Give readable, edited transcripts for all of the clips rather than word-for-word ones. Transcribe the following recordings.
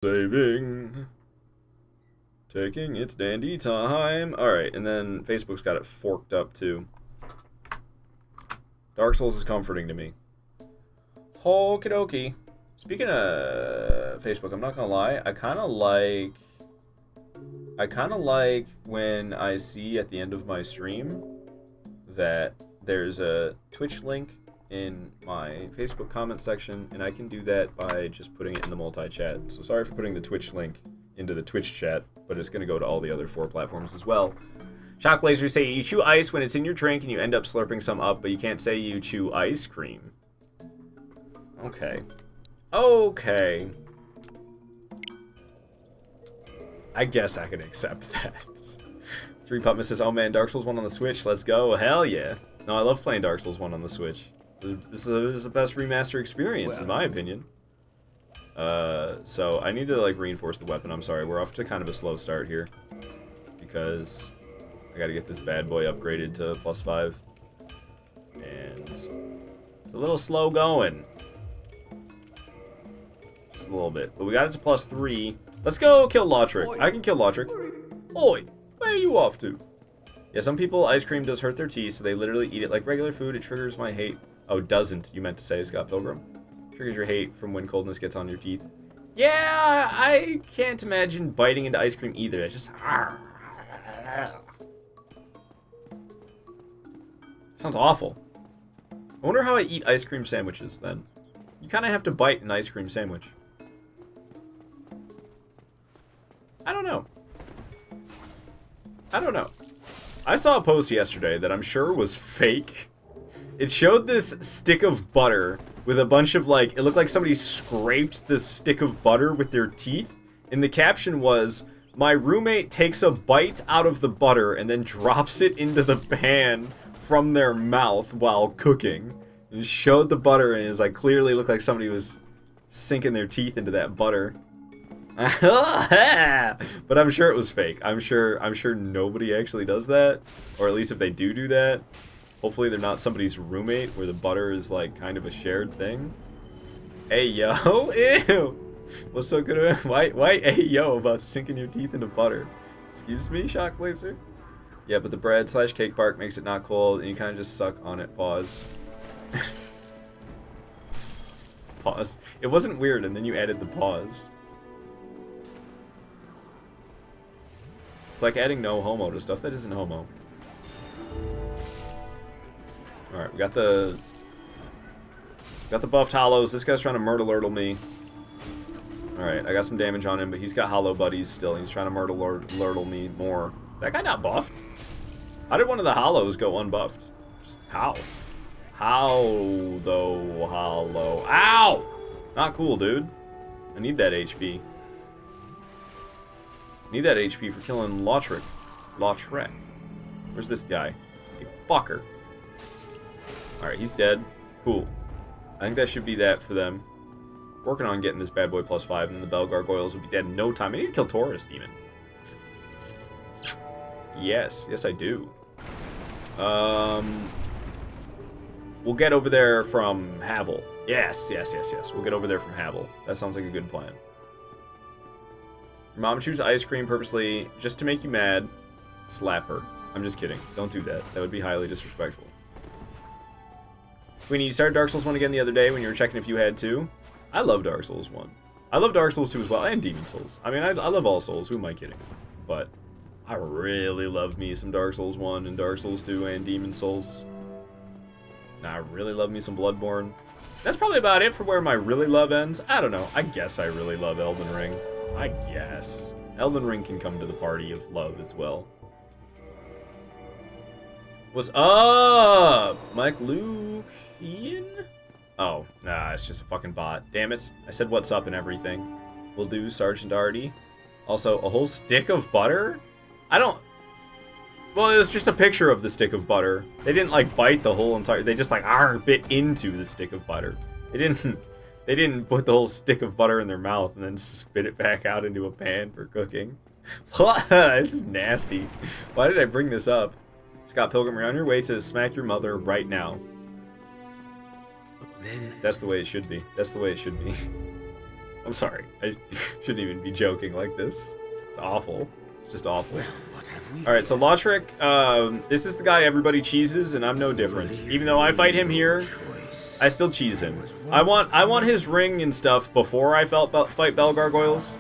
Saving. Taking its dandy time. Alright, and then Facebook's got it forked up too. Dark Souls is comforting to me. Okie dokie. Speaking of Facebook, I'm not gonna lie, I kinda like when I see at the end of my stream that there's a Twitch link in my Facebook comment section, and I can do that by just putting it in the multi-chat. So sorry for putting the Twitch link into the Twitch chat, but it's going to go to all the other 4 platforms as well. Shock Lasers say you chew ice when it's in your drink and you end up slurping some up, but you can't say you chew ice cream. Okay. Okay. I guess I can accept that. 3Pupma says, oh man, Dark Souls 1 on the Switch, let's go. Hell yeah. No, I love playing Dark Souls 1 on the Switch. This is the best remaster experience, in my opinion. So I need to, like, reinforce the weapon. I'm sorry, we're off to kind of a slow start here. Because I gotta get this bad boy upgraded to +5. And it's a little slow going. Just a little bit. But we got it to +3. Let's go kill Lautrec. I can kill Lautrec. Oi! Where are you off to? Yeah, some people, ice cream does hurt their teeth, so they literally eat it like regular food. It triggers my hate. Oh, doesn't, you meant to say, Scott Pilgrim. Triggers your hate from when coldness gets on your teeth. Yeah, I can't imagine biting into ice cream either. It's just... Sounds awful. I wonder how I eat ice cream sandwiches, then. You kind of have to bite an ice cream sandwich. I don't know. I don't know. I saw a post yesterday that I'm sure was fake. It showed this stick of butter with a bunch of, like, it looked like somebody scraped this stick of butter with their teeth. And the caption was, my roommate takes a bite out of the butter and then drops it into the pan from their mouth while cooking. And showed the butter and it was like, clearly looked like somebody was sinking their teeth into that butter. But I'm sure it was fake. I'm sure nobody actually does that. Or at least if they do that, hopefully they're not somebody's roommate where the butter is like kind of a shared thing. Hey yo, ew. What's so good about why hey yo about sinking your teeth into butter? Excuse me, Shock Laser? Yeah, but the bread / cake bark makes it not cold and you kind of just suck on it. Pause. Pause. It wasn't weird and then you added the pause. It's like adding no homo to stuff that isn't homo. Alright, we got the buffed hollows. This guy's trying to murder me. Alright, I got some damage on him, but he's got hollow buddies still. He's trying to murder me more. Is that guy not buffed? How did one of the hollows go unbuffed? Just how? How, though, hollow? Ow! Not cool, dude. I need that HP. Need that HP for killing Lautrec. Where's this guy? Hey, fucker. Alright, he's dead. Cool. I think that should be that for them. Working on getting this bad boy +5, and then the Bell Gargoyles will be dead in no time. I need to kill Taurus Demon. Yes, I do. We'll get over there from Havel. Yes. We'll get over there from Havel. That sounds like a good plan. Your mom chews ice cream purposely just to make you mad. Slap her. I'm just kidding. Don't do that. That would be highly disrespectful. Queenie, you started Dark Souls 1 again the other day when you were checking if you had to. I love Dark Souls 1. I love Dark Souls 2 as well, and Demon Souls. I mean, I love all Souls. Who am I kidding? But I really love me some Dark Souls 1 and Dark Souls 2 and Demon Souls. And I really love me some Bloodborne. That's probably about it for where my really love ends. I don't know. I guess I really love Elden Ring. I guess. Elden Ring can come to the party of love as well. What's up? Mike Lukian? Oh, nah, it's just a fucking bot. Damn it. I said what's up and everything. Will do, Sergeant Artie. Also, a whole stick of butter? I don't... Well, it was just a picture of the stick of butter. They didn't, like, bite the whole entire... They just, like, bit into the stick of butter. They didn't put the whole stick of butter in their mouth and then spit it back out into a pan for cooking. This is nasty. Why did I bring this up? Scott Pilgrim, you're on your way to smack your mother right now. That's the way it should be. That's the way it should be. I'm sorry. I shouldn't even be joking like this. It's awful. It's just awful. Well, what have we? Alright, so Lautrec, this is the guy everybody cheeses, and I'm no different. Even though I fight him here, I still cheese him. I want his ring and stuff before I fight Bell Gargoyles.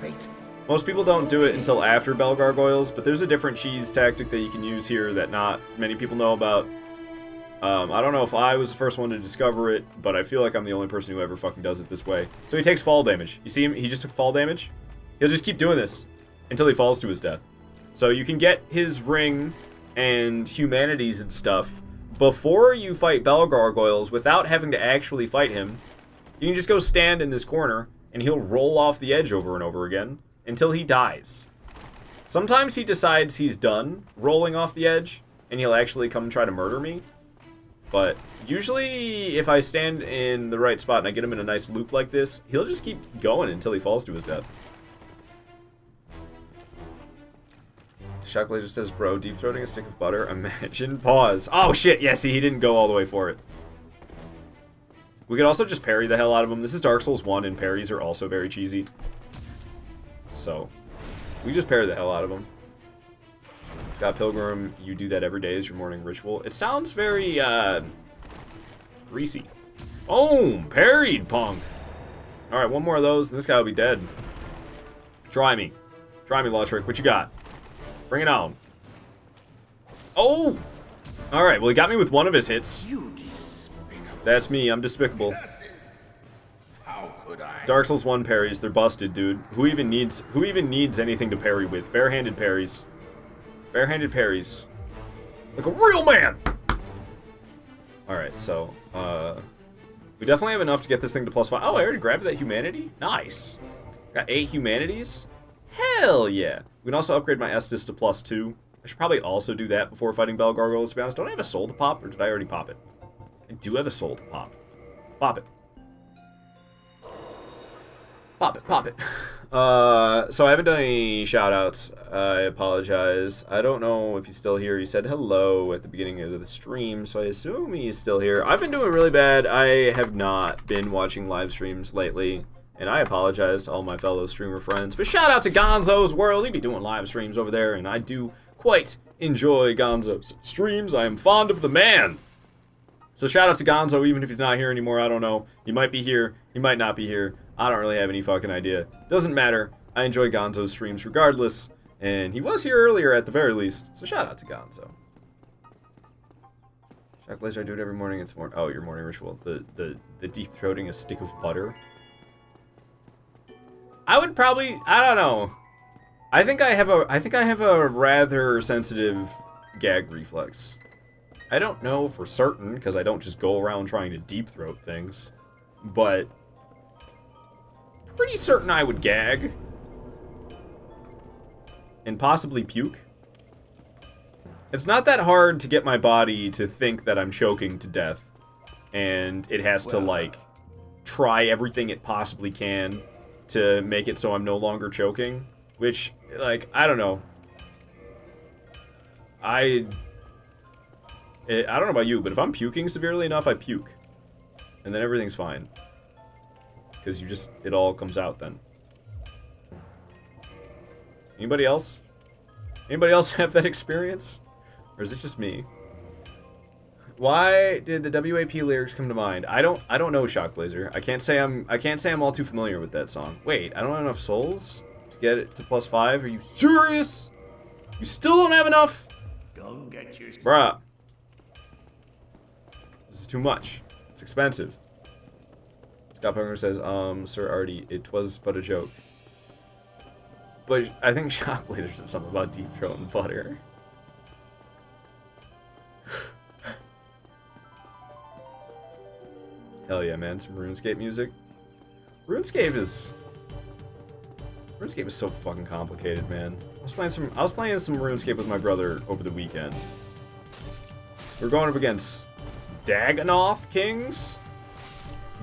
Most people don't do it until after Bell Gargoyles, but there's a different cheese tactic that you can use here that not many people know about. I don't know if I was the first one to discover it, but I feel like I'm the only person who ever fucking does it this way. So he takes fall damage. You see him? He just took fall damage. He'll just keep doing this until he falls to his death. So you can get his ring and humanities and stuff before you fight Bell Gargoyles without having to actually fight him. You can just go stand in this corner, and he'll roll off the edge over and over again until he dies. Sometimes he decides he's done rolling off the edge, and he'll actually come try to murder me. But usually, if I stand in the right spot and I get him in a nice loop like this, he'll just keep going until he falls to his death. Shock Laser says, bro, deep throating a stick of butter. Imagine. Pause. Oh, shit. Yeah, see, he didn't go all the way for it. We could also just parry the hell out of him. This is Dark Souls 1, and parries are also very cheesy. So, we just parry the hell out of him. Scott Pilgrim, you do that every day as your morning ritual. It sounds very, greasy. Boom! Parried, punk! Alright, one more of those, and this guy will be dead. Try me. Try me, Lautrec. What you got? Bring it on. Oh! Alright, well, he got me with one of his hits. That's me. I'm despicable. How could I? Dark Souls 1 parries. They're busted, dude. Who even needs anything to parry with? Barehanded parries. Barehanded parries. Like a real man! Alright, so, we definitely have enough to get this thing to +5. Oh, I already grabbed that humanity? Nice. Got 8 humanities? Hell yeah. We can also upgrade my Estus to +2. I should probably also do that before fighting Bell Gargoyles, to be honest. Don't I have a soul to pop, or did I already pop it? I do have a soul to pop. Pop it. Pop it, pop it. So I haven't done any shoutouts. I apologize. I don't know if he's still here. He said hello at the beginning of the stream, so I assume he's still here. I've been doing really bad. I have not been watching live streams lately, and I apologize to all my fellow streamer friends. But shout out to Gonzo's World. He be doing live streams over there, and I do quite enjoy Gonzo's streams. I am fond of the man. So shout out to Gonzo, even if he's not here anymore. I don't know. He might be here. He might not be here. I don't really have any fucking idea. Doesn't matter. I enjoy Gonzo's streams regardless. And he was here earlier at the very least. So shout out to Gonzo. Shock Laser, I do it every morning. It's more. Oh, your morning ritual. The deep throating a stick of butter. I would probably. I don't know. I think I have a rather sensitive gag reflex. I don't know for certain, because I don't just go around trying to deep throat things, but pretty certain I would gag. And possibly puke. It's not that hard to get my body to think that I'm choking to death, and it has to, like, try everything it possibly can to make it so I'm no longer choking, which, like, I don't know. I don't know about you, but if I'm puking severely enough, I puke. And then everything's fine. Because it all comes out then. Anybody else? Anybody else have that experience? Or is it just me? Why did the WAP lyrics come to mind? I don't know, Shock Blazer. I can't say I'm all too familiar with that song. Wait, I don't have enough souls to get it to +5? Are you serious? You still don't have enough? Go get your... Bruh. This is too much. It's expensive. Scott Pilgrim says, Sir Artie, it was but a joke. But I think Shock Blazer said something about deep throating butter. Hell yeah, man. Some RuneScape music. RuneScape is so fucking complicated, man. I was playing some RuneScape with my brother over the weekend. We're going up against Dagonoth Kings?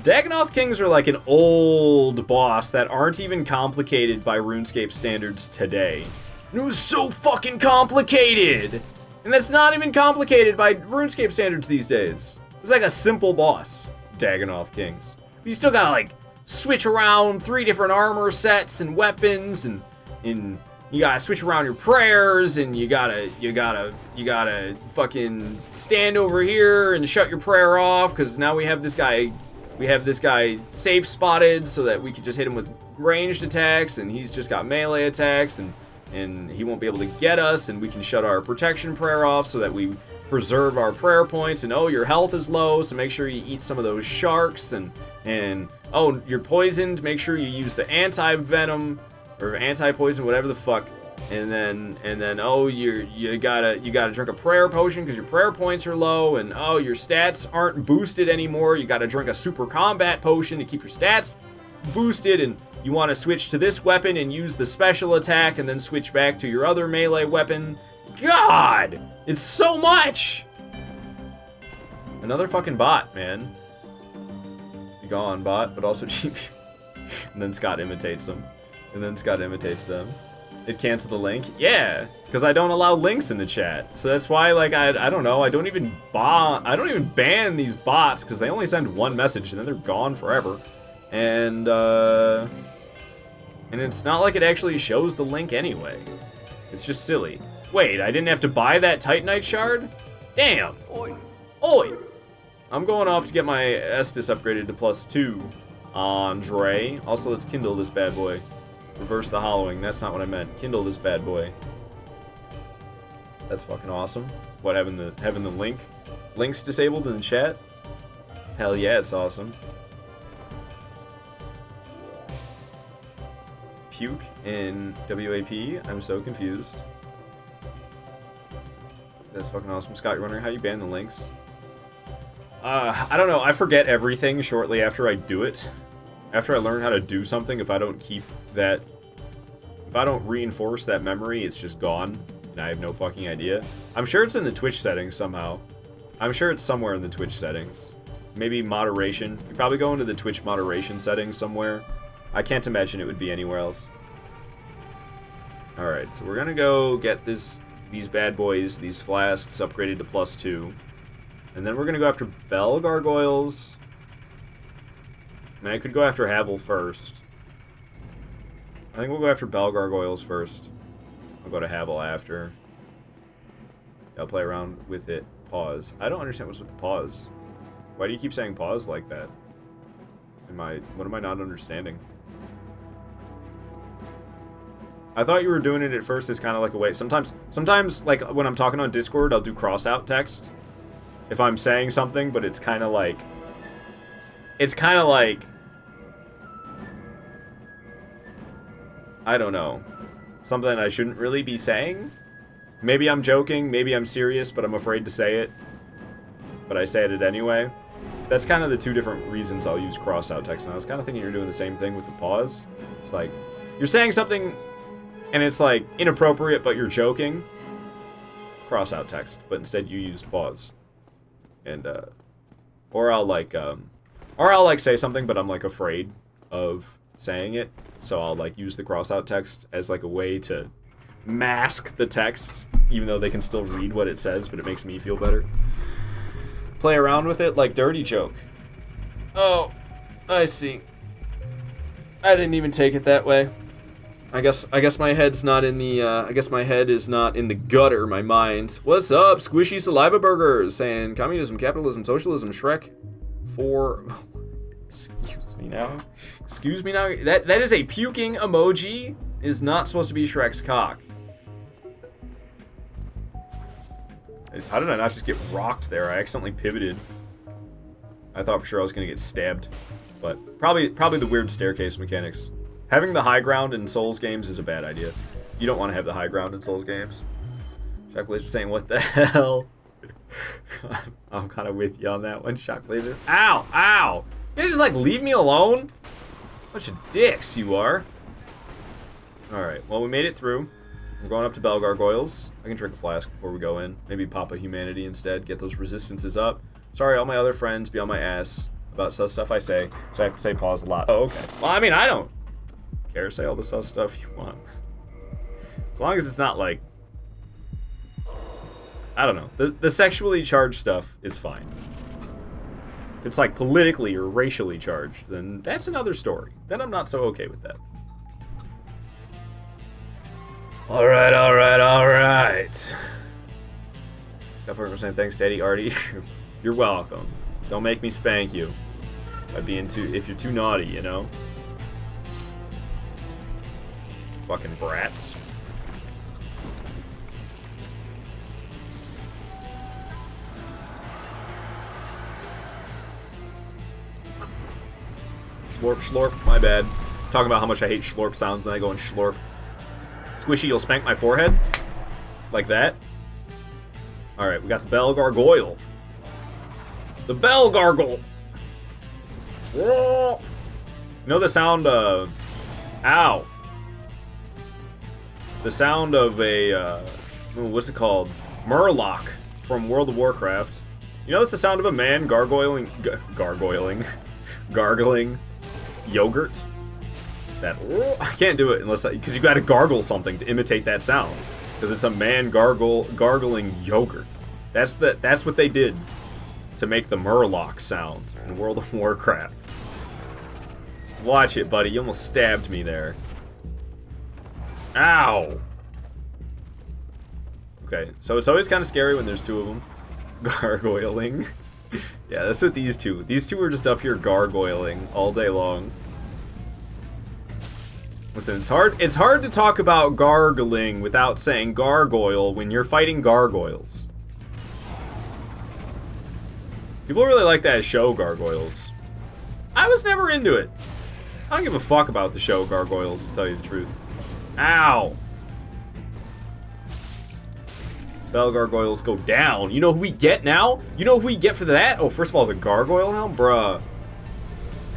Dagonoth Kings are like an old boss that aren't even complicated by RuneScape standards today. And it was so fucking complicated! And that's not even complicated by RuneScape standards these days. It's like a simple boss, Dagonoth Kings. But you still gotta, like, switch around 3 different armor sets and weapons, and you gotta switch around your prayers, and you gotta fucking stand over here and shut your prayer off, because now we have this guy safe spotted so that we can just hit him with ranged attacks, and he's just got melee attacks, and he won't be able to get us, and we can shut our protection prayer off so that we preserve our prayer points. And oh, your health is low, so make sure you eat some of those sharks, and oh, you're poisoned, make sure you use the anti-venom or anti-poison, whatever the fuck. And then oh, you gotta drink a prayer potion because your prayer points are low, and oh, your stats aren't boosted anymore. You gotta drink a super combat potion to keep your stats boosted, and you want to switch to this weapon and use the special attack, and then switch back to your other melee weapon. God, it's so much. Another fucking bot, man. Be gone, bot, but also cheap. And then Scott imitates them. And then Scott imitates them. It canceled the link? Yeah, because I don't allow links in the chat. So that's why, like, I don't know, I don't even ban these bots, because they only send one message and then they're gone forever. And it's not like it actually shows the link anyway. It's just silly. Wait, I didn't have to buy that Titanite shard? Damn! Oi. Oi! I'm going off to get my Estus upgraded to +2. Andre. Also, let's kindle this bad boy. Reverse the hollowing. That's not what I meant. Kindle this bad boy. That's fucking awesome. What, having the links disabled in the chat? Hell yeah, it's awesome. Puke in WAP. I'm so confused. That's fucking awesome. Scott, you're wondering how you ban the links? I don't know. I forget everything shortly after I do it. After I learn how to do something, if I don't reinforce that memory, it's just gone, and I have no fucking idea. I'm sure it's in the Twitch settings somehow. I'm sure it's somewhere in the Twitch settings. Maybe moderation. You probably go into the Twitch moderation settings somewhere. I can't imagine it would be anywhere else. Alright, so we're gonna go get these bad boys, these flasks, upgraded to +2. And then we're gonna go after Bell Gargoyles. I mean, I could go after Havel first. I think we'll go after Bell Gargoyles first. I'll go to Havel after. I'll play around with it. Pause. I don't understand what's with the pause. Why do you keep saying pause like that? What am I not understanding? I thought you were doing it at first as kind of like a way. Sometimes, like when I'm talking on Discord, I'll do cross-out text. If I'm saying something, but it's kind of like... I don't know. Something I shouldn't really be saying? Maybe I'm joking, maybe I'm serious, but I'm afraid to say it. But I say it anyway. That's kind of the two different reasons I'll use cross-out text. And I was kind of thinking you're doing the same thing with the pause. It's like, you're saying something, and it's like inappropriate, but you're joking. Cross-out text, but instead you used pause. And, or I'll say something, but I'm like afraid of saying it. So I'll like use the cross-out text as like a way to mask the text, even though they can still read what it says, but it makes me feel better. Play around with it like dirty joke. Oh, I see. I didn't even take it that way. I guess my head's not in the I guess my head is not in the gutter, my mind. What's up, Squishy Saliva Burgers? Saying communism, capitalism, socialism, Shrek 4. Excuse me now. Excuse me now. That is a puking emoji. It is not supposed to be Shrek's cock. How did I not just get rocked there? I accidentally pivoted. I thought for sure I was gonna get stabbed. But probably the weird staircase mechanics. Having the high ground in Souls games is a bad idea. You don't want to have the high ground in Souls games. Shock Laser saying, what the hell? I'm kind of with you on that one, Shock Laser. Ow! Ow! You guys just like leave me alone? Bunch of dicks you are. Alright, well we made it through. We're going up to Bell Gargoyles. I can drink a flask before we go in. Maybe pop a humanity instead. Get those resistances up. Sorry, all my other friends be on my ass about stuff I say, so I have to say pause a lot. Oh, okay. Well, I mean, I don't care. Say all the stuff you want. As long as it's not like... I don't know. The sexually charged stuff is fine. If it's like politically or racially charged, then that's another story. Then I'm not so okay with that. Alright, alright, alright. Scott Parker saying thanks, Daddy Artie. You're welcome. Don't make me spank you by being if you're too naughty, you know? Fucking brats. Slorp, slorp, my bad. Talking about how much I hate slorp sounds, and then I go and slorp. Squishy, you'll spank my forehead? Like that? Alright, we got the Bell Gargoyle. The Bell Gargoyle! You know the sound of... Ow! The sound of a... what's it called? Murloc from World of Warcraft. You know it's the sound of a man gargoyling... gargling yogurt? That... I can't do it unless because you gotta gargle something to imitate that sound. Because it's a man gargling yogurt. That's what they did to make the Murloc sound in World of Warcraft. Watch it, buddy. You almost stabbed me there. Ow! Okay, so it's always kind of scary when there's two of them. Gargoyling. Yeah, that's what these two. These two are just up here gargoyling all day long. Listen, it's hard to talk about gargling without saying gargoyle when you're fighting gargoyles. People really like that show, Gargoyles. I was never into it. I don't give a fuck about the show, Gargoyles, to tell you the truth. Ow! Bell Gargoyles go down. You know who we get now? You know who we get for that? Oh, first of all, the Gargoyle Helm? Bruh.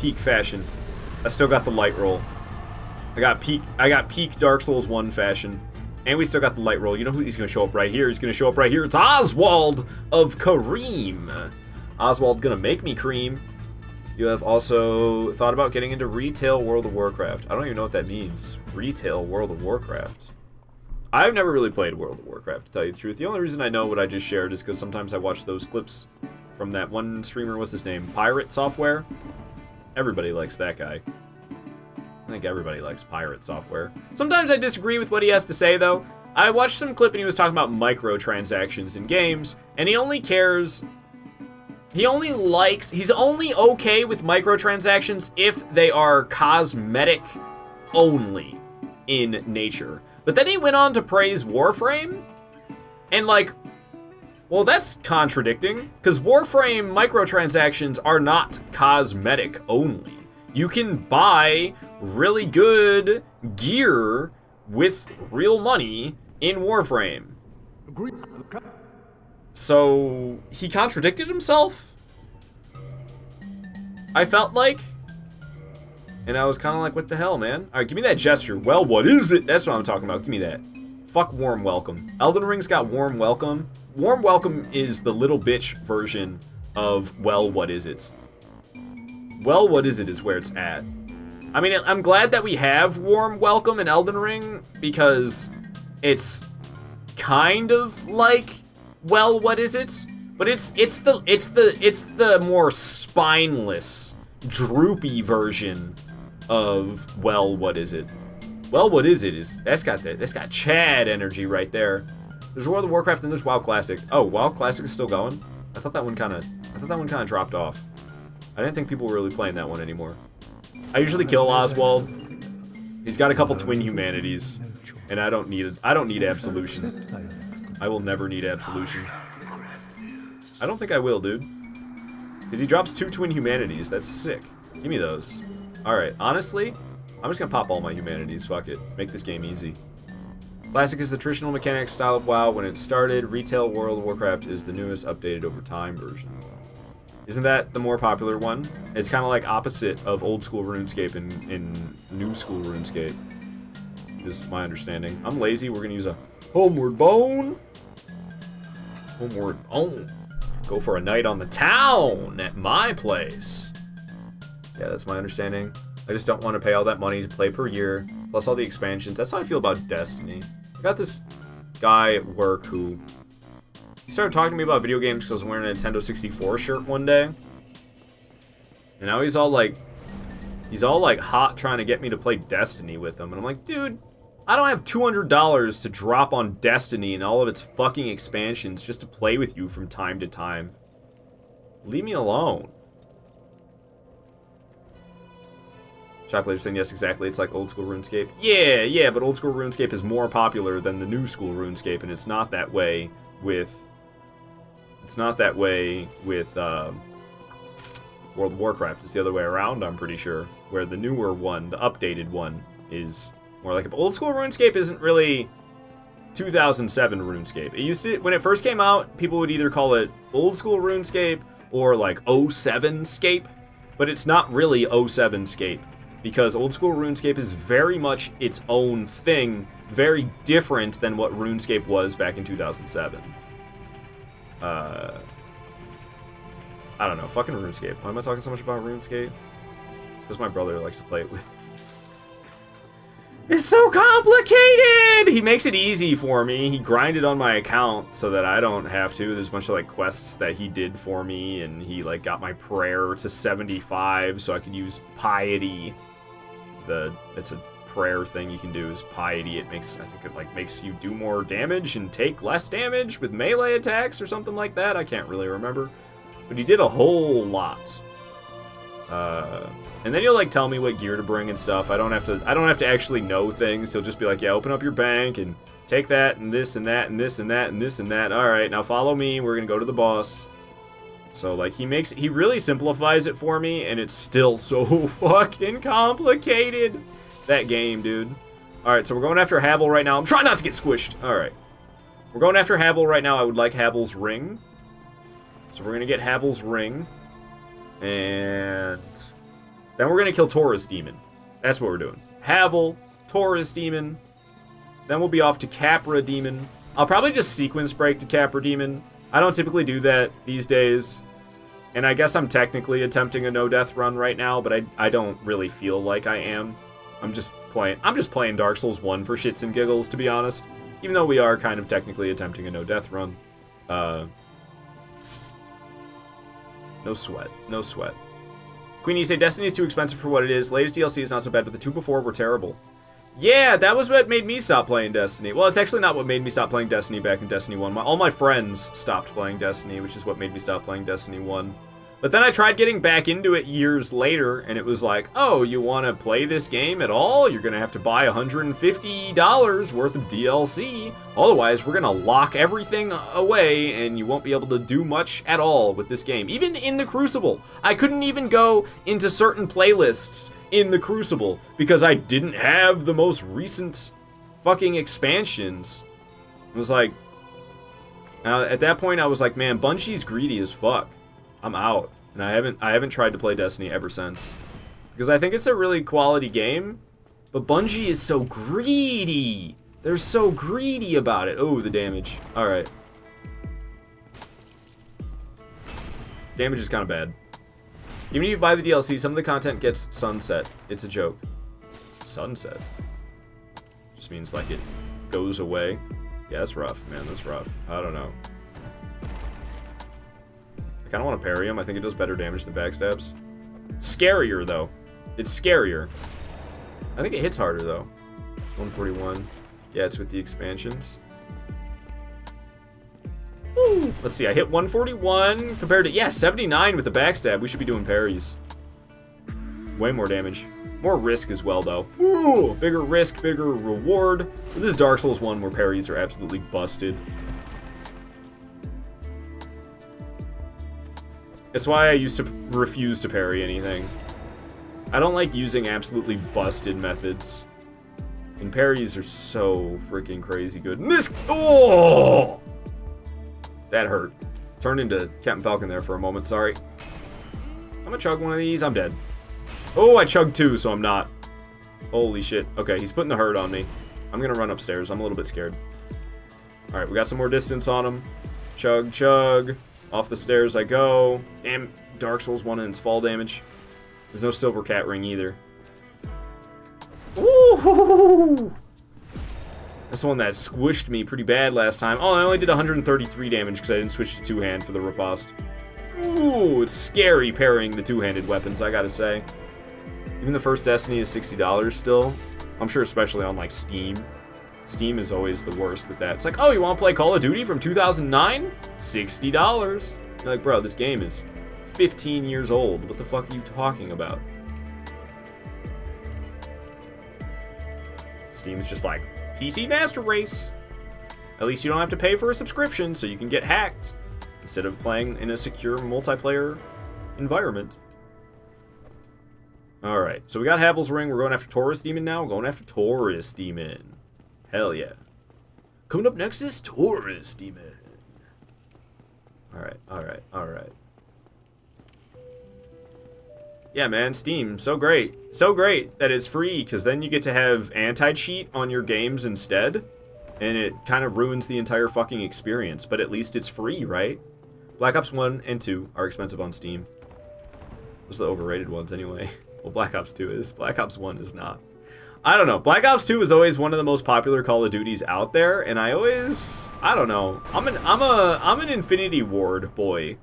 Peak fashion. I still got the light roll. I got peak Dark Souls 1 fashion. And we still got the light roll. You know who he's gonna show up right here? He's gonna show up right here. It's Oswald of Kareem. Oswald gonna make me cream. You have also thought about getting into retail World of Warcraft. I don't even know what that means. Retail World of Warcraft. I've never really played World of Warcraft, to tell you the truth. The only reason I know what I just shared is because sometimes I watch those clips from that one streamer. What's his name? Pirate Software? Everybody likes that guy. I think everybody likes Pirate Software. Sometimes I disagree with what he has to say, though. I watched some clip and he was talking about microtransactions in games, and he only cares... he's only okay with microtransactions if they are cosmetic only in nature. But then he went on to praise Warframe, and like, well, that's contradicting, because Warframe microtransactions are not cosmetic only. You can buy really good gear with real money in Warframe. So, he contradicted himself? I felt like. And I was kind of like, what the hell, man? Alright, give me that gesture. Well, what is it? That's what I'm talking about. Give me that. Fuck Warm Welcome. Elden Ring's got Warm Welcome. Warm Welcome is the little bitch version of Well, what is it? Well, what is it is where it's at. I mean, I'm glad that we have Warm Welcome in Elden Ring, because it's kind of like Well, what is it? But it's the more spineless, droopy version of Well, what is it? Well, what is it? That's got Chad energy right there. There's World of Warcraft and there's WoW Classic. Oh, WoW Classic is still going? I thought that one kind of dropped off. I didn't think people were really playing that one anymore. I usually kill Oswald. He's got a couple twin humanities, and I don't need absolution. I will never need absolution. I don't think I will, dude. Because he drops 2 twin humanities. That's sick. Give me those. Alright, honestly, I'm just gonna pop all my humanities. Fuck it. Make this game easy. Classic is the traditional mechanic style of WoW when it started. Retail World of Warcraft is the newest, updated over time version. Isn't that the more popular one? It's kind of like opposite of old school RuneScape and new school RuneScape. Is my understanding. I'm lazy. We're gonna use a homeward bone. Homeward bone. Go for a night on the town at my place. Yeah, that's my understanding. I just don't want to pay all that money to play per year, plus all the expansions. That's how I feel about Destiny. I got this guy at work who... he started talking to me about video games because I was wearing a Nintendo 64 shirt one day. And now he's all like hot trying to get me to play Destiny with him. And I'm like, dude, I don't have $200 to drop on Destiny and all of its fucking expansions just to play with you from time to time. Leave me alone. Shop Later saying, yes, exactly. It's like old school RuneScape. Yeah, but old school RuneScape is more popular than the new school RuneScape, and it's not that way with... World of Warcraft. It's the other way around, I'm pretty sure. Where the newer one, the updated one, is more like... Old school RuneScape isn't really 2007 RuneScape. It used to... When it first came out, people would either call it old school RuneScape or like 07-scape, but it's not really 07-scape. Because old school RuneScape is very much its own thing, very different than what RuneScape was back in 2007. I don't know, fucking RuneScape. Why am I talking so much about RuneScape? Because my brother likes to play it with. It's so complicated! He makes it easy for me. He grinded on my account so that I don't have to. There's a bunch of like quests that he did for me, and he like got my prayer to 75 so I could use piety. It's a prayer thing you can do is piety. I think it like makes you do more damage and take less damage with melee attacks or something like that. I can't really remember. But he did a whole lot. And then he'll like tell me what gear to bring and stuff. I don't have to actually know things. He'll just be like, yeah, open up your bank and take that and this and that and this and that and this and that. All right, now follow me. We're gonna go to the boss. So like he really simplifies it for me, and it's still so fucking complicated. That game, dude. All right, so we're going after Havel right now. I'm trying not to get squished. All right, we're going after Havel right now. I would like Havel's ring. So we're gonna get Havel's ring, and then we're gonna kill Taurus Demon. That's what we're doing. Havel, Taurus Demon. Then we'll be off to Capra Demon. I'll probably just sequence break to Capra Demon. I don't typically do that these days, and I guess I'm technically attempting a no-death run right now, but I don't really feel like I am. I'm just playing Dark Souls 1 for shits and giggles, to be honest. Even though we are kind of technically attempting a no-death run. No sweat. No sweat. Queenie, you say Destiny's too expensive for what it is. Latest DLC is not so bad, but the two before were terrible. Yeah, that was what made me stop playing Destiny. Well, it's actually not what made me stop playing Destiny back in Destiny 1. All my friends stopped playing Destiny, which is what made me stop playing Destiny 1. But then I tried getting back into it years later, and it was like, oh, you want to play this game at all? You're going to have to buy $150 worth of DLC. Otherwise, we're going to lock everything away, and you won't be able to do much at all with this game. Even in the Crucible. I couldn't even go into certain playlists in the Crucible because I didn't have the most recent fucking expansions. It was like, at that point, I was like, man, Bungie's greedy as fuck. I'm out, and I haven't tried to play Destiny ever since, because I think it's a really quality game, but Bungie is so greedy. They're so greedy about it. Oh, the damage. All right, damage is kind of bad. Even if you buy the DLC, some of the content gets sunset. It's a joke. Sunset just means like it goes away. Yeah, that's rough, man. That's rough. I don't know. I kind of want to parry him. I think it does better damage than backstabs. Scarier, though. It's scarier. I think it hits harder, though. 141. Yeah, it's with the expansions. Woo! Let's see. I hit 141 compared to, yeah, 79 with the backstab. We should be doing parries. Way more damage. More risk as well, though. Woo! Bigger risk, bigger reward. This is Dark Souls 1 where parries are absolutely busted. It's why I used to refuse to parry anything. I don't like using absolutely busted methods. And parries are so freaking crazy good. And this... Oh! That hurt. Turned into Captain Falcon there for a moment, sorry. I'm gonna chug one of these, I'm dead. Oh, I chugged two, so I'm not. Holy shit. Okay, he's putting the hurt on me. I'm gonna run upstairs, I'm a little bit scared. Alright, we got some more distance on him. Chug, chug. Off the stairs I go. Damn, Dark Souls 1 and its fall damage. There's no silver cat ring either. Ooh! That's the one that squished me pretty bad last time. Oh, I only did 133 damage because I didn't switch to two-hand for the riposte. Ooh, it's scary pairing the two-handed weapons, I gotta say. Even the first Destiny is $60 still. I'm sure especially on, like, Steam. Steam is always the worst with that. It's like, oh, you want to play Call of Duty from 2009? $60. You're like, bro, this game is 15 years old. What the fuck are you talking about? Steam's just like, PC Master Race. At least you don't have to pay for a subscription, so you can get hacked instead of playing in a secure multiplayer environment. Alright, so we got Havel's Ring. We're going after Taurus Demon now. We're going after Taurus Demon. Hell yeah. Coming up next is Taurus Demon. Alright, alright, alright. Yeah, man, Steam, so great. So great that it's free, because then you get to have anti-cheat on your games instead. And it kind of ruins the entire fucking experience, but at least it's free, right? Black Ops 1 and 2 are expensive on Steam. Those are the overrated ones anyway. Well, Black Ops 2 is. Black Ops 1 is not. I don't know. Black Ops 2 is always one of the most popular Call of Duties out there, and I don't know. I'm an Infinity Ward boy.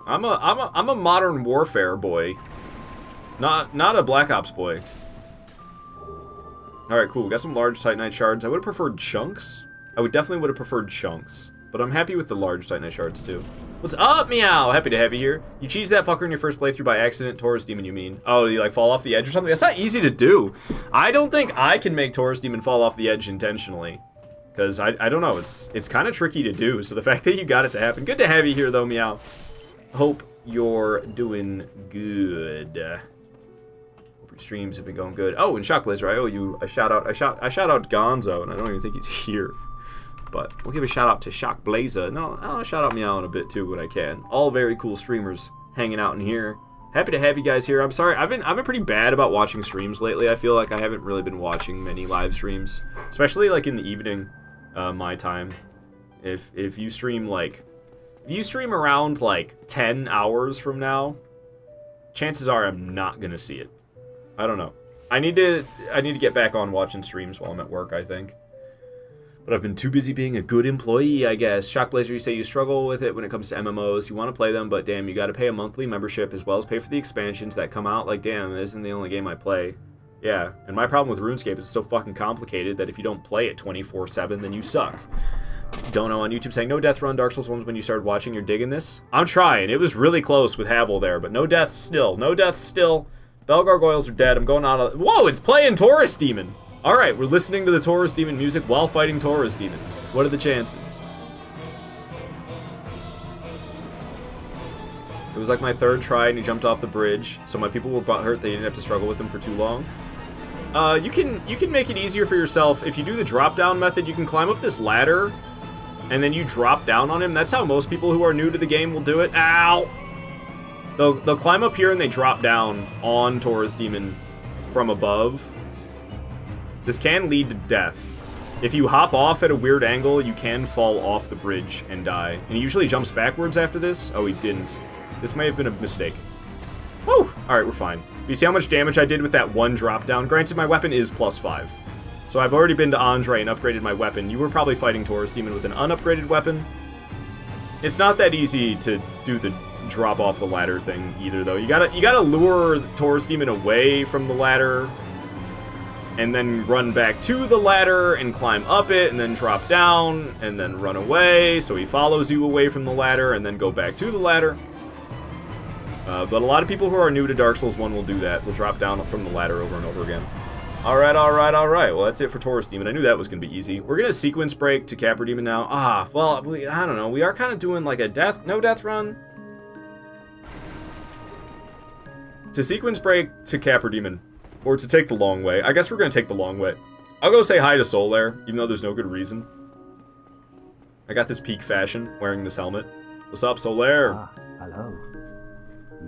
I'm a Modern Warfare boy. Not a Black Ops boy. Alright, cool. We got some large Titanite shards. I would have preferred chunks. I definitely would have preferred chunks. But I'm happy with the large Titanite shards, too. What's up, meow? Happy to have you here. You cheesed that fucker in your first playthrough by accident. Taurus Demon, you mean? Oh, you, like, fall off the edge or something? That's not easy to do. I don't think I can make Taurus Demon fall off the edge intentionally. Because, I don't know. It's kind of tricky to do. So the fact that you got it to happen. Good to have you here, though, meow. Hope you're doing good. Streams have been going good. Oh, and Shock Blazer, I owe you a shout out. I shout out Gonzo, and I don't even think he's here. But we'll give a shout out to Shock Blazer, and I'll shout out Meow in a bit too when I can. All very cool streamers hanging out in here. Happy to have you guys here. I'm sorry, I've been pretty bad about watching streams lately. I feel like I haven't really been watching many live streams, especially like in the evening, my time. If you stream around like 10 hours from now, chances are I'm not gonna see it. I don't know. I need to get back on watching streams while I'm at work, I think. But I've been too busy being a good employee, I guess. Shockblazer, you say you struggle with it when it comes to MMOs. You want to play them, but damn, you got to pay a monthly membership as well as pay for the expansions that come out. Like, damn, this isn't the only game I play. Yeah, and my problem with RuneScape is it's so fucking complicated that if you don't play it 24/7, then you suck. Dono on YouTube saying, no death run Dark Souls 1 when you started watching. You're digging this? I'm trying. It was really close with Havel there, but no deaths still. No deaths still. Bell Gargoyles are dead. I'm going out of... Whoa, it's playing Taurus Demon. Alright, we're listening to the Taurus Demon music while fighting Taurus Demon. What are the chances? It was like my third try and he jumped off the bridge, so my people were butthurt they didn't have to struggle with him for too long. You can make it easier for yourself. If you do the drop-down method, you can climb up this ladder, and then you drop down on him. That's how most people who are new to the game will do it. Ow! They'll climb up here and they drop down on Taurus Demon from above. This can lead to death. If you hop off at a weird angle, you can fall off the bridge and die. And he usually jumps backwards after this. Oh, he didn't. This may have been a mistake. Woo! Alright, we're fine. You see how much damage I did with that one drop down? Granted, my weapon is +5. So I've already been to Andre and upgraded my weapon. You were probably fighting Taurus Demon with an unupgraded weapon. It's not that easy to do the drop off the ladder thing either, though. You gotta lure Taurus Demon away from the ladder, and then run back to the ladder and climb up it, and then drop down, and then run away, so he follows you away from the ladder, and then go back to the ladder. But a lot of people who are new to Dark Souls 1 will do that. They'll drop down from the ladder over and over again. Alright, alright, alright. Well, that's it for Taurus Demon. I knew that was going to be easy. We're going to sequence break to Capra Demon now. Well, I don't know. We are kind of doing like a no death run. To sequence break to Capra Demon. Or to take the long way. I guess we're going to take the long way. I'll go say hi to Solaire, even though there's no good reason. I got this peak fashion, wearing this helmet. What's up, Solaire? Hello.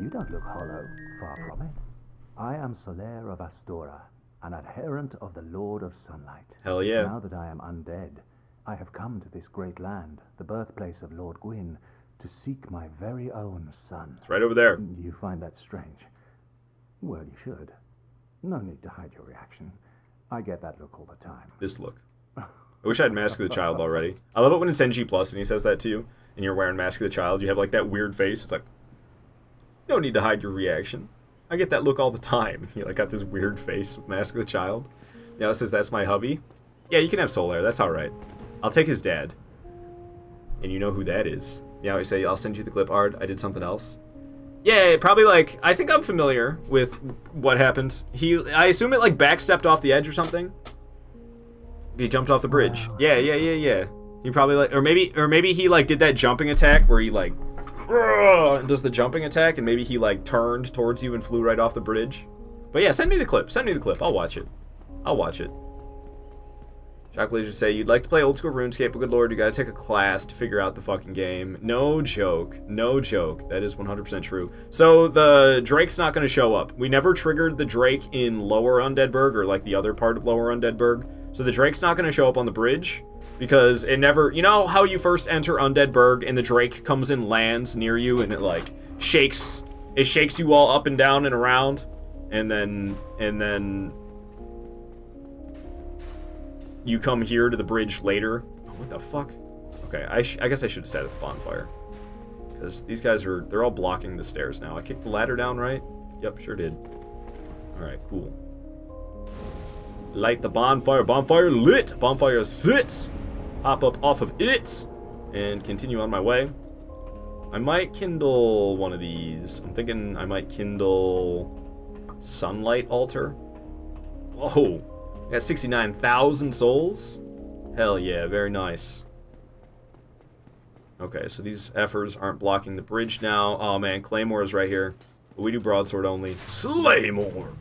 You don't look hollow, far from it. I am Solaire of Astora, an adherent of the Lord of Sunlight. Hell yeah. Now that I am undead, I have come to this great land, the birthplace of Lord Gwyn, to seek my very own son. It's right over there. You find that strange? Well, you should. No need to hide your reaction. I get that look all the time. This look. I wish I had Mask of the Child already. I love it when it's NG Plus and he says that to you, and you're wearing Mask of the Child. You have like that weird face. It's like, you don't need to hide your reaction. I get that look all the time. You like got this weird face with Mask of the Child. Yeah, it says that's my hubby. Yeah, you can have Solaire. That's all right. I'll take his dad. And you know who that is. Yeah, I say I'll send you the clip art. I did something else. Yeah, probably like I think I'm familiar with what happened. I assume it like backstepped off the edge or something. He jumped off the bridge. Yeah. He probably like or maybe he like did that jumping attack where he like and does the jumping attack and maybe he like turned towards you and flew right off the bridge. But yeah, send me the clip. Send me the clip. I'll watch it. Shock Lasers say, you'd like to play old school RuneScape, but good lord, you gotta take a class to figure out the fucking game. No joke. That is 100% true. So the Drake's not gonna show up. We never triggered the Drake in Lower Undeadburg, or like the other part of Lower Undeadburg. So the Drake's not gonna show up on the bridge, because it never, you know how you first enter Undeadburg and the Drake comes and lands near you and it like shakes you all up and down and around, and then you come here to the bridge later. Oh, what the fuck? Okay, I guess I should have sat at the bonfire. Because these guys they're all blocking the stairs now. I kicked the ladder down, right? Yep, sure did. Alright, cool. Light the bonfire. Bonfire lit! Bonfire sits! Hop up off of it! And continue on my way. I might kindle one of these. I'm thinking I might kindle Sunlight Altar. Whoa! Got 69,000 souls? Hell yeah, very nice. Okay, so these effers aren't blocking the bridge now. Oh man, Claymore is right here. But we do broadsword only. Slaymore!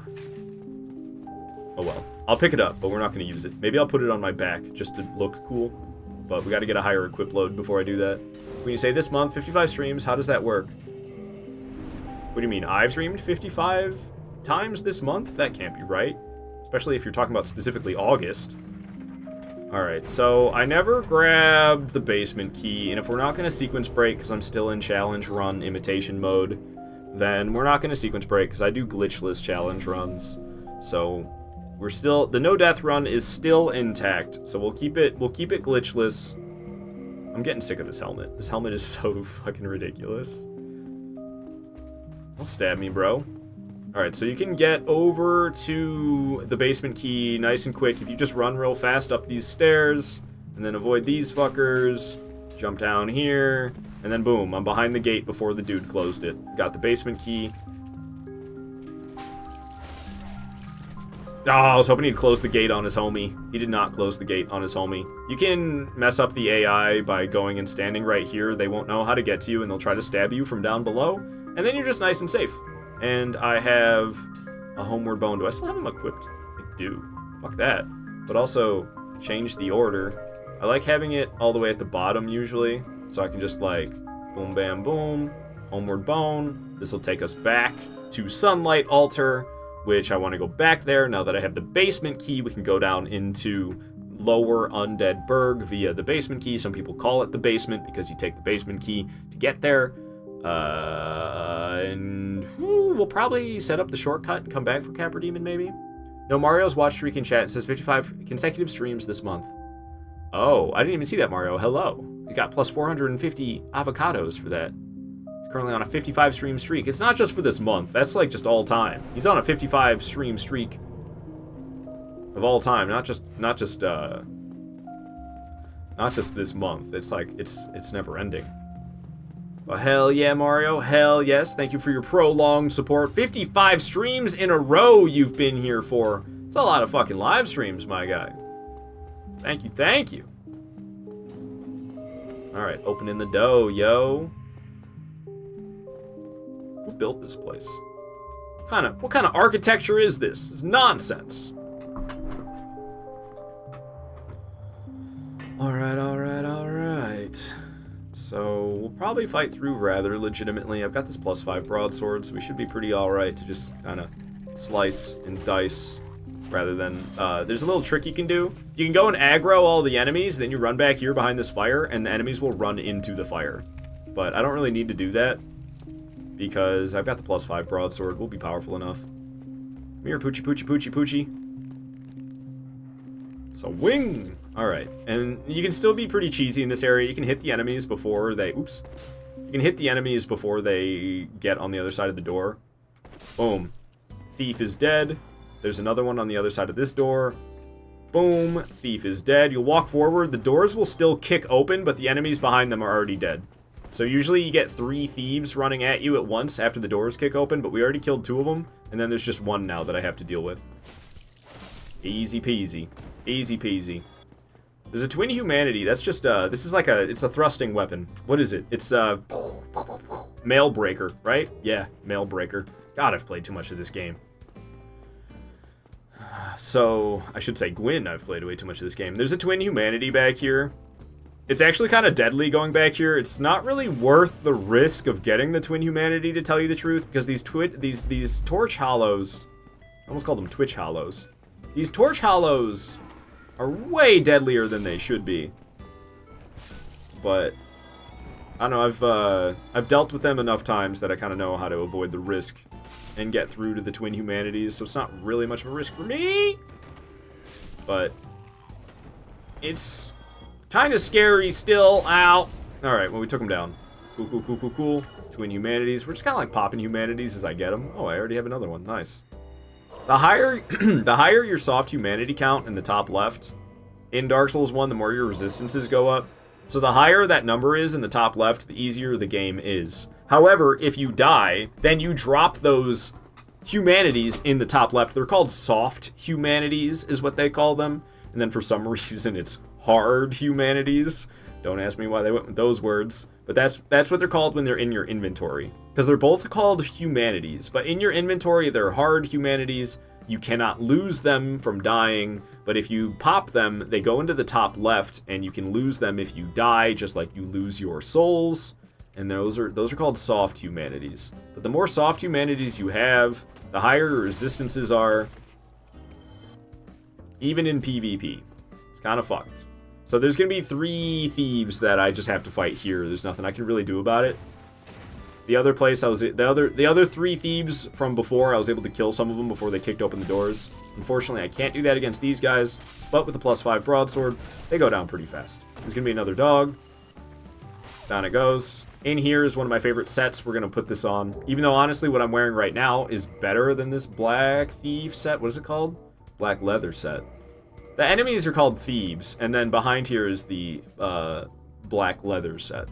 Oh well. I'll pick it up, but we're not going to use it. Maybe I'll put it on my back just to look cool. But we got to get a higher equip load before I do that. When you say this month, 55 streams, how does that work? What do you mean? I've streamed 55 times this month? That can't be right. Especially if you're talking about specifically August. Alright, so I never grabbed the basement key, and if we're not going to sequence break because I'm still in challenge run imitation mode, then we're not going to sequence break because I do glitchless challenge runs. So we're still, the no death run is still intact, so we'll keep it glitchless. I'm getting sick of this helmet. This helmet is so fucking ridiculous. Don't stab me, bro. Alright, so you can get over to the basement key nice and quick if you just run real fast up these stairs, and then avoid these fuckers, jump down here, and then boom, I'm behind the gate before the dude closed it. Got the basement key. Oh, I was hoping he'd close the gate on his homie. He did not close the gate on his homie. You can mess up the AI by going and standing right here. They won't know how to get to you, and they'll try to stab you from down below, and then you're just nice and safe. And I have a Homeward Bone. Do I still have them equipped? I do. Fuck that. But also, change the order. I like having it all the way at the bottom, usually. So I can just, like, boom, bam, boom. Homeward Bone. This will take us back to Sunlight Altar, which I want to go back there. Now that I have the basement key, we can go down into Lower Undeadburg via the basement key. Some people call it the basement because you take the basement key to get there. And we'll probably set up the shortcut and come back for Capra Demon, maybe? No, Mario's watch streak in chat. It says 55 consecutive streams this month. Oh, I didn't even see that, Mario. Hello. You got plus 450 avocados for that. He's currently on a 55 stream streak. It's not just for this month. That's like just all time. He's on a 55 stream streak of all time. Not just this month. It's like, it's never ending. Well, hell yeah, Mario. Hell yes. Thank you for your prolonged support. 55 streams in a row you've been here for. It's a lot of fucking live streams, my guy. Thank you, thank you. Alright, opening the dough, yo. Who built this place? What kind of architecture is this? It's nonsense. Alright. So, we'll probably fight through rather legitimately. I've got this +5 broadsword, so we should be pretty alright to just kind of slice and dice rather than... there's a little trick you can do. You can go and aggro all the enemies, then you run back here behind this fire, and the enemies will run into the fire. But I don't really need to do that, because I've got the +5 broadsword. We'll be powerful enough. Come here, Poochie. So, wing! Alright, and you can still be pretty cheesy in this area. You can hit the enemies before they... Oops. You can hit the enemies before they get on the other side of the door. Boom. Thief is dead. There's another one on the other side of this door. Boom. Thief is dead. You'll walk forward. The doors will still kick open, but the enemies behind them are already dead. So usually you get 3 thieves running at you at once after the doors kick open, but we already killed 2 of them, and then there's just 1 now that I have to deal with. Easy peasy. Easy peasy. There's a twin humanity. That's just, this is like it's a thrusting weapon. What is it? It's, mail breaker, right? Yeah, mail breaker. God, I've played too much of this game. So, I should say Gwyn, I've played way too much of this game. There's a twin humanity back here. It's actually kind of deadly going back here. It's not really worth the risk of getting the twin humanity, to tell you the truth, because these torch hollows, I almost called them twitch hollows. These torch hollows are way deadlier than they should be. But I don't know, I've dealt with them enough times that I kind of know how to avoid the risk and get through to the twin humanities, so it's not really much of a risk for me. But it's kind of scary still. Ow. Alright, well, we took them down. Cool, cool, cool, cool, cool. Twin humanities. We're just kind of like popping humanities as I get them. Oh, I already have another one. Nice. The higher the higher your soft humanity count in the top left in Dark Souls 1, the more your resistances go up. So the higher that number is in the top left, the easier the game is. However, if you die, then you drop those humanities in the top left. They're called soft humanities, is what they call them. And then for some reason, it's hard humanities. Don't ask me why they went with those words. But that's what they're called when they're in your inventory. Because they're both called humanities. But in your inventory, they're hard humanities. You cannot lose them from dying. But if you pop them, they go into the top left. And you can lose them if you die, just like you lose your souls. And those are called soft humanities. But the more soft humanities you have, the higher your resistances are. Even in PvP. It's kind of fucked. So there's going to be 3 thieves that I just have to fight here. There's nothing I can really do about it. The other place the other 3 thieves from before, I was able to kill some of them before they kicked open the doors. Unfortunately, I can't do that against these guys, but with the +5 broadsword, they go down pretty fast. There's going to be another dog. Down it goes. In here is one of my favorite sets. We're going to put this on. Even though, honestly, what I'm wearing right now is better than this black thief set. What is it called? Black leather set. The enemies are called thieves, and then behind here is the black leather set.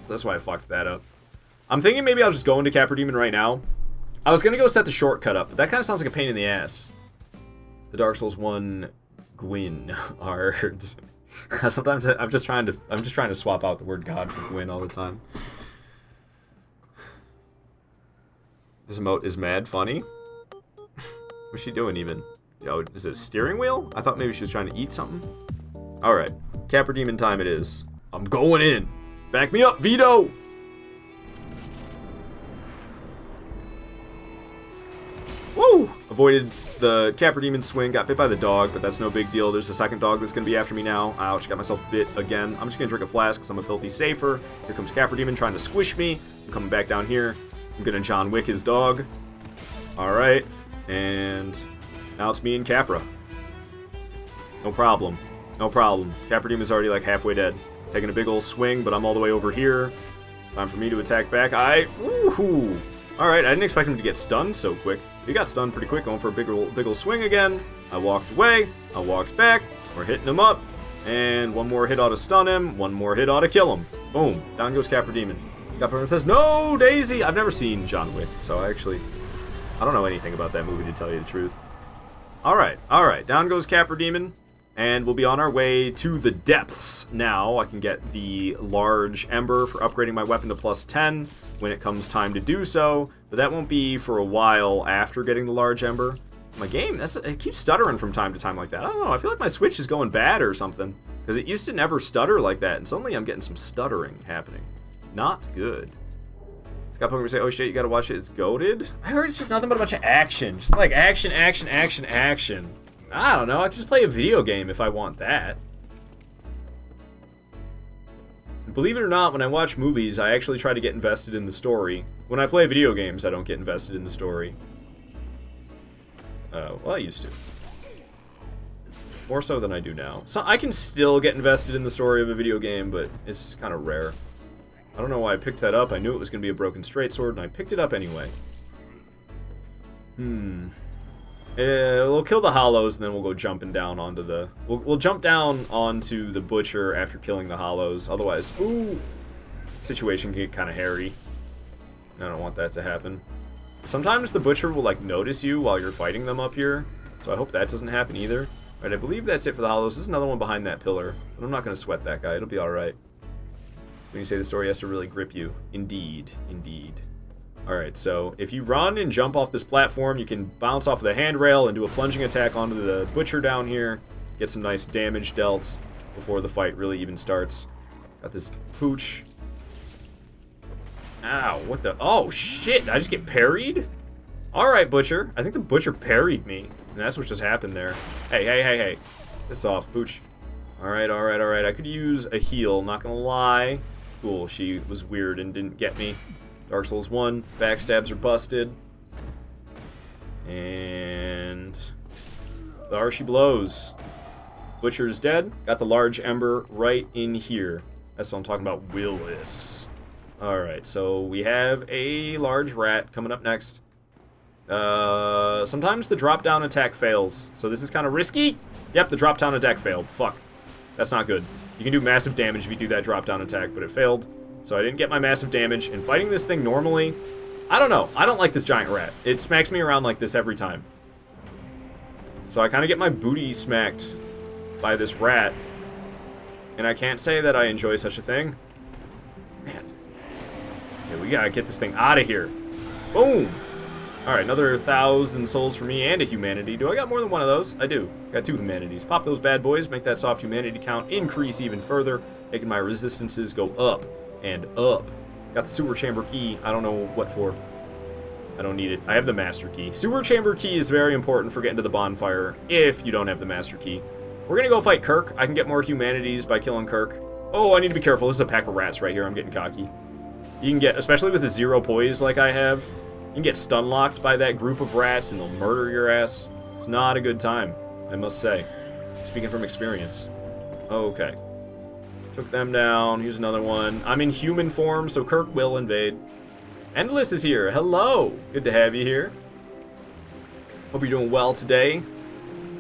That's why I fucked that up. I'm thinking maybe I'll just go into Capra Demon right now. I was going to go set the shortcut up, but that kind of sounds like a pain in the ass. The Dark Souls 1 Gwyn art. Sometimes I'm just trying to swap out the word God for Gwyn all the time. This emote is mad funny. What's she doing even? Yo, is it a steering wheel? I thought maybe she was trying to eat something. Alright, Capra Demon time it is. I'm going in. Back me up, Vito! Woo! Avoided the Capra Demon swing, got bit by the dog, but that's no big deal. There's a second dog that's going to be after me now. Ouch, got myself bit again. I'm just going to drink a flask because I'm a filthy safer. Here comes Capra Demon trying to squish me. I'm coming back down here. I'm going to John Wick his dog. Alright, and now it's me and Capra. No problem. No problem. Capra Demon's already like halfway dead. Taking a big old swing, but I'm all the way over here. Time for me to attack back. Woohoo! Alright, I didn't expect him to get stunned so quick. He got stunned pretty quick, going for a big old swing again. I walked away. I walked back. We're hitting him up. And one more hit ought to stun him. One more hit ought to kill him. Boom. Down goes Capra Demon. Capra Demon says, "No, Daisy!" I've never seen John Wick, so I don't know anything about that movie, to tell you the truth. Alright, down goes Capra Demon, and we'll be on our way to the depths now. I can get the large ember for upgrading my weapon to +10 when it comes time to do so, but that won't be for a while after getting the large ember. My game, it keeps stuttering from time to time like that. I don't know, I feel like my Switch is going bad or something, because it used to never stutter like that, and suddenly I'm getting some stuttering happening. Not good. Scott Pilgrim say, "Oh shit, you gotta watch it, it's goated." I heard it's just nothing but a bunch of action. Just like action, action, action, action. I don't know, I can just play a video game if I want that. Believe it or not, when I watch movies, I actually try to get invested in the story. When I play video games, I don't get invested in the story. Well, I used to. More so than I do now. So I can still get invested in the story of a video game, but it's kind of rare. I don't know why I picked that up. I knew it was going to be a broken straight sword, and I picked it up anyway. We'll kill the hollows, and then we'll go jumping down onto the... We'll jump down onto the butcher after killing the hollows. Otherwise, ooh, situation can get kind of hairy. I don't want that to happen. Sometimes the butcher will, like, notice you while you're fighting them up here. So I hope that doesn't happen either. Alright, I believe that's it for the hollows. There's another one behind that pillar. But I'm not going to sweat that guy. It'll be alright. When you say the story has to really grip you. Indeed. Indeed. Alright, so if you run and jump off this platform, you can bounce off of the handrail and do a plunging attack onto the butcher down here. Get some nice damage dealt before the fight really even starts. Got this pooch. Ow, what the... Oh, shit! Did I just get parried? Alright, butcher. I think the butcher parried me. And that's what just happened there. Hey. This off, pooch. Alright. I could use a heal, not gonna lie. Cool, she was weird and didn't get me. Dark Souls 1, backstabs are busted. And... there she blows. Butcher is dead. Got the large ember right in here. That's what I'm talking about, Willis. Alright, so we have a large rat coming up next. Sometimes the drop-down attack fails, so this is kind of risky. Yep, the drop-down attack failed. Fuck. That's not good. You can do massive damage if you do that drop-down attack, but it failed. So I didn't get my massive damage, and fighting this thing normally... I don't know. I don't like this giant rat. It smacks me around like this every time. So I kind of get my booty smacked by this rat. And I can't say that I enjoy such a thing. Man. Yeah, we gotta get this thing out of here. Boom! Alright, another 1,000 souls for me and a humanity. Do I got more than one of those? I do. Got 2 humanities. Pop those bad boys, make that soft humanity count increase even further, making my resistances go up and up. Got the sewer chamber key. I don't know what for. I don't need it. I have the master key. Sewer chamber key is very important for getting to the bonfire if you don't have the master key. We're gonna go fight Kirk. I can get more humanities by killing Kirk. Oh, I need to be careful. This is a pack of rats right here. I'm getting cocky. You can get, especially with a 0 poise like I have, you can get stun locked by that group of rats and they'll murder your ass. It's not a good time, I must say. Speaking from experience. Okay. Took them down. Here's another one. I'm in human form, so Kirk will invade. Endless is here. Hello. Good to have you here. Hope you're doing well today.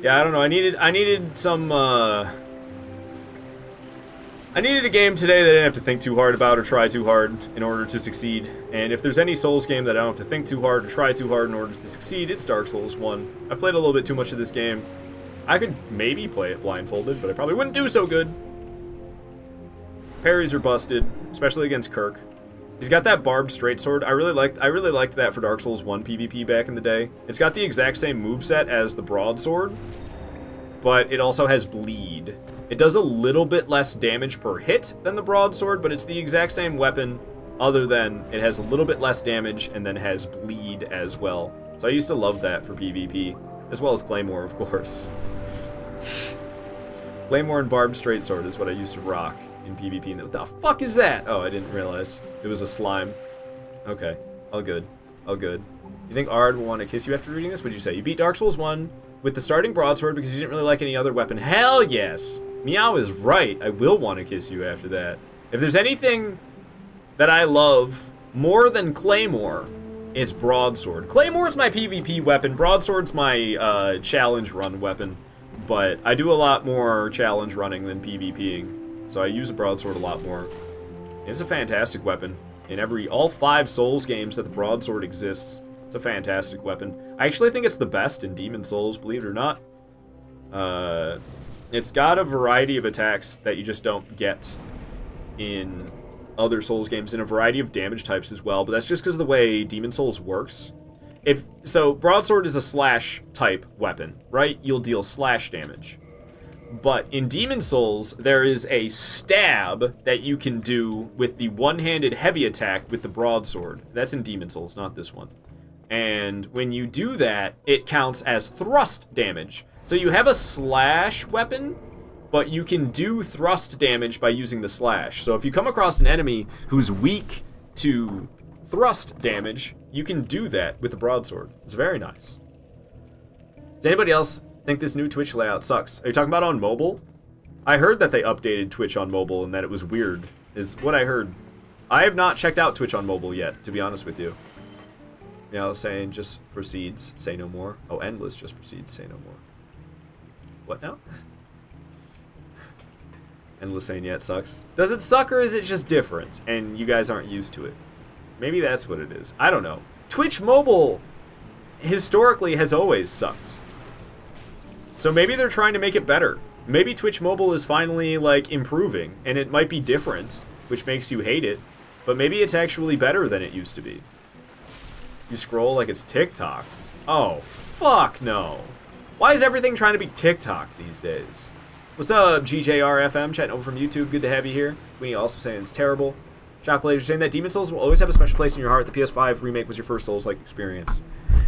Yeah, I don't know. I needed some, I needed a game today that I didn't have to think too hard about or try too hard in order to succeed. And if there's any Souls game that I don't have to think too hard or try too hard in order to succeed, it's Dark Souls 1. I've played a little bit too much of this game. I could maybe play it blindfolded, but I probably wouldn't do so good. Parries are busted, especially against Kirk. He's got that barbed straight sword. I really liked that for Dark Souls 1 PvP back in the day. It's got the exact same moveset as the broadsword, but it also has bleed. It does a little bit less damage per hit than the broadsword, but it's the exact same weapon, other than it has a little bit less damage and then has bleed as well. So I used to love that for PvP, as well as Claymore, of course. Claymore and barbed straight sword is what I used to rock in PvP. What the fuck is that? Oh, I didn't realize. It was a slime. Okay. All good. All good. You think Ard will want to kiss you after reading this? What'd you say? You beat Dark Souls 1 with the starting broadsword because you didn't really like any other weapon. Hell yes! Meow is right. I will want to kiss you after that. If there's anything that I love more than Claymore, it's broadsword. Claymore's my PvP weapon. Broadsword's my challenge run weapon. But I do a lot more challenge running than PvPing. So I use the broadsword a lot more. It's a fantastic weapon. In all 5 Souls games that the broadsword exists, it's a fantastic weapon. I actually think it's the best in Demon Souls, believe it or not. It's got a variety of attacks that you just don't get in other Souls games, and a variety of damage types as well, but that's just because of the way Demon Souls works. So broadsword is a slash type weapon, right? You'll deal slash damage. But in Demon Souls, there is a stab that you can do with the one-handed heavy attack with the broadsword. That's in Demon Souls, not this one. And when you do that, it counts as thrust damage. So you have a slash weapon, but you can do thrust damage by using the slash. So if you come across an enemy who's weak to thrust damage, you can do that with the broadsword. It's very nice. Does anybody else think Think this new Twitch layout sucks. Are you talking about on mobile? I heard that they updated Twitch on mobile and that it was weird, is what I heard. I have not checked out Twitch on mobile yet, to be honest with you. You know, saying just proceeds, say no more. Oh, endless just proceeds, say no more. What now? Endless saying, yeah, it sucks. Does it suck or is it just different and you guys aren't used to it? Maybe that's what it is. I don't know. Twitch mobile historically has always sucked. So maybe they're trying to make it better. Maybe Twitch mobile is finally, like, improving, and it might be different, which makes you hate it, but maybe it's actually better than it used to be. You scroll like it's TikTok. Oh, fuck no. Why is everything trying to be TikTok these days? What's up, GJRFM, chatting over from YouTube, good to have you here. Winnie also saying it's terrible. Shockblazer saying that Demon Souls will always have a special place in your heart. The PS5 remake was your first Souls-like experience.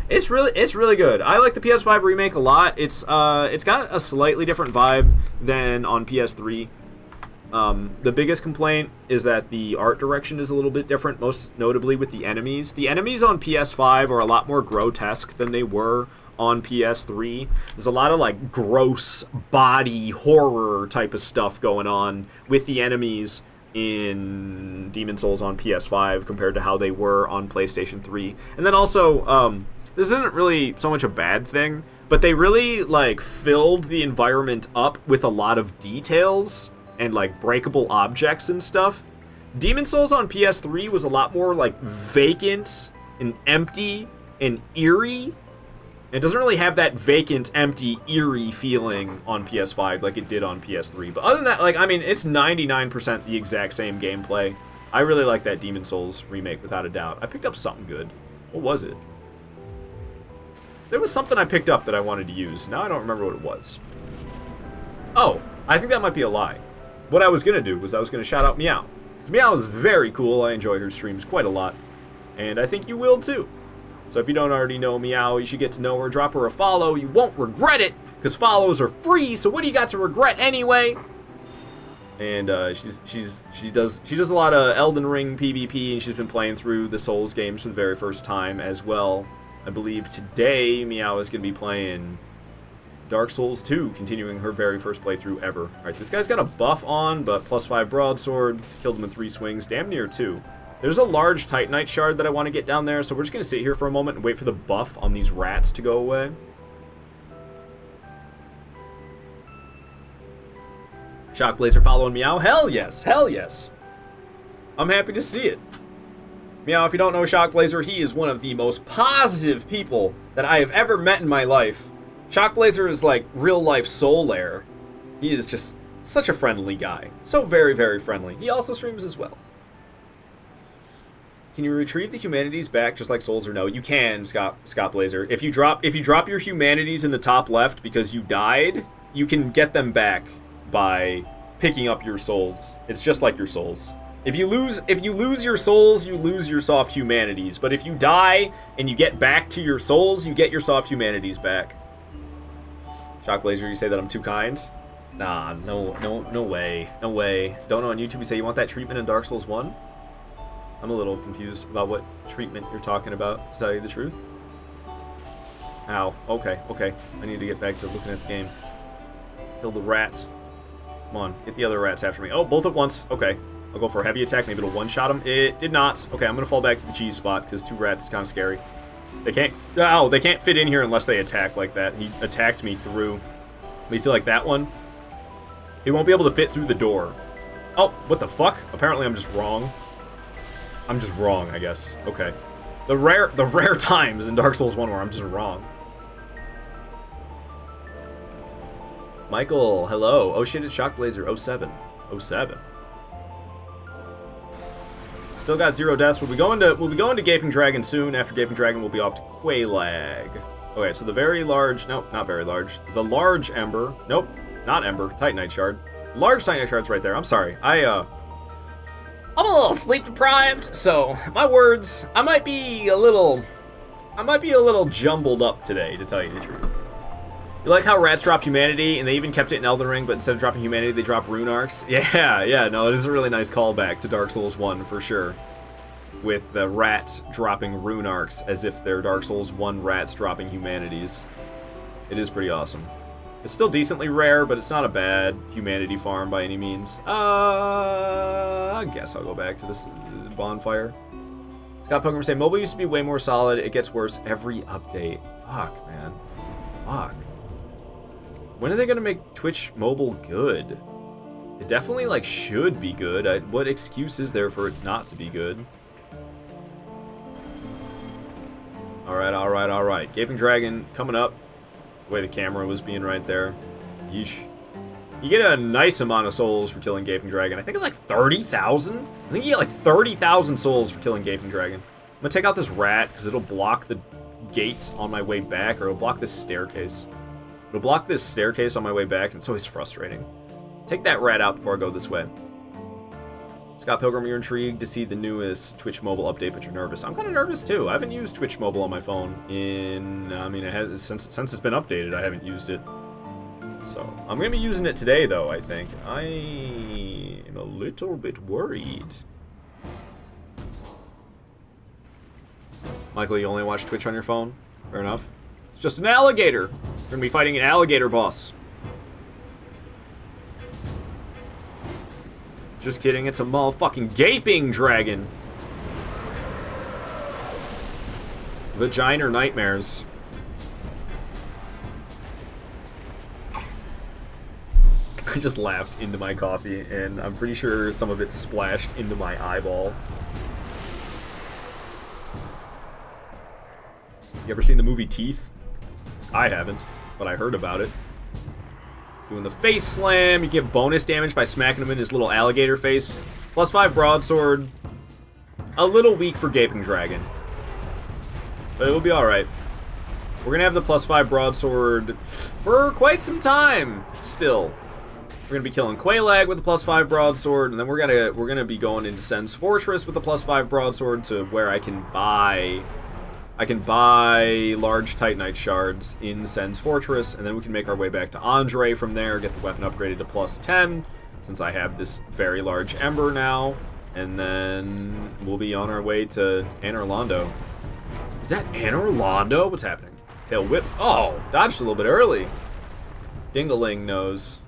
It's really good. I like the PS5 remake a lot. It's got a slightly different vibe than on PS3. The biggest complaint is that the art direction is a little bit different, most notably with the enemies. The enemies on PS5 are a lot more grotesque than they were on PS3. There's a lot of like gross body horror type of stuff going on with the enemies in Demon Souls on PS5 compared to how they were on PlayStation 3. And then also, this isn't really so much a bad thing, but they really like filled the environment up with a lot of details and like breakable objects and stuff. Demon Souls on PS3 was a lot more like vacant and empty and eerie. It doesn't really have that vacant, empty, eerie feeling on PS5 like it did on PS3. But other than that, like, I mean, it's 99% the exact same gameplay. I really like that Demon Souls remake without a doubt. I picked up something good. What was it? There was something I picked up that I wanted to use. Now I don't remember what it was. Oh, I think that might be a lie. What I was going to do was I was going to shout out Meow. Because Meow is very cool. I enjoy her streams quite a lot. And I think you will too. So if you don't already know Meow, you should get to know her. Drop her a follow. You won't regret it, because follows are free. So what do you got to regret anyway? And she does a lot of Elden Ring PvP, and she's been playing through the Souls games for the very first time as well. I believe today Meow is going to be playing Dark Souls 2, continuing her very first playthrough ever. All right, this guy's got a buff on, but +5 broadsword. Killed him in 3 swings, damn near 2. There's a large Titanite shard that I want to get down there, so we're just going to sit here for a moment and wait for the buff on these rats to go away. Shockblazer following Meow. Hell yes, hell yes. I'm happy to see it. Meow, if you don't know Shockblazer, he is one of the most positive people that I have ever met in my life. Shockblazer is like real-life Solaire. He is just such a friendly guy. So very, very friendly. He also streams as well. Can you retrieve the humanities back just like Souls or no? You can, Scott Blazer. If you drop your humanities in the top left because you died, you can get them back by picking up your souls. It's just like your souls. If you lose your souls, you lose your soft humanities. But if you die and you get back to your souls, you get your soft humanities back. Shockblazer, you say that I'm too kind? Nah, no way. No way. Don't know on YouTube you say you want that treatment in Dark Souls 1? I'm a little confused about what treatment you're talking about, to tell you the truth. Ow. Okay. I need to get back to looking at the game. Kill the rats. Come on, get the other rats after me. Oh, both at once. Okay. I'll go for a heavy attack. Maybe it'll one-shot them. It did not. Okay, I'm going to fall back to the cheese spot, because 2 rats is kind of scary. They can't... Ow, they can't fit in here unless they attack like that. He attacked me through. You see, like that one? He won't be able to fit through the door. Oh, what the fuck? Apparently I'm just wrong. I'm just wrong, I guess. Okay. The rare times in Dark Souls 1 where I'm just wrong. Michael, hello. Oh shit, it's Shockblazer 07. 07. Still got 0 deaths. We'll be going to Gaping Dragon soon. After Gaping Dragon, we'll be off to Quelag. Okay, so the very large... Nope, not very large. The large Ember... Nope, not Ember. Titanite Shard. Large Titanite Shard's right there. I'm sorry. I'm a little sleep deprived, so my words... I might be a little jumbled up today, to tell you the truth. You like how rats drop humanity, and they even kept it in Elden Ring, but instead of dropping humanity, they drop rune arcs? Yeah, no, it is a really nice callback to Dark Souls 1, for sure. With the rats dropping rune arcs as if they're Dark Souls 1 rats dropping humanities. It is pretty awesome. It's still decently rare, but it's not a bad humanity farm by any means. I guess I'll go back to this bonfire. Scott Pilgrim say, mobile used to be way more solid. It gets worse every update. Fuck, man. Fuck. When are they going to make Twitch mobile good? It definitely, like, should be good. What excuse is there for it not to be good? Alright, alright, alright. Gaping Dragon coming up. The way the camera was being right there. Yeesh. You get a nice amount of souls for killing Gaping Dragon. I think it's like 30,000? I think you get like 30,000 souls for killing Gaping Dragon. I'm gonna take out this rat, because it'll block the gates on my way back, or it'll block this staircase. It'll block this staircase on my way back, and it's always frustrating. Take that rat out before I go this way. Scott Pilgrim, you're intrigued to see the newest Twitch mobile update, but you're nervous. I'm kind of nervous too. I haven't used Twitch mobile on my phone in, I mean, since it's been updated, I haven't used it. So, I'm going to be using it today though, I think. I am a little bit worried. Michael, you only watch Twitch on your phone? Fair enough. It's just an alligator. We're going to be fighting an alligator boss. Just kidding, it's a motherfucking gaping dragon. Vagina nightmares. I just laughed into my coffee, and I'm pretty sure some of it splashed into my eyeball. You ever seen the movie Teeth? I haven't, but I heard about it. Doing the face slam, you get bonus damage by smacking him in his little alligator face. +5 broadsword. A little weak for Gaping Dragon, but it will be alright. We're gonna have the +5 broadsword for quite some time still. We're gonna be killing Quelag with the +5 broadsword, and then we're gonna be going into Sens Fortress with the +5 broadsword to where I can buy large Titanite shards in Sens Fortress, and then we can make our way back to Andre from there, get the weapon upgraded to +10, since I have this very large Ember now, and then we'll be on our way to Anor Londo. Is that Anor Londo? What's happening? Tail whip. Oh, dodged a little bit early. Dingaling knows.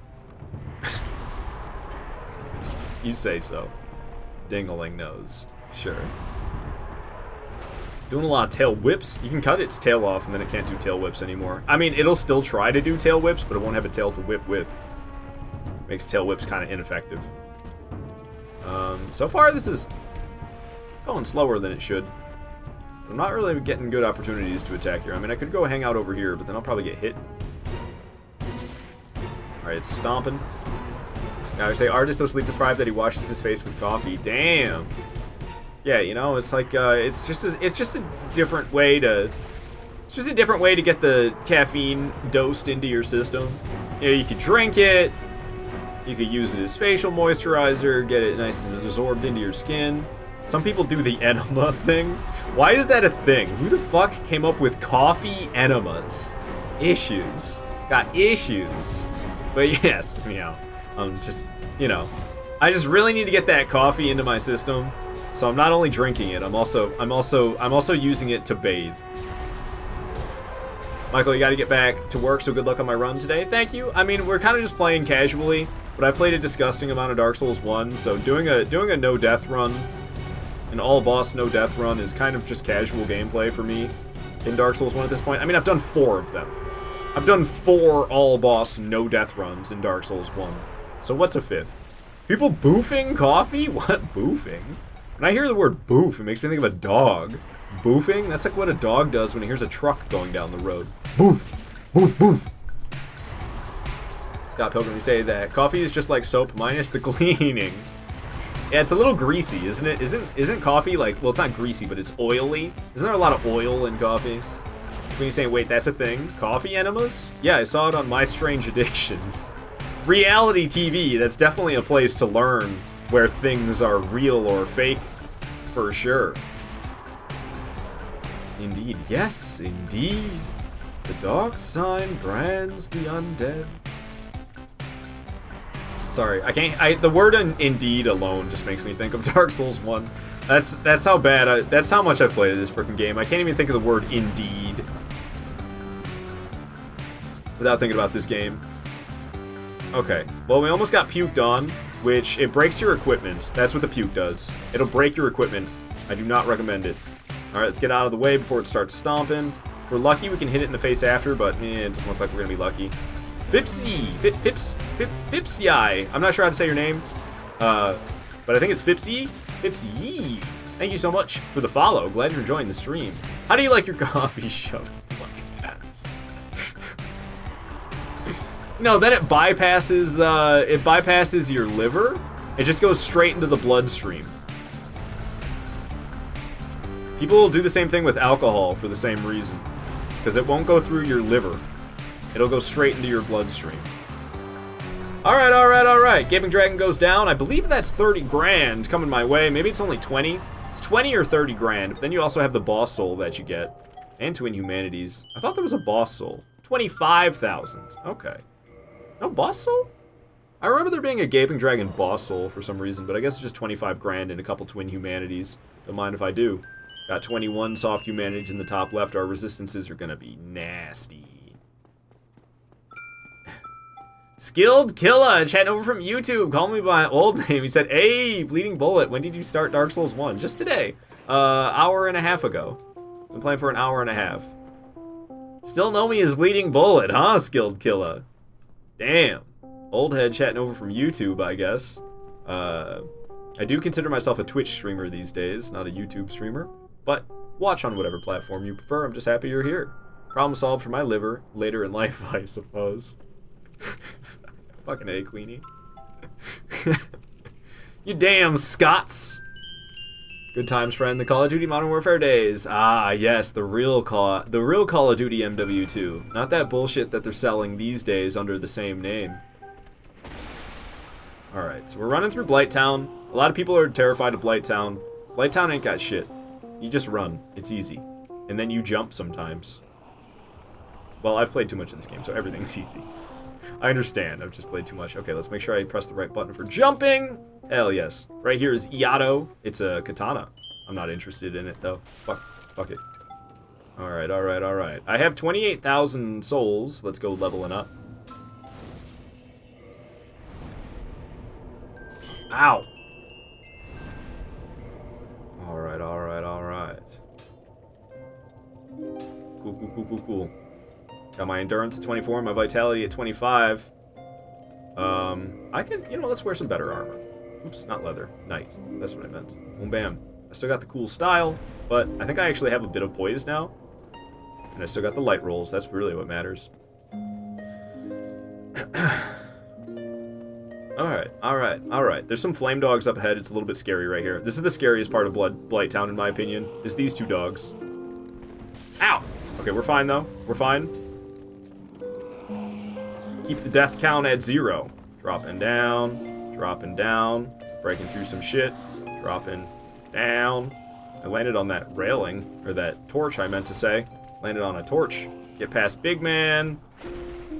You say so. Dingaling knows. Sure. Doing a lot of tail whips. You can cut its tail off and then it can't do tail whips anymore. I mean, it'll still try to do tail whips, but it won't have a tail to whip with. Makes tail whips kind of ineffective. So far this is going slower than it should. I'm not really getting good opportunities to attack here. I mean, I could go hang out over here, but then I'll probably get hit. Alright, it's stomping. Now I say Art is so sleep deprived that he washes his face with coffee. Damn. Yeah, you know, it's like it's just a different way to get the caffeine dosed into your system. You know, you could drink it, you could use it as facial moisturizer, get it nice and absorbed into your skin. Some people do the enema thing. Why is that a thing? Who the fuck came up with coffee enemas? Issues. Got issues. But yes, you know, just, you know, I just really need to get that coffee into my system. So I'm not only drinking it, I'm also using it to bathe. Michael, you gotta get back to work, so good luck on my run today. Thank you. I mean, we're kind of just playing casually, but I've played a disgusting amount of Dark Souls 1, so doing a no-death run, an all-boss no-death run is kind of just casual gameplay for me in Dark Souls 1 at this point. I mean, I've done 4 of them. I've done 4 all-boss no-death runs in Dark Souls 1. So what's a 5th? People boofing coffee? What boofing? When I hear the word boof, it makes me think of a dog. Boofing? That's like what a dog does when he hears a truck going down the road. Boof! Boof, boof! Scott Pilgrim, you say that coffee is just like soap minus the cleaning. Yeah, it's a little greasy, isn't it? Isn't coffee like, well, it's not greasy, but it's oily? Isn't there a lot of oil in coffee? When you say, wait, that's a thing? Coffee enemas? Yeah, I saw it on My Strange Addictions. Reality TV, that's definitely a place to learn where things are real or fake, for sure. Indeed, yes, indeed. The dark sign brands the undead. Sorry, I can't. The word indeed alone just makes me think of Dark Souls 1. That's how bad. That's how much I've played this freaking game. I can't even think of the word indeed. without thinking about this game. Okay, well, we almost got puked on, which it breaks your equipment. That's what the puke does. It'll break your equipment. I do not recommend it. Alright, let's get out of the way before it starts stomping. If we're lucky, we can hit it in the face after, but it doesn't look like we're going to be lucky. Fipsy. I'm not sure how to say your name, but I think it's Fipsy. Fipsy. Thank you so much for the follow. Glad you're enjoying the stream. How do you like your coffee shoved in my ass? No, then it bypasses your liver. It just goes straight into the bloodstream. People will do the same thing with alcohol for the same reason, because it won't go through your liver. It'll go straight into your bloodstream. Alright. Gaping Dragon goes down. I believe that's 30 grand coming my way. Maybe it's only 20. It's 20 or 30 grand. But then you also have the boss soul that you get. And Twin Humanities. I thought there was a boss soul. 25,000. Okay. No boss soul? I remember there being a Gaping Dragon boss soul for some reason, but I guess it's just 25 grand and a couple Twin Humanities. Don't mind if I do. Got 21 soft humanities in the top left. Our resistances are gonna be nasty. Skilled Killa, chatting over from YouTube. Call me by my old name. He said, hey, Bleeding Bullet, when did you start Dark Souls 1? Just today. Hour and a half ago. Been playing for an hour and a half. Still know me as Bleeding Bullet, huh, Skilled Killa? Damn. Old head chatting over from YouTube, I guess. I do consider myself a Twitch streamer these days, not a YouTube streamer. But watch on whatever platform you prefer. I'm just happy you're here. Problem solved for my liver later in life, I suppose. Fucking A, Queenie. You damn Scots. Good times, friend. The Call of Duty Modern Warfare days. Ah, yes, the real Call of Duty MW2. Not that bullshit that they're selling these days under the same name. Alright, so we're running through Blighttown. A lot of people are terrified of Blighttown. Blighttown ain't got shit. You just run. It's easy. And then you jump sometimes. Well, I've played too much of this game, so everything's easy. I understand. I've just played too much. Okay, let's make sure I press the right button for jumping. Hell yes. Right here is Iato. It's a katana. I'm not interested in it, though. Fuck it. Alright. I have 28,000 souls. Let's go leveling up. Ow. Alright. Cool. Got my endurance at 24, my vitality at 25. I can, let's wear some better armor. Oops, not leather. Knight. That's what I meant. Boom, bam. I still got the cool style, but I think I actually have a bit of poise now. And I still got the light rolls. That's really what matters. Alright. There's some flame dogs up ahead. It's a little bit scary right here. This is the scariest part of Blighttown, in my opinion, is these two dogs. Ow! Okay, we're fine, though. We're fine. Keep the death count at 0. Dropping down. Breaking through some shit. Dropping down. I landed on that railing, or that torch, I meant to say. Landed on a torch. Get past big man.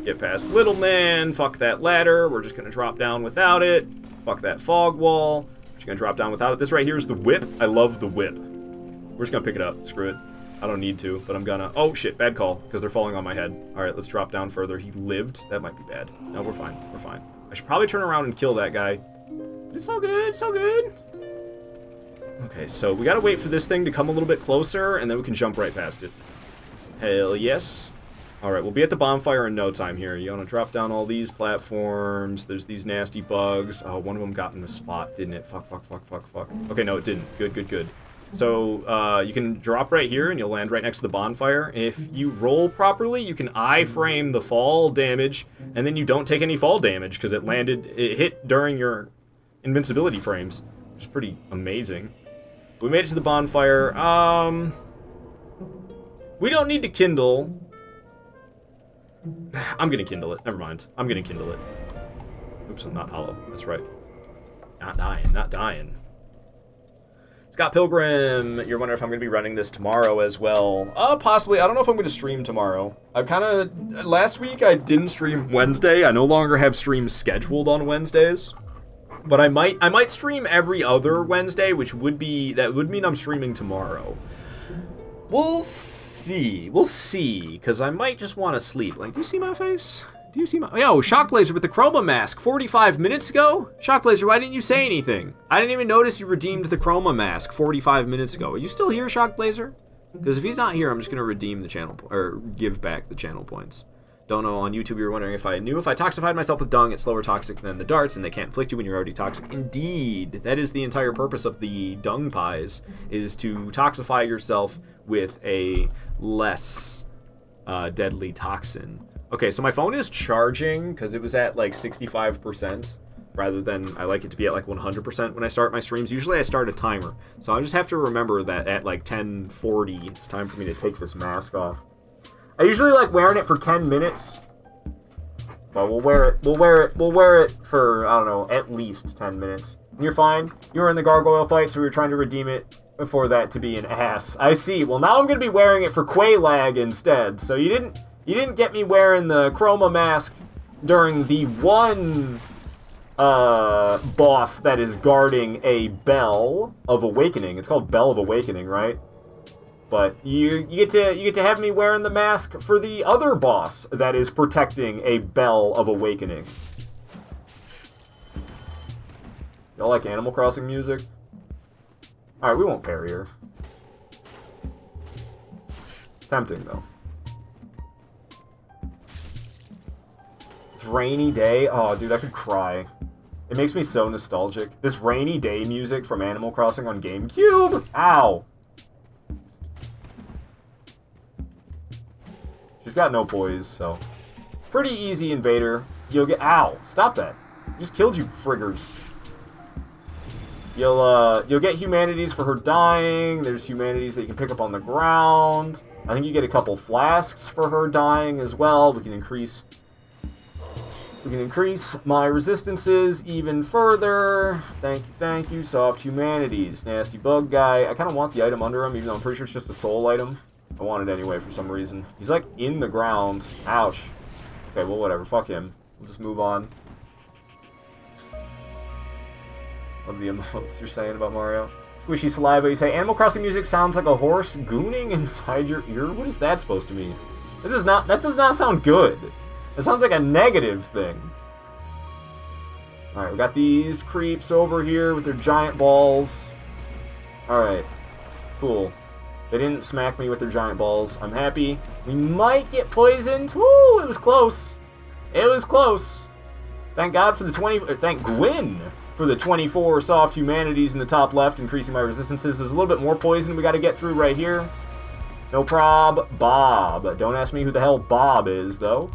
Get past little man. Fuck that ladder. We're just gonna drop down without it. Fuck that fog wall. We're just gonna drop down without it. This right here is the whip. I love the whip. We're just gonna pick it up. Screw it. I don't need to, but I'm gonna... Oh, shit. Bad call, because they're falling on my head. Alright, let's drop down further. He lived. That might be bad. No, we're fine. I should probably turn around and kill that guy. But it's all good. Okay, so we gotta wait for this thing to come a little bit closer, and then we can jump right past it. Hell yes. Alright, we'll be at the bonfire in no time here. You wanna drop down all these platforms. There's these nasty bugs. Oh, one of them got in the spot, didn't it? Fuck. Okay, no, it didn't. Good. So, you can drop right here, and you'll land right next to the bonfire. If you roll properly, you can I-frame the fall damage, and then you don't take any fall damage, because it hit during your invincibility frames, which is pretty amazing. We made it to the bonfire. We don't need to kindle. I'm gonna kindle it. Never mind. I'm gonna kindle it. Oops, I'm not hollow. That's right. Not dying. Scott Pilgrim, you're wondering if I'm going to be running this tomorrow as well. Possibly. I don't know if I'm going to stream tomorrow. Last week I didn't stream Wednesday. I no longer have streams scheduled on Wednesdays. But I might stream every other Wednesday, that would mean I'm streaming tomorrow. We'll see. We'll see, because I might just want to sleep. Like, do you see my face? Do you see my... Yo, Shock Blazer with the Chroma Mask 45 minutes ago? Shock Blazer, why didn't you say anything? I didn't even notice you redeemed the Chroma Mask 45 minutes ago. Are you still here, Shock Blazer? Because if he's not here, I'm just going to redeem the channel... or give back the channel points. Don't know, on YouTube you were wondering if I knew if I toxified myself with dung, it's slower toxic than the darts, and they can't inflict you when you're already toxic. Indeed, that is the entire purpose of the dung pies, is to toxify yourself with a less deadly toxin. Okay, so my phone is charging, because it was at like 65%, rather than I like it to be at like 100% when I start my streams. Usually I start a timer, so I just have to remember that at like 10:40, it's time for me to take this mask off. I usually like wearing it for 10 minutes. Well, we'll wear it for, I don't know, at least 10 minutes. You're fine. You were in the gargoyle fight, so we were trying to redeem it before that to be an ass. I see. Well, now I'm going to be wearing it for Quelag instead. So you didn't get me wearing the chroma mask during the one boss that is guarding a Bell of Awakening. It's called Bell of Awakening, right? But you get to have me wearing the mask for the other boss that is protecting a Bell of Awakening. Y'all like Animal Crossing music? Alright, we won't parry her. Tempting, though. It's rainy day. Oh, dude, I could cry. It makes me so nostalgic. This rainy day music from Animal Crossing on GameCube? Ow! She's got no poise, so... Pretty easy, Invader. You'll get... Ow! Stop that. I just killed you, friggers. You'll get humanities for her dying. There's humanities that you can pick up on the ground. I think you get a couple flasks for her dying as well. We can increase my resistances even further. Thank you. Soft humanities. Nasty bug guy. I kind of want the item under him, even though I'm pretty sure it's just a soul item. I want it anyway for some reason. He's like in the ground. Ouch. Okay, well, whatever. Fuck him. We'll just move on. Love the emotes you're saying about Mario. Squishy saliva. You say Animal Crossing music sounds like a horse gooning inside your ear. What is that supposed to mean? That does not sound good. It sounds like a negative thing. Alright, we got these creeps over here with their giant balls. Alright. Cool. They didn't smack me with their giant balls. I'm happy. We might get poisoned. Woo! It was close. It was close. Thank God for the thank Gwyn for the 24 soft humanities in the top left, increasing my resistances. There's a little bit more poison we got to get through right here. No prob. Bob. Don't ask me who the hell Bob is, though.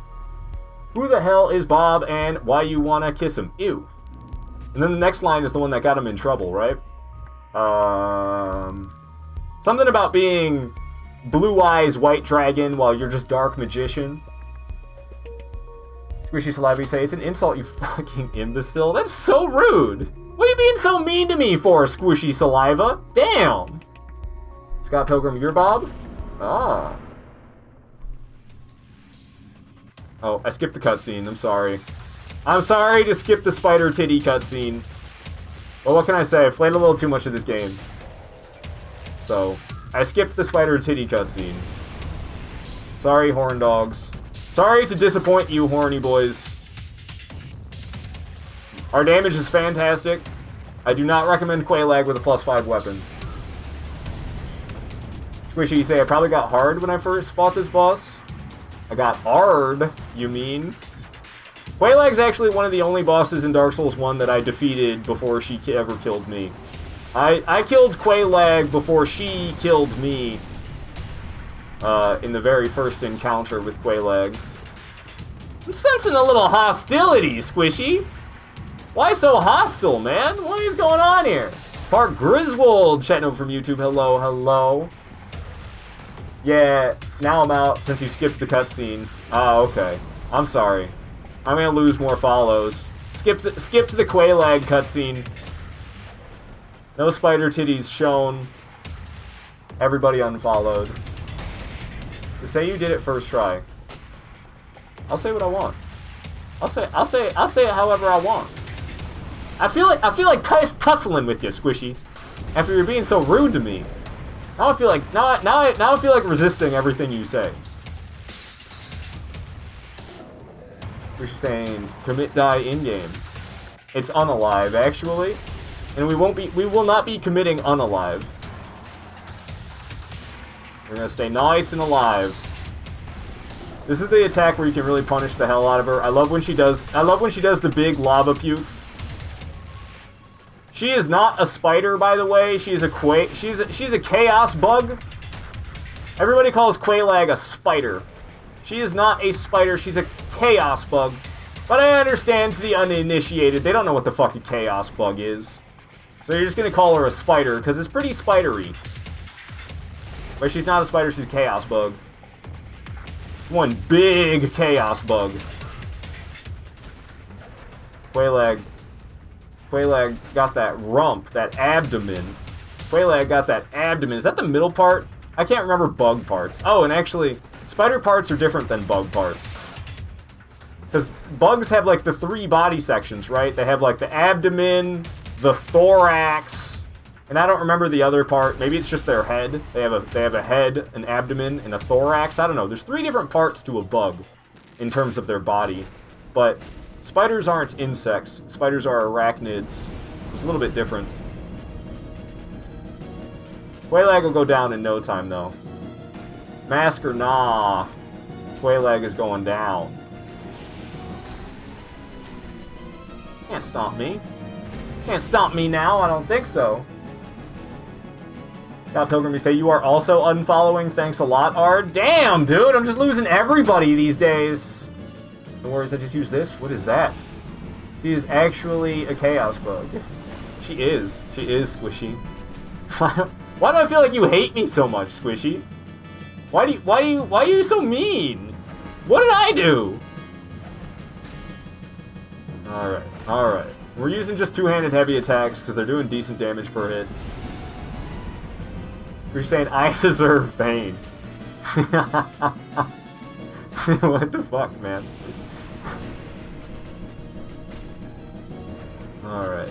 Who the hell is Bob and why you want to kiss him? Ew. And then the next line is the one that got him in trouble, right? Something about being Blue Eyes White Dragon while you're just Dark Magician. Squishy Saliva, you say, it's an insult, you fucking imbecile. That's so rude. What are you being so mean to me for, Squishy Saliva? Damn. Scott Pilgrim, you're Bob? Ah. Oh, I skipped the cutscene. I'm sorry. I'm sorry to skip the spider titty cutscene. Well, what can I say? I've played a little too much of this game. So, I skipped the spider titty cutscene. Sorry, horn dogs. Sorry to disappoint you, horny boys. Our damage is fantastic. I do not recommend Quelag with a +5 weapon. Squishy, you say I probably got hard when I first fought this boss? I got hard, you mean? Quelag's actually one of the only bosses in Dark Souls 1 that I defeated before she ever killed me. I killed Quelag before she killed me in the very first encounter with Quelag. I'm sensing a little hostility, Squishy. Why so hostile, man? What is going on here? Park Griswold, chatting from YouTube. Hello, hello. Yeah, now I'm out since you skipped the cutscene. Oh, okay. I'm sorry. I'm gonna lose more follows. Skipped the Quelag cutscene. No spider titties shown. Everybody unfollowed. Just say you did it first try. I'll say what I want. I'll say it however I want. I feel like tussling with you, Squishy. After you're being so rude to me. Now I feel like now I feel like resisting everything you say. You're saying commit die in game. It's unalive actually, and we will not be committing unalive. We're gonna stay nice and alive. This is the attack where you can really punish the hell out of her. I love when she does the big lava puke. She is not a spider, by the way. She's a chaos bug. Everybody calls Quelag a spider. She is not a spider, she's a chaos bug. But I understand to the uninitiated, they don't know what the fuck a chaos bug is. So you're just gonna call her a spider, because it's pretty spidery. But she's not a spider, she's a chaos bug. It's one big chaos bug. Quelag got that rump, that abdomen. Quelag got that abdomen. Is that the middle part? I can't remember bug parts. Oh, and actually, spider parts are different than bug parts. Because bugs have like the 3 body sections, right? They have like the abdomen, the thorax, and I don't remember the other part. Maybe it's just their head. They have a head, an abdomen, and a thorax. I don't know. There's 3 different parts to a bug in terms of their body. But spiders aren't insects. Spiders are arachnids. It's a little bit different. Quelag will go down in no time, though. Mask or nah, Quelag is going down. Can't stomp me. Can't stomp me now, I don't think so. Scott Pilgrim, you say you are also unfollowing. Thanks a lot, Ard. Damn, dude, I'm just losing everybody these days. No worries, I just use this. What is that? She is actually a chaos bug. She is Squishy. Why do I feel like you hate me so much, Squishy? Why are you so mean? What did I do? Alright. We're using just 2-handed heavy attacks because they're doing decent damage per hit. You're saying I deserve pain. What the fuck, man? Alright.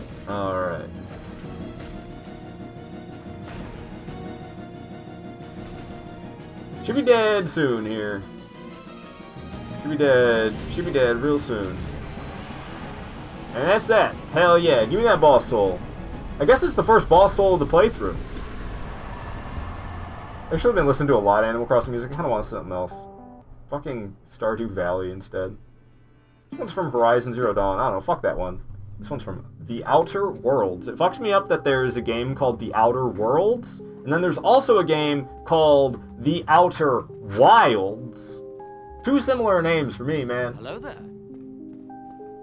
Should be dead soon here. Should be dead real soon. And that's that. Hell yeah, give me that boss soul. I guess it's the first boss soul of the playthrough. I should have been listening to a lot of Animal Crossing music. I kind of want something else. Fucking Stardew Valley instead. This one's from Horizon Zero Dawn. I don't know, fuck that one. This one's from The Outer Worlds. It fucks me up that there's a game called The Outer Worlds, and then there's also a game called The Outer Wilds. 2 similar names for me, man. Hello there.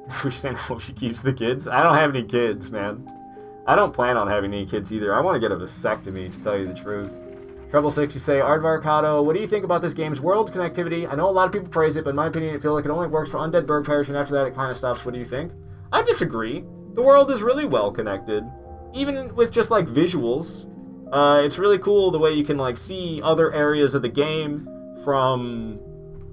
So she's saying, oh, she keeps the kids? I don't have any kids, man. I don't plan on having any kids either. I want to get a vasectomy, to tell you the truth. Treble 6, you say, Aardvarkado, what do you think about this game's world connectivity? I know a lot of people praise it, but in my opinion, I feel like it only works for Undead Berg Parish, and after that, it kind of stops. What do you think? I disagree. The world is really well connected. Even with just, like, visuals. It's really cool the way you can, like, see other areas of the game from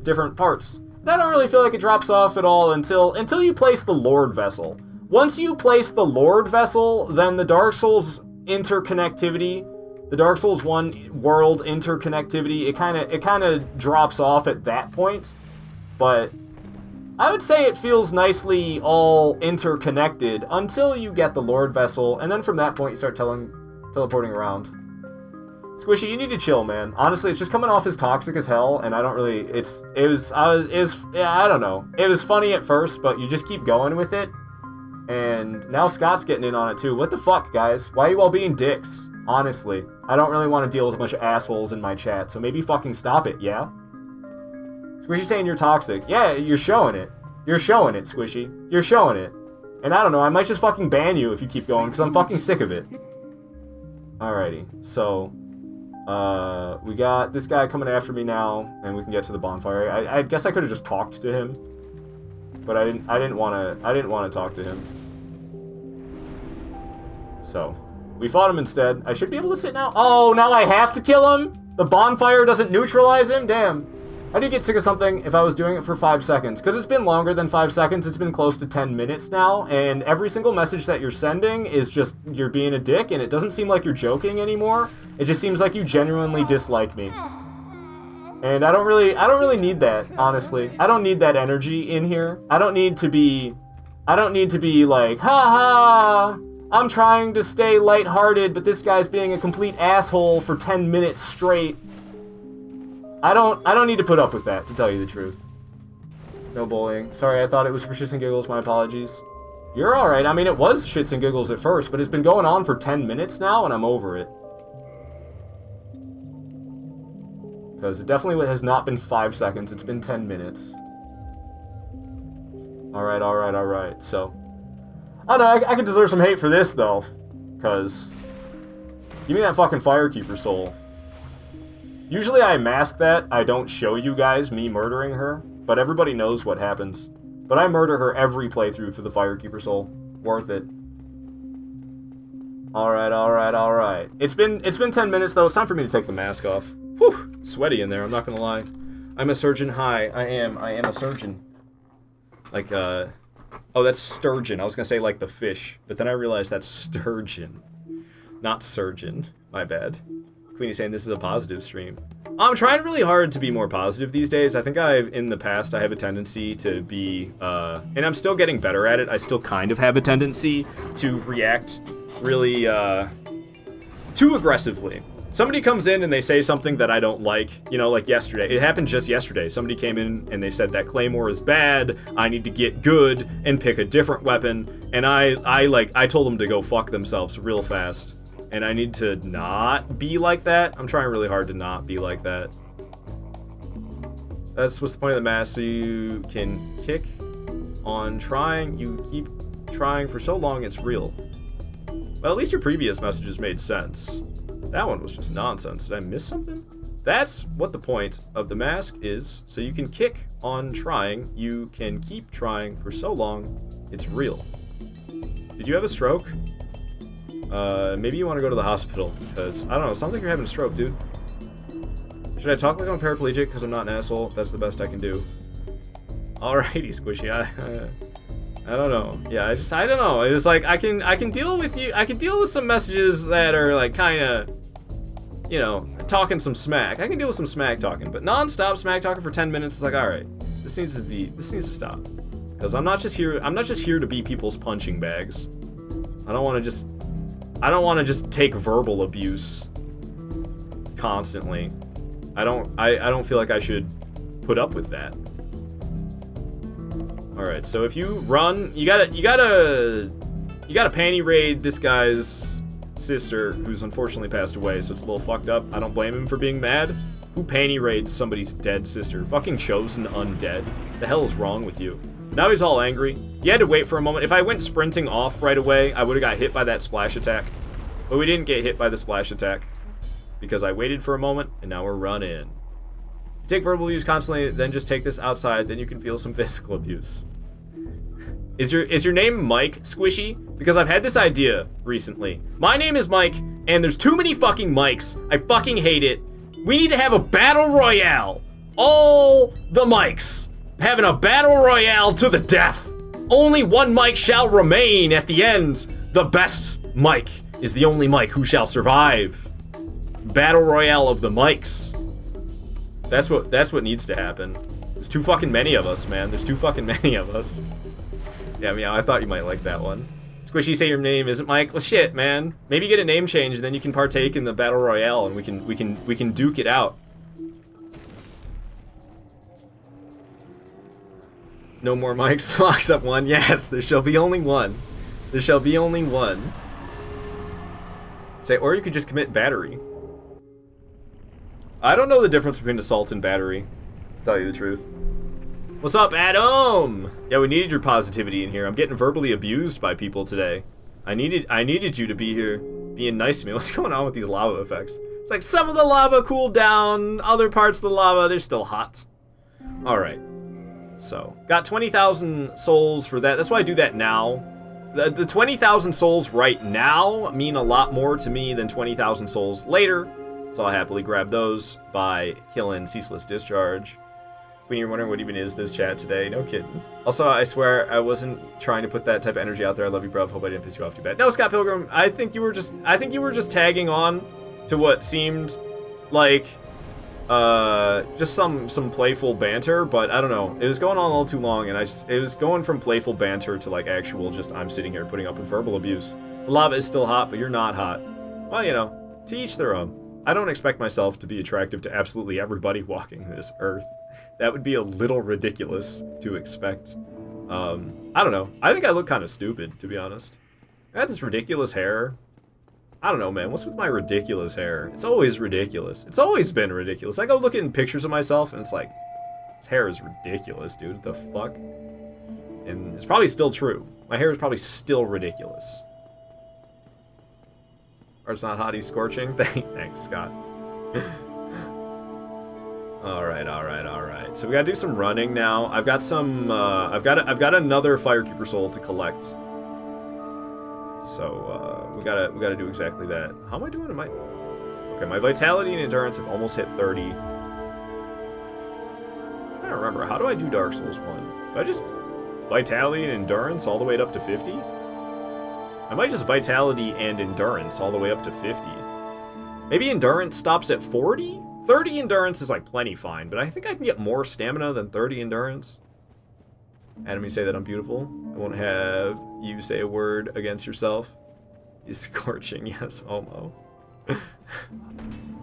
different parts. And I don't really feel like it drops off at all until you place the Lord Vessel. Once you place the Lord Vessel, then the Dark Souls interconnectivity, the Dark Souls 1 world interconnectivity, it kind of drops off at that point. But I would say it feels nicely all interconnected until you get the Lord Vessel, and then from that point you start teleporting around. Squishy, you need to chill, man. Honestly, it's just coming off as toxic as hell, and I don't really, I don't know. It was funny at first, but you just keep going with it, and now Scott's getting in on it too. What the fuck, guys? Why are you all being dicks? Honestly, I don't really want to deal with a bunch of assholes in my chat, so maybe fucking stop it, yeah? Squishy's saying you're toxic. Yeah, you're showing it. You're showing it, Squishy. You're showing it. And I don't know, I might just fucking ban you if you keep going, because I'm fucking sick of it. Alrighty, so we got this guy coming after me now, and we can get to the bonfire. I guess I could have just talked to him, but I didn't want to talk to him. So we fought him instead. I should be able to sit now. Oh, now I have to kill him. The bonfire doesn't neutralize him. Damn. I do get sick of something if I was doing it for 5 seconds, because it's been longer than 5 seconds. It's been close to 10 minutes now, and every single message that you're sending is just you're being a dick, and it doesn't seem like you're joking anymore. It just seems like you genuinely dislike me. And I don't really need that, honestly. I don't need that energy in here. I don't need to be like, ha ha, I'm trying to stay lighthearted, but this guy's being a complete asshole for 10 minutes straight. I don't need to put up with that, to tell you the truth. No bullying. Sorry, I thought it was for shits and giggles. My apologies. You're alright. I mean, it was shits and giggles at first, but it's been going on for 10 minutes now, and I'm over it. Because it definitely has not been 5 seconds. It's been 10 minutes. Alright. So, I don't know. I could deserve some hate for this, though. Because, give me that fucking Firekeeper soul. Usually I mask that. I don't show you guys me murdering her, but everybody knows what happens. But I murder her every playthrough for the Firekeeper soul. Worth it. Alright. It's been 10 minutes though. It's time for me to take the mask off. Whew, sweaty in there, I'm not gonna lie. I'm a surgeon. Hi, I am a surgeon. Like, oh, that's sturgeon. I was gonna say like the fish, but then I realized that's sturgeon, not surgeon. My bad. Queenie's saying this is a positive stream. I'm trying really hard to be more positive these days. I think in the past, I have a tendency to be, and I'm still getting better at it. I still kind of have a tendency to react really, too aggressively. Somebody comes in and they say something that I don't like, you know, like yesterday. It happened just yesterday. Somebody came in and they said that Claymore is bad, I need to get good and pick a different weapon, and I told them to go fuck themselves real fast. And I need to not be like that. I'm trying really hard to not be like that. That's what's the point of the mask, so you can kick on trying. You keep trying for so long it's real. Well, at least your previous messages made sense. That one was just nonsense. Did I miss something? That's what the point of the mask is. So you can kick on trying. You can keep trying for so long it's real. Did you have a stroke? Maybe you want to go to the hospital, because, I don't know, it sounds like you're having a stroke, dude. Should I talk like I'm paraplegic because I'm not an asshole? That's the best I can do. Alrighty, Squishy, I don't know. Yeah, I don't know. It was like, I can deal with you, I can deal with some messages that are, like, kinda, you know, talking some smack. I can deal with some smack talking, but non-stop smack talking for 10 minutes is like, alright, this needs to stop. Because I'm not just here to be people's punching bags. I don't want to just take verbal abuse constantly. I don't feel like I should put up with that. All right, so if you run, you gotta panty raid this guy's sister, who's unfortunately passed away, so it's a little fucked up. I don't blame him for being mad. Who panty raids somebody's dead sister? Fucking chosen undead. The hell is wrong with you? Now he's all angry. He had to wait for a moment. If I went sprinting off right away, I would have got hit by that splash attack. But we didn't get hit by the splash attack because I waited for a moment, and now we're running. You take verbal abuse constantly, then just take this outside, then you can feel some physical abuse. Is your name Mike, Squishy? Because I've had this idea recently. My name is Mike, and there's too many fucking Mikes. I fucking hate it. We need to have a battle royale. All the Mikes. Having a battle royale to the death. Only one Mike shall remain at the end. The best Mike is the only Mike who shall survive. Battle royale of the Mikes. That's what needs to happen. There's too fucking many of us, man. There's too fucking many of us. Yeah, meow, I thought you might like that one. Squishy, say your name isn't Mike. Well, shit, man. Maybe get a name change, and then you can partake in the battle royale, and we can duke it out. No more Mikes. Locks up one. Yes, there shall be only one. There shall be only one. Say, or you could just commit battery. I don't know the difference between assault and battery, to tell you the truth. What's up, Adam? Yeah, we needed your positivity in here. I'm getting verbally abused by people today. I needed you to be here, being nice to me. What's going on with these lava effects? It's like some of the lava cooled down, other parts of the lava, they're still hot. Alright. So, got 20,000 souls for that. That's why I do that now. The 20,000 souls right now mean a lot more to me than 20,000 souls later. So I'll happily grab those by killing Ceaseless Discharge. when you're wondering what even is this chat today, no kidding. Also, I swear I wasn't trying to put that type of energy out there. I love you, bro. Hope I didn't piss you off too bad. No, Scott Pilgrim, I think you were just tagging on to what seemed like just some playful banter, but I don't know. It was going on a little too long, and it was going from playful banter to like actual just I'm sitting here putting up with verbal abuse. The lava is still hot, but you're not hot. Well, you know, to each their own. I don't expect myself to be attractive to absolutely everybody walking this earth. That would be a little ridiculous to expect. I don't know. I think I look kind of stupid, to be honest. I got this ridiculous hair. I don't know, man. What's with my ridiculous hair? It's always ridiculous. It's always been ridiculous. I go look at pictures of myself, and it's like, this hair is ridiculous, dude. What the fuck? And it's probably still true. My hair is probably still ridiculous. Or it's not hot, he's scorching. Thanks, Scott. Alright. So we gotta do some running now. I've got some, I've got another Firekeeper soul to collect. So, we gotta do exactly that. How am I doing? Okay, my vitality and endurance have almost hit 30. I'm trying to remember, how do I do Dark Souls 1? Do I just vitality and endurance all the way up to 50? I might just vitality and endurance all the way up to 50. Maybe endurance stops at 40? 30 endurance is like plenty fine, but I think I can get more stamina than 30 endurance. Adam, you say that I'm beautiful. I won't have you say a word against yourself. He's scorching, yes, homo.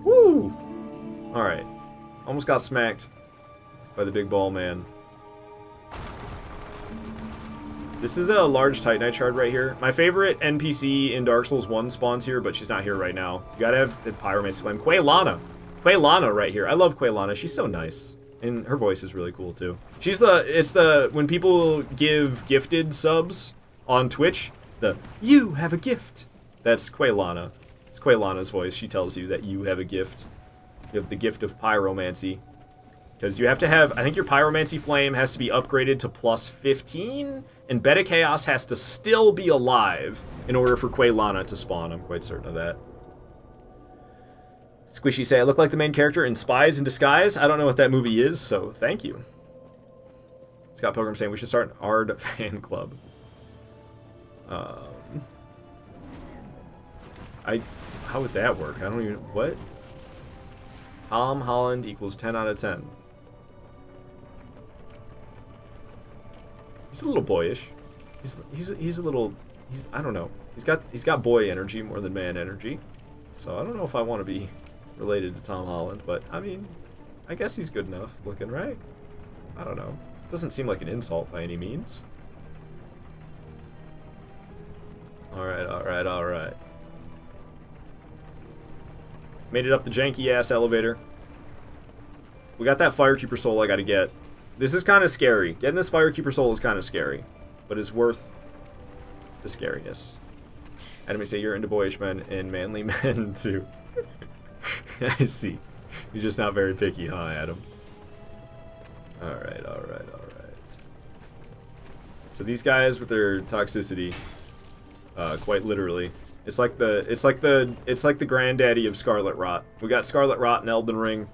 Woo! Alright. Almost got smacked by the big ball man. This is a large Titanite shard right here. My favorite NPC in Dark Souls 1 spawns here, but she's not here right now. You gotta have the Pyromancy Flame. Quelana right here. I love Quelana. She's so nice. And her voice is really cool too. When people give gifted subs on Twitch, you have a gift. That's Quelana. It's Quelana's voice. She tells you that you have a gift. You have the gift of pyromancy. Because you have to have, I think your pyromancy flame has to be upgraded to plus 15, and Beta Chaos has to still be alive in order for Quelana to spawn. I'm quite certain of that. Squishy say, I look like the main character in Spies in Disguise. I don't know what that movie is, so thank you. Scott Pilgrim saying we should start an ARD fan club. How would that work? I don't even, what? Tom Holland equals 10 out of 10. He's a little boyish. He's a little, I don't know. He's got boy energy more than man energy. So I don't know if I want to be related to Tom Holland, but I mean, I guess he's good enough looking, right? I don't know. Doesn't seem like an insult by any means. Alright. Made it up the janky-ass elevator. We got that Firekeeper soul I gotta get. This is kind of scary. Getting this Firekeeper soul is kind of scary. But it's worth the scariness. Enemy say you're into boyish men and manly men too. I see. You're just not very picky, huh, Adam? Alright. So these guys with their toxicity, quite literally, it's like the granddaddy of Scarlet Rot. We got Scarlet Rot in Elden Ring.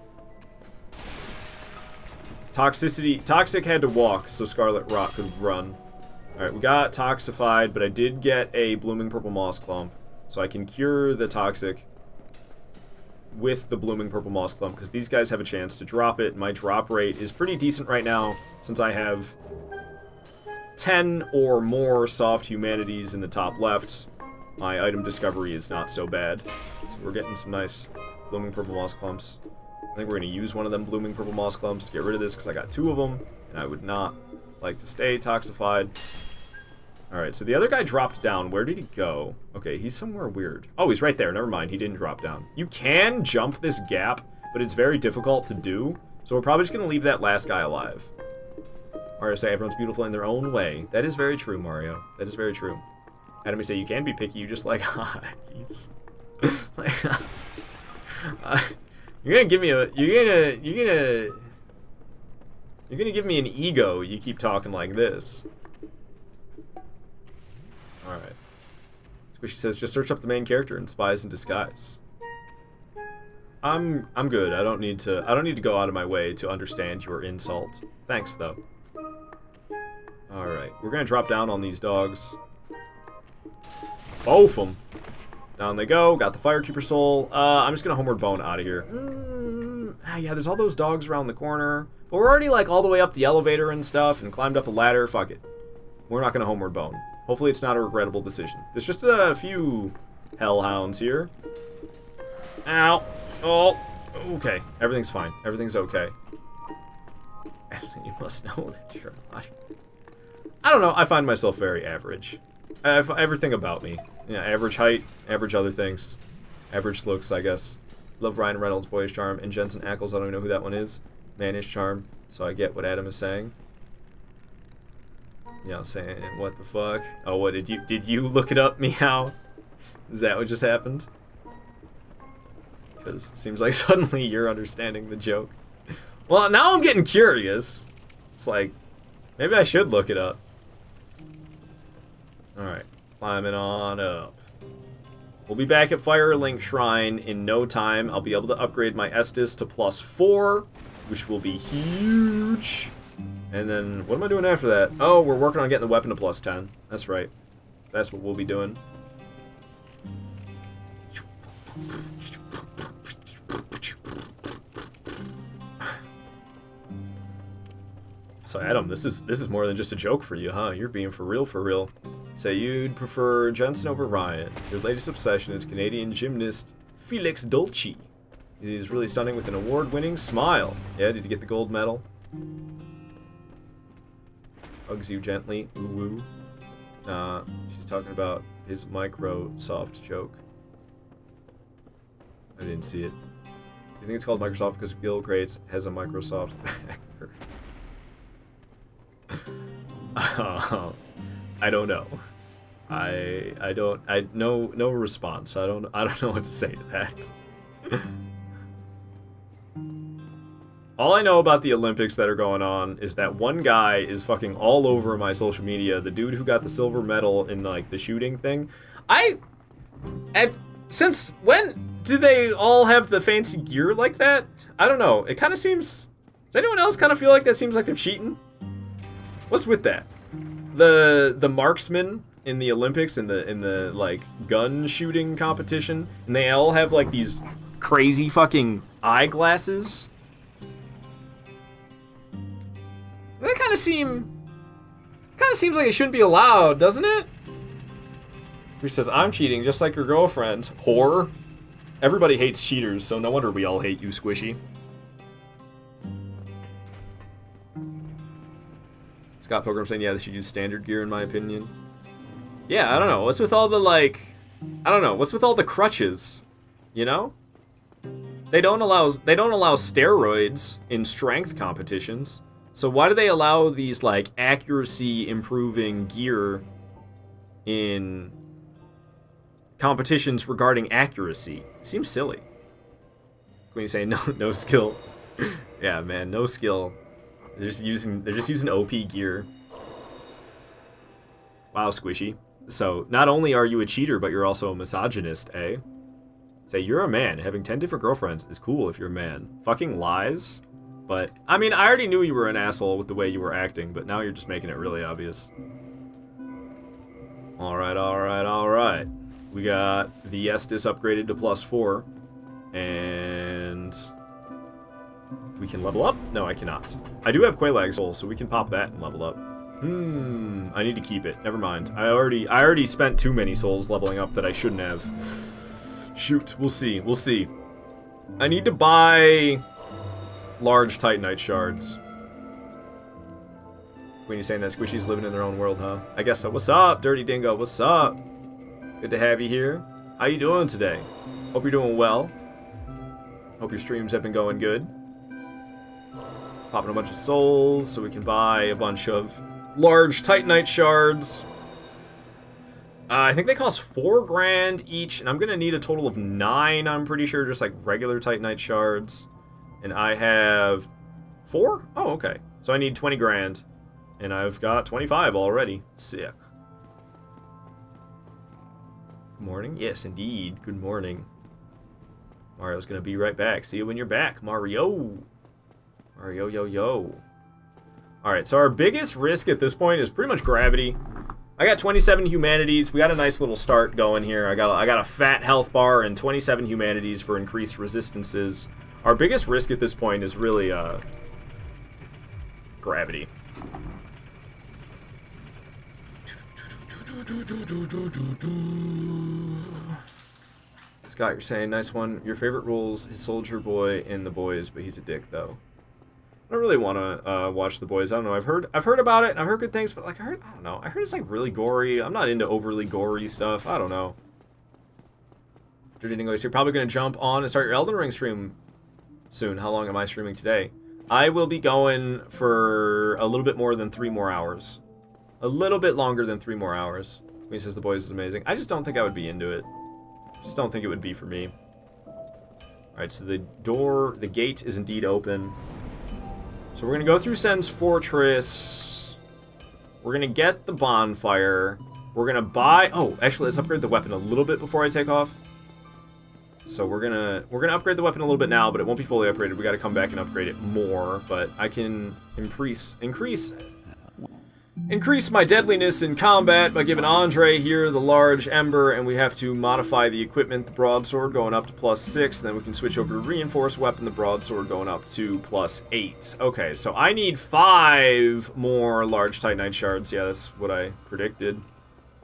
Toxic had to walk so Scarlet Rot could run. Alright, we got Toxified, but I did get a Blooming Purple Moss Clump, so I can cure the Toxic with the Blooming Purple Moss Clump, because these guys have a chance to drop it. My drop rate is pretty decent right now, since I have 10 or more soft humanities in the top left. My item discovery is not so bad, so we're getting some nice Blooming Purple Moss Clumps. I think we're going to use one of them Blooming Purple Moss Clumps to get rid of this, because I got 2 of them, and I would not like to stay toxified. Alright, so the other guy dropped down. Where did he go? Okay, he's somewhere weird. Oh, he's right there. Never mind, he didn't drop down. You can jump this gap, but it's very difficult to do, so we're probably just going to leave that last guy alive. Mario say everyone's beautiful in their own way. That is very true, Mario. That is very true. Adam say you can be picky, you just like hotkeys. You're gonna give me a you're gonna give me an ego. You keep talking like this. All right. Squishy says just search up the main character in Spies in Disguise. I'm good. I don't need to go out of my way to understand your insult. Thanks though. All right, we're gonna drop down on these dogs. Both of them. Down they go. Got the Firekeeper soul. I'm just gonna homeward bone out of here. Yeah, there's all those dogs around the corner. But we're already like all the way up the elevator and stuff and climbed up a ladder. Fuck it. We're not gonna homeward bone. Hopefully it's not a regrettable decision. There's just a few hellhounds here. Ow. Oh. Okay. Everything's fine. Everything's okay. You must know that you're alive. I don't know. I find myself very average. Everything about me. Yeah, average height, average other things. Average looks, I guess. Love Ryan Reynolds' boyish charm, and Jensen Ackles, I don't even know who that one is. Manish charm, so I get what Adam is saying. Yeah, I'm saying, what the fuck? Oh, what, did you look it up, meow? Is that what just happened? Because it seems like suddenly you're understanding the joke. Well, now I'm getting curious. It's like, maybe I should look it up. Alright, climbing on up. We'll be back at Firelink Shrine in no time. I'll be able to upgrade my Estus to +4, which will be huge. And then, what am I doing after that? Oh, we're working on getting the weapon to +10. That's right. That's what we'll be doing. So Adam, this is more than just a joke for you, huh? You're being for real, for real. So you'd prefer Jensen over Ryan. Your latest obsession is Canadian gymnast Felix Dolce. He's really stunning with an award-winning smile. Yeah, did you get the gold medal? Hugs you gently. Ooh woo. She's talking about his Microsoft joke. I didn't see it. Do you think it's called Microsoft because Bill Gates has a Microsoft actor? I don't know. No response. I don't know what to say to that. All I know about the Olympics that are going on is that one guy is fucking all over my social media. The dude who got the silver medal in like the shooting thing. Since when do they all have the fancy gear like that? I don't know. It kind of seems. Does anyone else kind of feel like that seems like they're cheating? What's with that? The marksmen in the Olympics in the like gun shooting competition, and they all have like these crazy fucking eyeglasses. That kind of seems like it shouldn't be allowed, doesn't it? Who says I'm cheating just like your girlfriend, whore? Everybody hates cheaters, so no wonder we all hate you, Squishy. Scott Pilgrim saying, yeah, they should use standard gear in my opinion. Yeah, I don't know. What's with all the, like... I don't know. What's with all the crutches? You know? They don't allow steroids in strength competitions. So why do they allow these, like, accuracy-improving gear in competitions regarding accuracy? Seems silly. When you say no skill. Yeah, man, no skill. They're just using OP gear. Wow, Squishy. So, not only are you a cheater, but you're also a misogynist, eh? Say, you're a man. Having 10 different girlfriends is cool if you're a man. Fucking lies. But, I mean, I already knew you were an asshole with the way you were acting, but now you're just making it really obvious. Alright, alright, alright. We got the Estus upgraded to +4. And... we can level up? No, I cannot. I do have Quelag soul, so we can pop that and level up. I need to keep it. Never mind. I already spent too many souls leveling up that I shouldn't have. Shoot, we'll see. We'll see. I need to buy large Titanite shards. When you're saying that Squishy's living in their own world, huh? I guess so. What's up, Dirty Dingo? What's up? Good to have you here. How you doing today? Hope you're doing well. Hope your streams have been going good. Popping a bunch of souls so we can buy a bunch of large Titanite shards. I think they cost 4 grand each, and I'm gonna need a total of 9, I'm pretty sure, just like regular Titanite shards. And I have 4? Oh, okay. So I need 20 grand, and I've got 25 already. Sick. Good morning? Yes, indeed. Good morning. Mario's gonna be right back. See you when you're back, Mario. Mario, yo, yo. Alright, so our biggest risk at this point is pretty much gravity. I got 27 humanities. We got a nice little start going here. I got a fat health bar and 27 humanities for increased resistances. Our biggest risk at this point is really gravity. Scott, you're saying nice one. Your favorite rules is Soldier Boy in The Boys, but he's a dick though. I don't really want to watch The Boys. I don't know. I've heard about it and I've heard good things, but like I don't know. I heard it's like really gory. I'm not into overly gory stuff. I don't know. Dingo, you're probably gonna jump on and start your Elden Ring stream soon. How long am I streaming today? I will be going for a little bit more than 3 more hours. A little bit longer than 3 more hours. He says The Boys is amazing. I just don't think I would be into it. Just don't think it would be for me. Alright, so the gate is indeed open. So we're going to go through Sens Fortress. We're going to get the bonfire. We're going to buy... Oh, actually, let's upgrade the weapon a little bit before I take off. So we're gonna upgrade the weapon a little bit now, but it won't be fully upgraded. We got to come back and upgrade it more, but I can increase my deadliness in combat by giving Andre here the large ember, and we have to modify the equipment, the broadsword going up to +6, then we can switch over to reinforced weapon, the broadsword going up to +8. Okay, so I need 5 more large Titanite shards. Yeah, that's what I predicted.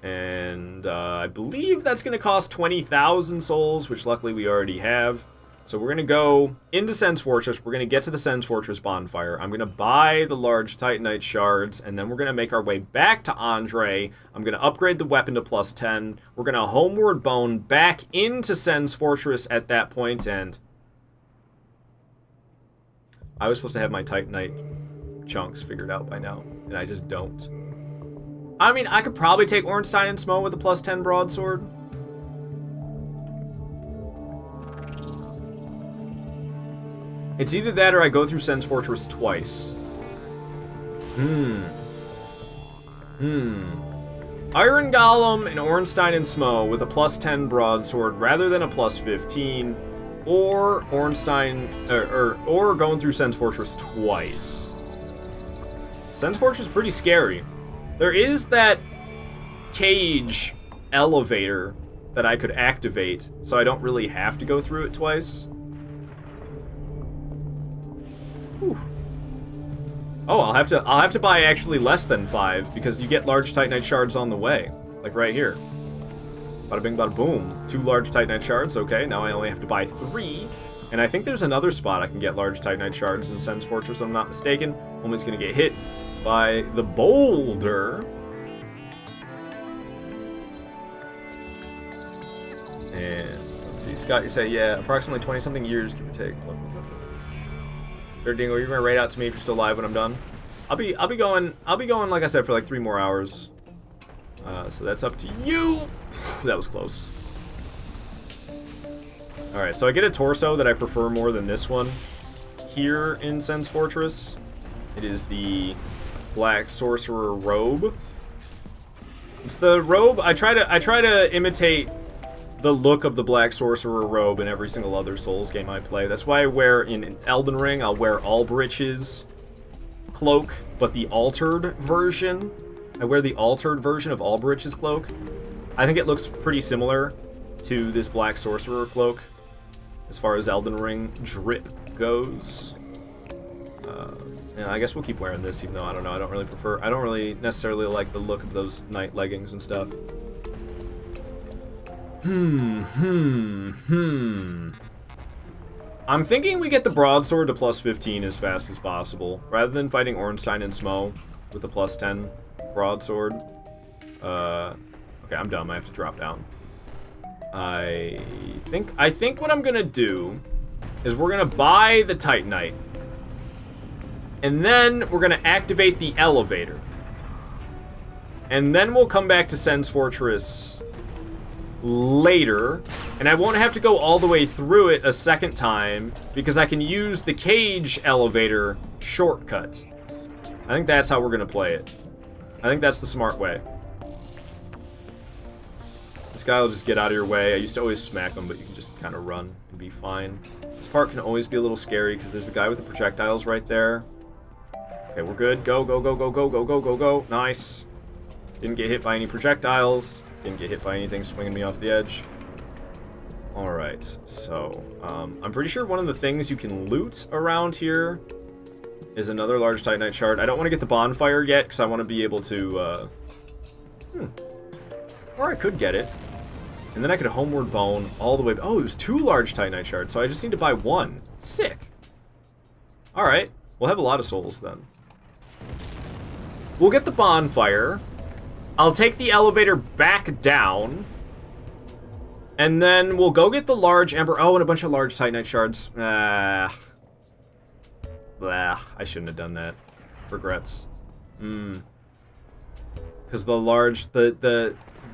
And I believe that's going to cost 20,000 souls, which luckily we already have. So we're going to go into Sens Fortress. We're going to get to the Sens Fortress bonfire. I'm going to buy the large Titanite shards, and then we're going to make our way back to Andre. I'm going to upgrade the weapon to +10. We're going to homeward bone back into Sens Fortress at that point, and I was supposed to have my Titanite chunks figured out by now, and I just don't. I mean, I could probably take Ornstein and Smo with a +10 broadsword. It's either that or I go through Sens Fortress twice. Iron Golem and Ornstein and Smo with a +10 broadsword rather than a +15, or Ornstein or going through Sens Fortress twice. Sens Fortress is pretty scary. There is that cage elevator that I could activate, so I don't really have to go through it twice. Whew. Oh, I'll have to buy actually less than 5 because you get large Titanite shards on the way, like right here. Bada bing, bada boom. 2 large Titanite shards. Okay, now I only have to buy 3, and I think there's another spot I can get large Titanite shards in Sens Fortress. If I'm not mistaken. Woman's gonna get hit by the boulder. And let's see, Scott, you say, yeah, approximately 20-something years, give or take. Bear Dingo, you're gonna raid out to me if you're still live when I'm done. I'll be going, like I said, for like 3 more hours. So that's up to you. That was close. Alright, so I get a torso that I prefer more than this one here in Sens Fortress. It is the Black Sorcerer robe. It's the robe. I try to imitate the look of the Black Sorcerer robe in every single other Souls game I play. That's why I wear in Elden Ring, I'll wear Albrich's cloak, but the altered version. I wear the altered version of Albrich's cloak. I think it looks pretty similar to this Black Sorcerer cloak as far as Elden Ring drip goes. Yeah, I guess we'll keep wearing this, even though I don't know. I don't really necessarily like the look of those night leggings and stuff. I'm thinking we get the broadsword to +15 as fast as possible, rather than fighting Ornstein and Smo with a +10 broadsword. Okay, I'm dumb. I have to drop down. I think what I'm gonna do is we're gonna buy the Titanite. And then we're going to activate the elevator. And then we'll come back to Sens Fortress later. And I won't have to go all the way through it a second time, because I can use the cage elevator shortcut. I think that's how we're going to play it. I think that's the smart way. This guy will just get out of your way. I used to always smack him, but you can just kind of run and be fine. This part can always be a little scary because there's a guy with the projectiles right there. Okay, we're good. Go, go, go, go, go, go, go, go, go. Nice. Didn't get hit by any projectiles. Didn't get hit by anything swinging me off the edge. Alright, so I'm pretty sure one of the things you can loot around here is another large Titanite shard. I don't want to get the bonfire yet because I want to be able to... Or I could get it. And then I could homeward bone all the way... Oh, it was 2 large Titanite shards, so I just need to buy 1. Sick. Alright, we'll have a lot of souls then. We'll get the bonfire. I'll take the elevator back down. And then we'll go get the large Ember... Oh, and a bunch of large Titanite shards. Blah. I shouldn't have done that. Regrets. Because the large...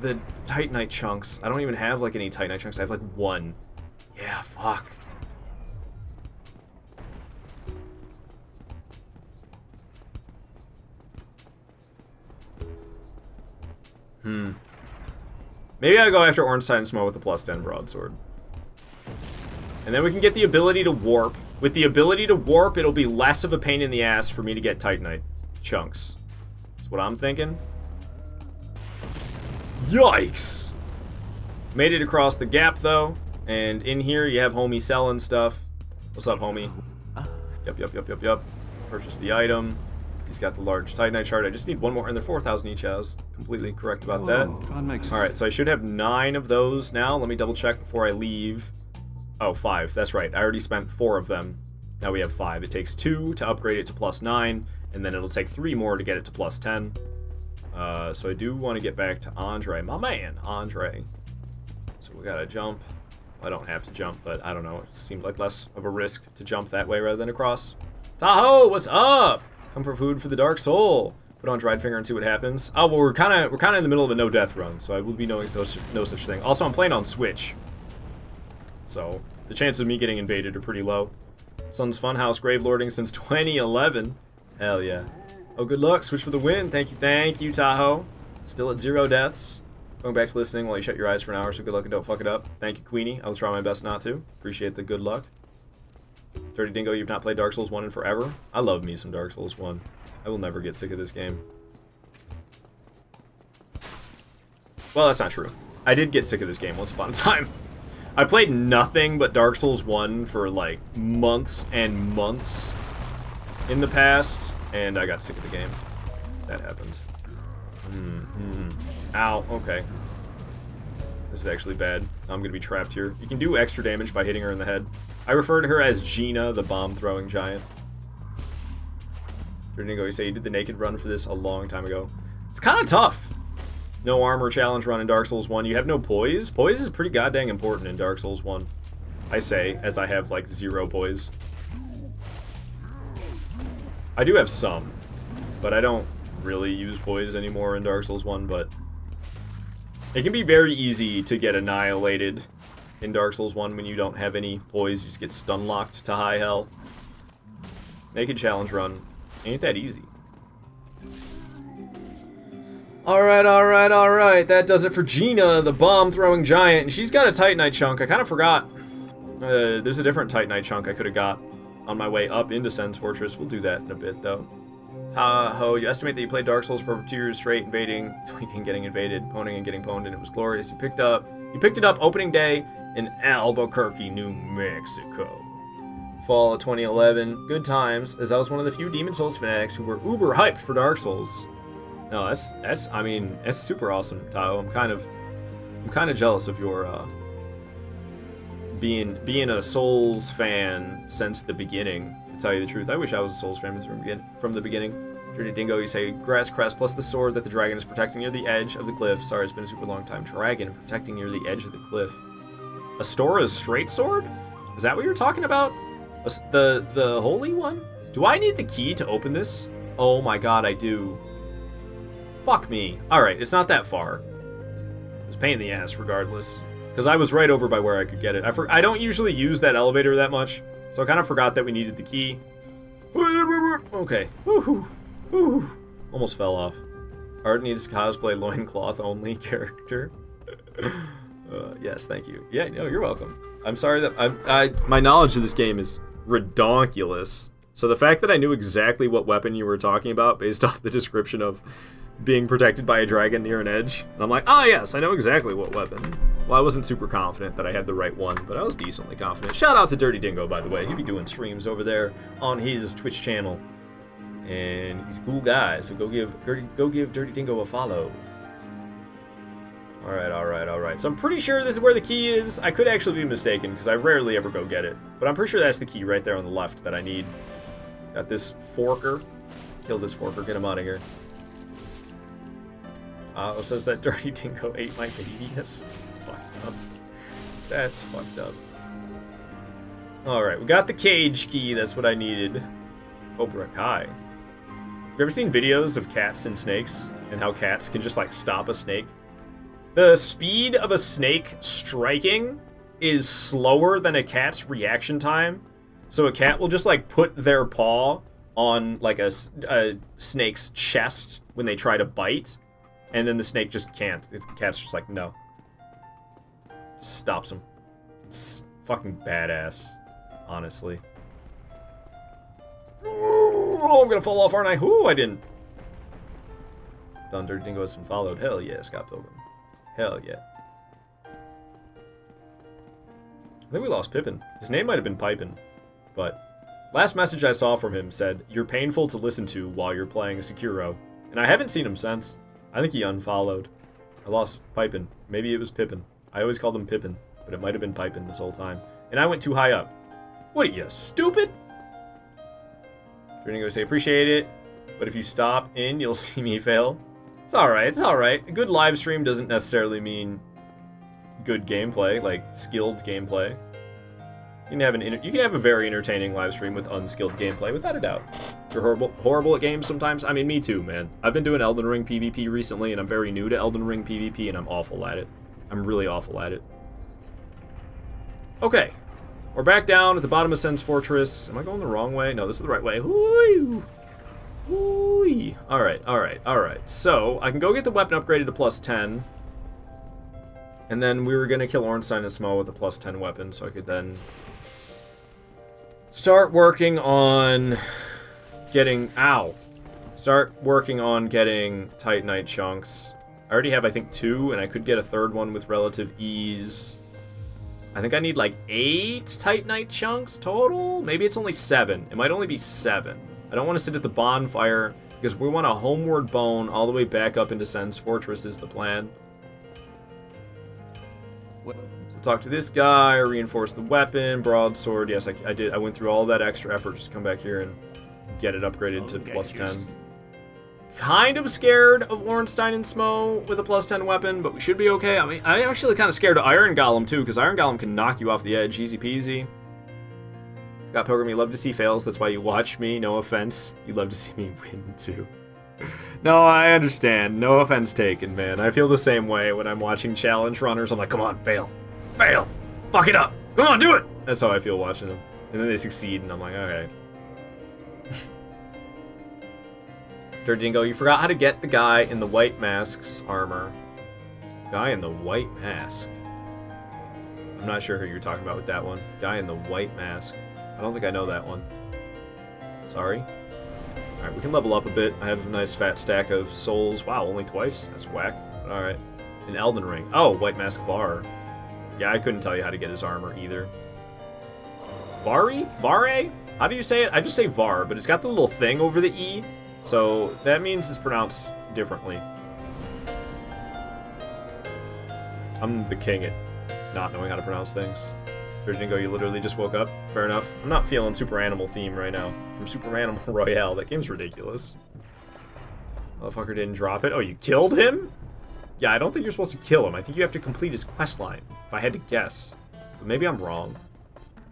The Titanite chunks... I don't even have, like, any Titanite chunks. I have, like, 1. Yeah, fuck. Maybe I go after Orange Titan Smoke with a +10 broadsword. And then we can get the ability to warp. With the ability to warp, it'll be less of a pain in the ass for me to get Titanite chunks. That's what I'm thinking. Yikes! Made it across the gap, though. And in here, you have homie selling stuff. What's up, homie? Yup. Purchase the item. He's got the large Titanite shard. I just need 1 more, and they're 4,000 each. I was completely correct about that. Alright, so I should have 9 of those now. Let me double check before I leave. Oh, 5. That's right. I already spent 4 of them. Now we have 5. It takes 2 to upgrade it to +9, and then it'll take 3 more to get it to +10. So I do want to get back to Andre. My man, Andre. So we gotta jump. I don't have to jump, but I don't know. It seemed like less of a risk to jump that way rather than across. Tahoe, what's up? Come for food for the Dark Soul. Put on dried finger and see what happens. Oh, well, we're kind of in the middle of a no death run, so I will be knowing no such thing. Also, I'm playing on Switch, so the chances of me getting invaded are pretty low. Sun's Funhouse grave lording since 2011. Hell yeah. Oh, good luck. Switch for the win. Thank you, Tahoe. Still at 0 deaths. Going back to listening while you shut your eyes for an hour, so good luck and don't fuck it up. Thank you, Queenie. I'll try my best not to. Appreciate the good luck. Dirty Dingo, you've not played Dark Souls 1 in forever? I love me some Dark Souls 1. I will never get sick of this game. Well, that's not true. I did get sick of this game once upon a time. I played nothing but Dark Souls 1 for like months and months in the past, and I got sick of the game. That happened. Ow, okay. This is actually bad. I'm gonna be trapped here. You can do extra damage by hitting her in the head. I refer to her as Gina, the bomb-throwing giant. Dingo, you say you did the naked run for this a long time ago. It's kind of tough. No armor challenge run in Dark Souls 1. You have no poise. Poise is pretty goddamn important in Dark Souls 1. I say, as I have like 0 poise. I do have some, but I don't really use poise anymore in Dark Souls 1, but it can be very easy to get annihilated in Dark Souls 1 when you don't have any poise. You just get stun locked to high hell. Naked challenge run. Ain't that easy. Alright. That does it for Gina, the bomb-throwing giant. And she's got a Titanite chunk. I kind of forgot. There's a different Titanite chunk I could have got on my way up into Sens Fortress. We'll do that in a bit, though. Tahoe, you estimate that you played Dark Souls for over 2 years straight, invading, tweaking, getting invaded, poning and getting pwned, and it was glorious. You picked it up opening day in Albuquerque, New Mexico. Fall of 2011. Good times, as I was one of the few Demon Souls fanatics who were uber hyped for Dark Souls. No, that's super awesome, Tahoe. I'm kind of jealous of your being a Souls fan since the beginning, to tell you the truth. I wish I was a Souls fan from the beginning. Dirty Dingo, you say grass crest plus the sword that the dragon is protecting near the edge of the cliff. Sorry, it's been a super long time. Dragon protecting near the edge of the cliff. Astora's straight sword? Is that what you're talking about? The holy one? Do I need the key to open this? Oh my god, I do. Fuck me. Alright, it's not that far. It was a pain in the ass regardless. Because I was right over by where I could get it. I don't usually use that elevator that much, so I kind of forgot that we needed the key. Okay. Woohoo. Almost fell off. Art needs cosplay loincloth only character. Yes, thank you. Yeah, no, you're welcome. I'm sorry that my knowledge of this game is redonkulous. So the fact that I knew exactly what weapon you were talking about based off the description of being protected by a dragon near an edge, and I'm like, ah, yes, I know exactly what weapon. Well, I wasn't super confident that I had the right one, but I was decently confident. Shout out to Dirty Dingo, by the way. He'll be doing streams over there on his Twitch channel, and he's a cool guy. So go give Dirty Dingo a follow. All right. So I'm pretty sure this is where the key is. I could actually be mistaken because I rarely ever go get it, but I'm pretty sure that's the key right there on the left that I need. Got this forker. Kill this forker. Get him out of here. It says that Dirty Dingo ate my baby. That's fucked up. That's fucked up. Alright, we got the cage key. That's what I needed. Cobra Kai. You ever seen videos of cats and snakes? And how cats can just, like, stop a snake? The speed of a snake striking is slower than a cat's reaction time. So a cat will just, like, put their paw on, like, a snake's chest when they try to bite. And then the snake just can't. The cat's just like, no. Just stops him. It's fucking badass, honestly. Oh, I'm gonna fall off, aren't I? Ooh, I didn't. Thunder Dingo has been followed. Hell yeah, Scott Pilgrim. Hell yeah. I think we lost Pippin. His name might have been Pipin. But last message I saw from him said, "You're painful to listen to while you're playing Sekiro." And I haven't seen him since. I think he unfollowed. I lost Pipin. Maybe it was Pippin. I always called him Pippin, but it might have been Pipin this whole time. And I went too high up. What are you, stupid? Turning to say appreciate it, but if you stop in, you'll see me fail. It's alright, it's alright. A good live stream doesn't necessarily mean good gameplay, like skilled gameplay. You can have a very entertaining live stream with unskilled gameplay, without a doubt. You're horrible at games sometimes. I mean, me too, man. I've been doing Elden Ring PvP recently, and I'm very new to Elden Ring PvP, and I'm awful at it. I'm really awful at it. Okay. We're back down at the bottom of Sens Fortress. Am I going the wrong way? No, this is the right way. Woo! Woo! Alright. So, I can go get the weapon upgraded to plus 10. And then we were going to kill Ornstein and Smo with a plus 10 weapon, so I could then start working on getting... Start working on getting Titanite chunks. I already have, I think, 2, and I could get a third one with relative ease. I think I need, like, 8 Titanite chunks total? Maybe it's only 7. It might only be 7. I don't want to sit at the bonfire, because we want a homeward bone all the way back up into Sens Fortress is the plan. Talk to this guy, reinforce the weapon, broadsword. Yes, I did. I went through all that extra effort just to come back here and get it upgraded to plus 10. Kind of scared of Ornstein and Smo with a plus 10 weapon, but we should be okay. I mean, I'm actually kind of scared of Iron Golem too, because Iron Golem can knock you off the edge, easy peasy. Scott Pilgrim, you love to see fails, that's why you watch me, no offense. You love to see me win too. No, I understand. No offense taken, man. I feel the same way when I'm watching challenge runners. I'm like, come on, fail. Fail! Fuck it up! Come on, do it! That's how I feel watching them. And then they succeed, and I'm like, okay. Dirty Dingo, you forgot how to get the guy in the white mask's armor. Guy in the white mask. I'm not sure who you're talking about with that one. Guy in the white mask. I don't think I know that one. Sorry. Alright, we can level up a bit. I have a nice fat stack of souls. Wow, only twice? That's whack. Alright. An Elden Ring. Oh, White Mask Var. Yeah, I couldn't tell you how to get his armor either. Vari? Vare? How do you say it? I just say Var, but it's got the little thing over the E, so that means it's pronounced differently. I'm the king at not knowing how to pronounce things. Dirty Dingo, you literally just woke up? Fair enough. I'm not feeling Super Animal theme right now. From Super Animal Royale. That game's ridiculous. Motherfucker didn't drop it. Oh, you killed him? Yeah, I don't think you're supposed to kill him. I think you have to complete his questline, if I had to guess. But maybe I'm wrong.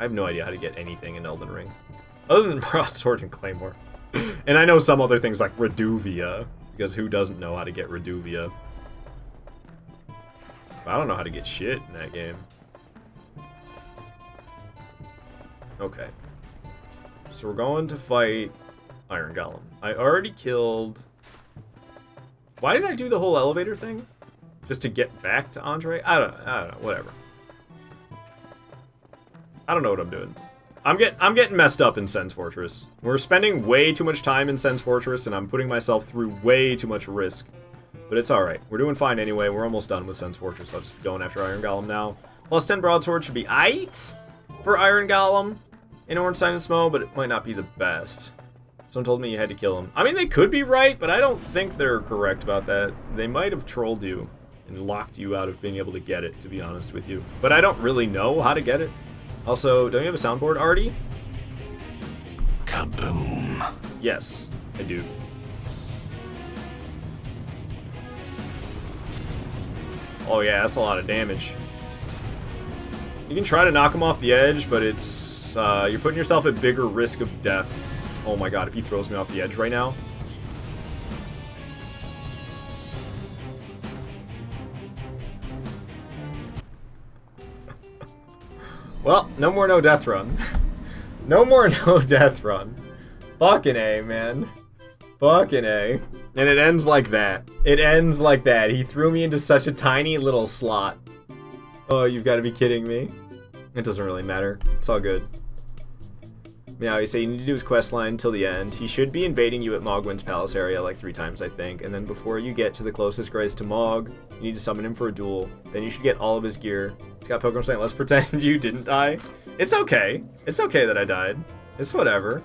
I have no idea how to get anything in Elden Ring. Other than Broadsword and Claymore. And I know some other things like Reduvia, because who doesn't know how to get Reduvia? But I don't know how to get shit in that game. Okay. So we're going to fight Iron Golem. I already killed... Why did I do the whole elevator thing? just to get back to Andre? I don't know, whatever. I don't know what I'm doing. I'm getting messed up in Sens Fortress. We're spending way too much time in Sens Fortress, and I'm putting myself through way too much risk. But it's alright. We're doing fine anyway. We're almost done with Sens Fortress. I'll just be going after Iron Golem now. Plus 10 Broadsword should be aight for Iron Golem in Ornstein and Smo, but it might not be the best. Someone told me you had to kill him. I mean, they could be right, but I don't think they're correct about that. They might have trolled you and locked you out of being able to get it, to be honest with you. But I don't really know how to get it. Also, don't you have a soundboard, Artie? Kaboom. Yes, I do. Oh yeah, that's a lot of damage. You can try to knock him off the edge, but it's you're putting yourself at bigger risk of death. Oh my god, if he throws me off the edge right now. Well, no more no death run. No more no death run. Fucking A, man. Fucking A. And it ends like that. It ends like that. He threw me into such a tiny little slot. Oh, you've got to be kidding me. It doesn't really matter. It's all good. Yeah, you say you need to do his quest line until the end. He should be invading you at Mogwyn's palace area like 3 times, I think. And then before you get to the closest grace to Mog, you need to summon him for a duel. Then you should get all of his gear. Scott Pilgrim saying, let's pretend you didn't die. It's okay. It's okay that I died. It's whatever.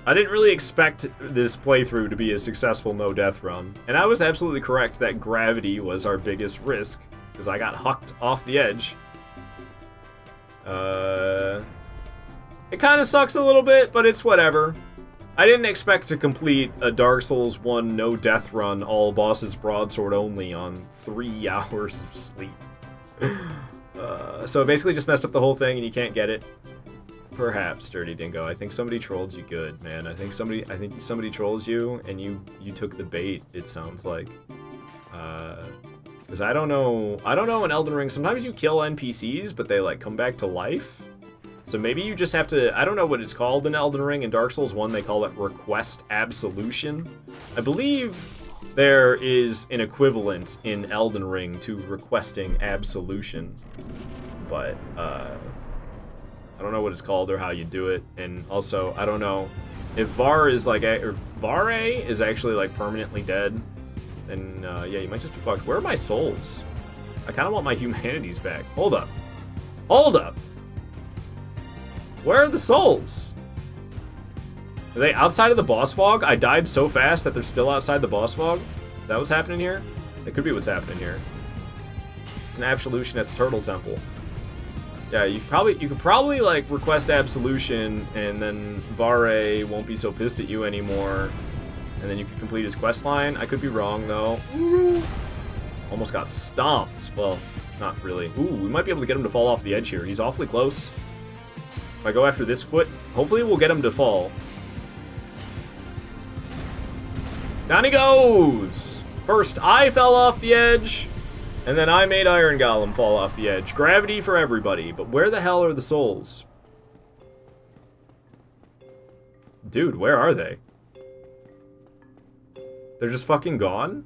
I didn't really expect this playthrough to be a successful no-death run. And I was absolutely correct that gravity was our biggest risk. Because I got hucked off the edge. It kind of sucks a little bit, but it's whatever. I didn't expect to complete a Dark Souls 1 no-death run, all bosses broadsword only, on 3 hours of sleep. So it basically just messed up the whole thing, and you can't get it. Perhaps, Dirty Dingo. I think somebody trolled you good, man. I think somebody trolls you, and you took the bait, it sounds like. Because I don't know in Elden Ring, sometimes you kill NPCs, but they, like, come back to life. So maybe you just have to, I don't know what it's called in Elden Ring. In Dark Souls 1, they call it Request Absolution. I believe there is an equivalent in Elden Ring to requesting absolution. But, I don't know what it's called or how you do it. And also, I don't know if Vare is actually, like, permanently dead. Then, yeah, you might just be fucked. Where are my souls? I kind of want my humanities back. Hold up. Hold up! Where are the souls? Are they outside of the boss fog? I died so fast that they're still outside the boss fog? Is that what's happening here? That could be what's happening here. It's an absolution at the Turtle Temple. Yeah, you could probably like request absolution, and then Vare won't be so pissed at you anymore. And then you can complete his quest line. I could be wrong though. Almost got stomped. Well, not really. Ooh, we might be able to get him to fall off the edge here. He's awfully close. If I go after this foot, hopefully we'll get him to fall. Down he goes! First, I fell off the edge, and then I made Iron Golem fall off the edge. Gravity for everybody, but where the hell are the souls? Dude, where are they? They're just fucking gone?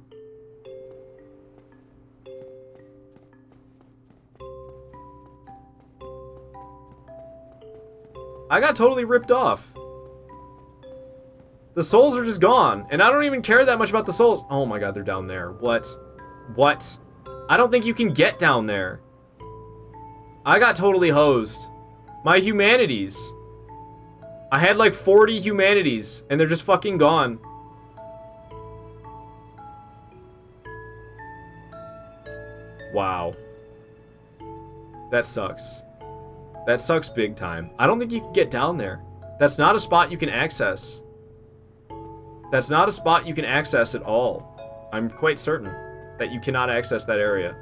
I got totally ripped off. The souls are just gone, and I don't even care that much about the souls. Oh my god, they're down there. What? What? I don't think you can get down there. I got totally hosed. My humanities. I had like 40 humanities, and they're just fucking gone. Wow. That sucks. That sucks big time. I don't think you can get down there. That's not a spot you can access. That's not a spot you can access at all. I'm quite certain that you cannot access that area.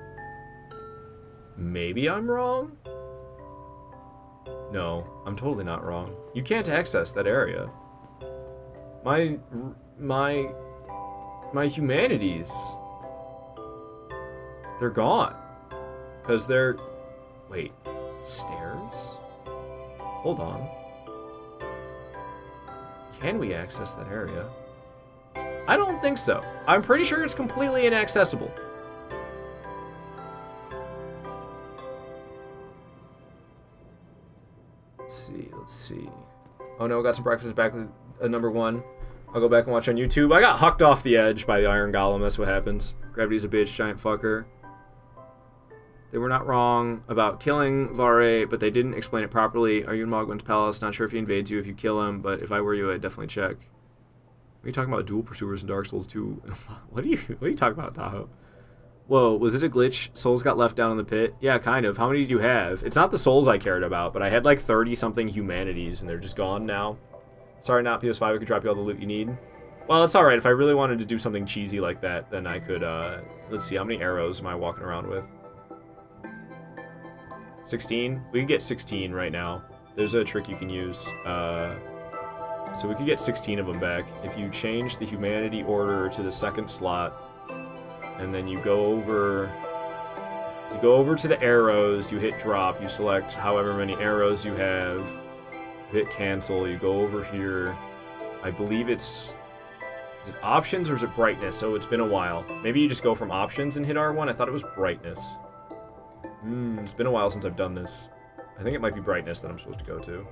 Maybe I'm wrong? No, I'm totally not wrong. You can't access that area. My humanities. They're gone. Because they're... Wait. Stairs? Hold on. Can we access that area? I don't think so. I'm pretty sure it's completely inaccessible. Let's see. Oh no, got some breakfast back with number 1. I'll go back and watch on YouTube. I got hucked off the edge by the Iron Golem. That's what happens. Gravity's a bitch, giant fucker. They were not wrong about killing Vare, but they didn't explain it properly. Are you in Mogwin's palace? Not sure if he invades you if you kill him, but if I were you, I'd definitely check. Are you talking about dual pursuers in Dark Souls 2? What are you talking about, Tahoe? Whoa, was it a glitch? Souls got left down in the pit? Yeah, kind of. How many did you have? It's not the souls I cared about, but I had like 30-something humanities, and they're just gone now. Sorry, not PS5. I could drop you all the loot you need. Well, it's alright. If I really wanted to do something cheesy like that, then I could, let's see. How many arrows am I walking around with? 16? We can get 16 right now. There's a trick you can use. So we could get 16 of them back. If you change the humanity order to the second slot, and then you go over to the arrows, you hit drop, you select however many arrows you have, you hit cancel, you go over here. I believe is it options or is it brightness? So it's been a while. Maybe you just go from options and hit R1. I thought it was brightness. It's been a while since I've done this. I think it might be brightness that I'm supposed to go to.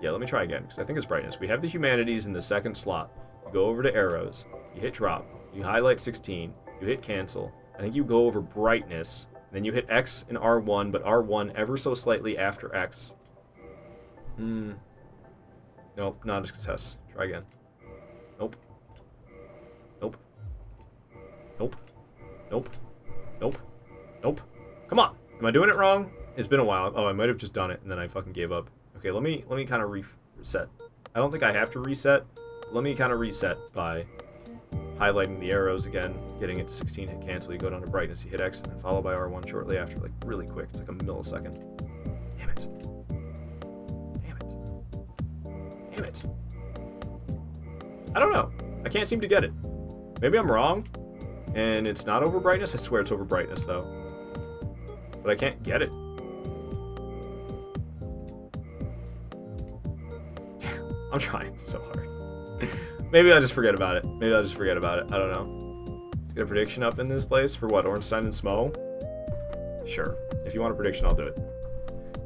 Yeah, let me try again, because I think it's brightness. We have the humanities in the second slot. You go over to arrows. You hit drop. You highlight 16. You hit cancel. I think you go over brightness. Then you hit X and R1, but R1 ever so slightly after X. Nope, not a success. Try again. Nope. Nope. Nope. Nope. Nope. Nope. Come on. Am I doing it wrong? It's been a while. Oh, I might have just done it, and then I fucking gave up. Okay, let me kind of reset. I don't think I have to reset. Let me kind of reset by highlighting the arrows again, getting it to 16, hit cancel, you go down to brightness, you hit X, and then followed by R1 shortly after, like really quick. It's like a millisecond. Damn it. Damn it. Damn it. I don't know. I can't seem to get it. Maybe I'm wrong, and it's not over brightness. I swear it's over brightness, though. But I can't get it. I'm trying so hard. Maybe I'll just forget about it. Maybe I'll just forget about it. I don't know. Let's get a prediction up in this place for what? Ornstein and Smo? Sure. If you want a prediction, I'll do it.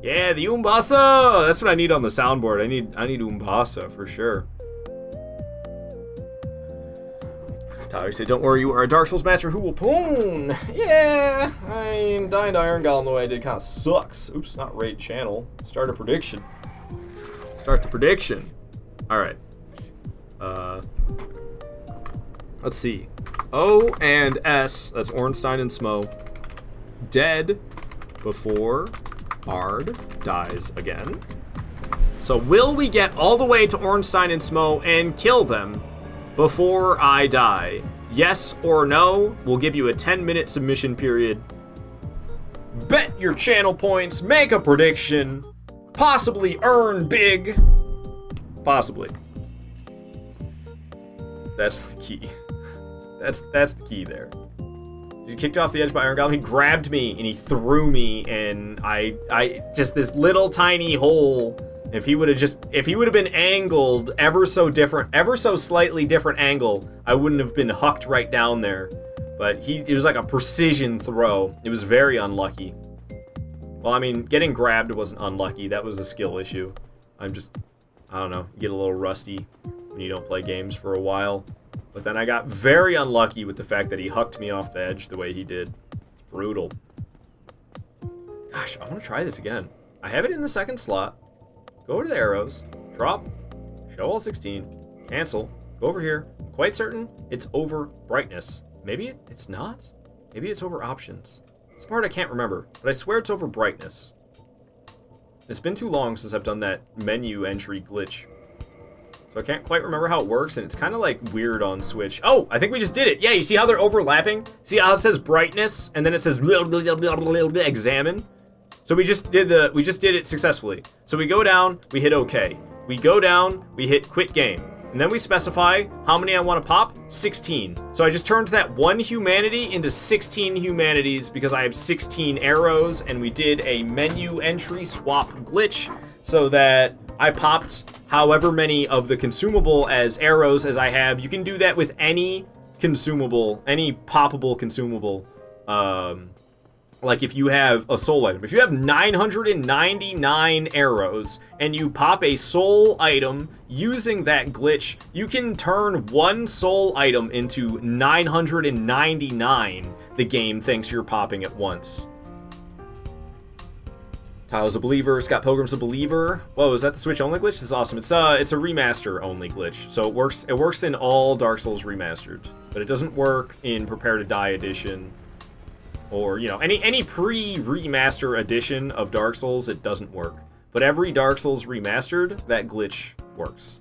Yeah, the Umbasa! That's what I need on the soundboard. I need Umbasa for sure. Tyler said, don't worry, you are a Dark Souls master who will poon. Yeah, I mean, dying to Iron Golem the way I did kind of sucks. Oops, not raid channel. Start a prediction. Start the prediction. Alright. Let's see. O and S, that's Ornstein and Smo, dead before Bard dies again. So will we get all the way to Ornstein and Smo and kill them before I die? Yes or no? We'll give you a 10-minute submission period. Bet your channel points, make a prediction, possibly earn big. Possibly. That's the key. That's the key there. He kicked off the edge by Iron Golem. He grabbed me and he threw me, and I just this little tiny hole. If he would have been angled ever so slightly different angle, I wouldn't have been hucked right down there. But it was like a precision throw. It was very unlucky. Well, I mean, getting grabbed wasn't unlucky. That was a skill issue. I don't know, you get a little rusty when you don't play games for a while. But then I got very unlucky with the fact that he hucked me off the edge the way he did. Brutal. Gosh, I want to try this again. I have it in the second slot. Go over to the arrows. Drop. Show all 16. Cancel. Go over here. I'm quite certain it's over brightness. Maybe it's not? Maybe it's over options. This part I can't remember, but I swear it's over brightness. It's been too long since I've done that menu entry glitch. So I can't quite remember how it works, and it's kind of like weird on Switch. Oh, I think we just did it. Yeah, you see how they're overlapping? See how it says brightness, and then it says examine? So we just did it successfully. So we go down, we hit OK. We go down, we hit quit game. And then we specify how many I want to pop, 16. So I just turned that one humanity into 16 humanities because I have 16 arrows, and we did a menu entry swap glitch so that I popped however many of the consumable as arrows as I have. You can do that with any consumable, any poppable consumable. like if you have a soul item, if you have 999 arrows and you pop a soul item using that glitch, you can turn one soul item into 999 the game thinks you're popping at once. Tyler's a believer. Scott Pilgrim's a believer. Whoa, is that the Switch only glitch? This is awesome. It's a remaster only glitch. So it works in all Dark Souls remastered, but it doesn't work in Prepare to Die edition or, you know, any pre-remaster edition of Dark Souls. It doesn't work. But every Dark Souls remastered, that glitch works.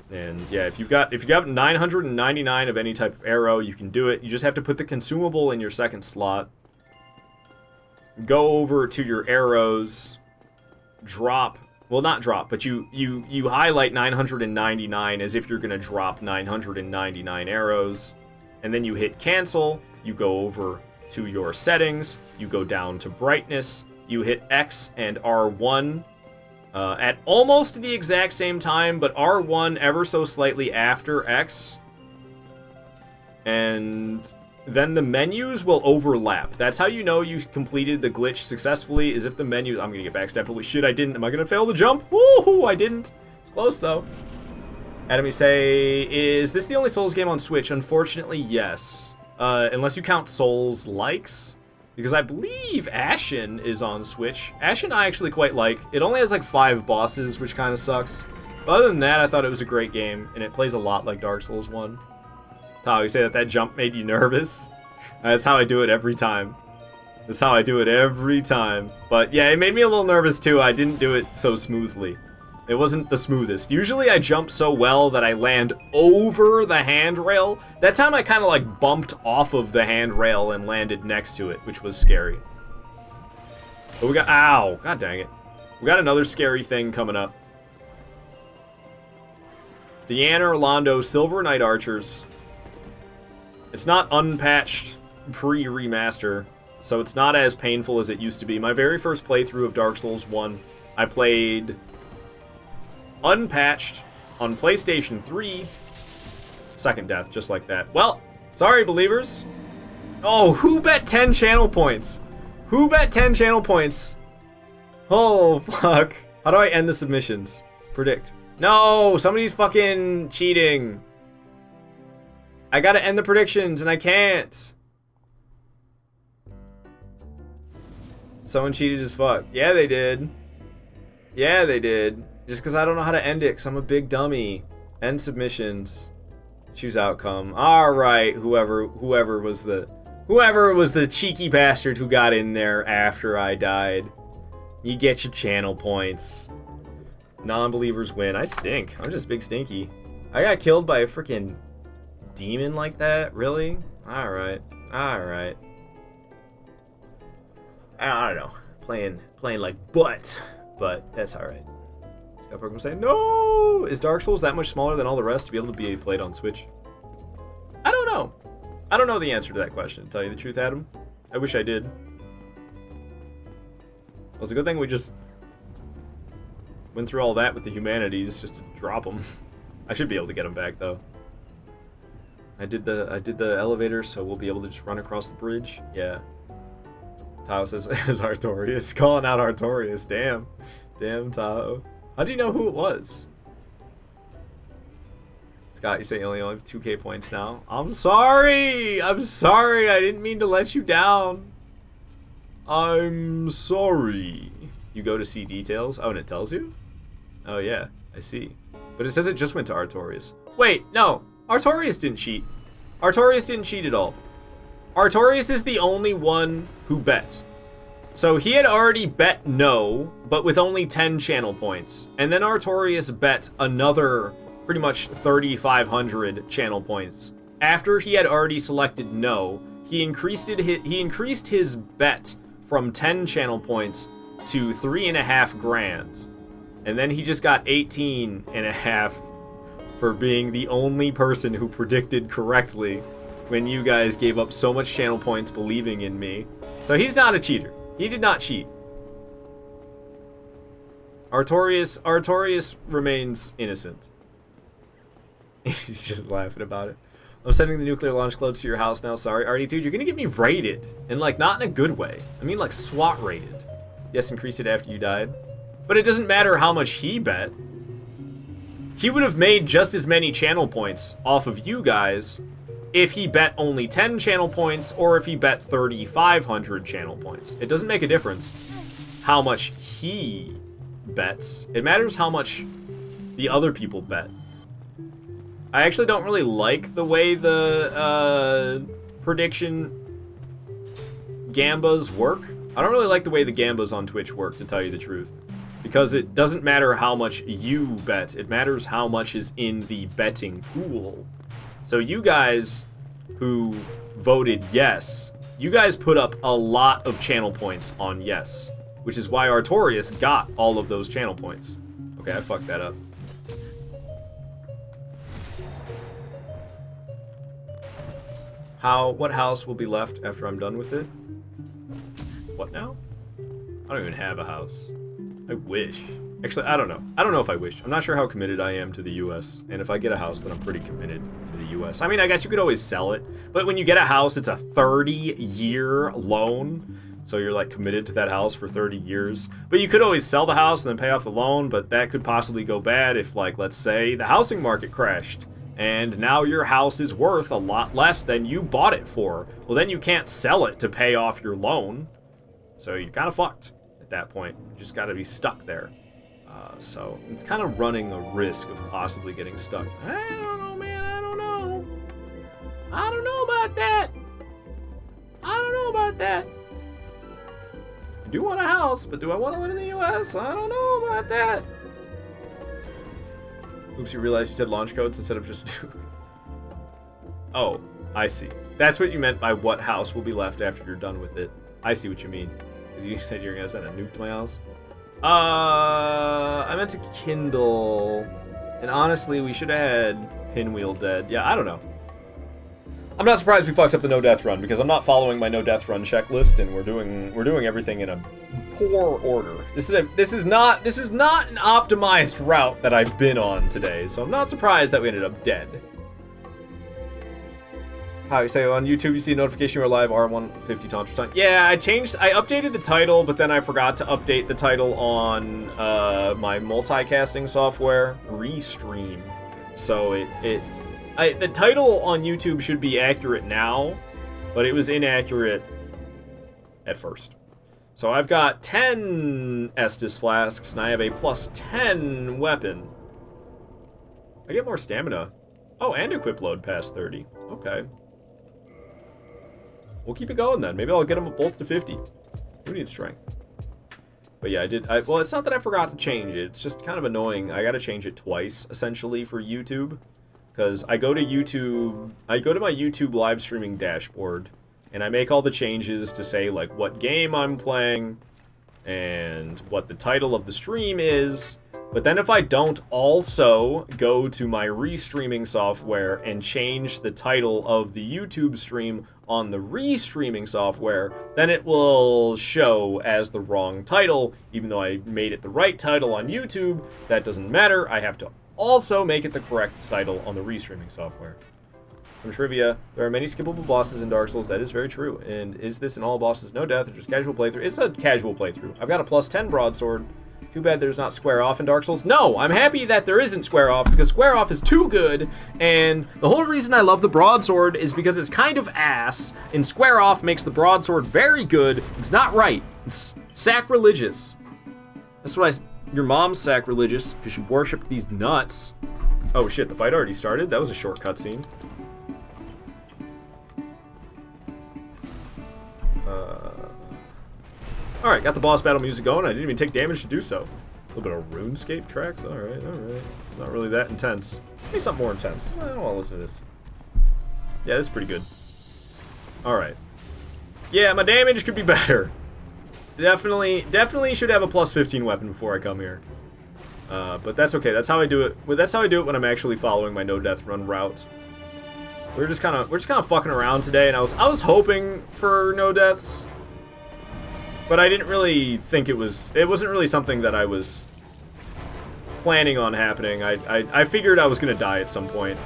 And yeah, if you've got 999 of any type of arrow, you can do it. You just have to put the consumable in your second slot. Go over to your arrows, drop, well, not drop, but you highlight 999 as if you're going to drop 999 arrows, and then you hit cancel, you go over to your settings, you go down to brightness, you hit X and R1 at almost the exact same time, but R1 ever so slightly after X, and then the menus will overlap. That's how you know you completed the glitch successfully, is if the menu... I'm gonna get backstabbed. Holy shit, I didn't. Am I gonna fail the jump? Woohoo, I didn't. It's close, though. Adam, you say, is this the only Souls game on Switch? Unfortunately, yes. Unless you count Souls likes. Because I believe Ashen is on Switch. Ashen I actually quite like. It only has like 5 bosses, which kind of sucks. But other than that, I thought it was a great game, and it plays a lot like Dark Souls 1. Tyler, you say that jump made you nervous? That's how I do it every time. That's how I do it every time. But yeah, it made me a little nervous too. I didn't do it so smoothly. It wasn't the smoothest. Usually I jump so well that I land over the handrail. That time I kind of like bumped off of the handrail and landed next to it, which was scary. But we got, ow, god dang it. We got another scary thing coming up. The Anne Orlando Silver Knight Archers. It's not unpatched pre-remaster, so it's not as painful as it used to be. My very first playthrough of Dark Souls 1, I played unpatched on PlayStation 3. Second death, just like that. Well, sorry, believers. Oh, who bet 10 channel points? Who bet 10 channel points? Oh, fuck. How do I end the submissions? Predict. No, somebody's fucking cheating. I gotta end the predictions, and I can't. Someone cheated as fuck. Yeah, they did. Yeah, they did. Just because I don't know how to end it, because I'm a big dummy. End submissions. Choose outcome. Alright, whoever was the cheeky bastard who got in there after I died. You get your channel points. Non-believers win. I stink. I'm just big stinky. I got killed by a freaking demon like that? Really? Alright. Alright. I don't know. Playing like butt. But that's alright. Got Pokemon saying, no! Is Dark Souls that much smaller than all the rest to be able to be played on Switch? I don't know. I don't know the answer to that question, to tell you the truth, Adam. I wish I did. Well, it's a good thing we just went through all that with the humanities just to drop them. I should be able to get them back, though. I did the elevator, so we'll be able to just run across the bridge. Yeah. Tayo says it was Artorias. Calling out Artorias. Damn. Damn, Tayo. How do you know who it was? Scott, you say you only have 2k points now. I'm sorry! I'm sorry! I didn't mean to let you down. I'm sorry. You go to see details? Oh, and it tells you? Oh, yeah. I see. But it says it just went to Artorias. Wait, no. Artorias didn't cheat. Artorias didn't cheat at all. Artorias is the only one who bet. So he had already bet no, but with only 10 channel points. And then Artorias bet another pretty much 3,500 channel points. After he had already selected no, he increased his bet from 10 channel points to 3.5 grand. And then he just got 18.5 for being the only person who predicted correctly when you guys gave up so much channel points believing in me. So he's not a cheater. He did not cheat. Artorias remains innocent. He's just laughing about it. I'm sending the nuclear launch clothes to your house now. Sorry, Artie, dude, you're gonna get me raided. And, like, not in a good way. I mean, like, SWAT raided. Yes, increase it after you died. But it doesn't matter how much he bet. He would have made just as many channel points off of you guys if he bet only 10 channel points or if he bet 3,500 channel points. It doesn't make a difference how much he bets. It matters how much the other people bet. I actually don't really like the way the prediction gambas work. I don't really like the way the gambas on Twitch work, to tell you the truth. Because it doesn't matter how much you bet. It matters how much is in the betting pool. So you guys who voted yes, you guys put up a lot of channel points on yes. Which is why Artorias got all of those channel points. Okay, I fucked that up. What house will be left after I'm done with it? What now? I don't even have a house. I wish. Actually, I don't know. I don't know if I wish. I'm not sure how committed I am to the US. And if I get a house, then I'm pretty committed to the US. I mean, I guess you could always sell it. But when you get a house, it's a 30-year loan. So you're, like, committed to that house for 30 years. But you could always sell the house and then pay off the loan. But that could possibly go bad if, like, let's say the housing market crashed. And now your house is worth a lot less than you bought it for. Well, then you can't sell it to pay off your loan. So you're kind of fucked at that point. You just got to be stuck there. So it's kind of running a risk of possibly getting stuck. I don't know, man. I don't know. I don't know about that. I don't know about that. I do want a house, but do I want to live in the US? I don't know about that. Oops, you realized you said launch codes instead of just Duke. Oh, I see. That's what you meant by what house will be left after you're done with it. I see what you mean. Because you said you're going to send a nuke to my house. I meant to Kindle. And honestly, we should have had Pinwheel dead. Yeah, I don't know. I'm not surprised we fucked up the no death run because I'm not following my no death run checklist and we're doing everything in a poor order. This is not an optimized route that I've been on today, so I'm not surprised that we ended up dead. How you say on YouTube you see a notification you're live R150 Tantra time. Yeah, I updated the title, but then I forgot to update the title on my multicasting software, Restream. So the title on YouTube should be accurate now, but it was inaccurate at first. So I've got 10 Estus flasks, and I have a plus 10 weapon. I get more stamina. Oh, and equip load past 30. Okay. We'll keep it going then. Maybe I'll get them both to 50. Who needs strength? But yeah, well, it's not that I forgot to change it. It's just kind of annoying. I gotta change it twice, essentially, for YouTube. Because I go to my YouTube live streaming dashboard, and I make all the changes to say, like, what game I'm playing, and what the title of the stream is. But then if I don't also go to my restreaming software and change the title of the YouTube stream on the restreaming software, then it will show as the wrong title, even though I made it the right title on YouTube. That doesn't matter. I have to also make it the correct title on the restreaming software. Some trivia. There are many skippable bosses in Dark Souls. That is very true. And is this in all bosses? No death or just casual playthrough? It's a casual playthrough. I've got a plus 10 broadsword. Too bad there's not square off in Dark Souls. No, I'm happy that there isn't square off because square off is too good. And the whole reason I love the broadsword is because it's kind of ass. And square off makes the broadsword very good. It's not right. It's sacrilegious. That's what your mom's sacrilegious because she worshipped these nuts. Oh shit, the fight already started? That was a short cutscene. Alright, got the boss battle music going. I didn't even take damage to do so. A little bit of RuneScape tracks. Alright. It's not really that intense. Maybe something more intense. I don't want to listen to this. Yeah, this is pretty good. Alright. Yeah, my damage could be better. Definitely should have a plus 15 weapon before I come here. But that's okay. That's how I do it. That's how I do it when I'm actually following my no death run route. We're just kind of fucking around today, and I was hoping for no deaths, but I didn't really think it wasn't really something that I was planning on happening. I figured I was gonna die at some point,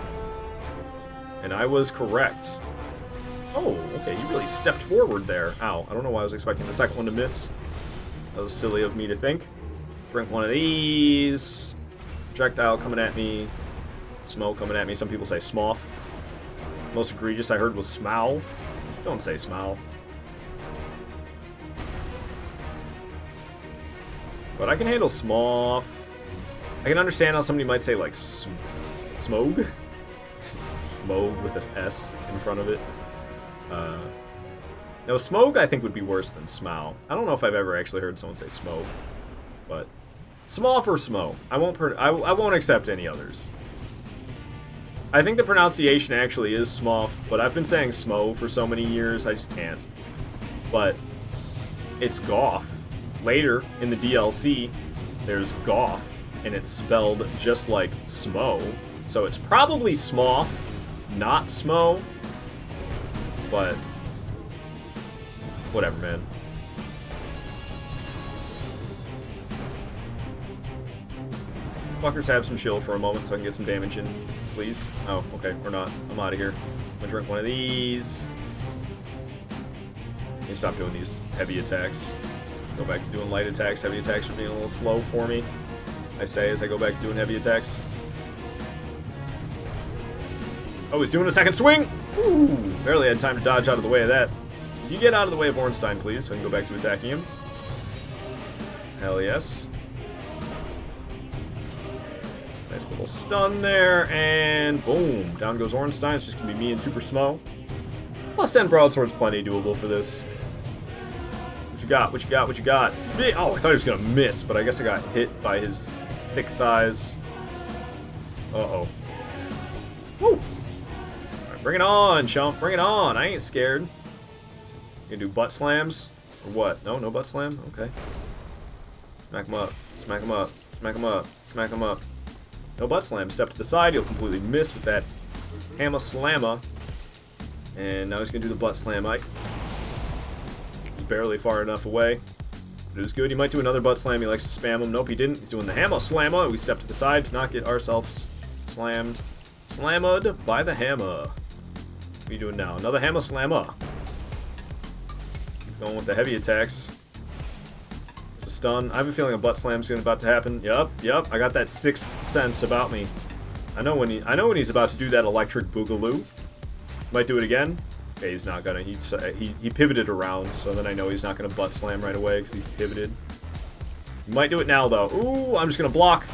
And I was correct. Oh, okay, you really stepped forward there. Ow, I don't know why I was expecting the second one to miss. That was silly of me to think. Drink one of these. Projectile coming at me. Smoke coming at me. Some people say smoff. Most egregious I heard was smow. Don't say smow. But I can handle smoff. I can understand how somebody might say like smog. Smog with this S in front of it. No, smog I think would be worse than smow. I don't know if I've ever actually heard someone say smog, but smoff or smo. I won't accept any others. I think the pronunciation actually is smoff, but I've been saying smo for so many years I just can't. But it's goff. Later in the DLC, there's goff, and it's spelled just like smo. So it's probably smoff, not smo. But whatever, man. Fuckers have some chill for a moment so I can get some damage in, please. Oh, okay, we're not. I'm out of here. I'm gonna drink one of these. Let me stop doing these heavy attacks. Go back to doing light attacks. Heavy attacks are being a little slow for me, I say as I go back to doing heavy attacks. Oh, he's doing a second swing! Ooh, barely had time to dodge out of the way of that. Could you get out of the way of Ornstein, please, so I can go back to attacking him? Hell yes. Nice little stun there, and boom. Down goes Ornstein. It's just going to be me and Super Smo. Plus 10 broadsword's plenty doable for this. What you got? What you got? What you got? Oh, I thought he was going to miss, but I guess I got hit by his thick thighs. Uh-oh. Woo! Bring it on, chump. Bring it on. I ain't scared. You gonna do butt slams? Or what? No, no butt slam? Okay. Smack him up. Smack him up. Smack him up. Smack him up. No butt slam. Step to the side. You'll completely miss with that hammer slammer. And now he's gonna do the butt slam. I was barely far enough away. But it was good. He might do another butt slam. He likes to spam him. Nope, he didn't. He's doing the hammer slammer. We step to the side to not get ourselves slammed. Slammed by the hammer. What are you doing now? Another hammer slammer. Keep going with the heavy attacks. There's a stun. I have a feeling a butt slam's about to happen. Yup. I got that sixth sense about me. I know when he's about to do that electric boogaloo. Might do it again. Okay, he's not gonna. He pivoted around, so then I know he's not gonna butt slam right away because he pivoted. He might do it now though. Ooh, I'm just gonna block.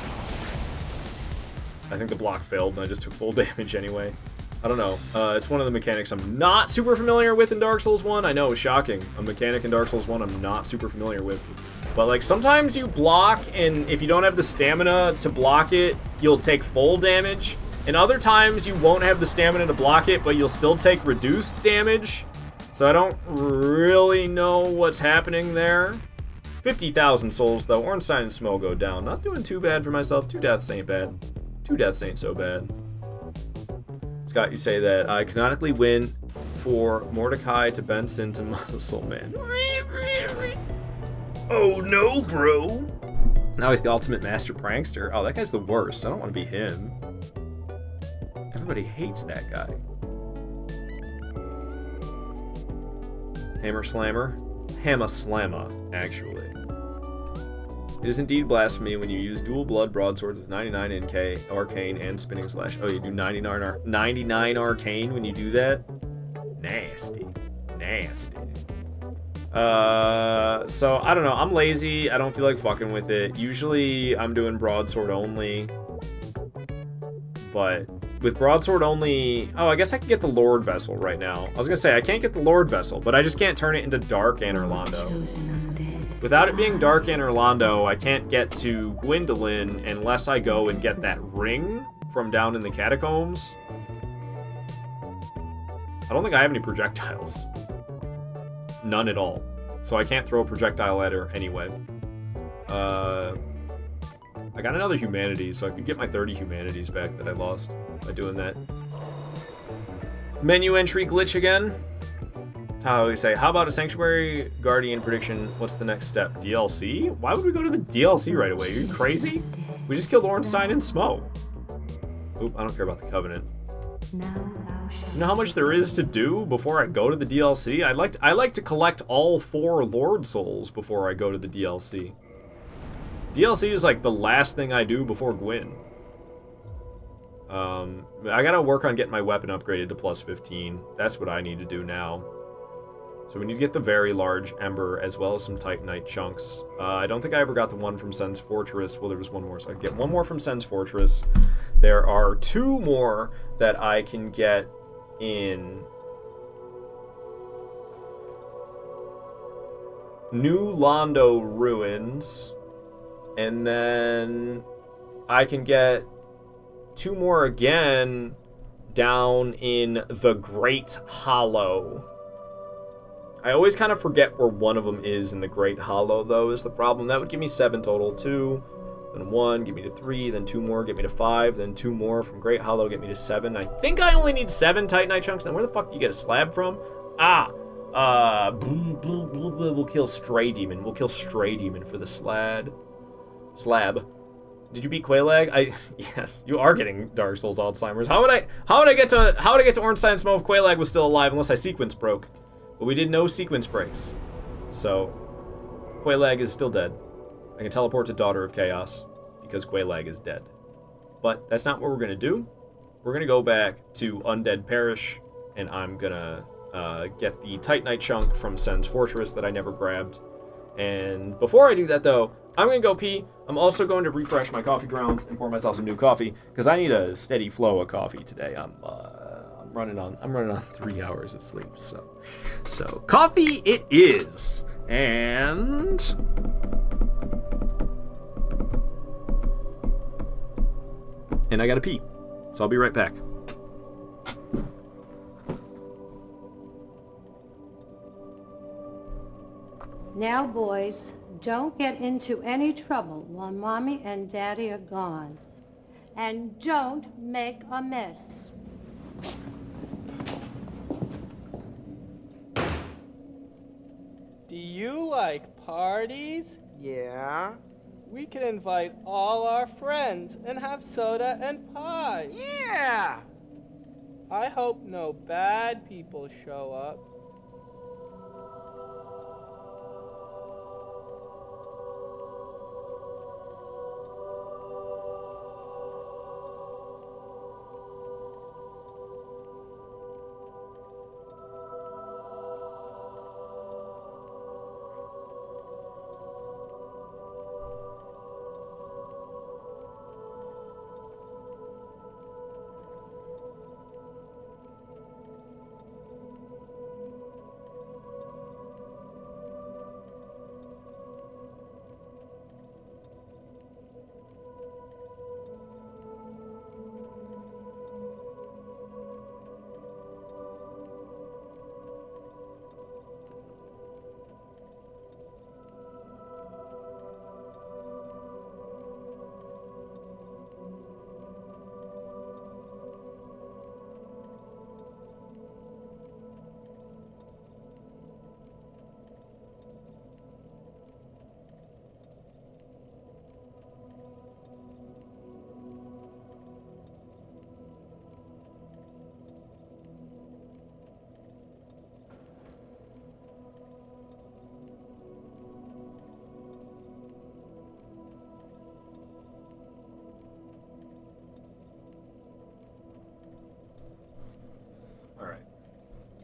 I think the block failed, and I just took full damage anyway. I don't know. It's one of the mechanics I'm not super familiar with in Dark Souls 1. I know, it's shocking. A mechanic in Dark Souls 1 I'm not super familiar with. But, like, sometimes you block, and if you don't have the stamina to block it, you'll take full damage. And other times you won't have the stamina to block it, but you'll still take reduced damage. So I don't really know what's happening there. 50,000 souls, though. Ornstein and Smo go down. Not doing too bad for myself. 2 deaths ain't bad. 2 deaths ain't so bad. Scott, you say that I canonically win for Mordecai to Benson to Muscle Man. Oh no, bro. Now he's the ultimate master prankster. Oh, that guy's the worst. I don't want to be him. Everybody hates that guy. Hammer Slammer. Hammer Slammer, actually. It is indeed blasphemy when you use dual blood broadswords with 99 NK, arcane, and spinning slash. Oh, you do 99 arcane when you do that? Nasty. Nasty. So, I don't know. I'm lazy. I don't feel like fucking with it. Usually, I'm doing broadsword only. But with broadsword only... Oh, I guess I can get the Lord Vessel right now. I was gonna say, I can't get the Lord Vessel, but I just can't turn it into Dark Anorlando. Without it being Dark Anorlando, I can't get to Gwendolyn unless I go and get that ring from down in the Catacombs. I don't think I have any projectiles. None at all. So I can't throw a projectile at her anyway. I got another humanity, so I could get my 30 humanities back that I lost by doing that. Menu entry glitch again. How do we say, how about a Sanctuary Guardian prediction? What's the next step? DLC? Why would we go to the DLC right away? Are you crazy? We just killed Ornstein and Smo. Oop, I don't care about the Covenant. You know how much there is to do before I go to the DLC? I like to collect all 4 Lord Souls before I go to the DLC. DLC is like the last thing I do before Gwyn. I gotta work on getting my weapon upgraded to plus 15. That's what I need to do now. So we need to get the very large Ember as well as some Titanite chunks. I don't think I ever got the one from Sens Fortress. Well, there was one more, so I can get one more from Sens Fortress. There are 2 more that I can get in New Londo Ruins. And then I can get 2 more again down in the Great Hollow. I always kind of forget where one of them is in the Great Hollow, though, is the problem. That would give me 7 total. 2, then 1, get me to 3, then 2 more, get me to 5, then 2 more from Great Hollow, get me to 7. I think I only need 7 Titanite chunks. Then where the fuck do you get a slab from? We'll kill Stray Demon. We'll kill Stray Demon for the slab. Did you beat Quelag? Yes, you are getting Dark Souls Alzheimer's. How would I get to Ornstein Smoke if Quelag was still alive unless I sequence broke? But we did no sequence breaks. So Quelag is still dead. I can teleport to Daughter of Chaos because Quelag is dead. But that's not what we're gonna do. We're gonna go back to Undead Parish, and I'm gonna get the Titanite chunk from Sens Fortress that I never grabbed. And before I do that, though, I'm gonna go pee. I'm also going to refresh my coffee grounds and pour myself some new coffee because I need a steady flow of coffee today. I'm running on 3 hours of sleep, so coffee it is. And I gotta pee, so I'll be right back. Now, boys, don't get into any trouble while Mommy and Daddy are gone. And don't make a mess. Do you like parties? Yeah? We can invite all our friends and have soda and pie. Yeah! I hope no bad people show up.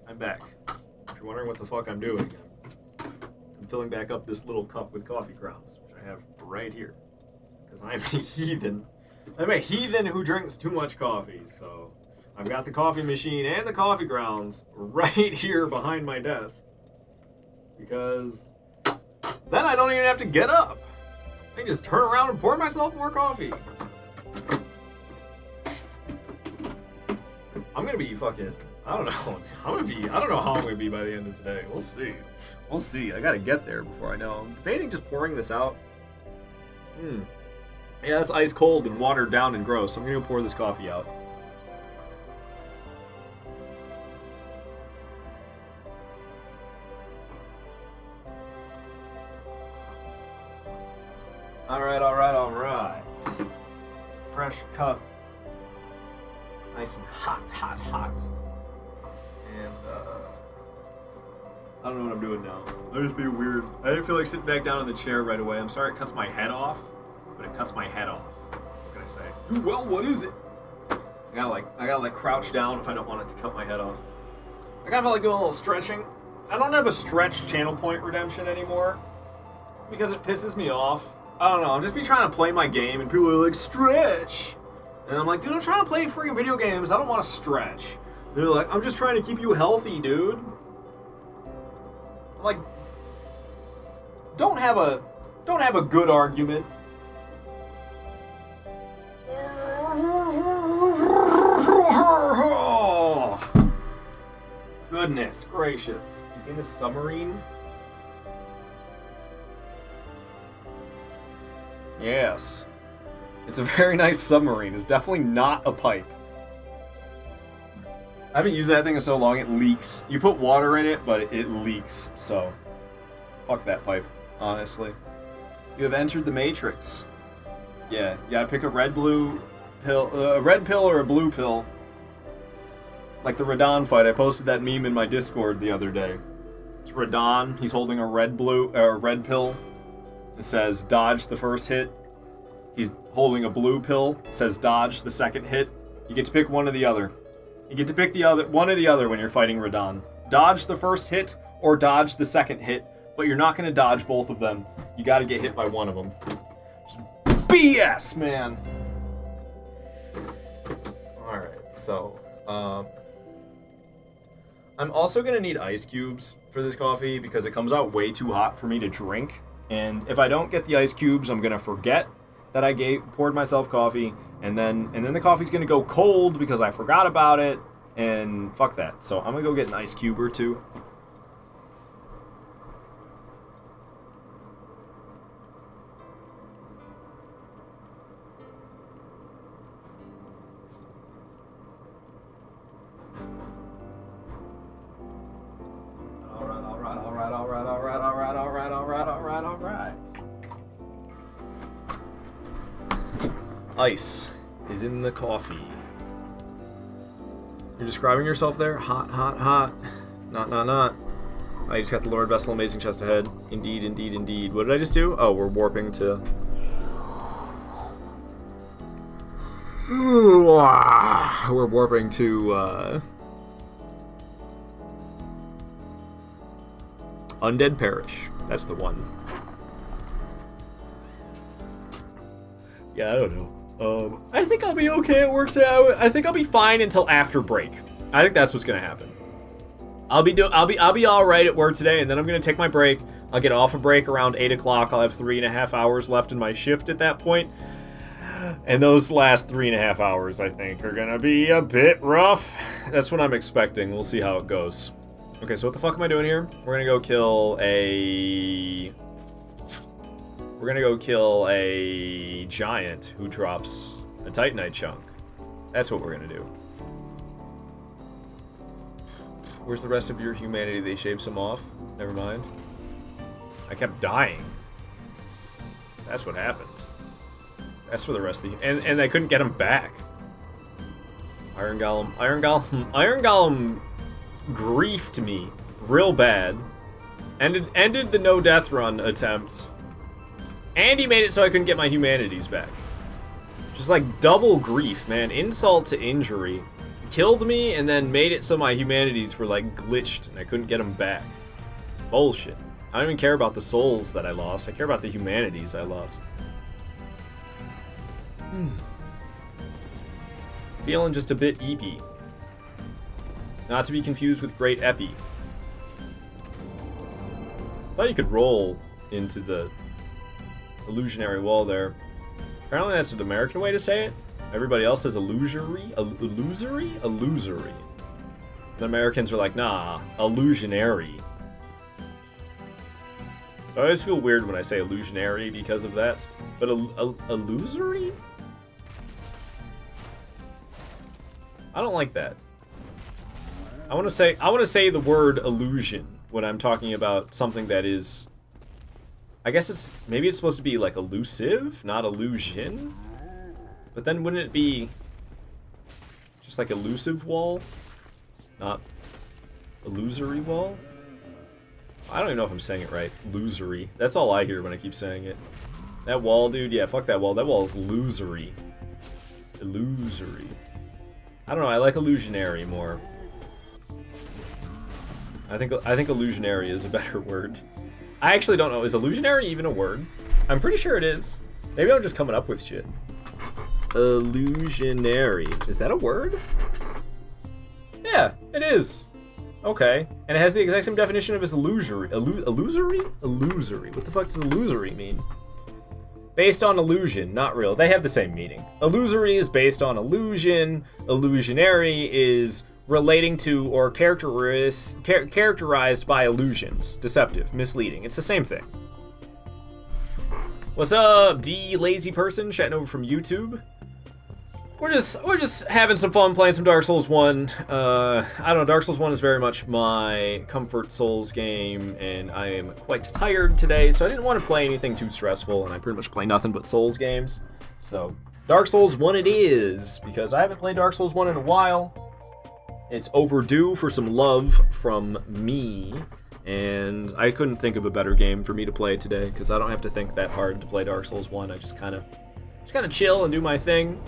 I'm back. If you're wondering what the fuck I'm doing, I'm filling back up this little cup with coffee grounds, which I have right here. Because I'm a heathen. I'm a heathen who drinks too much coffee, so I've got the coffee machine and the coffee grounds right here behind my desk. Because then I don't even have to get up. I can just turn around and pour myself more coffee. I'm gonna be fucking... I don't know. I don't know how I'm gonna be by the end of today. We'll see. We'll see. I gotta get there before I know. I'm debating just pouring this out. Yeah, it's ice cold and watered down and gross. I'm gonna pour this coffee out. Alright. Fresh cup. Nice and hot. I don't know what I'm doing now. I'm just being weird. I didn't feel like sitting back down in the chair right away. I'm sorry it cuts my head off, but it cuts my head off. What can I say? Well, what is it? I gotta crouch down if I don't want it to cut my head off. I gotta like doing a little stretching. I don't have a stretch channel point redemption anymore because it pisses me off. I don't know. I'm just be trying to play my game and people are like, stretch. And I'm like, dude, I'm trying to play freaking video games. I don't want to stretch. They're like, I'm just trying to keep you healthy, dude. I'm like, don't have a good argument. Goodness gracious. You seen this submarine? Yes. It's a very nice submarine. It's definitely not a pipe. I haven't used that thing in so long, it leaks. You put water in it, but it leaks, so... Fuck that pipe, honestly. You have entered the Matrix. Yeah, you gotta pick a red pill or a blue pill. Like the Radon fight, I posted that meme in my Discord the other day. It's Radon, he's holding a red pill. It says, dodge the first hit. He's holding a blue pill. It says, dodge the second hit. You get to pick one or the other. You get to pick one or the other when you're fighting Radon. Dodge the first hit or dodge the second hit, but you're not going to dodge both of them. You got to get hit by one of them. Just BS, man. Alright, so... I'm also going to need ice cubes for this coffee because it comes out way too hot for me to drink. And if I don't get the ice cubes, I'm going to forget that I poured myself coffee. And then the coffee's going to go cold because I forgot about it. And fuck that. So I'm going to go get an ice cube or two. Ice is in the coffee. You're describing yourself there? Hot, hot, hot. Not. I just got the Lord Vessel Amazing Chest ahead. Indeed, indeed, indeed. What did I just do? Oh, we're warping to... We're warping to, Undead Parish. That's the one. Yeah, I don't know. I think I'll be okay at work today. I think I'll be fine until after break. I think that's what's gonna happen. I'll be all right at work today, and then I'm gonna take my break. I'll get off a break around 8 o'clock. I'll have 3.5 hours left in my shift at that point. And those last 3.5 hours, I think, are gonna be a bit rough. That's what I'm expecting. We'll see how it goes. Okay, so what the fuck am I doing here? We're gonna go kill a giant who drops a Titanite chunk. That's what we're gonna do. Where's the rest of your humanity? They shaved some off? Never mind. I kept dying. That's what happened. That's for the rest of the... And I couldn't get him back. Iron Golem griefed me real bad. Ended the no death run attempts. And he made it so I couldn't get my humanities back. Just like double grief, man. Insult to injury. Killed me and then made it so my humanities were like glitched and I couldn't get them back. Bullshit. I don't even care about the souls that I lost. I care about the humanities I lost. Feeling just a bit eepy. Not to be confused with Great Epi. Thought you could roll into the illusionary wall there. Apparently that's an American way to say it. Everybody else says illusory? Illusory? Illusory. The Americans are like, nah, illusionary. So I always feel weird when I say illusionary because of that. But illusory? I don't like that. I want to say the word illusion when I'm talking about something that is... I guess maybe it's supposed to be like elusive, not illusion. But then wouldn't it be just like elusive wall? Not illusory wall? I don't even know if I'm saying it right. Losery. That's all I hear when I keep saying it. That wall, dude. Yeah, fuck that wall. That wall is losery. Illusory. I don't know. I like illusionary more. I think illusionary is a better word. I actually don't know. Is illusionary even a word? I'm pretty sure it is. Maybe I'm just coming up with shit. Illusionary. Is that a word? Yeah, it is. Okay. And it has the exact same definition of as illusory. Illusory? Illusory. What the fuck does illusory mean? Based on illusion, not real. They have the same meaning. Illusory is based on illusion. Illusionary is relating to or characterized by illusions. Deceptive, misleading. It's the same thing. What's up, D lazy person chatting over from YouTube? We're just having some fun playing some Dark Souls 1. I don't know, Dark Souls 1 is very much my comfort Souls game, and I am quite tired today, so I didn't want to play anything too stressful, and I pretty much play nothing but Souls games. So, Dark Souls 1 it is, because I haven't played Dark Souls 1 in a while. It's overdue for some love from me, and I couldn't think of a better game for me to play today, because I don't have to think that hard to play Dark Souls 1. I just kind of chill and do my thing.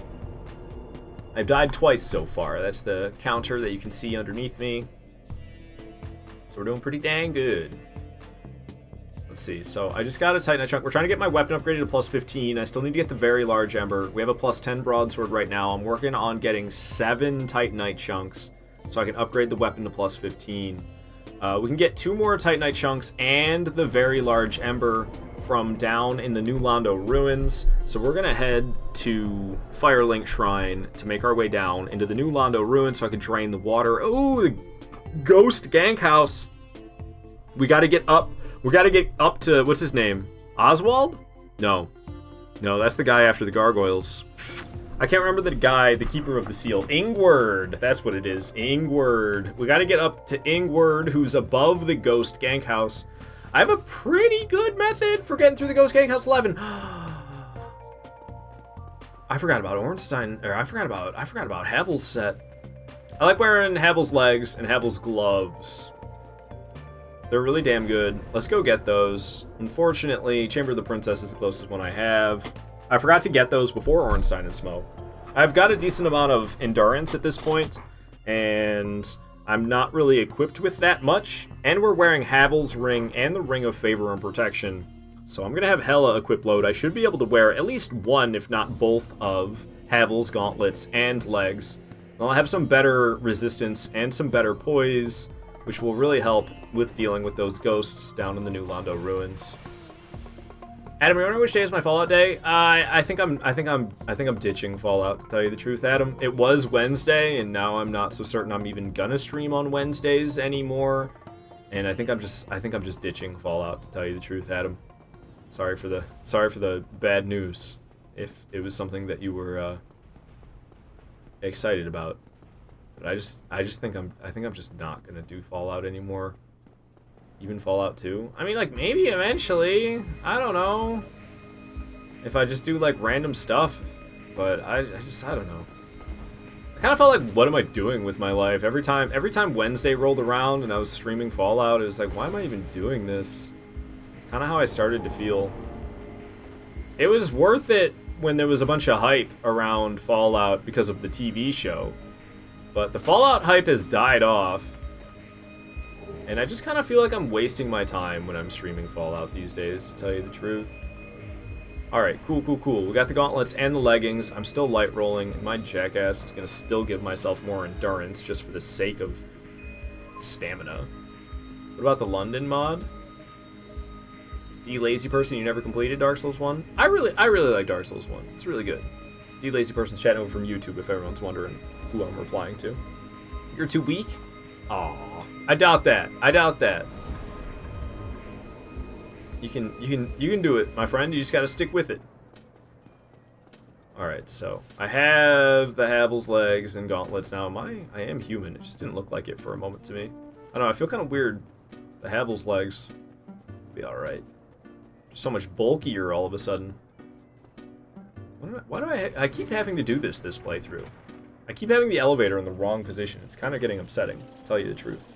I've died twice so far. That's the counter that you can see underneath me. So we're doing pretty dang good. Let's see. So I just got a Titanite chunk. We're trying to get my weapon upgraded to plus 15. I still need to get the very large ember. We have a plus 10 broadsword right now. I'm working on getting 7 Titanite chunks so I can upgrade the weapon to plus 15. We can get 2 more Titanite chunks and the very large ember from down in the New Londo ruins. So we're gonna head to Firelink Shrine to make our way down into the New Londo ruins so I can drain the water. Oh, the ghost gank house. We gotta get up. We gotta get up to, what's his name? Oswald? No, that's the guy after the gargoyles. I can't remember the guy, the keeper of the seal. Ingward, that's what it is. Ingward. We gotta get up to Ingward, who's above the ghost gank house. I have a pretty good method for getting through the ghost gank house 11. I forgot about Ornstein, or I forgot about Havel's set. I like wearing Havel's legs and Havel's gloves. They're really damn good. Let's go get those. Unfortunately, Chamber of the Princess is the closest one I have. I forgot to get those before Ornstein and Smoke. I've got a decent amount of endurance at this point, and I'm not really equipped with that much. And we're wearing Havel's ring and the Ring of Favor and Protection. So I'm going to have hella equip load. I should be able to wear at least one, if not both, of Havel's gauntlets and legs. And I'll have some better resistance and some better poise, which will really help with dealing with those ghosts down in the New Londo ruins. Adam, you wondering which day is my Fallout day? I think I'm ditching Fallout, to tell you the truth, Adam. It was Wednesday, and now I'm not so certain I'm even gonna stream on Wednesdays anymore. And I think I'm just ditching Fallout, to tell you the truth, Adam. Sorry for the bad news. If it was something that you were excited about, but I think I'm just not gonna do Fallout anymore. Even Fallout 2. I mean, like, maybe eventually. I don't know. If I just do, like, random stuff. But I don't know. I kind of felt like, what am I doing with my life? Every time Wednesday rolled around and I was streaming Fallout, it was like, why am I even doing this? It's kind of how I started to feel. It was worth it when there was a bunch of hype around Fallout because of the TV show. But the Fallout hype has died off. And I just kind of feel like I'm wasting my time when I'm streaming Fallout these days, to tell you the truth. Alright, cool. We got the gauntlets and the leggings. I'm still light rolling, and my jackass is going to still give myself more endurance just for the sake of stamina. What about the London mod? D lazy person, you never completed Dark Souls 1? I really like Dark Souls 1. It's really good. D lazy person's chatting over from YouTube if everyone's wondering who I'm replying to. You're too weak? Aww. I doubt that. You can do it, my friend. You just gotta stick with it. Alright, so I have the Havel's legs and gauntlets now. I am human. It just didn't look like it for a moment to me. I don't know, I feel kind of weird. The Havel's legs be alright. So much bulkier all of a sudden. Why do I keep having to do this playthrough? I keep having the elevator in the wrong position. It's kind of getting upsetting, to tell you the truth.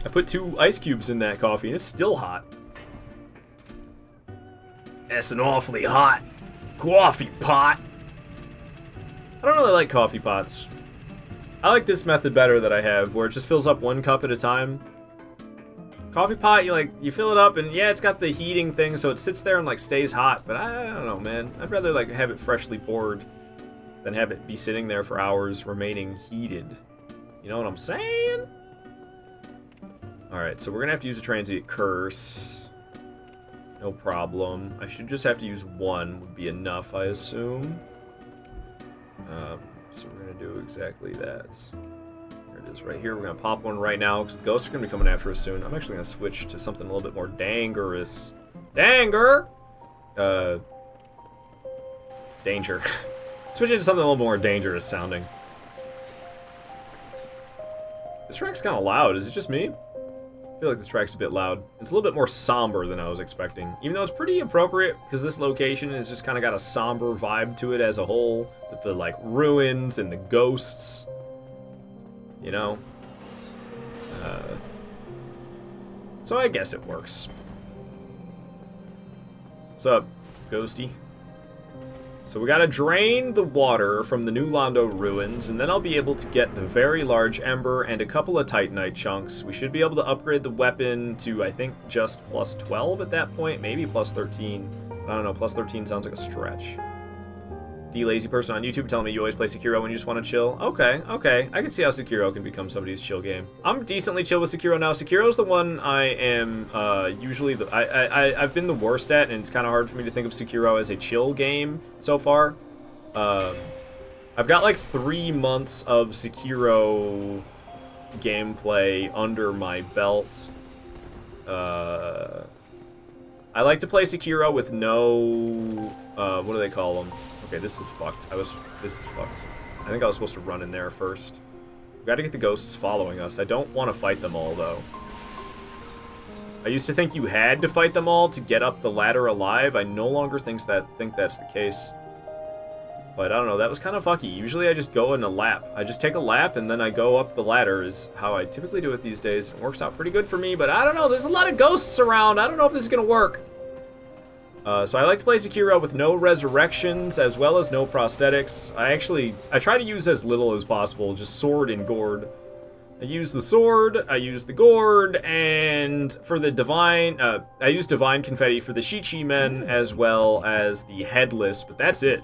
I put 2 ice cubes in that coffee and it's still hot. That's an awfully hot coffee pot. I don't really like coffee pots. I like this method better that I have, where it just fills up 1 cup at a time. Coffee pot, you fill it up, and yeah, it's got the heating thing, so it sits there and like stays hot. But I don't know, man. I'd rather like have it freshly poured than have it be sitting there for hours remaining heated. You know what I'm saying? All right, so we're gonna have to use a transient curse. No problem. I should just have to use 1 would be enough, I assume. So we're gonna do exactly that. There it is right here. We're gonna pop 1 right now because the ghosts are gonna be coming after us soon. I'm actually gonna switch to something a little bit more dangerous. Danger! Danger. Switching to something a little more dangerous sounding. This track's kind of loud. Is it just me? I feel like this track's a bit loud. It's a little bit more somber than I was expecting. Even though it's pretty appropriate, because this location has just kind of got a somber vibe to it as a whole. With the, like, ruins and the ghosts. You know? So I guess it works. What's up, Ghosty? So we gotta drain the water from the New Londo ruins, and then I'll be able to get the very large ember and a couple of Titanite chunks. We should be able to upgrade the weapon to, I think, just plus 12 at that point, maybe plus 13. I don't know, plus 13 sounds like a stretch. D Lazy Person on YouTube telling me you always play Sekiro when you just want to chill. Okay, I can see how Sekiro can become somebody's chill game. I'm decently chill with Sekiro now. Sekiro's the one I am usually I've been the worst at, and it's kind of hard for me to think of Sekiro as a chill game so far. I've got like 3 months of Sekiro gameplay under my belt. I like to play Sekiro with no what do they call them? Okay, this is fucked. This is fucked. I think I was supposed to run in there first. We gotta get the ghosts following us. I don't want to fight them all, though. I used to think you had to fight them all to get up the ladder alive. I no longer think that's the case. But I don't know, that was kind of fucky. Usually I just go in a lap. I just take a lap and then I go up the ladder is how I typically do it these days. It works out pretty good for me, but I don't know, there's a lot of ghosts around. I don't know if this is gonna work. So I like to play Sekiro with no resurrections as well as no prosthetics. I try to use as little as possible, just sword and gourd. I use the sword, I use the gourd, and for the divine, I use divine confetti for the Shichi men as well as the headless, but that's it.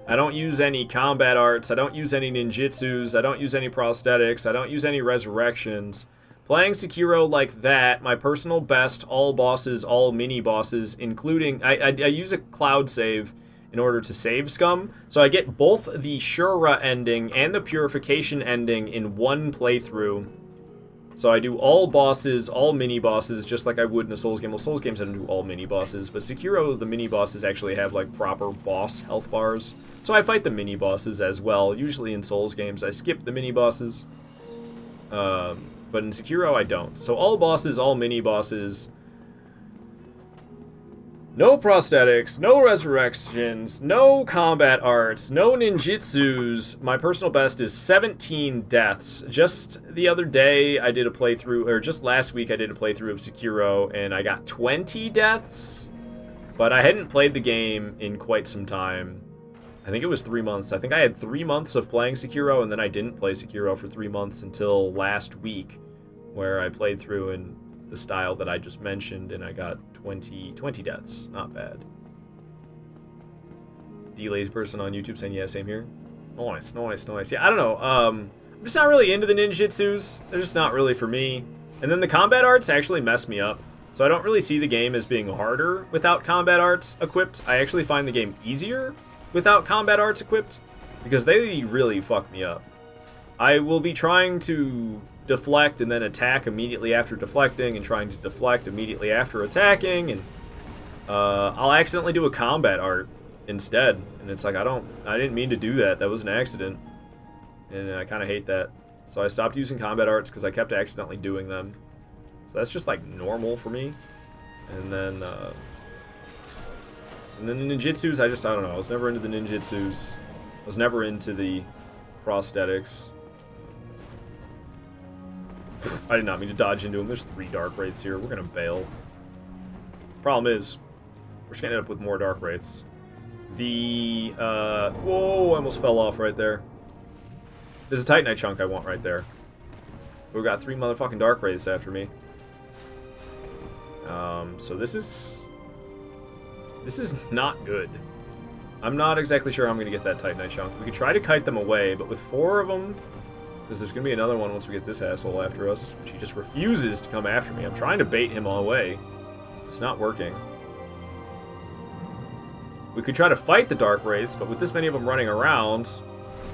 I don't use any combat arts, I don't use any ninjutsus, I don't use any prosthetics, I don't use any resurrections. Playing Sekiro like that, my personal best, all bosses, all mini-bosses, including... I use a cloud save in order to save scum, so I get both the Shura ending and the Purification ending in one playthrough. So I do all bosses, all mini-bosses, just like I would in a Souls game. Well, Souls games I don't do all mini-bosses, but Sekiro, the mini-bosses actually have, like, proper boss health bars. So I fight the mini-bosses as well. Usually in Souls games, I skip the mini-bosses. But in Sekiro, I don't. So all bosses, all mini-bosses. No prosthetics, no resurrections, no combat arts, no ninjutsus. My personal best is 17 deaths. Just the other day, I did a playthrough, or just last week, I did a playthrough of Sekiro, and I got 20 deaths. But I hadn't played the game in quite some time. I think it was 3 months. I think I had 3 months of playing Sekiro, and then I didn't play Sekiro for 3 months until last week, where I played through in the style that I just mentioned, and I got 20 deaths. Not bad. D-Lazy Person on YouTube saying, yeah, same here. Nice. Yeah, I don't know. I'm just not really into the ninjutsus. They're just not really for me. And then the combat arts actually mess me up. So I don't really see the game as being harder without combat arts equipped. I actually find the game easier without combat arts equipped, because they really fuck me up. I will be trying to deflect and then attack immediately after deflecting, and trying to deflect immediately after attacking, and I'll accidentally do a combat art instead, and it's like, I didn't mean to do that. That was an accident, and I kind of hate that. So I stopped using combat arts because I kept accidentally doing them. So that's just like normal for me. And then the ninjutsus, I don't know. I was never into the ninjutsus. I was never into the prosthetics. I did not mean to dodge into him. There's 3 Dark Wraiths here. We're gonna bail. Problem is, we're just gonna end up with more Dark Wraiths. Whoa, I almost fell off right there. There's a Titanite chunk I want right there. But we got 3 motherfucking Dark Wraiths after me. So this is not good. I'm not exactly sure how I'm gonna get that Titanite chunk. We could try to kite them away, but with 4 of them, because there's gonna be another one once we get this asshole after us, which he just refuses to come after me. I'm trying to bait him away. It's not working. We could try to fight the Dark Wraiths, but with this many of them running around,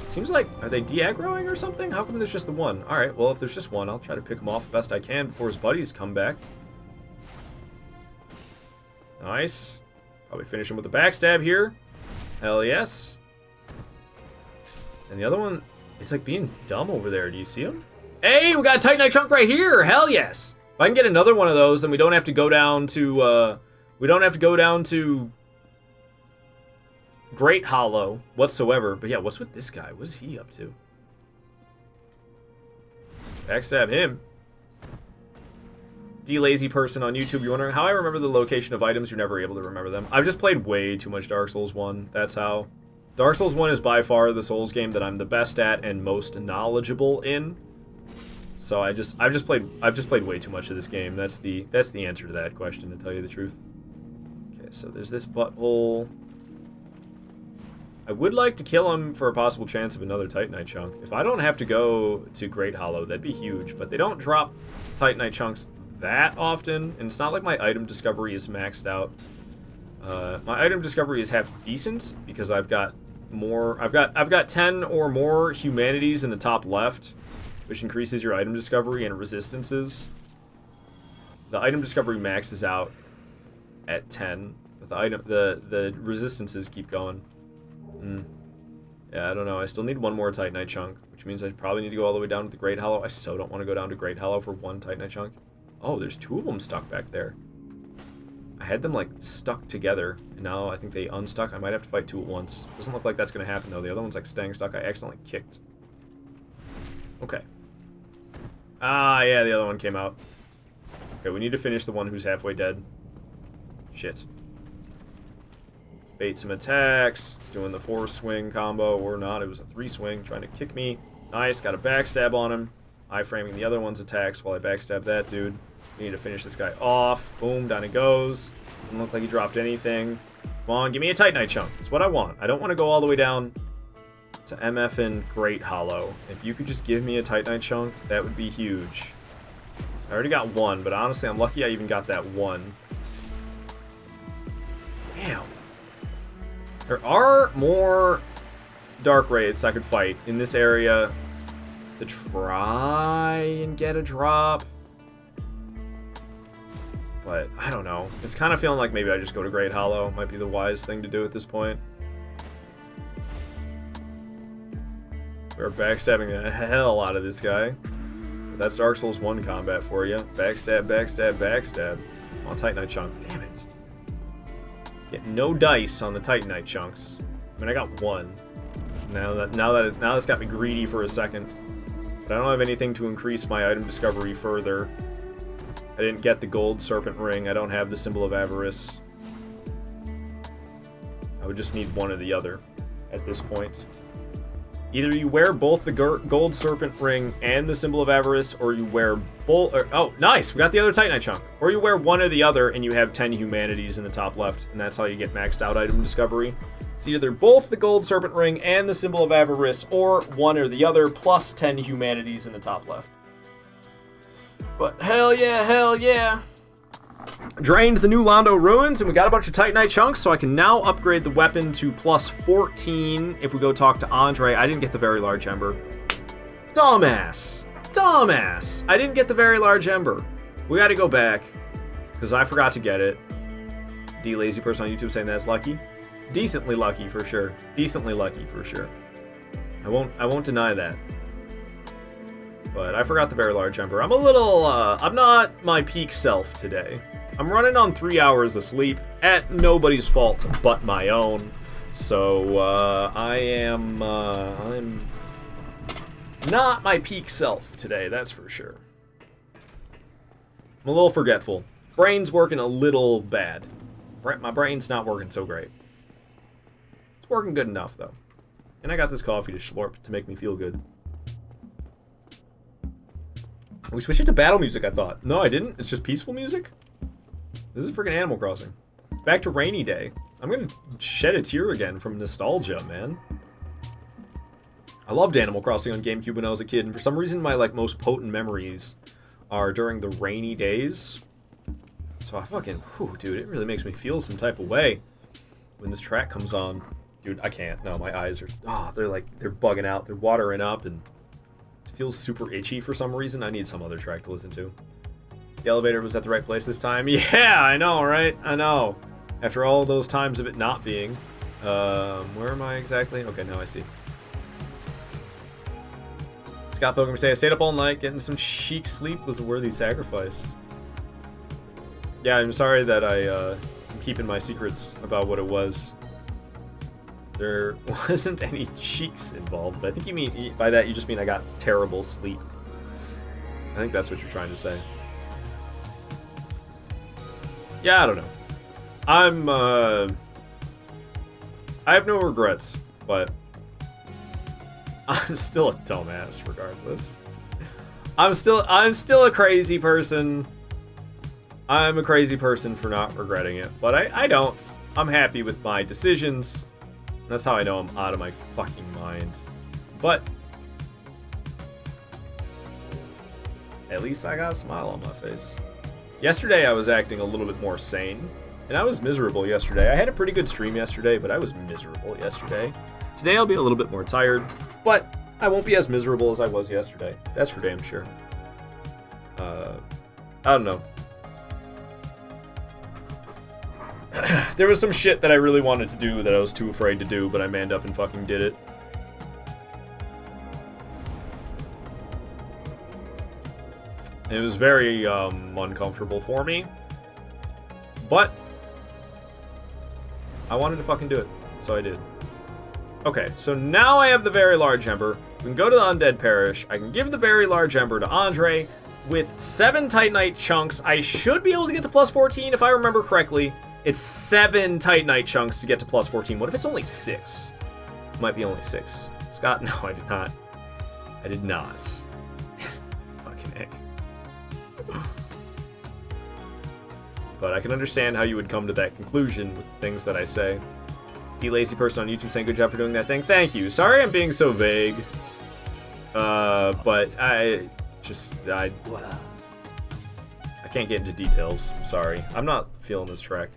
it seems like, are they de-aggroing or something? How come there's just the one? Alright, well, if there's just one, I'll try to pick him off the best I can before his buddies come back. Nice. Probably finish him with a backstab here. Hell yes. And the other one, it's like being dumb over there. Do you see him? Hey, we got a Titanite chunk right here. Hell yes. If I can get another one of those, then we don't have to go down to, Great Hollow whatsoever. But yeah, what's with this guy? What is he up to? Backstab him. D-lazy person on YouTube, you're wondering how I remember the location of items. You're never able to remember them. I've just played way too much Dark Souls 1. That's how. Dark Souls 1 is by far the Souls game that I'm the best at and most knowledgeable in. So I've just played way too much of this game. That's the answer to that question, to tell you the truth. Okay, so there's this butthole. I would like to kill him for a possible chance of another Titanite chunk. If I don't have to go to Great Hollow, that'd be huge. But they don't drop Titanite chunks that often, and it's not like my item discovery is maxed out. My item discovery is half decent because I've got 10 or more humanities in the top left, which increases your item discovery and resistances. The item discovery maxes out at 10, but the resistances keep going. Yeah, I don't know. I still need one more Titanite chunk, which means I probably need to go all the way down to the Great Hollow. I so don't want to go down to Great Hollow for one Titanite chunk. Oh, there's 2 of them stuck back there. I had them, like, stuck together, and now I think they unstuck. I might have to fight 2 at once. Doesn't look like that's going to happen, though. The other one's, like, staying stuck. I accidentally kicked. Okay. Ah, yeah, the other one came out. Okay, we need to finish the one who's halfway dead. Shit. Let's bait some attacks. It's doing the 4-swing combo, or not. It was a 3-swing, trying to kick me. Nice, got a backstab on him. I-framing the other one's attacks while I backstab that dude. We need to finish this guy off. Boom, down he goes. Doesn't look like he dropped anything. Come on, give me a Titanite chunk. That's what I want. I don't want to go all the way down to MFN Great Hollow. If you could just give me a Titanite chunk, that would be huge. So I already got 1, but honestly, I'm lucky I even got that 1. Damn. There are more Dark Wraiths I could fight in this area to try and get a drop. But I don't know. It's kind of feeling like maybe I just go to Great Hollow. Might be the wise thing to do at this point. We're backstabbing the hell out of this guy. But that's Dark Souls 1 combat for you. Backstab, backstab, backstab. Oh, Titanite chunk. Damn it. Get no dice on the Titanite chunks. I mean, I got 1. Now that's got me greedy for a second. But I don't have anything to increase my item discovery further. I didn't get the gold serpent ring. I don't have the symbol of avarice. I would just need one or the other at this point. Either you wear both the gold serpent ring and the symbol of avarice, or you wear both. Oh, nice! We got the other Titanite chunk. Or you wear one or the other, and you have 10 humanities in the top left, and that's how you get maxed out item discovery. It's either both the gold serpent ring and the symbol of avarice, or one or the other plus 10 humanities in the top left. But hell yeah, hell yeah. Drained the new Londo Ruins, and we got a bunch of Titanite chunks, so I can now upgrade the weapon to plus 14 if we go talk to Andre. I didn't get the very large ember. Dumbass. Dumbass. I didn't get the very large ember. We gotta go back, because I forgot to get it. D-lazy person on YouTube saying that's lucky. Decently lucky, for sure. Decently lucky, for sure. I won't deny that. But I forgot the very large ember. I'm a little, I'm not my peak self today. I'm running on 3 hours of sleep at nobody's fault but my own. So, I'm not my peak self today, that's for sure. I'm a little forgetful. Brain's working a little bad. My brain's not working so great. It's working good enough, though. And I got this coffee to slurp to make me feel good. We switched it to battle music, I thought. No, I didn't. It's just peaceful music? This is freaking Animal Crossing. It's back to rainy day. I'm gonna shed a tear again from nostalgia, man. I loved Animal Crossing on GameCube when I was a kid, and for some reason my most potent memories are during the rainy days. So I fucking, whew, dude, it really makes me feel some type of way when this track comes on. Dude, I can't. No, my eyes are, they're bugging out. They're watering up, and it feels super itchy for some reason. I need some other track to listen to. The elevator was at the right place this time. Yeah, I know, right? I know. After all those times of it not being. Where am I exactly? Okay, now I see. Scott Pilgrim say, I stayed up all night, getting some chic sleep was a worthy sacrifice. Yeah, I'm sorry that I'm keeping my secrets about what it was. There wasn't any cheeks involved, but I think you mean, by that you just mean I got terrible sleep. I think that's what you're trying to say. Yeah, I don't know. I have no regrets, but I'm still a dumbass regardless. I'm still a crazy person. I'm a crazy person for not regretting it, but I don't. I'm happy with my decisions. That's how I know I'm out of my fucking mind. But at least I got a smile on my face. Yesterday I was acting a little bit more sane, and I was miserable yesterday. I had a pretty good stream yesterday, but I was miserable yesterday. Today I'll be a little bit more tired, but I won't be as miserable as I was yesterday. That's for damn sure. I don't know. There was some shit that I really wanted to do that I was too afraid to do, but I manned up and fucking did it. It was very uncomfortable for me, but I wanted to fucking do it, so I did. Okay, so now I have the very large ember. We can go to the Undead Parish. I can give the very large ember to Andre. With 7 Titanite chunks, I should be able to get to plus 14 if I remember correctly. It's 7 Titanite chunks to get to plus 14. What if it's only 6? It might be only 6. Scott, no, I did not. I did not. Fucking A. But I can understand how you would come to that conclusion with things that I say. D-Lazy person on YouTube saying good job for doing that thing. Thank you. Sorry I'm being so vague. But I can't get into details. I'm sorry. I'm not feeling this track.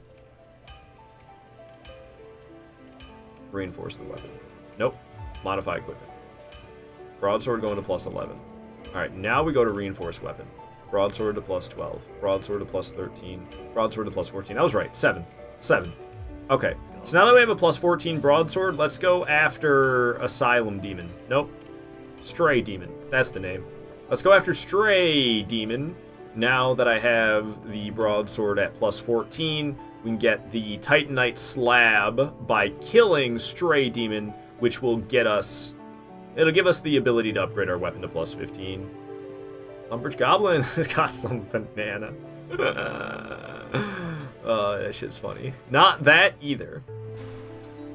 Reinforce the weapon. Nope. Modify equipment. Broadsword going to plus 11. Alright, now we go to reinforced weapon. Broadsword to plus 12. Broadsword to plus 13. Broadsword to plus 14. I was right. 7. 7. Okay. So now that we have a plus 14 broadsword, let's go after Asylum Demon. Nope. Stray Demon. That's the name. Let's go after Stray Demon. Now that I have the broadsword at plus 14, we can get the Titanite slab by killing Stray Demon, which will get us... It'll give us the ability to upgrade our weapon to plus 15. Umbridge Goblin has got some banana. Oh, that shit's funny. Not that either.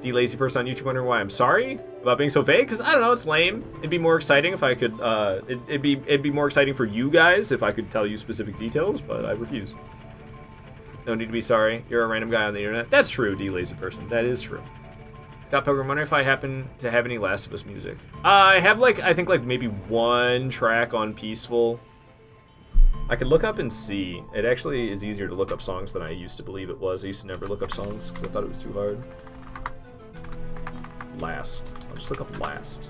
D-Lazy person on YouTube wondering why I'm sorry about being so vague, because I don't know, it's lame. It'd be more exciting if I could, it'd be more exciting for you guys if I could tell you specific details, but I refuse. No need to be sorry. You're a random guy on the internet. That's true, D-Lazy person. That is true. Scott Pilgrim, wondering if I happen to have any Last of Us music. I have, I think, maybe 1 track on Peaceful. I could look up and see. It actually is easier to look up songs than I used to believe it was. I used to never look up songs because I thought it was too hard. Last. I'll just look up Last.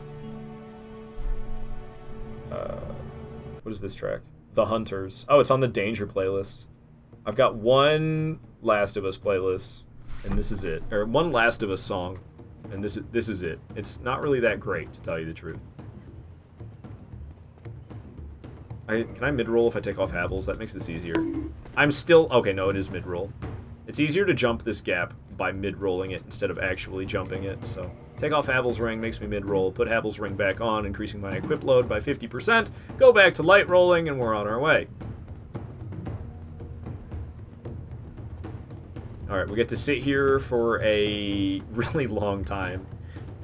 What is this track? The Hunters. Oh, it's on the Danger playlist. I've got 1 Last of Us playlist, and this is it. Or 1 Last of Us song, and this is it. It's not really that great, to tell you the truth. Can I mid-roll if I take off Havels? That makes this easier. I'm still... Okay, no, it is mid-roll. It's easier to jump this gap by mid-rolling it instead of actually jumping it, so... Take off Havel's Ring, makes me mid-roll. Put Havel's Ring back on, increasing my equip load by 50%. Go back to light rolling, and we're on our way. Alright, we get to sit here for a really long time.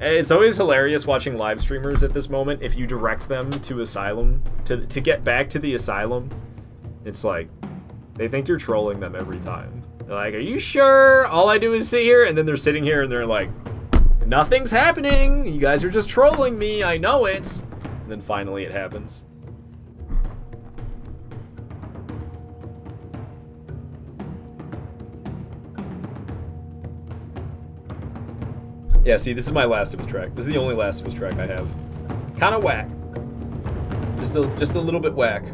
It's always hilarious watching live streamers at this moment. If you direct them to Asylum, to get back to the Asylum, it's like, they think you're trolling them every time. They're like, are you sure? All I do is sit here, and then they're sitting here and they're like, nothing's happening! You guys are just trolling me, I know it! And then finally it happens. Yeah, see, this is my Last of Us track. This is the only Last of Us track I have. Kinda whack. Just a little bit whack.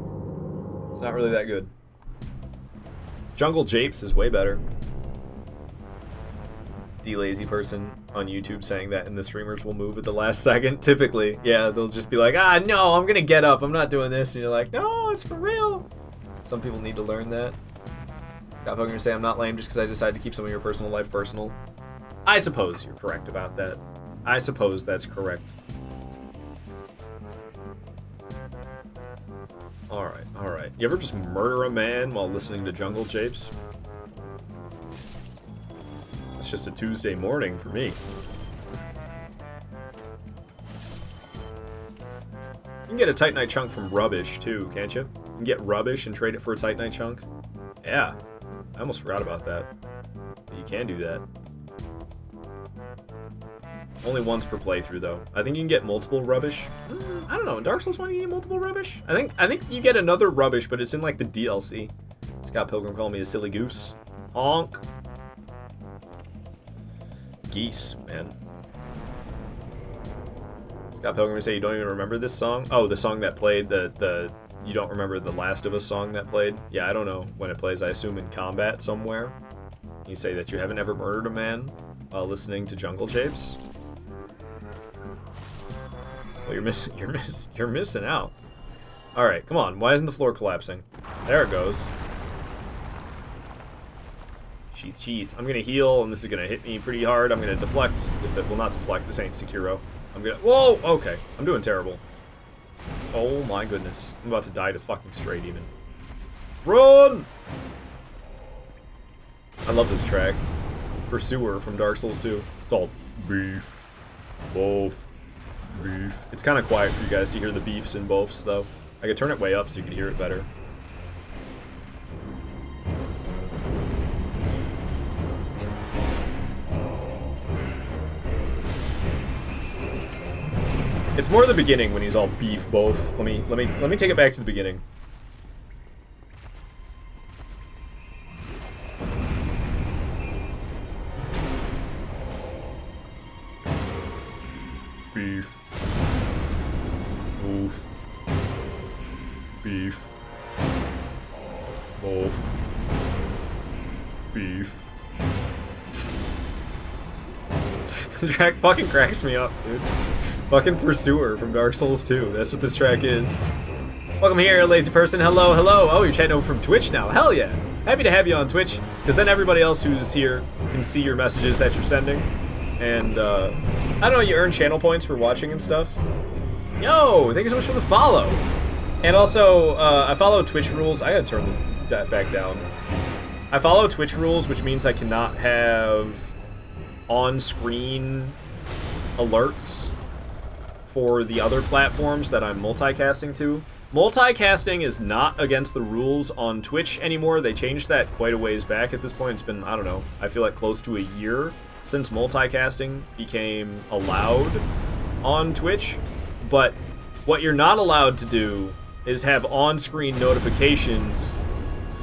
It's not really that good. Jungle Japes is way better. D-lazy person on YouTube saying that, and the streamers will move at the last second, typically. Yeah, they'll just be like, ah, no, I'm gonna get up, I'm not doing this. And you're like, no, it's for real. Some people need to learn that. Scott Hogan say I'm not lame just because I decided to keep some of your personal life personal. I suppose you're correct about that. I suppose that's correct. Alright, alright. You ever just murder a man while listening to Jungle Japes? It's just a Tuesday morning for me. You can get a Titanite chunk from rubbish too, can't you? You can get rubbish and trade it for a Titanite chunk. Yeah, I almost forgot about that. You can do that. Only once per playthrough, though. I think you can get multiple rubbish. I don't know. In Dark Souls 1, you get multiple rubbish? I think you get another rubbish, but it's in, like, the DLC. Scott Pilgrim called me a silly goose. Honk. Geese, man. Scott Pilgrim would say you don't even remember this song? Oh, the song that played, you don't remember the Last of Us song that played? Yeah, I don't know when it plays. I assume in combat somewhere. You say that you haven't ever murdered a man while listening to Jungle Japes? Well, you're missing out. All right, come on. Why isn't the floor collapsing? There it goes. Sheath, sheath. I'm gonna heal, and this is gonna hit me pretty hard. I'm gonna deflect. Well, not deflect. This ain't Sekiro. I'm gonna. Whoa. Okay. I'm doing terrible. Oh my goodness. I'm about to die to fucking Stray Demon. Run! I love this track. Pursuer from Dark Souls 2. It's all beef. Both. Beef. It's kind of quiet for you guys to hear the beefs and boths, though. I could turn it way up so you can hear it better. It's more the beginning when he's all beef both. Let me take it back to the beginning. Beef. Oof. Beef. Both. Beef. The track fucking cracks me up, dude. Fucking Pursuer from Dark Souls 2. That's what this track is. Welcome here, lazy person. Hello, hello. Oh, you're chatting over from Twitch now. Hell yeah. Happy to have you on Twitch, because then everybody else who's here can see your messages that you're sending. And, I don't know, you earn channel points for watching and stuff. Yo, thank you so much for the follow. And also, I follow Twitch rules. I gotta turn this back down. I follow Twitch rules, which means I cannot have on-screen alerts for the other platforms that I'm multicasting to. Multicasting is not against the rules on Twitch anymore. They changed that quite a ways back at this point. It's been, I don't know, I feel like close to a year since multicasting became allowed on Twitch. But what you're not allowed to do is have on-screen notifications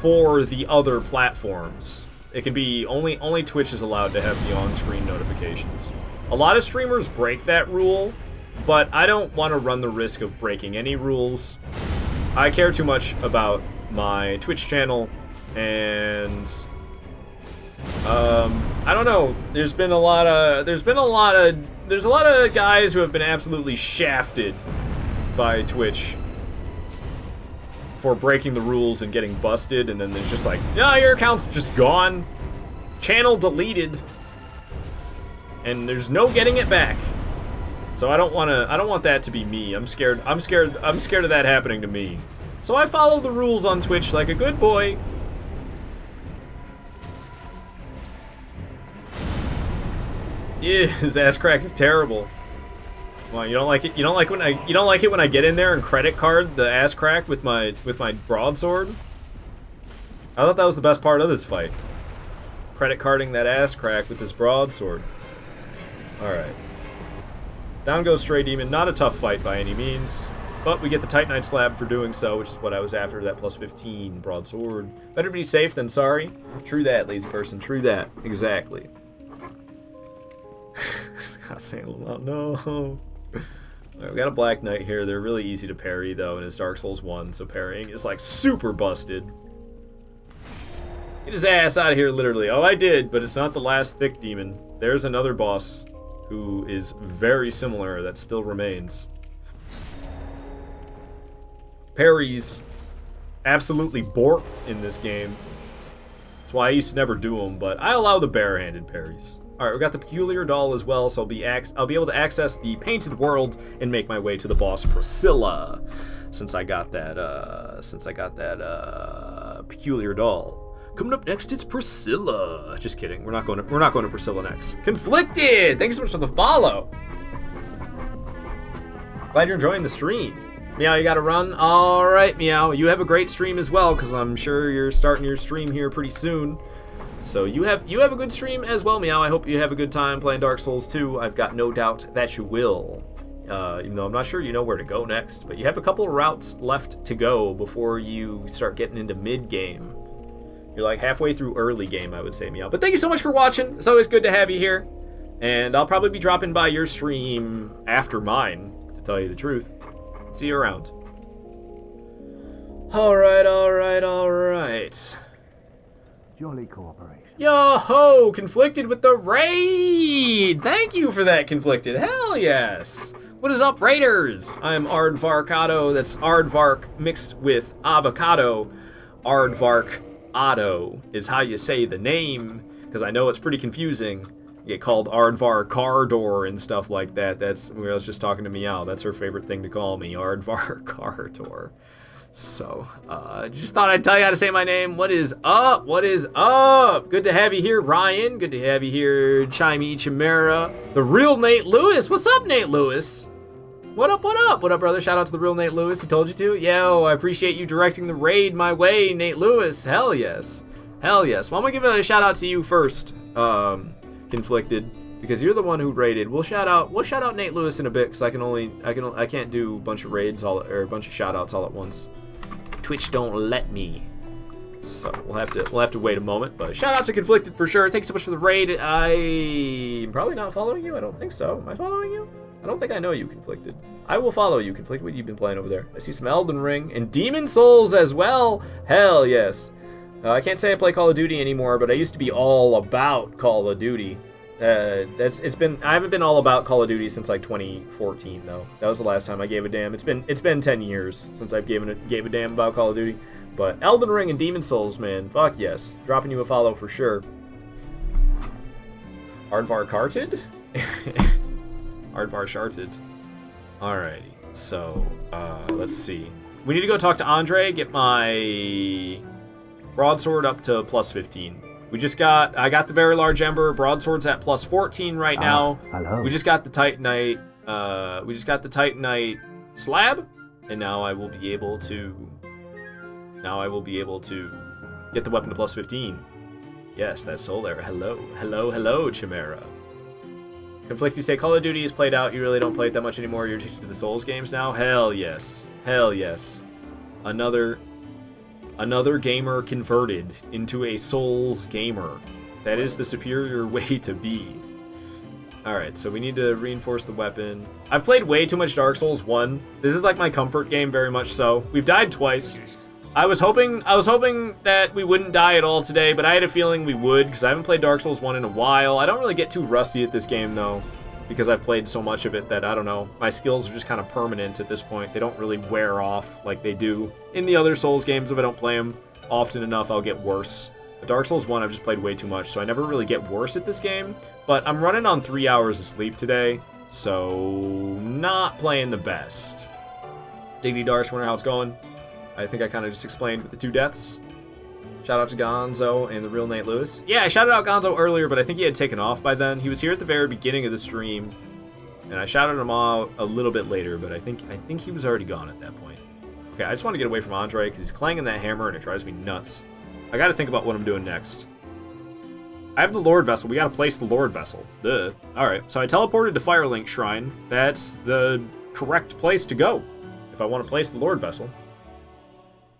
for the other platforms. It can be only Twitch is allowed to have the on-screen notifications. A lot of streamers break that rule, but I don't want to run the risk of breaking any rules. I care too much about my Twitch channel, and I don't know. There's a lot of guys who have been absolutely shafted by Twitch for breaking the rules and getting busted, and then there's just like, yeah, your account's just gone, channel deleted, and there's no getting it back. So I don't want that to be me. I'm scared of that happening to me. So I follow the rules on Twitch like a good boy. Yeah, his ass crack is terrible. Well, you don't like it. You don't like it when I get in there and credit card the ass crack with my broadsword. I thought that was the best part of this fight. Credit carding that ass crack with this broadsword. All right. Down goes Stray Demon. Not a tough fight by any means, but we get the Titanite slab for doing so, which is what I was after. That plus 15 broadsword. Better be safe than sorry. True that, lazy person. True that. Exactly. Scott Salem, no. Alright, we got a Black Knight here. They're really easy to parry, though, and it's Dark Souls 1, so parrying is, like, super busted. Get his ass out of here, literally. Oh, I did, but it's not the last thick demon. There's another boss who is very similar that still remains. Parries absolutely borked in this game. That's why I used to never do them, but I allow the barehanded parries. Alright, we got the Peculiar Doll as well, so I'll be able to access the Painted World and make my way to the boss Priscilla. Since I got that Peculiar Doll. Coming up next, it's Priscilla. Just kidding. We're not going to Priscilla next. Conflicted! Thanks so much for the follow. Glad you're enjoying the stream. Meow, you gotta run? Alright, Meow. You have a great stream as well, because I'm sure you're starting your stream here pretty soon. So you have a good stream as well, Meow. I hope you have a good time playing Dark Souls 2. I've got no doubt that you will. Even though I'm not sure you know where to go next. But you have a couple of routes left to go before you start getting into mid-game. You're like halfway through early game, I would say, Meow. But thank you so much for watching. It's always good to have you here. And I'll probably be dropping by your stream after mine, to tell you the truth. See you around. Alright. Jolly cooperation. Yo-ho! Conflicted with the raid! Thank you for that, Conflicted. Hell yes! What is up, Raiders? I'm Aardvarkado. That's Aardvark mixed with avocado. Aardvark-ado is how you say the name, because I know it's pretty confusing. You get called Aardvar Cardor and stuff like that. That's, I was just talking to Meow. That's her favorite thing to call me, Aardvar Cardor. So, just thought I'd tell you how to say my name. What is up? What is up? Good to have you here, Ryan. Good to have you here, Chimey Chimera. The real Nate Lewis. What's up, Nate Lewis? What up, what up? What up, brother? Shout out to the real Nate Lewis. He told you to. Yo, I appreciate you directing the raid my way, Nate Lewis. Hell yes. Hell yes. Well, I'm gonna give a shout out to you first, Conflicted, because you're the one who raided. We'll shout out Nate Lewis in a bit, because I can't do a bunch of raids or a bunch of shout outs all at once. Twitch don't let me. So we'll have to wait a moment. But shout out to Conflicted for sure. Thanks so much for the raid. I'm probably not following you. I don't think so. Am I following you? I don't think I know you, Conflicted. I will follow you, Conflicted. What have you been playing over there? I see some Elden Ring and Demon Souls as well. Hell yes. I can't say I play Call of Duty anymore, but I used to be all about Call of Duty. I haven't been all about Call of Duty since like 2014 though. That was the last time I gave a damn. It's been 10 years since I've gave a damn about Call of Duty. But Elden Ring and Demon Souls, man, fuck yes. Dropping you a follow for sure. Aardvar Carted? Aardvar Sharted. Alrighty. So, let's see. We need to go talk to Andre, get my broadsword up to plus 15. I got the very large ember. Broadsword's at plus 14 right now. Hello. We just got the Titanite. Slab, and now I will be able to get the weapon to plus 15. Yes, that's Solaire. Hello, Chimera. Conflict, you say Call of Duty is played out. You really don't play it that much anymore. You're addicted to the Souls games now. Hell yes. Another gamer converted into a Souls gamer. That is the superior way to be. Alright, so we need to reinforce the weapon. I've played way too much Dark Souls 1. This is like my comfort game, very much so. We've died twice. I was hoping that we wouldn't die at all today, but I had a feeling we would, because I haven't played Dark Souls 1 in a while. I don't really get too rusty at this game, though, because I've played so much of it that, I don't know, my skills are just kind of permanent at this point. They don't really wear off like they do in the other Souls games. If I don't play them often enough, I'll get worse. But Dark Souls 1, I've just played way too much, so I never really get worse at this game. But I'm running on 3 hours of sleep today, so not playing the best. Diggity Darsh, wonder how it's going. I think I kind of just explained with the 2 deaths. Shout out to Gonzo and the real Nate Lewis. Yeah, I shouted out Gonzo earlier, but I think he had taken off by then. He was here at the very beginning of the stream, and I shouted him out a little bit later, but I think he was already gone at that point. Okay, I just want to get away from Andre because he's clanging that hammer and it drives me nuts. I got to think about what I'm doing next. I have the Lord Vessel. We got to place the Lord Vessel. Duh. Alright, so I teleported to Firelink Shrine. That's the correct place to go if I want to place the Lord Vessel.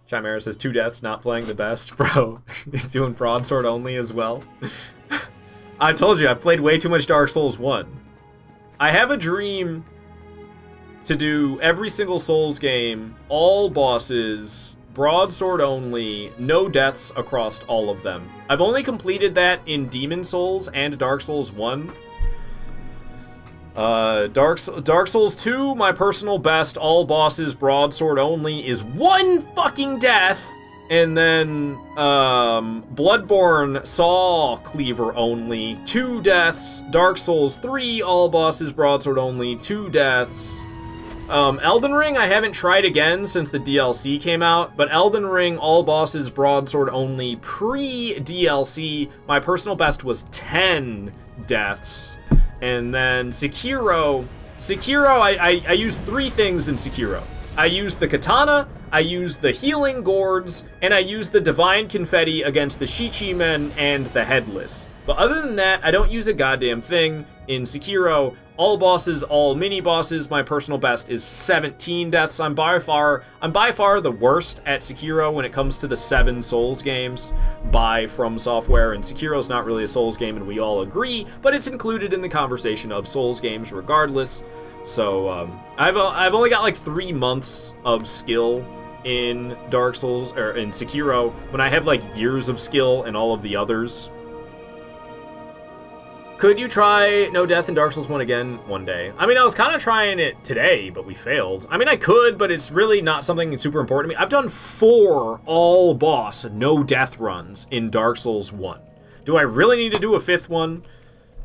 Chimera says 2 deaths, not playing the best. Bro, he's doing broadsword only as well. I told you, I've played way too much Dark Souls 1. I have a dream to do every single Souls game, all bosses, broadsword only, no deaths across all of them. I've only completed that in Demon Souls and Dark Souls 1. Dark Souls 2, my personal best, all bosses, broadsword only, is 1 fucking death. And then, Bloodborne, Saw Cleaver only, 2 deaths. Dark Souls 3, all bosses, broadsword only, 2 deaths. Elden Ring, I haven't tried again since the DLC came out, but Elden Ring, all bosses, broadsword only, pre-DLC, my personal best was 10 deaths. And then Sekiro, I used 3 things in Sekiro. I used the katana, I used the healing gourds, and I used the divine confetti against the Shichi men and the headless. But other than that, I don't use a goddamn thing in Sekiro. All bosses, all mini-bosses, my personal best is 17 deaths. I'm by far the worst at Sekiro when it comes to the 7 Souls games by From Software, and Sekiro's not really a Souls game, and we all agree, but it's included in the conversation of Souls games regardless. So, I've only got like 3 months of skill in Dark Souls, or in Sekiro, when I have like years of skill in all of the others. Could you try no death in Dark Souls 1 again one day? I mean, I was kind of trying it today, but we failed. I mean, I could, but it's really not something super important to me. I've done 4 all boss no death runs in Dark Souls 1. Do I really need to do a 5th one?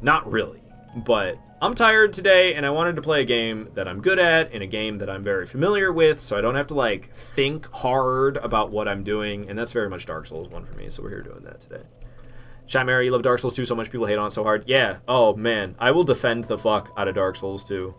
Not really, but I'm tired today, and I wanted to play a game that I'm good at, and a game that I'm very familiar with, so I don't have to, like, think hard about what I'm doing, and that's very much Dark Souls 1 for me, so we're here doing that today. Chimera, you love Dark Souls 2 so much, people hate on it so hard. Yeah, oh man, I will defend the fuck out of Dark Souls 2.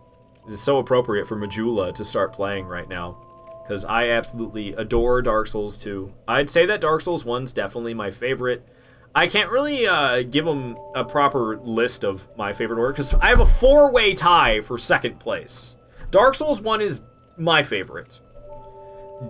It's so appropriate for Majula to start playing right now, because I absolutely adore Dark Souls 2. I'd say that Dark Souls 1's definitely my favorite. I can't really give them a proper list of my favorite order, because I have a 4-way tie for 2nd place. Dark Souls 1 is my favorite.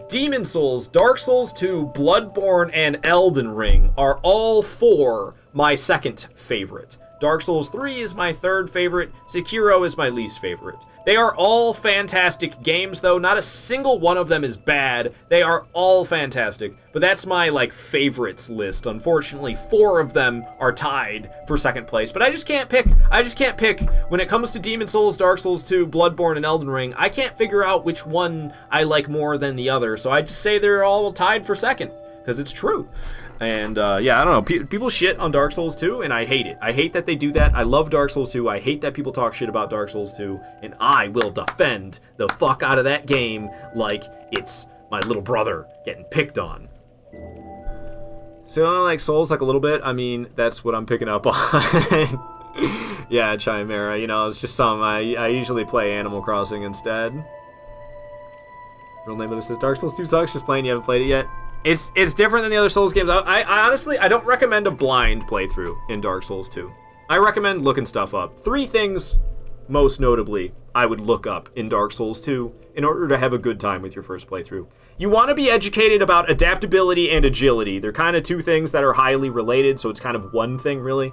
Demon Souls, Dark Souls 2, Bloodborne, and Elden Ring are all 4 my 2nd favorite. Dark Souls 3 is my 3rd favorite. Sekiro is my least favorite. They are all fantastic games, though. Not a single one of them is bad. They are all fantastic. But that's my, like, favorites list. Unfortunately, 4 of them are tied for 2nd place. But I just can't pick. When it comes to Demon Souls, Dark Souls 2, Bloodborne, and Elden Ring, I can't figure out which one I like more than the other. So I just say they're all tied for 2nd. Because it's true. And, yeah, I don't know. People shit on Dark Souls 2, and I hate it. I hate that they do that. I love Dark Souls 2. I hate that people talk shit about Dark Souls 2. And I will defend the fuck out of that game like it's my little brother getting picked on. So I don't like Souls like a little bit. I mean, that's what I'm picking up on. Yeah, Chimera, you know, it's just something. I usually play Animal Crossing instead. Real name Lewis says, Dark Souls 2 sucks, just playing, you haven't played it yet. It's different than the other Souls games. I honestly, I don't recommend a blind playthrough in Dark Souls 2. I recommend looking stuff up. 3 things, most notably, I would look up in Dark Souls 2 in order to have a good time with your first playthrough. You want to be educated about adaptability and agility. They're kind of 2 things that are highly related, so it's kind of one thing, really.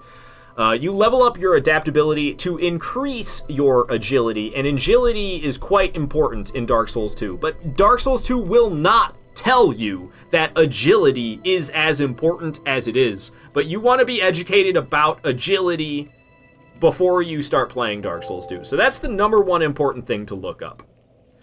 You level up your adaptability to increase your agility, and agility is quite important in Dark Souls 2. But Dark Souls 2 will not tell you that agility is as important as it is, but you want to be educated about agility before you start playing Dark Souls 2. So that's the number 1 important thing to look up.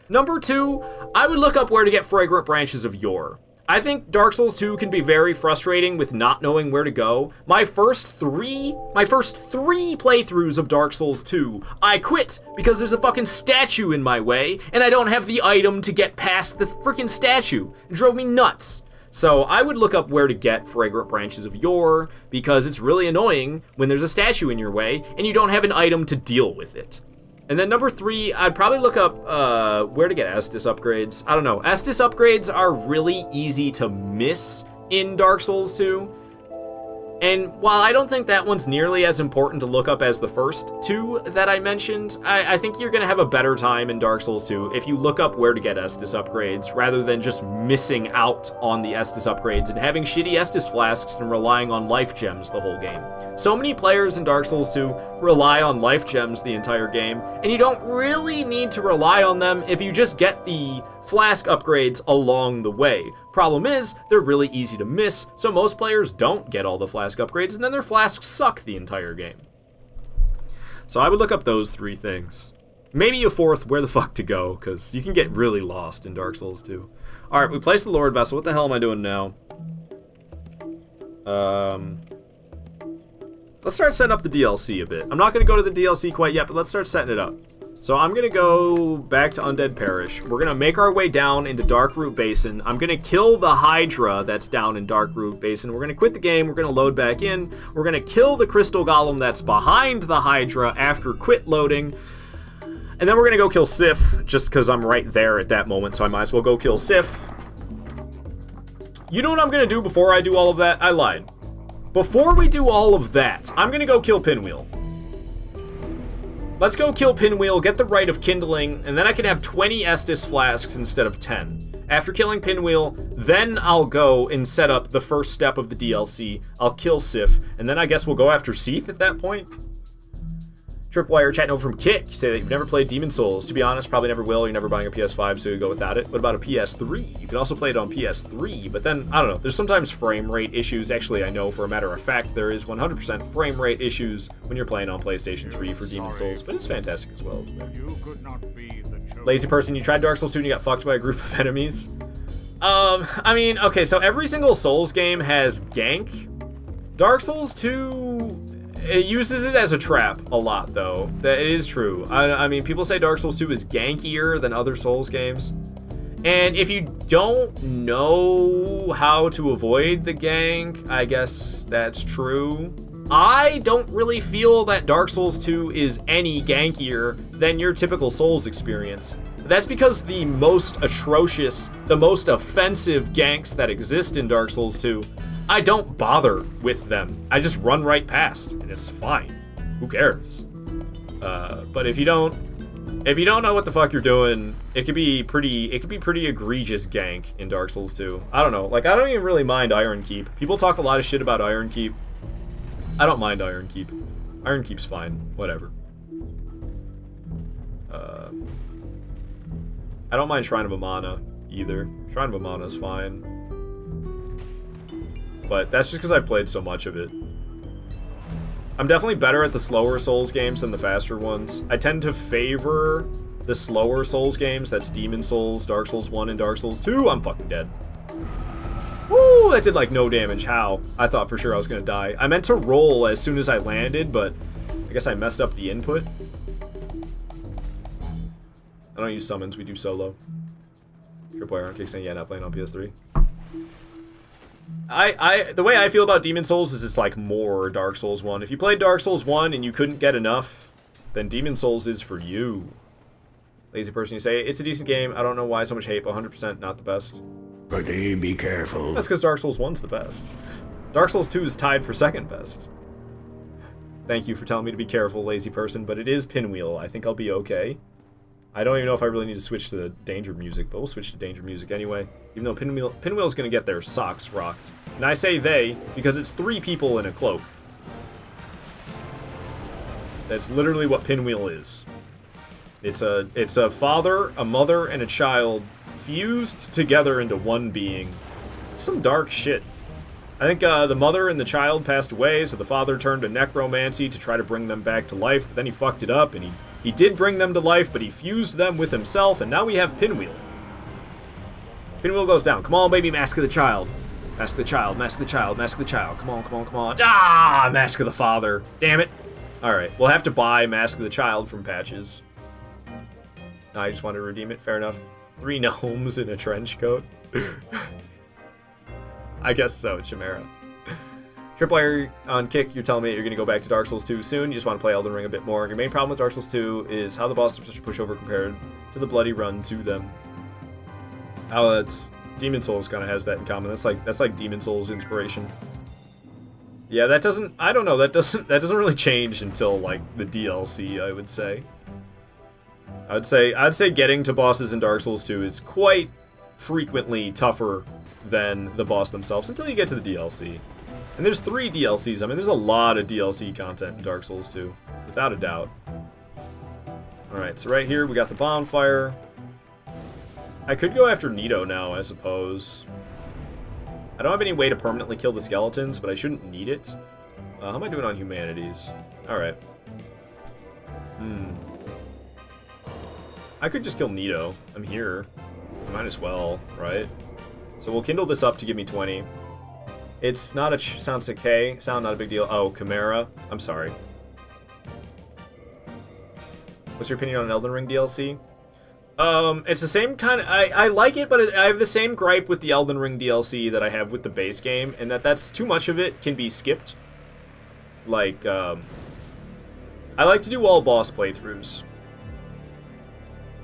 Number 2, I would look up where to get fragrant branches of yore. I think Dark Souls 2 can be very frustrating with not knowing where to go. My first three playthroughs of Dark Souls 2, I quit because there's a fucking statue in my way, and I don't have the item to get past the freaking statue. It drove me nuts. So I would look up where to get fragrant branches of yore, because it's really annoying when there's a statue in your way and you don't have an item to deal with it. And then number 3, I'd probably look up where to get Estus upgrades. I don't know. Estus upgrades are really easy to miss in Dark Souls 2. And while I don't think that one's nearly as important to look up as the first 2 that I mentioned, I think you're going to have a better time in Dark Souls 2 if you look up where to get Estus upgrades, rather than just missing out on the Estus upgrades and having shitty Estus flasks and relying on life gems the whole game. So many players in Dark Souls 2 rely on life gems the entire game, and you don't really need to rely on them if you just get the flask upgrades along the way. Problem is, they're really easy to miss, so most players don't get all the flask upgrades, and then their flasks suck the entire game. So I would look up those 3 things. Maybe a 4th, where the fuck to go, because you can get really lost in Dark Souls 2. Alright, we placed the Lord Vessel. What the hell am I doing now? Let's start setting up the DLC a bit. I'm not going to go to the DLC quite yet, but let's start setting it up. So I'm going to go back to Undead Parish. We're going to make our way down into Darkroot Basin. I'm going to kill the Hydra that's down in Darkroot Basin. We're going to quit the game. We're going to load back in. We're going to kill the Crystal Golem that's behind the Hydra after quit loading. And then we're going to go kill Sif, just because I'm right there at that moment, so I might as well go kill Sif. You know what I'm going to do before I do all of that? I lied. Before we do all of that, I'm going to go kill Pinwheel. Let's go kill Pinwheel, get the Rite of Kindling, and then I can have 20 Estus flasks instead of 10. After killing Pinwheel, then I'll go and set up the first step of the DLC. I'll kill Sif, and then I guess we'll go after Seath at that point. Tripwire chatting over from Kit. You say that you've never played Demon Souls. To be honest, probably never will. You're never buying a PS5, so you go without it. What about a PS3? You can also play it on PS3, but then, I don't know, there's sometimes frame rate issues. Actually, I know for a matter of fact there is 100% frame rate issues when you're playing on PlayStation 3 for Demon Souls, but it's fantastic as well. Lazy person, you tried Dark Souls 2 and you got fucked by a group of enemies? I mean, okay, so every single Souls game has gank. Dark Souls 2... it uses it as a trap a lot, though. That it is true. I mean, people say Dark Souls 2 is gankier than other Souls games. And if you don't know how to avoid the gank, I guess that's true. I don't really feel that Dark Souls 2 is any gankier than your typical Souls experience. That's because the most atrocious, the most offensive ganks that exist in Dark Souls 2, I don't bother with them. I just run right past, and it's fine. Who cares? But if you don't know what the fuck you're doing, it could be pretty egregious gank in Dark Souls 2. I don't know. Like, I don't even really mind Iron Keep. People talk a lot of shit about Iron Keep. I don't mind Iron Keep. Iron Keep's fine. Whatever. I don't mind Shrine of Amana either. Shrine of Amana is fine. But that's just because I've played so much of it. I'm definitely better at the slower Souls games than the faster ones. I tend to favor the slower Souls games. That's Demon Souls, Dark Souls 1, and Dark Souls 2. I'm fucking dead. Woo! That did like no damage. How? I thought for sure I was gonna die. I meant to roll as soon as I landed, but I guess I messed up the input. I don't use summons, we do solo. Tripwire on kick saying, yeah, not playing on PS3. The way I feel about Demon Souls is it's like more Dark Souls 1. If you played Dark Souls 1 and you couldn't get enough, then Demon Souls is for you. Lazy person, you say, it's a decent game. I don't know why so much hate, but 100% not the best. But be careful. That's because Dark Souls 1's the best. Dark Souls 2 is tied for second best. Thank you for telling me to be careful, lazy person, but it is Pinwheel. I think I'll be okay. I don't even know if I really need to switch to danger music, but we'll switch to danger music anyway. Even though Pinwheel's gonna get their socks rocked. And I say they, because it's 3 people in a cloak. That's literally what Pinwheel is. It's a father, a mother, and a child fused together into one being. It's some dark shit. I think the mother and the child passed away, so the father turned to necromancy to try to bring them back to life, but then he fucked it up, and he did bring them to life, but he fused them with himself, and now we have Pinwheel. Pinwheel goes down. Come on, baby, Mask of the Child. Mask of the Child, Mask of the Child, Mask of the Child. Come on, come on, come on. Ah, Mask of the Father. Damn it. Alright, we'll have to buy Mask of the Child from patches. No, I just wanted to redeem it. Fair enough. 3 gnomes in a trench coat. I guess so, Chimera. Tripwire on Kick, you're telling me you're going to go back to Dark Souls 2 soon. You just want to play Elden Ring a bit more. Your main problem with Dark Souls 2 is how the bosses are such a pushover compared to the bloody run to them. How it's Demon Souls kind of has that in common. That's like Demon Souls inspiration. Yeah, that doesn't. I don't know. That doesn't really change until like the DLC. I would say. I'd say getting to bosses in Dark Souls 2 is quite frequently tougher than the boss themselves until you get to the DLC. And there's 3 DLCs. I mean, there's a lot of DLC content in Dark Souls 2, without a doubt. Alright, so right here we got the bonfire. I could go after Nito now, I suppose. I don't have any way to permanently kill the skeletons, but I shouldn't need it. How am I doing on humanities? Alright. I could just kill Nito. I'm here. I might as well, right? So we'll kindle this up to give me 20. It's not a sound okay. Sound not a big deal. Oh, Chimera. I'm sorry. What's your opinion on Elden Ring DLC? It's the same kind of... I like it, but I have the same gripe with the Elden Ring DLC that I have with the base game, and that's too much of it can be skipped. Like, I like to do all boss playthroughs.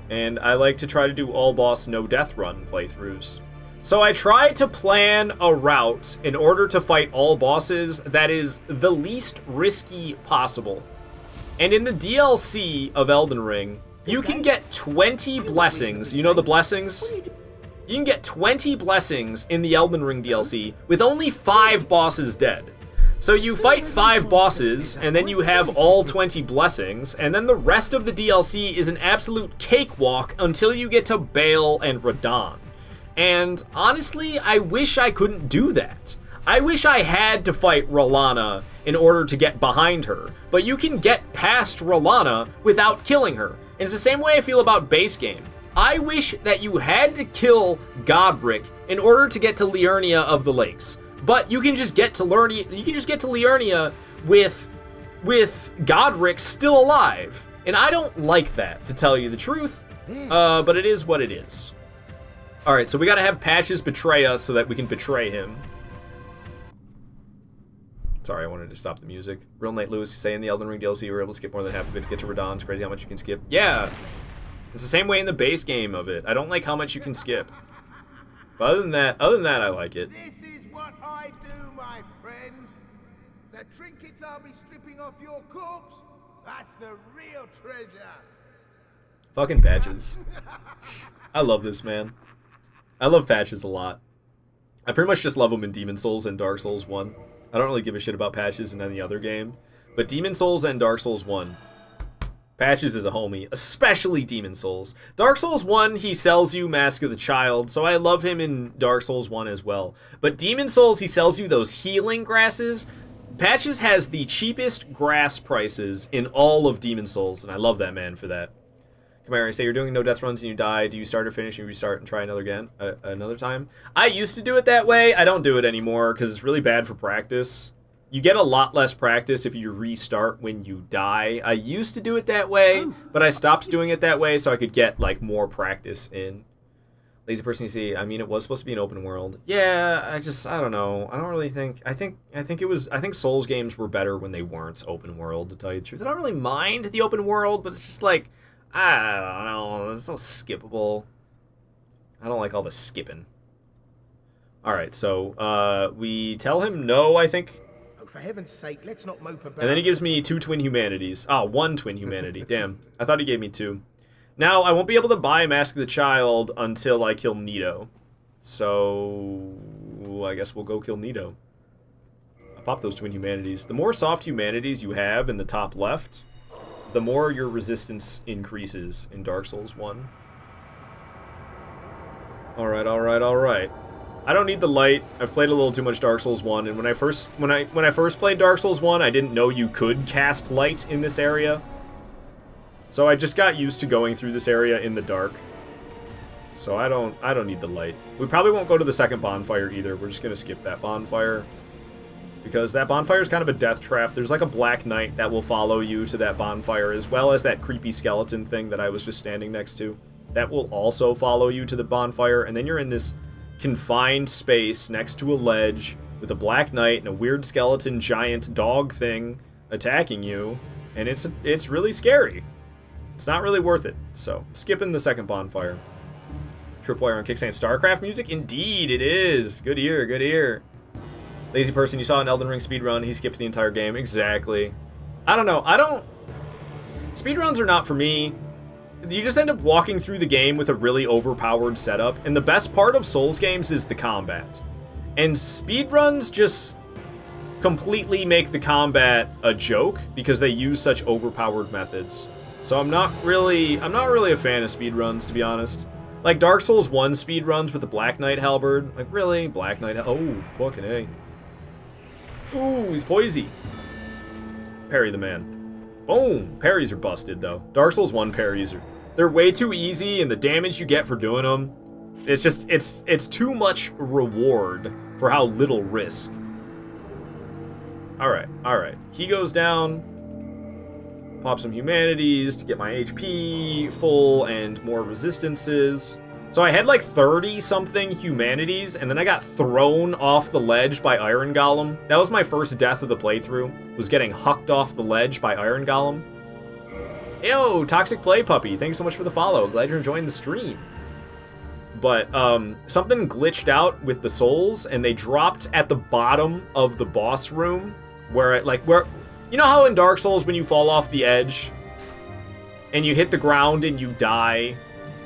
And I like to try to do all boss no death run playthroughs. So I try to plan a route in order to fight all bosses that is the least risky possible. And in the DLC of Elden Ring, you can get 20 blessings. You know the blessings? You can get 20 blessings in the Elden Ring DLC with only 5 bosses dead. So you fight 5 bosses, and then you have all 20 blessings, and then the rest of the DLC is an absolute cakewalk until you get to Baal and Radahn. And honestly, I wish I couldn't do that. I wish I had to fight R'Lana in order to get behind her, but you can get past R'Lana without killing her. And it's the same way I feel about base game. I wish that you had to kill Godric in order to get to Liurnia of the Lakes. But you can just get to Liurnia with Godric still alive. And I don't like that, to tell you the truth. But it is what it is. Alright, so we gotta have Patches betray us so that we can betray him. Sorry, I wanted to stop the music. Real Knight Lewis, you say in the Elden Ring DLC you were able to skip more than half of it to get to Radahn. It's crazy how much you can skip. Yeah! It's the same way in the base game of it. I don't like how much you can skip. But other than that, I like it. This is what I do, my friend. The trinkets I'll be stripping off your corpse, that's the real treasure. Fucking Patches. I love this, man. I love Patches a lot. I pretty much just love him in Demon Souls and Dark Souls 1. I don't really give a shit about Patches in any other game. But Demon Souls and Dark Souls 1, Patches is a homie, especially Demon Souls. Dark Souls 1, he sells you Mask of the Child, so I love him in Dark Souls 1 as well. But Demon Souls, he sells you those healing grasses. Patches has the cheapest grass prices in all of Demon Souls, and I love that man for that. Chimera, say you're doing no death runs and you die. Do you start or finish and restart and try another time? I used to do it that way. I don't do it anymore because it's really bad for practice. You get a lot less practice if you restart when you die. I used to do it that way, but I stopped doing it that way so I could get like more practice in. Lazy person you see, I mean, it was supposed to be an open world. Yeah, I don't know. I don't really think, I think Souls games were better when they weren't open world, to tell you the truth. I don't really mind the open world, but it's just like, I don't know, it's so skippable. I don't like all the skipping. Alright, so, we tell him no, I think. Oh, for heaven's sake, let's not mope about. And then he gives me 2 twin humanities. Ah, 1 twin humanity. Damn. I thought he gave me 2. Now, I won't be able to buy Mask of the Child until I kill Nito. So, I guess we'll go kill Nito. I'll pop those twin humanities. The more soft humanities you have in the top left, the more your resistance increases in Dark Souls 1. Alright, alright, alright. I don't need the light. I've played a little too much Dark Souls 1, and when I first played Dark Souls 1, I didn't know you could cast light in this area. So I just got used to going through this area in the dark. So I don't need the light. We probably won't go to the second bonfire either. We're just gonna skip that bonfire. Because that bonfire is kind of a death trap. There's like a Black Knight that will follow you to that bonfire, as well as that creepy skeleton thing that I was just standing next to. That will also follow you to the bonfire, and then you're in this confined space next to a ledge with a Black Knight and a weird skeleton giant dog thing attacking you, and it's really scary. It's not really worth it, so skipping the second bonfire. Tripwire on Kickstand StarCraft music? Indeed, it is. Good ear, good ear. Lazy person, you saw an Elden Ring speedrun, he skipped the entire game. Exactly. I don't know, speedruns are not for me. You just end up walking through the game with a really overpowered setup, and the best part of Souls games is the combat. And speedruns just completely make the combat a joke because they use such overpowered methods. So I'm not really a fan of speedruns, to be honest. Like Dark Souls 1 speedruns with the Black Knight halberd. Like, really? Black Knight? Oh, fucking A. Ooh, he's poisey. Parry the man. Boom! Parries are busted, though. Dark Souls 1 parries they're way too easy, and the damage you get for doing them, it's just, it's too much reward for how little risk. Alright. He goes down. Pop some humanities to get my HP full and more resistances. So I had like 30-something humanities, and then I got thrown off the ledge by Iron Golem. That was my first death of the playthrough, was getting hucked off the ledge by Iron Golem. Yo, Toxic Play Puppy, thanks so much for the follow. Glad you're enjoying the stream. But something glitched out with the souls, and they dropped at the bottom of the boss room, where you know how in Dark Souls when you fall off the edge and you hit the ground and you die,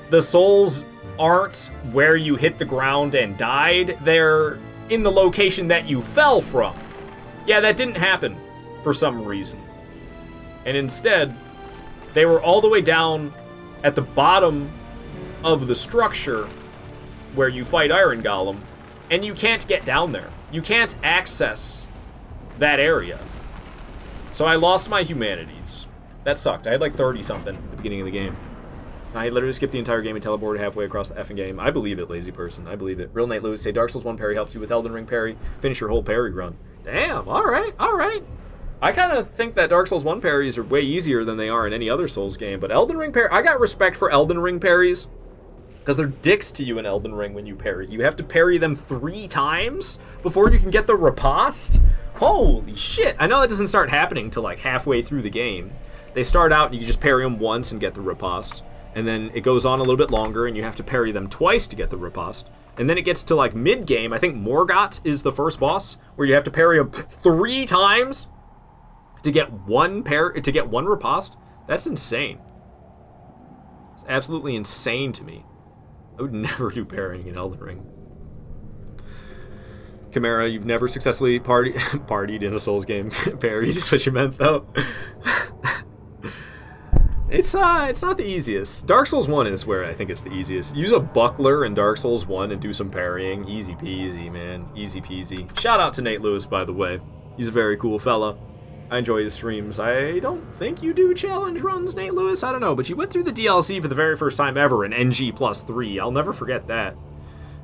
the souls aren't where you hit the ground and died, they're in the location that you fell from. Yeah, that didn't happen for some reason. And instead, they were all the way down at the bottom of the structure where you fight Iron Golem, and you can't get down there. You can't access that area. So I lost my humanities. That sucked. I had like 30-something at the beginning of the game. I literally skipped the entire game and teleported halfway across the effing game. I believe it, lazy person. I believe it. Real Nate Lewis say Dark Souls 1 parry helps you with Elden Ring parry. Finish your whole parry run. Damn, alright. I kind of think that Dark Souls 1 parries are way easier than they are in any other Souls game, but Elden Ring parry, I got respect for Elden Ring parries, because they're dicks to you in Elden Ring when you parry. You have to parry them 3 times before you can get the riposte? Holy shit! I know that doesn't start happening till like halfway through the game. They start out and you can just parry them once and get the riposte, and then it goes on a little bit longer and you have to parry them twice to get the riposte. And then it gets to like mid-game, I think Morgott is the first boss, where you have to parry them 3 times to get one riposte. That's insane. It's absolutely insane to me. I would never do parrying in Elden Ring. Chimera, you've never successfully partied in a Souls game. Parried is what you meant, though. It's not the easiest. Dark Souls 1 is where I think it's the easiest. Use a buckler in Dark Souls 1 and do some parrying. Easy peasy, man. Easy peasy. Shout out to Nate Lewis, by the way. He's a very cool fella. I enjoy his streams. I don't think you do challenge runs, Nate Lewis. I don't know, but you went through the DLC for the very first time ever in NG+3. I'll never forget that.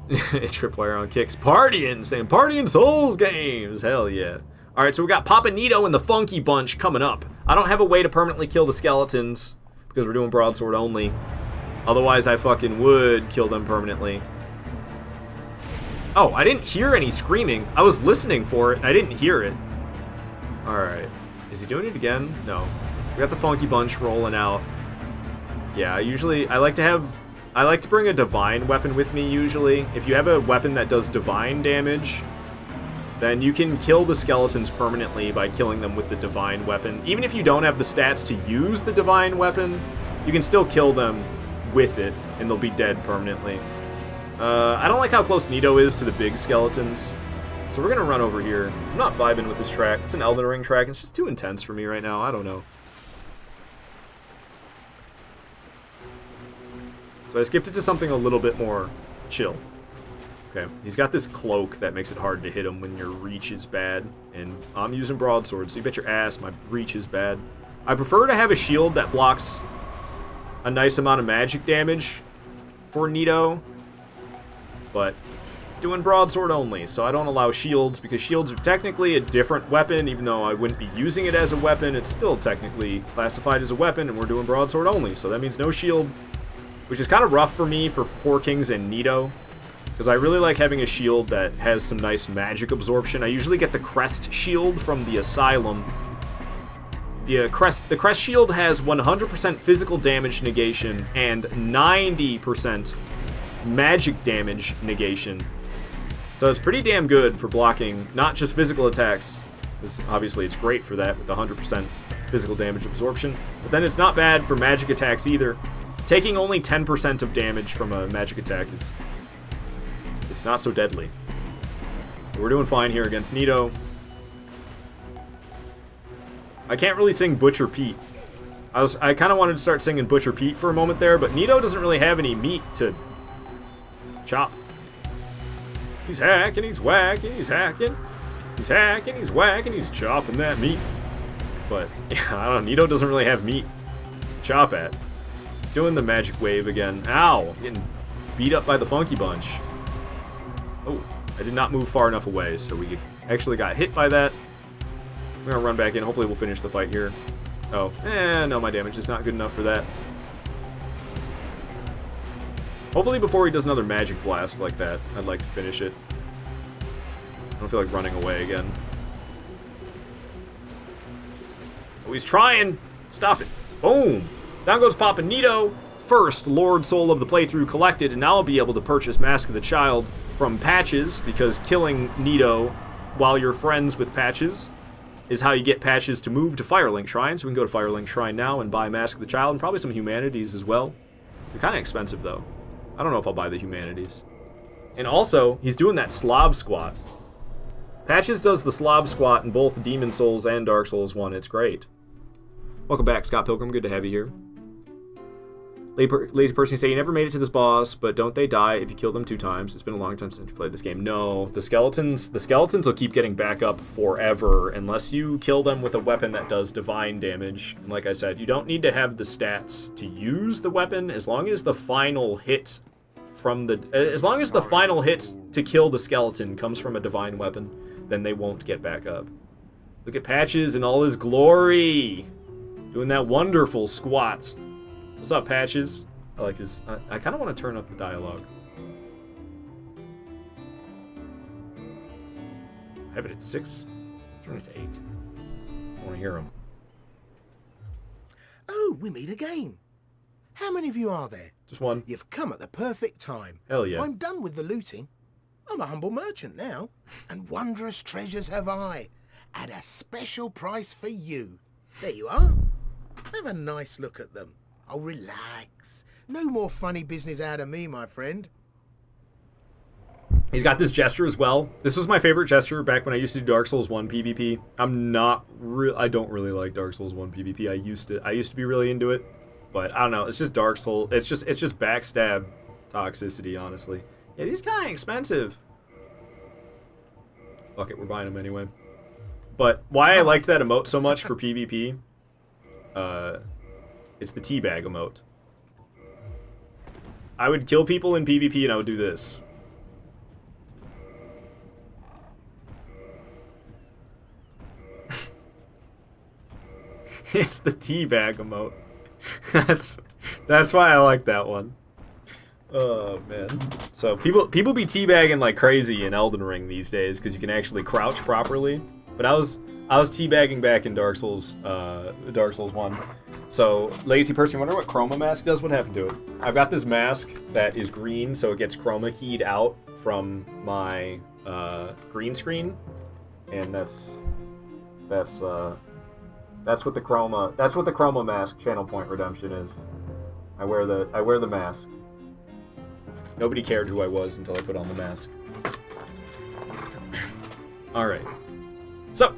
Tripwire on kicks. Partying, saying partying Souls games. Hell yeah. Alright, so we got Papa Nito and the Funky Bunch coming up. I don't have a way to permanently kill the skeletons because we're doing broadsword only. Otherwise, I fucking would kill them permanently. Oh, I didn't hear any screaming. I was listening for it. I didn't hear it. Alright. Is he doing it again? No. So we got the Funky Bunch rolling out. Yeah, I like to bring a divine weapon with me, usually. If you have a weapon that does divine damage, then you can kill the skeletons permanently by killing them with the divine weapon. Even if you don't have the stats to use the divine weapon, you can still kill them with it, and they'll be dead permanently. I don't like how close Nito is to the big skeletons. So we're going to run over here. I'm not vibing with this track. It's an Elden Ring track. It's just too intense for me right now. I don't know. So I skipped it to something a little bit more chill. Okay, he's got this cloak that makes it hard to hit him when your reach is bad. And I'm using broadsword, so you bet your ass my reach is bad. I prefer to have a shield that blocks a nice amount of magic damage for Nito. But doing broadsword only, so I don't allow shields, because shields are technically a different weapon. Even though I wouldn't be using it as a weapon, it's still technically classified as a weapon, and we're doing broadsword only, so that means no shield, which is kind of rough for me for Four Kings and Nito. because I really like having a shield that has some nice magic absorption. I usually get the Crest shield from the Asylum. The Crest shield has 100% physical damage negation and 90% magic damage negation. So it's pretty damn good for blocking not just physical attacks. Obviously, it's great for that with 100% physical damage absorption. But then it's not bad for magic attacks either. Taking only 10% of damage from a magic attack is... it's not so deadly. We're doing fine here against Nito. I can't really sing Butcher Pete. I kind of wanted to start singing Butcher Pete for a moment there, but Nito doesn't really have any meat to chop. He's hacking, he's whacking, he's hacking. He's hacking, he's whacking, he's chopping that meat. But, yeah, I don't know, Nito doesn't really have meat to chop at. He's doing the magic wave again. Ow! I'm getting beat up by the Funky Bunch. Oh, I did not move far enough away, so we actually got hit by that. We're gonna run back in. Hopefully we'll finish the fight here. Oh, no, my damage is not good enough for that. Hopefully before he does another magic blast like that, I'd like to finish it. I don't feel like running away again. Oh, he's trying! Stop it. Boom! Down goes Papa Nito. First Lord Soul of the playthrough collected, and now I'll be able to purchase Mask of the Child from Patches, because killing Nito while you're friends with Patches is how you get Patches to move to Firelink Shrine. So we can go to Firelink Shrine now and buy Mask of the Child, and probably some Humanities as well. They're kind of expensive, though. I don't know if I'll buy the Humanities. And also, he's doing that Slav Squat. Patches does the Slav Squat in both Demon Souls and Dark Souls 1. It's great. Welcome back, Scott Pilgrim. Good to have you here. Lazy person, you say you never made it to this boss, but don't they die if you kill them 2 times? It's been a long time since you played this game. No, the skeletons will keep getting back up forever unless you kill them with a weapon that does divine damage. And like I said, you don't need to have the stats to use the weapon as long as the final hit to kill the skeleton comes from a divine weapon, then they won't get back up. Look at Patches in all his glory, doing that wonderful squat. What's up, Patches? I like his... I kind of want to turn up the dialogue. I have it at 6. Turn it to 8. I want to hear him. Oh, we meet again. How many of you are there? Just one. You've come at the perfect time. Hell yeah. I'm done with the looting. I'm a humble merchant now, and wondrous treasures have I, at a special price for you. There you are. Have a nice look at them. Oh, relax. No more funny business out of me, my friend. He's got this gesture as well. This was my favorite gesture back when I used to do Dark Souls 1 PvP. I don't really like Dark Souls 1 PvP. I used to be really into it, but I don't know. It's just Dark Souls. It's just backstab toxicity, honestly. Yeah, these kind of expensive. Fuck it, we're buying them anyway. But why I liked that emote so much for PvP, it's the teabag emote. I would kill people in PvP and I would do this. It's the teabag emote. That's why I like that one. Oh man. So people be teabagging like crazy in Elden Ring these days because you can actually crouch properly. But I was teabagging back in Dark Souls 1. So lazy person, wonder what chroma mask does. What happened to it? I've got this mask that is green, so it gets chroma keyed out from my green screen, and that's what the chroma mask channel point redemption is. I wear the mask. Nobody cared who I was until I put on the mask. Alright. So,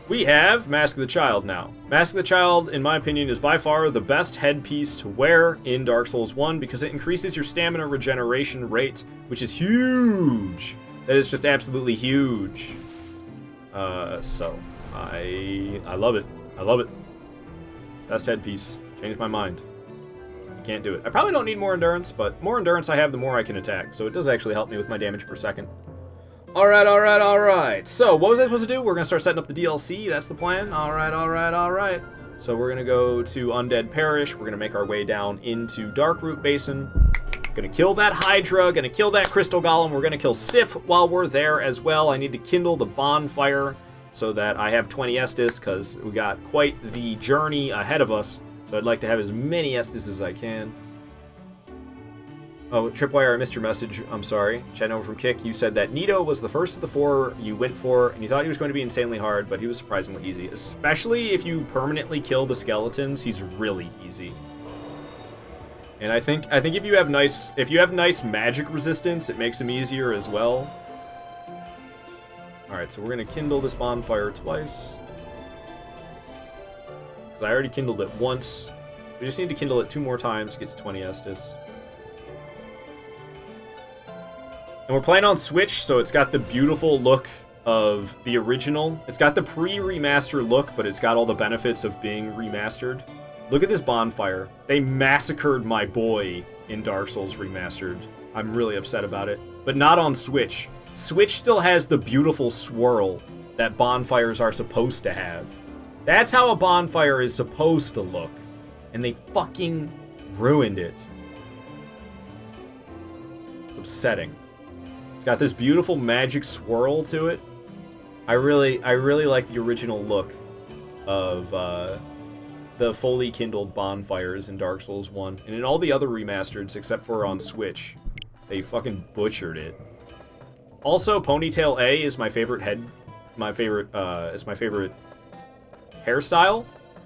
we have Mask of the Child now. Mask of the Child, in my opinion, is by far the best headpiece to wear in Dark Souls 1 because it increases your stamina regeneration rate, which is huge. That is just absolutely huge. So, I love it. I love it. Best headpiece. Changed my mind. Can't do it. I probably don't need more endurance, but more endurance I have, the more I can attack. So it does actually help me with my damage per second. Alright. So, what was I supposed to do? We're going to start setting up the DLC. That's the plan. Alright. So we're going to go to Undead Parish. We're going to make our way down into Darkroot Basin. Gonna kill that Hydra, gonna kill that Crystal Golem. We're gonna kill Sif while we're there as well. I need to kindle the bonfire so that I have 20 Estus, because we got quite the journey ahead of us. So I'd like to have as many Estus as I can. Oh, Tripwire, I missed your message. I'm sorry. Chatting over from Kick, you said that Nito was the first of the 4 you went for, and you thought he was going to be insanely hard, but he was surprisingly easy. Especially if you permanently kill the skeletons, he's really easy. And I think if you have nice magic resistance, it makes him easier as well. Alright, so we're gonna kindle this bonfire twice. Because I already kindled it once. We just need to kindle it 2 more times to get to 20 Estus. And we're playing on Switch, so it's got the beautiful look of the original. It's got the pre-remaster look, but it's got all the benefits of being remastered. Look at this bonfire. They massacred my boy in Dark Souls Remastered. I'm really upset about it. But not on Switch. Switch still has the beautiful swirl that bonfires are supposed to have. That's how a bonfire is supposed to look. And they fucking ruined it. It's upsetting. It's got this beautiful magic swirl to it. I really like the original look of the fully kindled bonfires in Dark Souls 1. And in all the other remasters, except for on Switch, they fucking butchered it. Also, Ponytail A is my favorite hairstyle.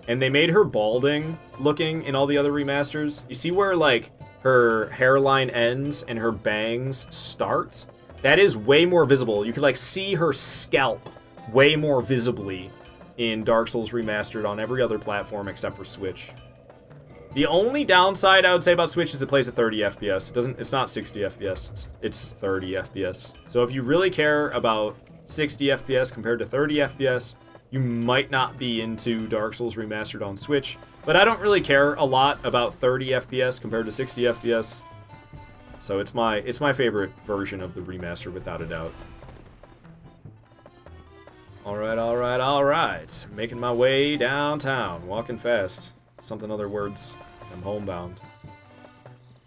And they made her balding looking in all the other remasters. You see where, like, her hairline ends and her bangs start? That is way more visible. You can, like, see her scalp way more visibly in Dark Souls Remastered on every other platform except for Switch. The only downside I would say about Switch is it plays at 30 FPS. It's not 60 FPS. It's 30 FPS. So if you really care about 60 FPS compared to 30 FPS, you might not be into Dark Souls Remastered on Switch. But I don't really care a lot about 30 FPS compared to 60 FPS. So it's my favorite version of the remaster without a doubt. Alright. Making my way downtown. Walking fast. Something other words. I'm homebound.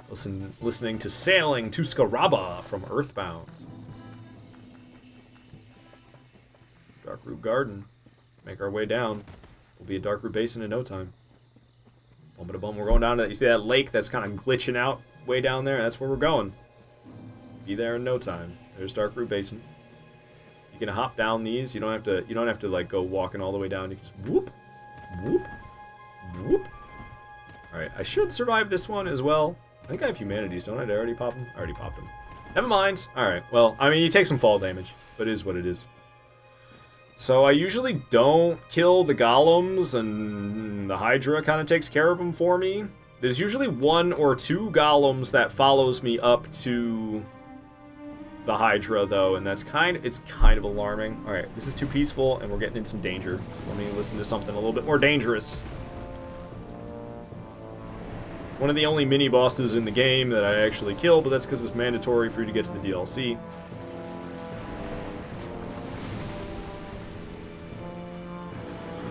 Listening to Sailing to Scaraba from Earthbound. Darkroot Garden. Make our way down. We'll be at Darkroot Basin in no time. Bum-ba-da-bum. We're going down to that. You see that lake that's kind of glitching out way down there? That's where we're going. Be there in no time. There's Darkroot Basin. You can hop down these. You don't have to like go walking all the way down. You can just whoop, whoop, whoop. All right, I should survive this one as well. I think I have humanities, don't I? Did I already pop them? I already popped them. Never mind. All right. Well, I mean, you take some fall damage, but it is what it is. So I usually don't kill the golems, and the Hydra kind of takes care of them for me. There's usually 1 or 2 golems that follows me up to the Hydra, though, and it's kind of alarming. All right, this is too peaceful, and we're getting in some danger. So let me listen to something a little bit more dangerous. One of the only mini-bosses in the game that I actually kill, but that's because it's mandatory for you to get to the DLC.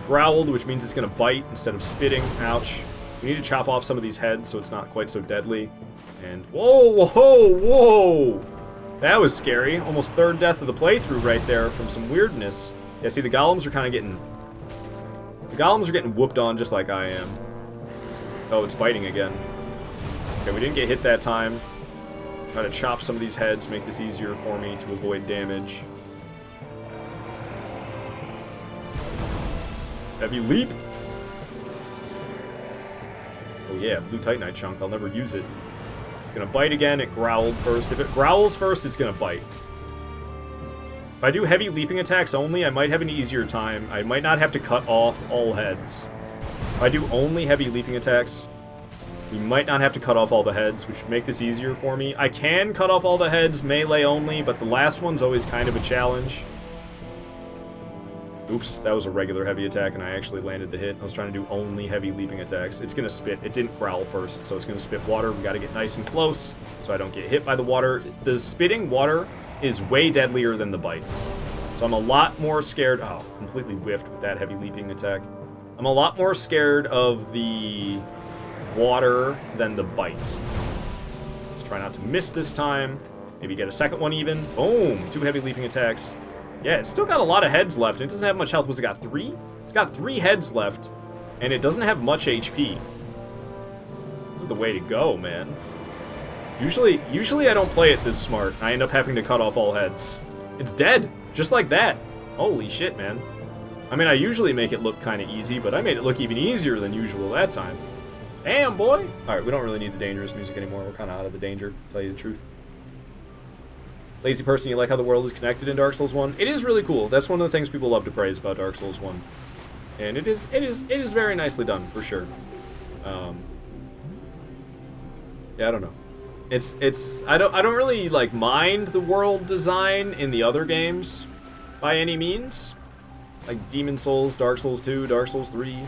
Growled, which means it's going to bite instead of spitting. Ouch. We need to chop off some of these heads so it's not quite so deadly. And whoa, whoa, whoa! That was scary. Almost 3rd death of the playthrough right there from some weirdness. Yeah, see, the golems are kind of getting... The golems are getting whooped on just like I am. It's biting again. Okay, we didn't get hit that time. Try to chop some of these heads, make this easier for me to avoid damage. Heavy leap! Oh yeah, blue Titanite chunk. I'll never use it. It's gonna bite again. It growled first. If it growls first, it's gonna bite. If I do heavy leaping attacks only, I might have an easier time. I might not have to cut off all heads. If I do only heavy leaping attacks, we might not have to cut off all the heads, which would make this easier for me. I can cut off all the heads melee only, but the last one's always kind of a challenge. Oops, that was a regular heavy attack, and I actually landed the hit. I was trying to do only heavy leaping attacks. It's going to spit. It didn't growl first, so it's going to spit water. We got to get nice and close so I don't get hit by the water. The spitting water is way deadlier than the bites. So I'm a lot more scared... Oh, completely whiffed with that heavy leaping attack. I'm a lot more scared of the water than the bite. Let's try not to miss this time. Maybe get a second one even. Boom! 2 heavy leaping attacks. Yeah, it's still got a lot of heads left. It doesn't have much health. What's it got? 3? It's got 3 heads left. And it doesn't have much HP. This is the way to go, man. Usually I don't play it this smart. I end up having to cut off all heads. It's dead. Just like that. Holy shit, man. I mean, I usually make it look kind of easy, but I made it look even easier than usual that time. Damn, boy. Alright, we don't really need the dangerous music anymore. We're kind of out of the danger, to tell you the truth. Lazy person, you like how the world is connected in Dark Souls 1? It is really cool. That's one of the things people love to praise about Dark Souls 1. And it is very nicely done, for sure. Yeah, I don't know. I don't really like mind the world design in the other games by any means. Like Demon Souls, Dark Souls 2, Dark Souls 3.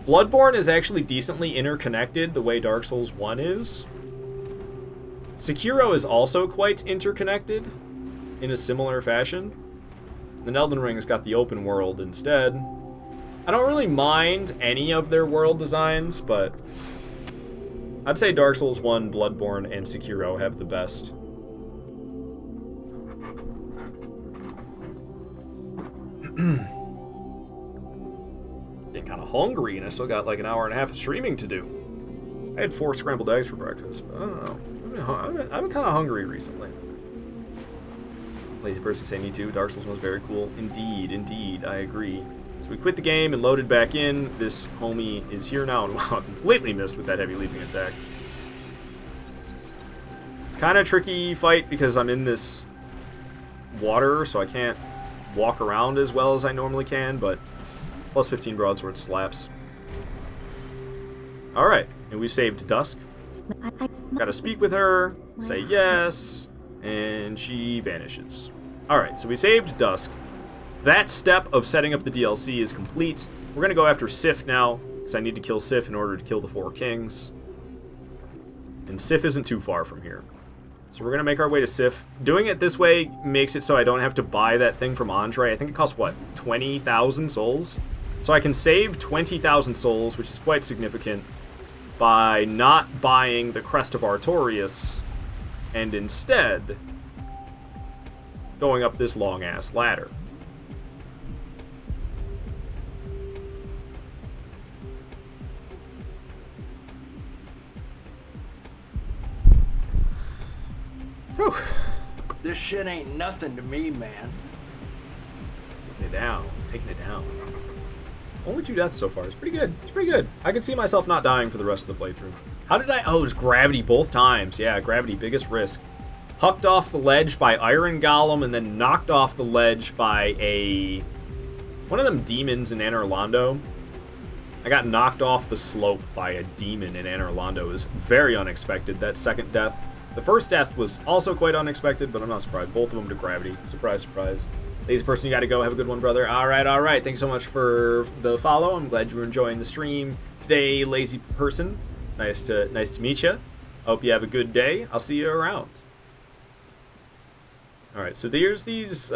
Bloodborne is actually decently interconnected the way Dark Souls 1 is. Sekiro is also quite interconnected in a similar fashion. Then Elden Ring has got the open world instead. I don't really mind any of their world designs, but I'd say Dark Souls 1, Bloodborne, and Sekiro have the best. Getting kind of hungry, and I still got like an hour and a half of streaming to do. I had 4 scrambled eggs for breakfast, but I don't know. I've been kind of hungry recently. Lazy person say me too. Dark Souls was very cool. Indeed, I agree. So we quit the game and loaded back in. This homie is here now, and wow, completely missed with that heavy leaping attack. It's kind of a tricky fight because I'm in this water, so I can't walk around as well as I normally can, but plus 15 broadsword slaps. Alright, and we've saved Dusk. Gotta speak with her, say yes, and she vanishes. Alright, so we saved Dusk. That step of setting up the DLC is complete. We're gonna go after Sif now, because I need to kill Sif in order to kill the 4 kings. And Sif isn't too far from here. So we're gonna make our way to Sif. Doing it this way makes it so I don't have to buy that thing from Andre. I think it costs, what, 20,000 souls? So I can save 20,000 souls, which is quite significant, by not buying the Crest of Artorias, and instead going up this long-ass ladder. Whew. This shit ain't nothing to me, man. Taking it down. Only 2 deaths so far. It's pretty good. It's pretty good. I can see myself not dying for the rest of the playthrough. How did I... Oh, it was gravity both times. Yeah, gravity, biggest risk. Hucked off the ledge by Iron Golem and then knocked off the ledge by one of them demons in Anor Londo. I got knocked off the slope by a demon in Anor Londo. It was very unexpected, that second death. The first death was also quite unexpected, but I'm not surprised. Both of them to gravity. Surprise, surprise. Lazy person, you gotta go. Have a good one, brother. Alright. Thanks so much for the follow. I'm glad you were enjoying the stream today, lazy person. Nice to meet you. Hope you have a good day. I'll see you around. Alright, so there's these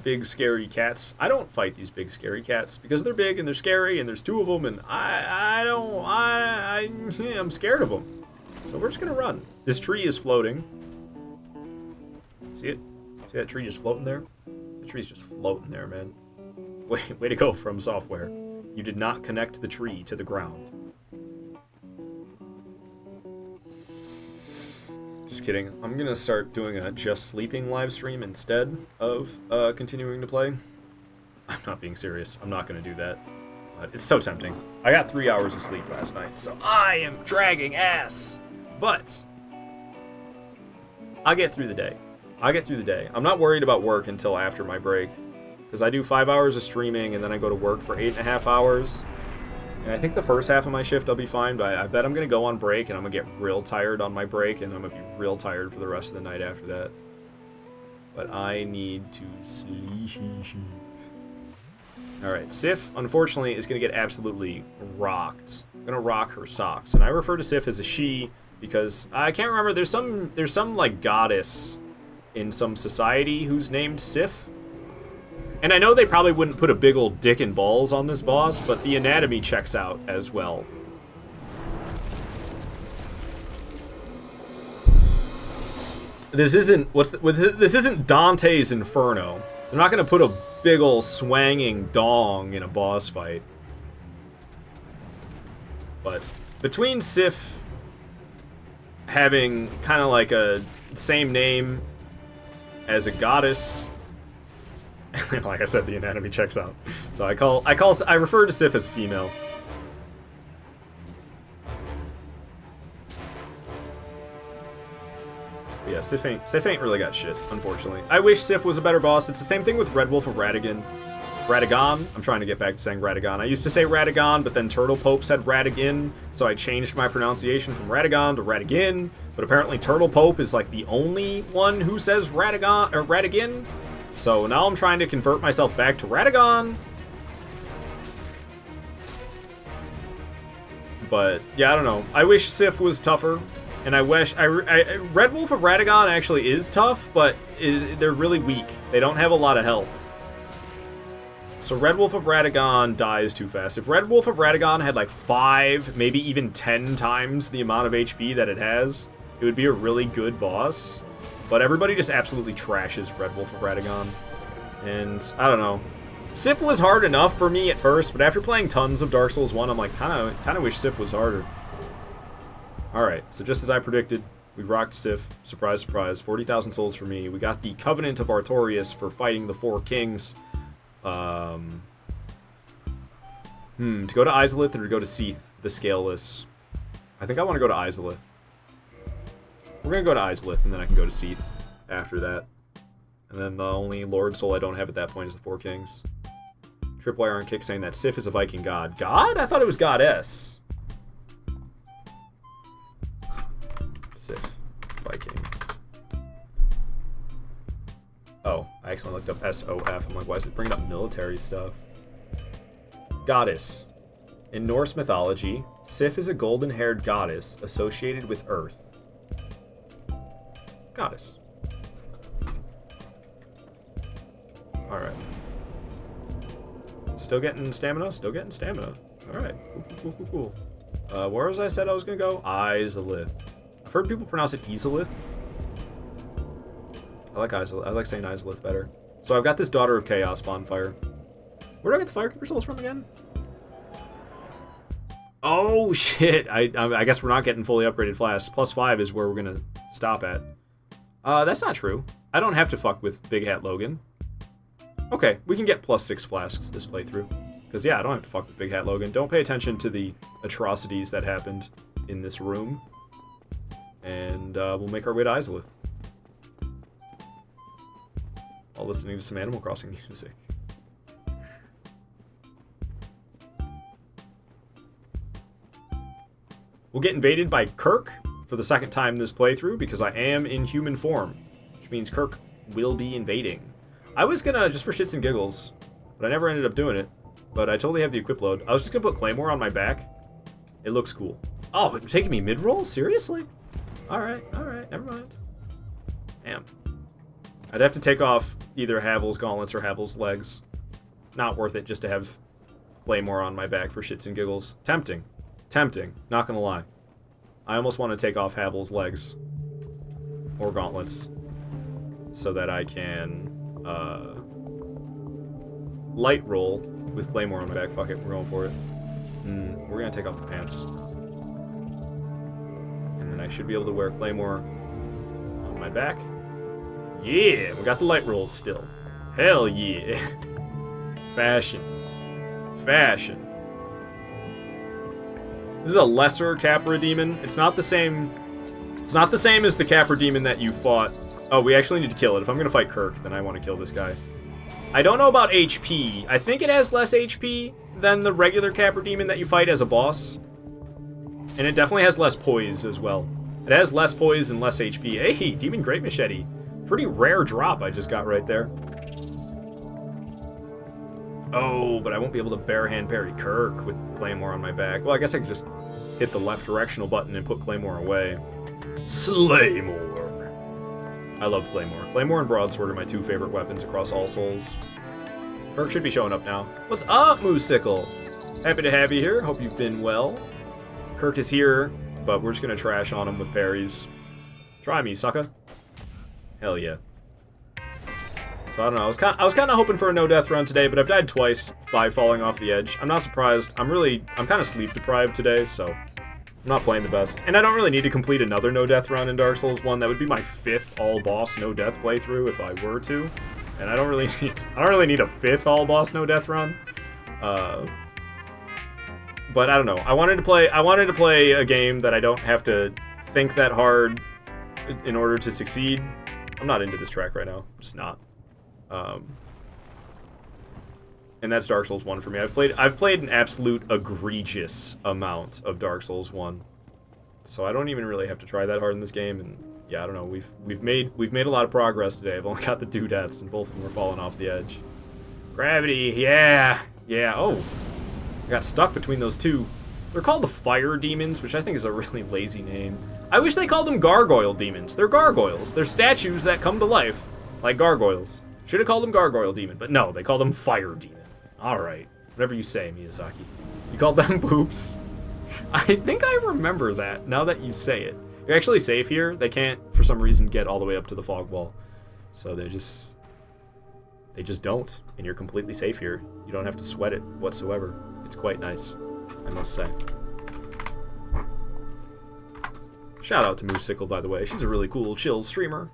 big scary cats. I don't fight these big scary cats because they're big and they're scary and there's 2 of them and I'm scared of them. So we're just gonna run. This tree is floating. See it? See that tree just floating there? The tree's just floating there, man. Way to go from software. You did not connect the tree to the ground. Just kidding. I'm gonna start doing a just sleeping live stream instead of continuing to play. I'm not being serious. I'm not gonna do that. But it's so tempting. I got 3 hours of sleep last night, so I am dragging ass. But I'll get through the day. I'm not worried about work until after my break, because I do 5 hours of streaming and then I go to work for 8.5 hours. And I think the first half of my shift I'll be fine, but I bet I'm going to go on break and I'm going to get real tired on my break and I'm going to be real tired for the rest of the night after that. But I need to sleep. Alright, Sif, unfortunately, is going to get absolutely rocked. I'm going to rock her socks. And I refer to Sif as a she because I can't remember, there's some like goddess in some society who's named Sif. And I know they probably wouldn't put a big old dick and balls on this boss, but the anatomy checks out as well. this isn't this isn't Dante's Inferno. They're not gonna put a big ol' swanging dong in a boss fight. But between Sif having kind of like a same name as a goddess, like I said, the anatomy checks out. So I refer to Sif as female. But yeah, Sif ain't really got shit, unfortunately. I wish Sif was a better boss. It's the same thing with Red Wolf of Radagon. Radagon? I'm trying to get back to saying Radagon. I used to say Radagon, but then Turtle Pope said Radagon, so I changed my pronunciation from Radagon to Radagon. But apparently Turtle Pope is like the only one who says Radagon or Radagon. So now I'm trying to convert myself back to Radagon. But yeah, I don't know. I wish Sif was tougher, and I wish Red Wolf of Radagon actually is tough, but they're really weak. They don't have a lot of health. So Red Wolf of Radagon dies too fast. If Red Wolf of Radagon had like 5, maybe even 10 times the amount of HP that it has, it would be a really good boss. But everybody just absolutely trashes Red Wolf of Radagon. And I don't know. Sif was hard enough for me at first, but after playing tons of Dark Souls 1, I'm like, kind of wish Sif was harder. Alright, so just as I predicted, we rocked Sif. Surprise, surprise. 40,000 souls for me. We got the Covenant of Artorias for fighting the 4 kings. To go to Izalith or to go to Seath, the Scaleless? I think I want to go to Izalith. We're going to go to Izalith, and then I can go to Seath after that. And then the only Lord Soul I don't have at that point is the 4 Kings. Tripwire on Kick saying that Sif is a Viking god. God? I thought it was goddess. Sif. Viking. Oh, I accidentally looked up SOF. I'm like, why is it bringing up military stuff? Goddess. In Norse mythology, Sif is a golden-haired goddess associated with Earth. Goddess. Alright. Still getting stamina? Still getting stamina. Alright. Cool. Where was I said I was gonna go? Izalith. I've heard people pronounce it Izalith. I like Izalith. I like saying Izalith better. So I've got this Daughter of Chaos bonfire. Where do I get the Firekeeper souls from again? Oh shit! I guess we're not getting fully upgraded flasks. +5 is where we're gonna stop at. That's not true. I don't have to fuck with Big Hat Logan. Okay, we can get +6 flasks this playthrough. Because yeah, I don't have to fuck with Big Hat Logan. Don't pay attention to the atrocities that happened in this room. And we'll make our way to Izalith. While listening to some Animal Crossing music. We'll get invaded by Kirk for the second time this playthrough because I am in human form, which means Kirk will be invading. I was gonna, just for shits and giggles, but I never ended up doing it, but I totally have the equip load. I was just gonna put Claymore on my back. It looks cool. Oh, it's taking me mid-roll? Seriously? Alright, never mind. Damn. I'd have to take off either Havel's gauntlets or Havel's legs. Not worth it just to have Claymore on my back for shits and giggles. Tempting. Tempting, not gonna lie. I almost want to take off Havel's legs. Or gauntlets. So that I can, light roll with Claymore on my back. Fuck it, we're going for it. We're gonna take off the pants. And then I should be able to wear Claymore on my back. Yeah, we got the light rolls still. Hell yeah. Fashion. Fashion. This is a lesser Capra Demon. It's not the same. It's not the same as the Capra Demon that you fought. Oh, we actually need to kill it. If I'm gonna fight Kirk, then I want to kill this guy. I don't know about HP. I think it has less HP than the regular Capra Demon that you fight as a boss. And it definitely has less poise as well. It has less poise and less HP. Hey, Demon Great Machete. Pretty rare drop I just got right there. Oh, but I won't be able to barehand parry Kirk with Claymore on my back. Well, I guess I could just hit the left directional button and put Claymore away. Slaymore. I love Claymore. Claymore and Broadsword are my 2 favorite weapons across all souls. Kirk should be showing up now. What's up, Moosicle? Happy to have you here. Hope you've been well. Kirk is here, but we're just gonna trash on him with parries. Try me, sucker. Hell yeah. So I don't know. I was kind of hoping for a no-death run today, but I've died twice by falling off the edge. I'm not surprised. I'm kind of sleep deprived today, so I'm not playing the best. And I don't really need to complete another no-death run in Dark Souls 1. That would be my 5th all-boss no-death playthrough if I were to. And I don't really need a 5th all-boss no-death run. But I don't know. I wanted to play a game that I don't have to think that hard in order to succeed. I'm not into this track right now. I'm just not. And that's Dark Souls 1 for me. I've played an absolute egregious amount of Dark Souls 1. So I don't even really have to try that hard in this game, and yeah, I don't know. We've made a lot of progress today. I've only got the 2 deaths, and both of them are falling off the edge. Gravity, yeah. Oh, I got stuck between those 2. They're called the Fire Demons, which I think is a really lazy name. I wish they called them Gargoyle Demons. They're gargoyles. They're statues that come to life, like gargoyles. Should have called them Gargoyle Demon, but no, they called them Fire Demon. Alright, whatever you say, Miyazaki. You called them boops? I think I remember that, now that you say it. You're actually safe here. They can't, for some reason, get all the way up to the fog wall. So they just don't, and you're completely safe here. You don't have to sweat it whatsoever. It's quite nice, I must say. Shout out to Moosicle, by the way. She's a really cool, chill streamer.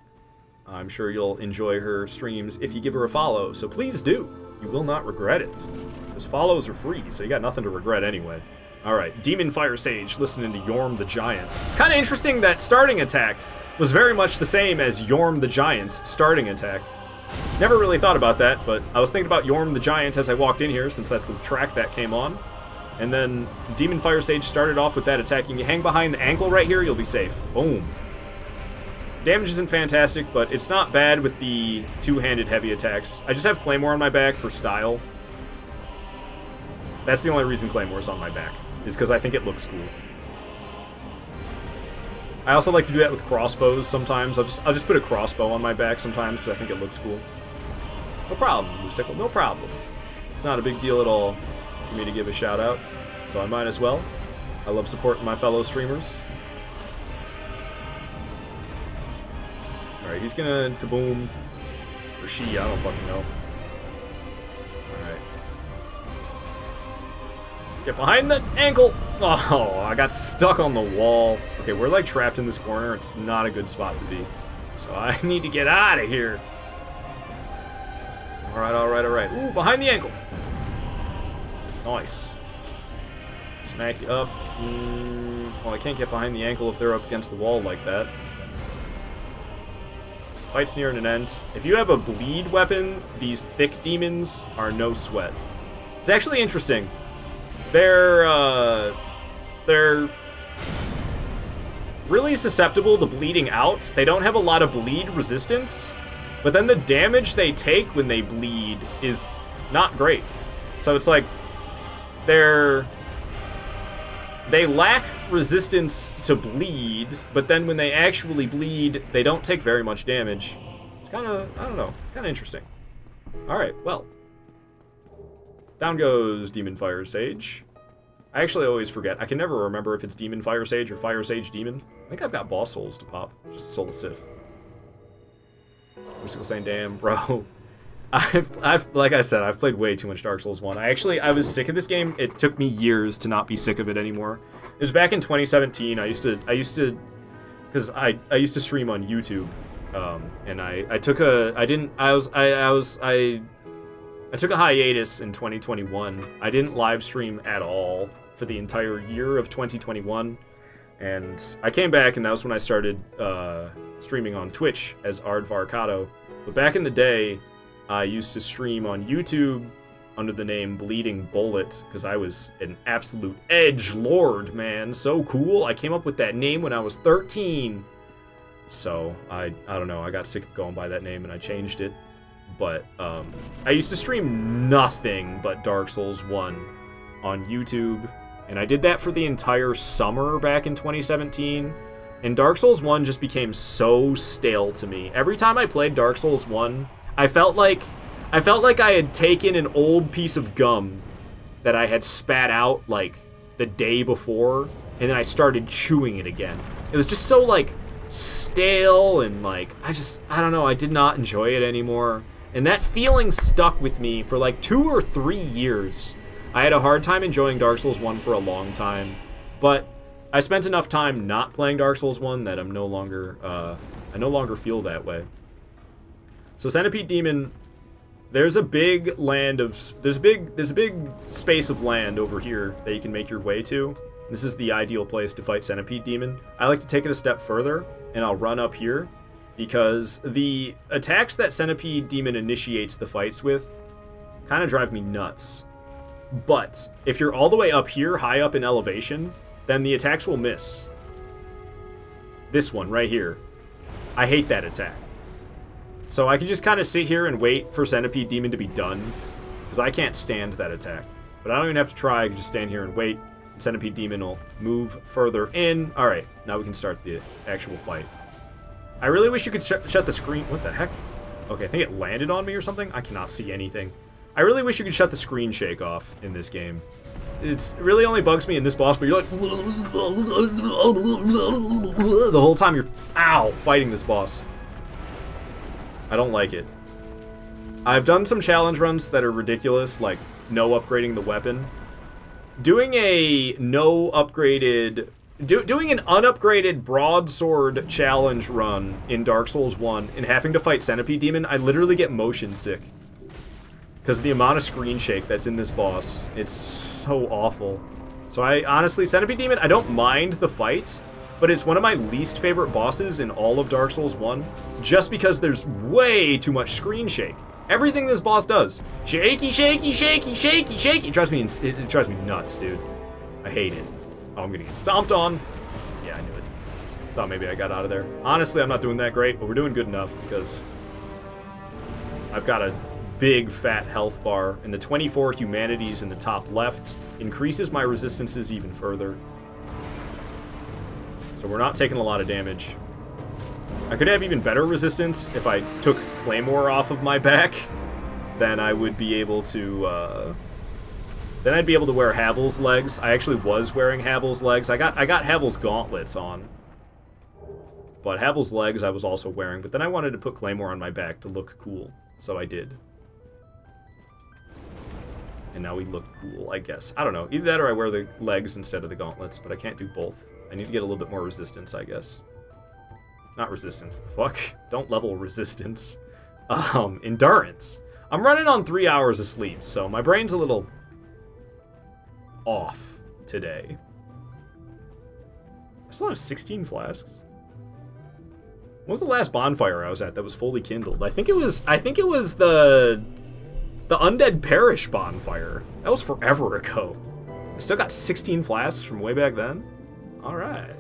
I'm sure you'll enjoy her streams if you give her a follow, so please do. You will not regret it. Because follows are free, so you got nothing to regret anyway. Alright, Demon Firesage, listening to Yorm the Giant. It's kind of interesting that starting attack was very much the same as Yorm the Giant's starting attack. Never really thought about that, but I was thinking about Yorm the Giant as I walked in here, since that's the track that came on. And then Demon Firesage started off with that attack. You can hang behind the ankle right here, you'll be safe. Boom. Damage isn't fantastic, but it's not bad with the 2-handed heavy attacks. I just have Claymore on my back for style. That's the only reason Claymore's on my back, is because I think it looks cool. I also like to do that with crossbows sometimes. I'll just put a crossbow on my back sometimes because I think it looks cool. No problem, Moosicle, no problem. It's not a big deal at all for me to give a shout out, so I might as well. I love supporting my fellow streamers. Alright, he's gonna kaboom. Or she, I don't fucking know. Alright. Get behind the ankle! Oh, I got stuck on the wall. Okay, we're like trapped in this corner. It's not a good spot to be. So I need to get out of here. Alright. Ooh, behind the ankle. Nice. Smack you up. Well, I can't get behind the ankle if they're up against the wall like that. Fight's nearing an end. If you have a bleed weapon, these thick demons are no sweat. It's actually interesting. They're really susceptible to bleeding out. They don't have a lot of bleed resistance, but then the damage they take when they bleed is not great. So it's like they lack resistance to bleed, but then when they actually bleed, they don't take very much damage. It's kind of, I don't know, it's kind of interesting. Alright, well. Down goes Demon Firesage. I actually always forget. I can never remember if it's Demon Firesage or Firesage Demon. I think I've got boss souls to pop. Just Soul Sith. I'm still saying, damn, bro. I've like I said, I've played way too much Dark Souls 1. I was sick of this game. It took me years to not be sick of it anymore. It was back in 2017. I used to because I used to stream on YouTube, and I took a hiatus in 2021. I didn't live stream at all for the entire year of 2021, and I came back, and that was when I started streaming on Twitch as Ardvarkato. But back in the day, I used to stream on YouTube under the name Bleeding Bullet, because I was an absolute edge lord, man. So cool. I came up with that name when I was 13. So, I don't know, I got sick of going by that name and I changed it. But, I used to stream nothing but Dark Souls 1 on YouTube, and I did that for the entire summer back in 2017. And Dark Souls 1 just became so stale to me. Every time I played Dark Souls 1, I felt like I had taken an old piece of gum that I had spat out like the day before, and then I started chewing it again. It was just so like stale and like, I don't know, I did not enjoy it anymore. And that feeling stuck with me for like 2 or 3 years. I had a hard time enjoying Dark Souls 1 for a long time, but I spent enough time not playing Dark Souls 1 that I'm no longer, I no longer feel that way. So Centipede Demon, there's a big there's a big space of land over here that you can make your way to. This is the ideal place to fight Centipede Demon. I like to take it a step further, and I'll run up here, because the attacks that Centipede Demon initiates the fights with kind of drive me nuts. But if you're all the way up here, high up in elevation, then the attacks will miss. This one right here. I hate that attack. So I can just kind of sit here and wait for Centipede Demon to be done, because I can't stand that attack. But I don't even have to try, I can just stand here and wait. Centipede Demon will move further in. Alright, now we can start the actual fight. I really wish you could shut the screen. What the heck? Okay, I think it landed on me or something. I cannot see anything. I really wish you could shut the screen shake off in this game. It really only bugs me in this boss, but you're like the whole time you're fighting this boss. I don't like it. I've done some challenge runs that are ridiculous, like no upgrading the weapon. Doing a doing an unupgraded broadsword challenge run in Dark Souls 1 and having to fight Centipede Demon, I literally get motion sick. Because of the amount of screen shake that's in this boss. It's so awful. So I honestly, Centipede Demon, I don't mind the fight, but it's one of my least favorite bosses in all of Dark Souls 1, just because there's way too much screen shake. Everything this boss does. Shaky, shaky, shaky, shaky, shaky. It drives me nuts, dude. I hate it. Oh, I'm gonna get stomped on. Yeah, I knew it. Thought maybe I got out of there. Honestly, I'm not doing that great, but we're doing good enough because I've got a big fat health bar, and the 24 humanities in the top left increases my resistances even further. So we're not taking a lot of damage. I could have even better resistance if I took Claymore off of my back. Then I would be able to, then I'd be able to wear Havel's legs. I actually was wearing Havel's legs. I got Havel's gauntlets on. But Havel's legs I was also wearing, but then I wanted to put Claymore on my back to look cool. So I did. And now we look cool, I guess. I don't know. Either that or I wear the legs instead of the gauntlets, but I can't do both. I need to get a little bit more resistance, I guess. Not resistance, the fuck? Don't level resistance. Endurance. I'm running on 3 hours of sleep, so my brain's a little off today. I still have 16 flasks. When was the last bonfire I was at that was fully kindled? I think it was the Undead Parish bonfire. That was forever ago. I still got 16 flasks from way back then. Alright.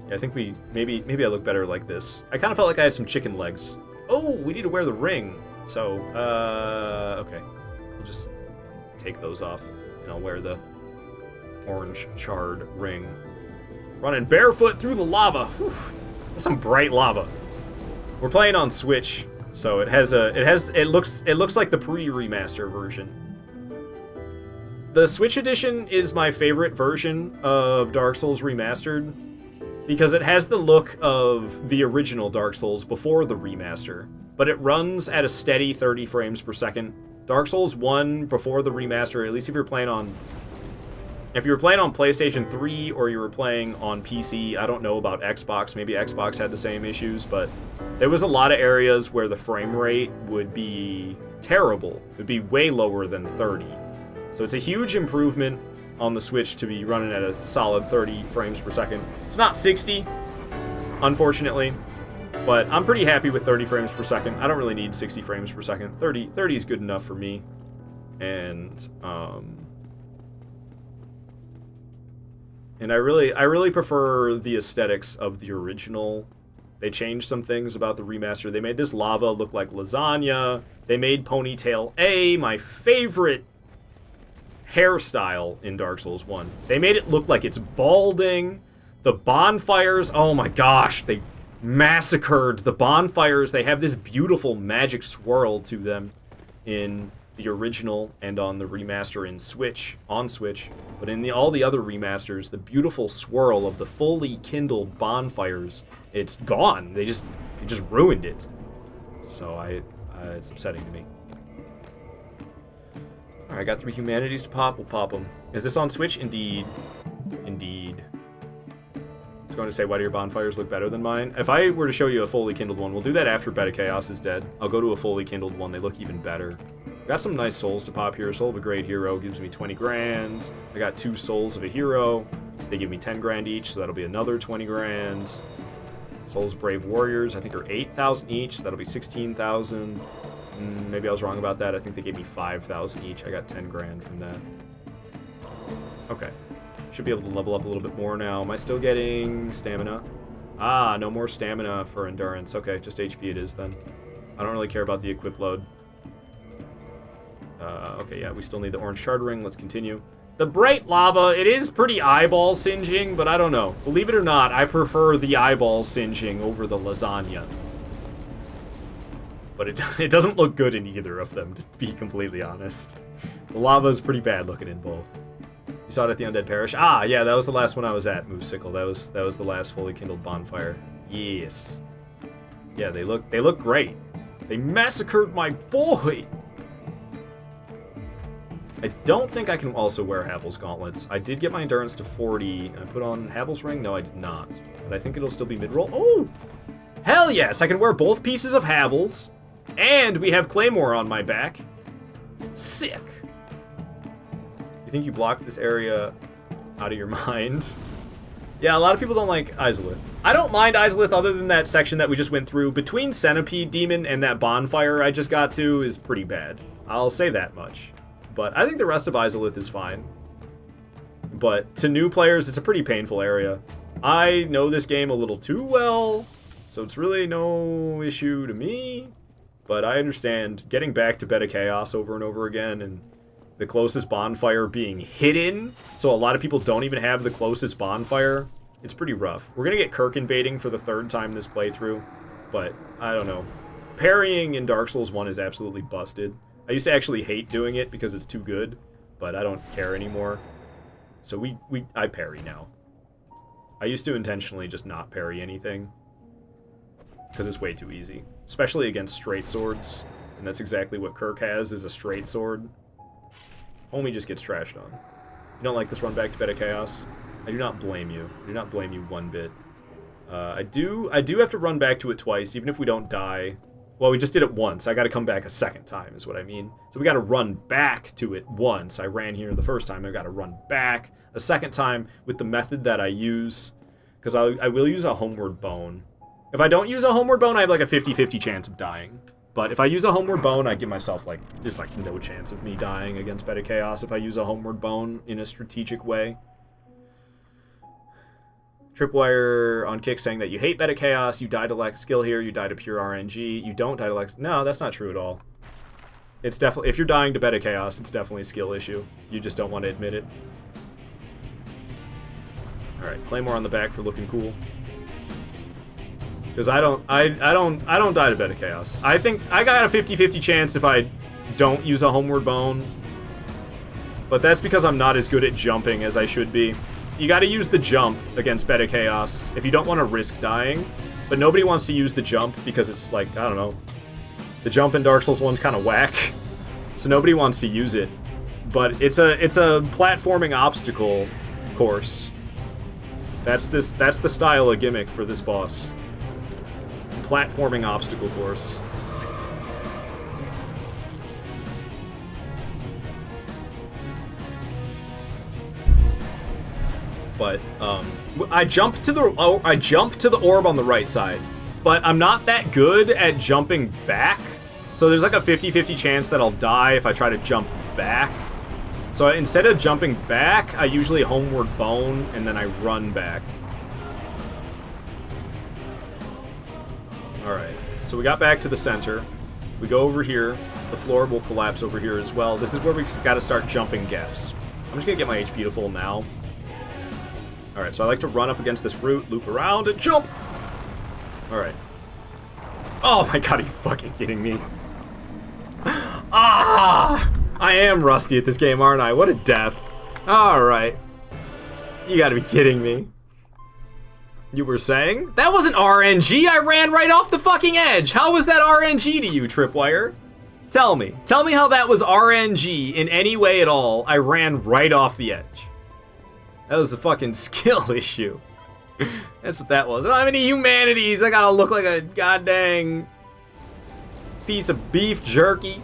Yeah, I think maybe I look better like this. I kind of felt like I had some chicken legs. Oh, we need to wear the ring. So, okay. We'll just take those off, and I'll wear the orange charred ring. Running barefoot through the lava. Whew. That's some bright lava. We're playing on Switch, so it looks like the pre-remaster version. The Switch edition is my favorite version of Dark Souls Remastered because it has the look of the original Dark Souls before the remaster, but it runs at a steady 30 frames per second. Dark Souls 1 before the remaster, at least if you were playing on PlayStation 3 or you were playing on PC, I don't know about Xbox, maybe Xbox had the same issues, but there was a lot of areas where the frame rate would be terrible. It would be way lower than 30. So it's a huge improvement on the Switch to be running at a solid 30 frames per second. It's not 60, unfortunately, but I'm pretty happy with 30 frames per second. I don't really need 60 frames per second. 30 is good enough for me. And I really prefer the aesthetics of the original. They changed some things about the remaster. They made this lava look like lasagna. They made Ponytail A my favorite hairstyle in Dark Souls 1. They made it look like it's balding. The bonfires, oh my gosh, they massacred the bonfires. They have this beautiful magic swirl to them in the original and on the remaster on Switch, but in all the other remasters, the beautiful swirl of the fully kindled bonfires, it's gone. They just ruined it. So it's upsetting to me. All right, I got 3 humanities to pop. We'll pop them. Is this on Switch? Indeed. Indeed. I was going to say, why do your bonfires look better than mine? If I were to show you a fully kindled one, we'll do that after Bed of Chaos is dead. I'll go to a fully kindled one. They look even better. Got some nice souls to pop here. Soul of a Great Hero gives me 20 grand. I got 2 souls of a hero. They give me 10 grand each, so that'll be another 20 grand. Souls of Brave Warriors, I think, are 8,000 each. So that'll be 16,000. Maybe I was wrong about that. I think they gave me 5,000 each. I got 10 grand from that. Okay. Should be able to level up a little bit more now. Am I still getting stamina? Ah, no more stamina for endurance. Okay, just HP it is then. I don't really care about the equip load. Okay, yeah, we still need the orange shard ring. Let's continue. The bright lava, it is pretty eyeball singeing, but I don't know. Believe it or not, I prefer the eyeball singeing over the lasagna. But it doesn't look good in either of them, to be completely honest. The lava is pretty bad looking in both. You saw it at the Undead Parish? Ah, yeah, that was the last one I was at, Moosesickle. That was the last fully kindled bonfire. Yes. Yeah, they look great. They massacred my boy! I don't think I can also wear Havel's gauntlets. I did get my endurance to 40, and I put on Havel's ring? No, I did not. But I think it'll still be mid-roll. Oh! Hell yes! I can wear both pieces of Havel's, and we have Claymore on my back. Sick! You think you blocked this area out of your mind? Yeah, a lot of people don't like Izalith. I don't mind Izalith other than that section that we just went through. Between Centipede Demon and that bonfire I just got to is pretty bad. I'll say that much. But I think the rest of Izalith is fine. But to new players, it's a pretty painful area. I know this game a little too well, so it's really no issue to me. But I understand getting back to Bed of Chaos over and over again, and the closest bonfire being hidden, so a lot of people don't even have the closest bonfire. It's pretty rough. We're going to get Kirk invading for the 3rd time this playthrough, but I don't know. Parrying in Dark Souls 1 is absolutely busted. I used to actually hate doing it because it's too good, but I don't care anymore. So I parry now. I used to intentionally just not parry anything because it's way too easy, especially against straight swords, and that's exactly what Kirk has, is a straight sword. Homie just gets trashed on. You don't like this run back to Bed of Chaos? I do not blame you. I do not blame you one bit. I do have to run back to it twice, even if we don't die. Well, we just did it once. I got to come back a second time, is what I mean. So we got to run back to it once. I ran here the first time. I got to run back a second time with the method that I use, because I will use a homeward bone. If I don't use a homeward bone, I have like a 50-50 chance of dying. But if I use a homeward bone, I give myself just no chance of me dying against Bed of Chaos if I use a homeward bone in a strategic way. Tripwire on Kick saying that you hate Bed of Chaos, you die to lack skill here, you die to pure RNG, you don't die to lack... No, that's not true at all. It's definitely... If you're dying to Bed of Chaos, it's definitely a skill issue. You just don't want to admit it. Alright, Claymore on the back for looking cool. Because I don't die to Bed of Chaos. I think I got a 50-50 chance if I don't use a homeward bone. But that's because I'm not as good at jumping as I should be. You gotta use the jump against Bed of Chaos if you don't want to risk dying. But nobody wants to use the jump because it's like, I don't know. The jump in Dark Souls 1's kind of whack. So nobody wants to use it. But it's a platforming obstacle course. That's the style of gimmick for this boss. Platforming obstacle course. But I jump to the orb on the right side, but I'm not that good at jumping back. So there's like a 50-50 chance that I'll die if I try to jump back. So instead of jumping back, I usually homeward bone and then I run back. Alright, so we got back to the center. We go over here. The floor will collapse over here as well. This is where we gotta start jumping gaps. I'm just gonna get my HP to full now. Alright, so I like to run up against this root, loop around, and jump! Alright. Oh my god, are you fucking kidding me? Ah! I am rusty at this game, aren't I? What a death. Alright. You gotta be kidding me. You were saying? That wasn't RNG! I ran right off the fucking edge! How was that RNG to you, Tripwire? Tell me. Tell me how that was RNG in any way at all. I ran right off the edge. That was the fucking skill issue. That's what that was. I don't have any humanities. I gotta look like a goddamn piece of beef jerky.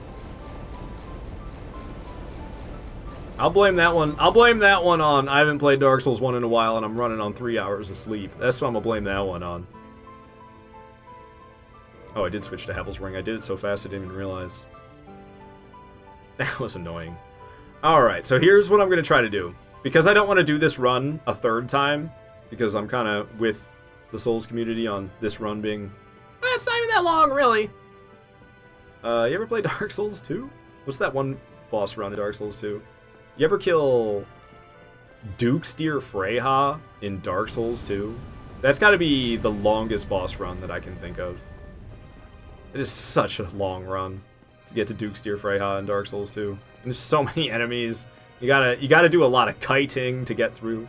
I'll blame that one. I'll blame that one on I haven't played Dark Souls 1 in a while and I'm running on 3 hours of sleep. That's what I'm gonna blame that one on. Oh, I did switch to Havel's Ring. I did it so fast I didn't even realize. That was annoying. Alright, so here's what I'm gonna try to do. Because I don't want to do this run a third time, because I'm kind of with the Souls community on this run being... it's not even that long, really. You ever play Dark Souls 2? What's that one boss run in Dark Souls 2? You ever kill Dukesteer Freyha in Dark Souls 2? That's got to be the longest boss run that I can think of. It is such a long run to get to Dukesteer Freyha in Dark Souls 2. And there's so many enemies. You gotta do a lot of kiting to get through.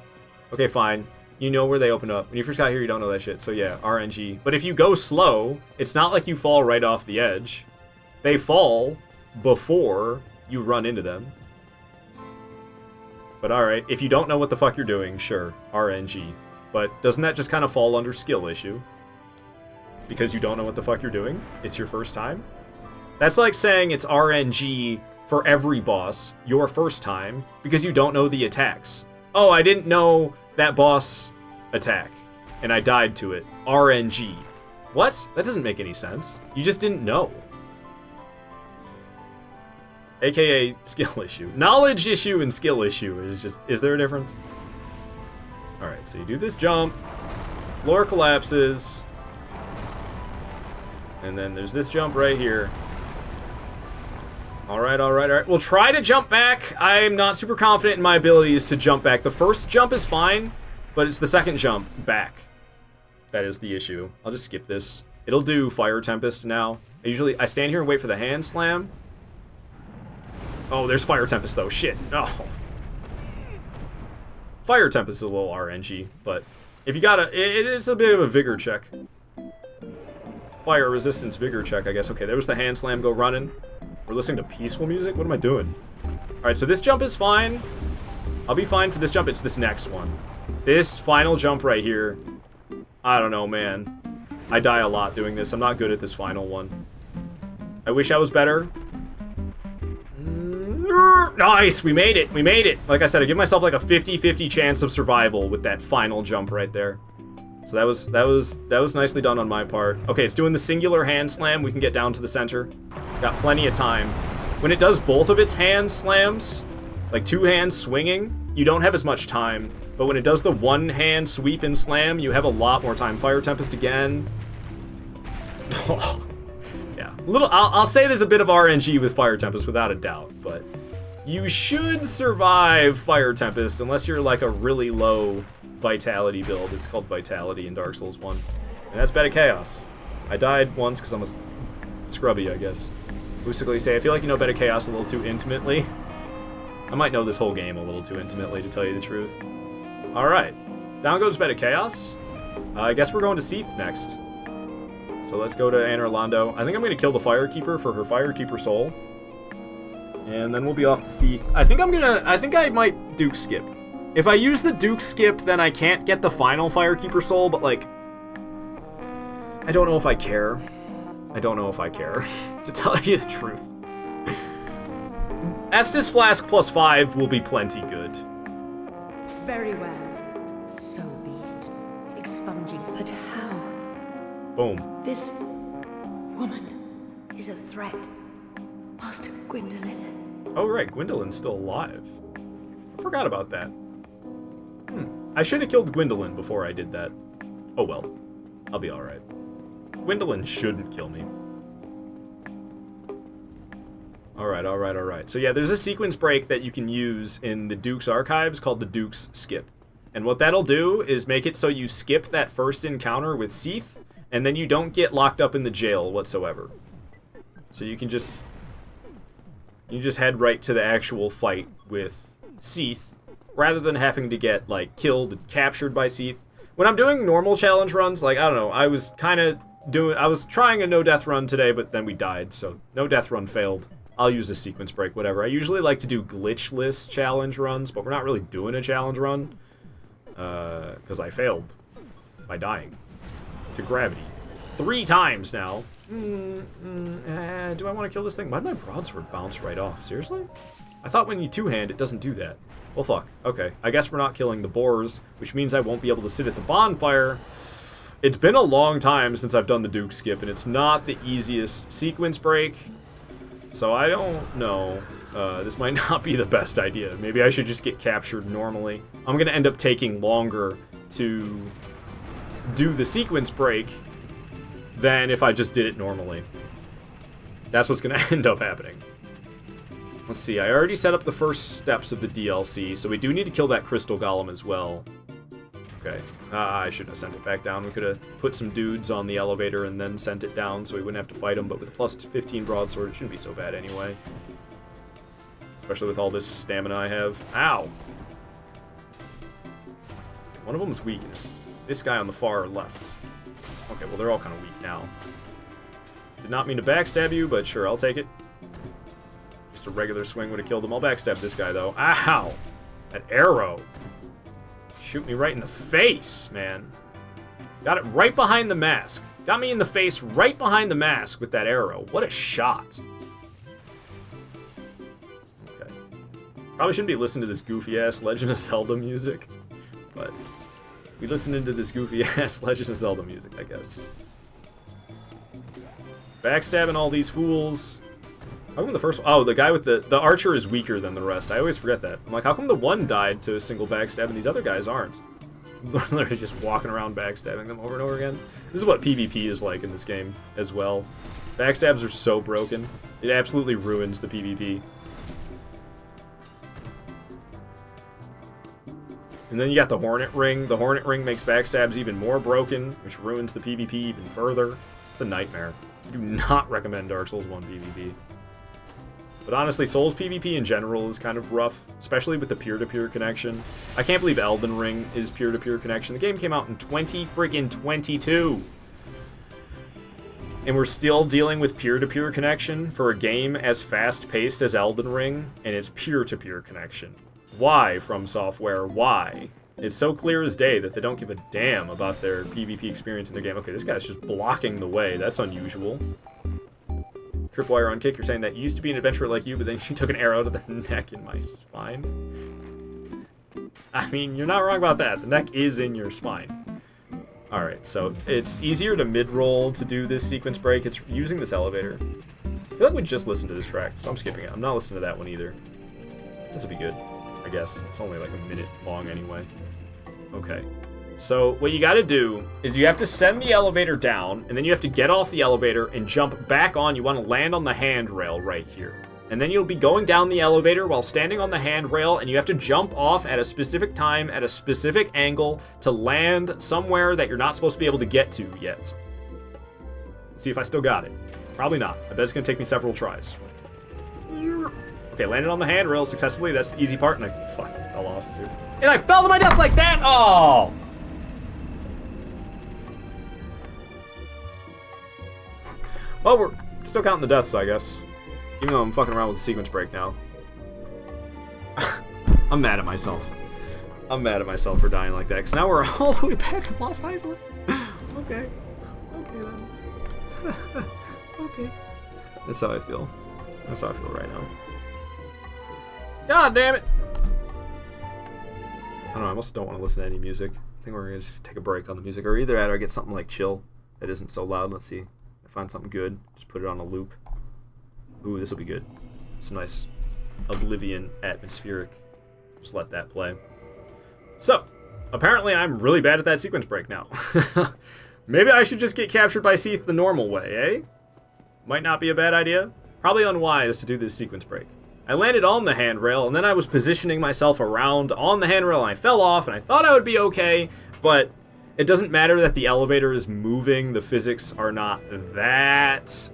Okay, fine. You know where they open up. When you first got here, you don't know that shit. So yeah, RNG. But if you go slow, it's not like you fall right off the edge. They fall before you run into them. But alright, if you don't know what the fuck you're doing, sure, RNG. But doesn't that just kind of fall under skill issue? Because you don't know what the fuck you're doing? It's your first time? That's like saying it's RNG for every boss your first time because you don't know the attacks. Oh, I didn't know that boss attack, and I died to it. RNG. What? That doesn't make any sense. You just didn't know. AKA skill issue. Knowledge issue and skill issue is just... Is there a difference? Alright, so you do this jump. Floor collapses. And then there's this jump right here. Alright, alright, alright. We'll try to jump back. I'm not super confident in my abilities to jump back. The first jump is fine, but it's the second jump back that is the issue. I'll just skip this. It'll do Fire Tempest now. I stand here and wait for the hand slam. Oh, there's Fire Tempest, though. Shit. No. Fire Tempest is a little RNG, but if you gotta... It is a bit of a vigor check. Fire resistance vigor check, I guess. Okay, there was the hand slam go running. We're listening to peaceful music? What am I doing? Alright, so this jump is fine. I'll be fine for this jump. It's this next one. This final jump right here. I don't know, man. I die a lot doing this. I'm not good at this final one. I wish I was better. Nice! We made it! We made it! Like I said, I give myself like a 50-50 chance of survival with that final jump right there. So that was nicely done on my part. Okay, it's doing the singular hand slam. We can get down to the center. Got plenty of time. When it does both of its hand slams, like two hands swinging, you don't have as much time. But when it does the one hand sweep and slam, you have a lot more time. Fire Tempest again. Oh, yeah. I'll say there's a bit of RNG with Fire Tempest without a doubt, but you should survive Fire Tempest unless you're like a really low Vitality build. It's called Vitality in Dark Souls 1. And that's Bed of Chaos. I died once because I'm a scrubby, I guess. Basically say, I feel like you know Bed of Chaos a little too intimately. I might know this whole game a little too intimately, to tell you the truth. Alright. Down goes Bed of Chaos. I guess we're going to Seath next. So let's go to Anor Londo. I think I'm going to kill the Firekeeper for her Firekeeper soul. And then we'll be off to Seath. I think I might Duke Skip. If I use the Duke Skip, then I can't get the final Firekeeper soul, but like... I don't know if I care. I don't know if I care, to tell you the truth. Estus Flask plus 5 will be plenty good. Very well. So be it. Expunging. But how? Boom. This woman is a threat. Master Gwendolyn. Oh right, Gwendolyn's still alive. I forgot about that. I should have killed Gwendolyn before I did that. Oh well. I'll be alright. Gwendolyn shouldn't kill me. Alright, alright, alright. So yeah, there's a sequence break that you can use in the Duke's archives called the Duke's Skip. And what that'll do is make it so you skip that first encounter with Seath, and then you don't get locked up in the jail whatsoever. So you can just You just head right to the actual fight with Seath, rather than having to get, like, killed and captured by Seath. When I'm doing normal challenge runs, like, I don't know, I was trying a no-death run today, but then we died, so no-death run failed. I'll use a sequence break, whatever. I usually like to do glitchless challenge runs, but we're not really doing a challenge run, because I failed by dying to gravity 3 times now. Do I want to kill this thing? Why did my broadsword bounce right off? Seriously? I thought when you two-hand, it doesn't do that. Well, fuck. Okay. I guess we're not killing the boars, which means I won't be able to sit at the bonfire. It's been a long time since I've done the Duke skip, and it's not the easiest sequence break. So I don't know. This might not be the best idea. Maybe I should just get captured normally. I'm going to end up taking longer to do the sequence break than if I just did it normally. That's what's going to end up happening. Let's see, I already set up the first steps of the DLC, so we do need to kill that crystal golem as well. Okay. I shouldn't have sent it back down. We could have put some dudes on the elevator and then sent it down so we wouldn't have to fight them, but with plus 15 broadsword, it shouldn't be so bad anyway. Especially with all this stamina I have. Ow! Okay, one of them is weak, and it's this guy on the far left. Okay, well, they're all kind of weak now. Did not mean to backstab you, but sure, I'll take it. Just a regular swing would have killed him. I'll backstab this guy, though. Ow! That arrow. Shoot me right in the face, man. Got it right behind the mask. Got me in the face right behind the mask with that arrow. What a shot. Okay. Probably shouldn't be listening to this goofy-ass Legend of Zelda music, but we listening to this goofy-ass Legend of Zelda music, I guess. Backstabbing all these fools. How come the first one? Oh, the guy with the archer is weaker than the rest. I always forget that. I'm like, how come the one died to a single backstab and these other guys aren't? They're just walking around backstabbing them over and over again. This is what PvP is like in this game as well. Backstabs are so broken. It absolutely ruins the PvP. And then you got the Hornet Ring. The Hornet Ring makes backstabs even more broken, which ruins the PvP even further. It's a nightmare. I do not recommend Dark Souls 1 PvP. But honestly, Souls PvP in general is kind of rough, especially with the peer-to-peer connection. I can't believe Elden Ring is peer-to-peer connection. The game came out in 2022. And we're still dealing with peer-to-peer connection for a game as fast-paced as Elden Ring, and it's peer-to-peer connection. Why, From Software? Why? It's so clear as day that they don't give a damn about their PvP experience in their game. Okay, this guy's just blocking the way. That's unusual. Tripwire on Kick, you're saying that you used to be an adventurer like you, but then you took an arrow to the neck in my spine. I mean, you're not wrong about that. The neck is in your spine. Alright, so it's easier to mid-roll to do this sequence break. It's using this elevator. I feel like we just listened to this track, so I'm skipping it. I'm not listening to that one either. This will be good, I guess. It's only like a minute long anyway. Okay. So what you gotta do is you have to send the elevator down, and then you have to get off the elevator and jump back on. You want to land on the handrail right here. And then you'll be going down the elevator while standing on the handrail, and you have to jump off at a specific time, at a specific angle, to land somewhere that you're not supposed to be able to get to yet. Let's see if I still got it. Probably not. I bet it's gonna take me several tries. Okay, landed on the handrail successfully. That's the easy part, and I fucking fell off too. And I fell to my death like that! Oh! Well, we're still counting the deaths, I guess. Even though I'm fucking around with the sequence break now. I'm mad at myself. I'm mad at myself for dying like that, because now we're all the way back in Lost Island. Okay. Okay, then. Okay. That's how I feel. That's how I feel right now. God damn it! I don't know, I almost don't want to listen to any music. I think we're going to just take a break on the music. Or either that or I get something like chill that isn't so loud. Let's see. Find something good, just put it on a loop. Ooh, this will be good. Some nice Oblivion atmospheric. Just let that play. So, apparently I'm really bad at that sequence break now. Maybe I should just get captured by Seath the normal way, eh? Might not be a bad idea. Probably unwise to do this sequence break. I landed on the handrail, and then I was positioning myself around on the handrail, and I fell off, and I thought I would be okay, but it doesn't matter that the elevator is moving. The physics are not that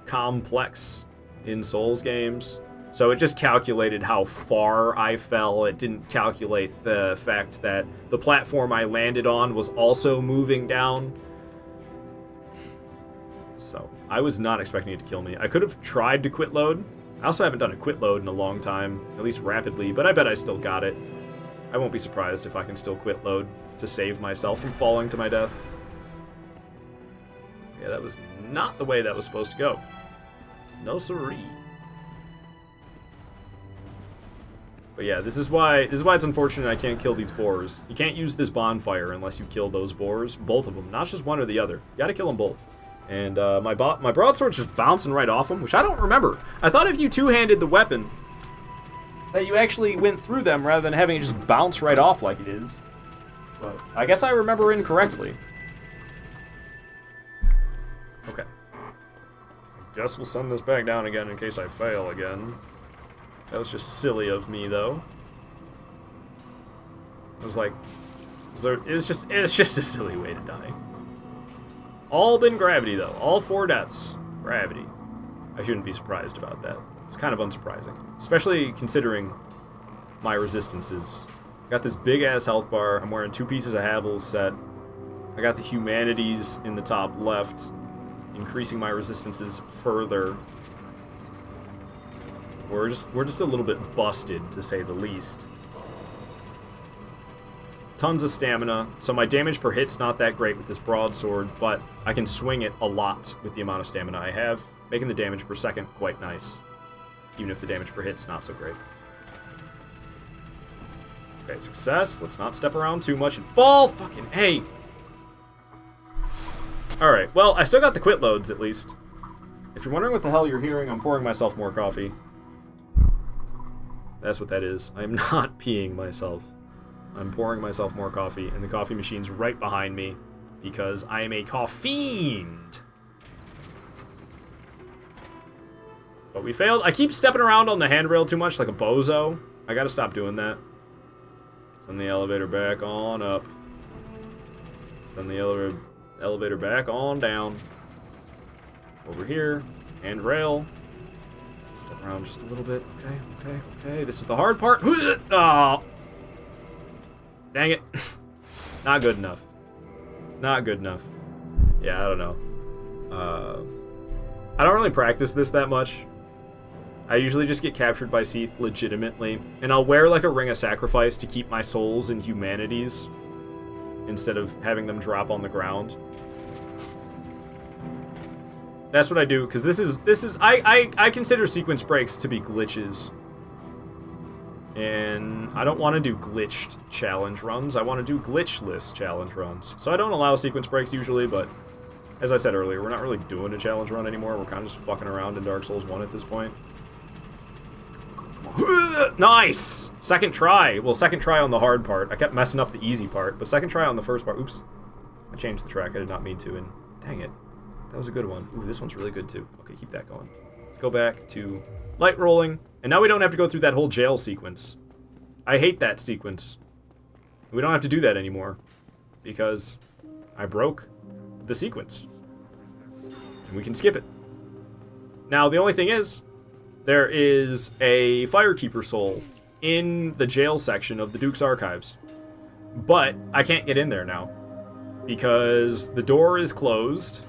complex. in Souls games. So it just calculated how far I fell. It didn't calculate the fact that the platform I landed on was also moving down. So I was not expecting it to kill me. I could have tried to quit load. I also haven't done a quit load in a long time, at least rapidly, but I bet I still got it. I won't be surprised if I can still quit load to save myself from falling to my death. Yeah, that was not the way that was supposed to go. No siree. But yeah, this is why it's unfortunate I can't kill these boars. You can't use this bonfire unless you kill those boars, both of them, not just one or the other. You gotta kill them both. And my broadsword's just bouncing right off them, which I don't remember. I thought if you two-handed the weapon, that you actually went through them rather than having it just bounce right off like it is. But I guess I remember incorrectly. Okay. I guess we'll send this back down again in case I fail again. That was just silly of me, though. It was like... It's just a silly way to die. All been gravity, though. All 4 deaths. Gravity. I shouldn't be surprised about that. It's kind of unsurprising. Especially considering my resistances. I got this big-ass health bar. I'm wearing 2 pieces of Havel's set. I got the humanities in the top left, increasing my resistances further. We're just a little bit busted, to say the least. Tons of stamina, so my damage per hit's not that great with this broadsword, but I can swing it a lot with the amount of stamina I have, making the damage per second quite nice, even if the damage per hit's not so great. Okay, success. Let's not step around too much and fall! Fucking A! Alright, well, I still got the quit loads, at least. If you're wondering what the hell you're hearing, I'm pouring myself more coffee. That's what that is. I'm not peeing myself. I'm pouring myself more coffee, and the coffee machine's right behind me, because I am a coffeefiend. But we failed. I keep stepping around on the handrail too much like a bozo. I gotta stop doing that. Send the elevator back on up. Send the elevator back on down. Over here. Handrail. Step around just a little bit. Okay. This is the hard part. Oh. Dang it. Not good enough. Not good enough. Yeah, I don't know. I don't really practice this that much. I usually just get captured by Seath legitimately. And I'll wear like a ring of sacrifice to keep my souls in humanities instead of having them drop on the ground. That's what I do, because I consider sequence breaks to be glitches. And I don't want to do glitched challenge runs. I want to do glitchless challenge runs. So I don't allow sequence breaks usually, but as I said earlier, we're not really doing a challenge run anymore. We're kind of just fucking around in Dark Souls 1 at this point. Nice! Second try. Well, second try on the hard part. I kept messing up the easy part, but second try on the first part. Oops. I changed the track. I did not mean to, and dang it. That was a good one. Ooh, this one's really good too. Okay, keep that going. Let's go back to light rolling. And now we don't have to go through that whole jail sequence. I hate that sequence. We don't have to do that anymore. Because I broke the sequence. And we can skip it. Now, the only thing is, there is a Firekeeper soul in the jail section of the Duke's Archives. But I can't get in there now. Because the door is closed.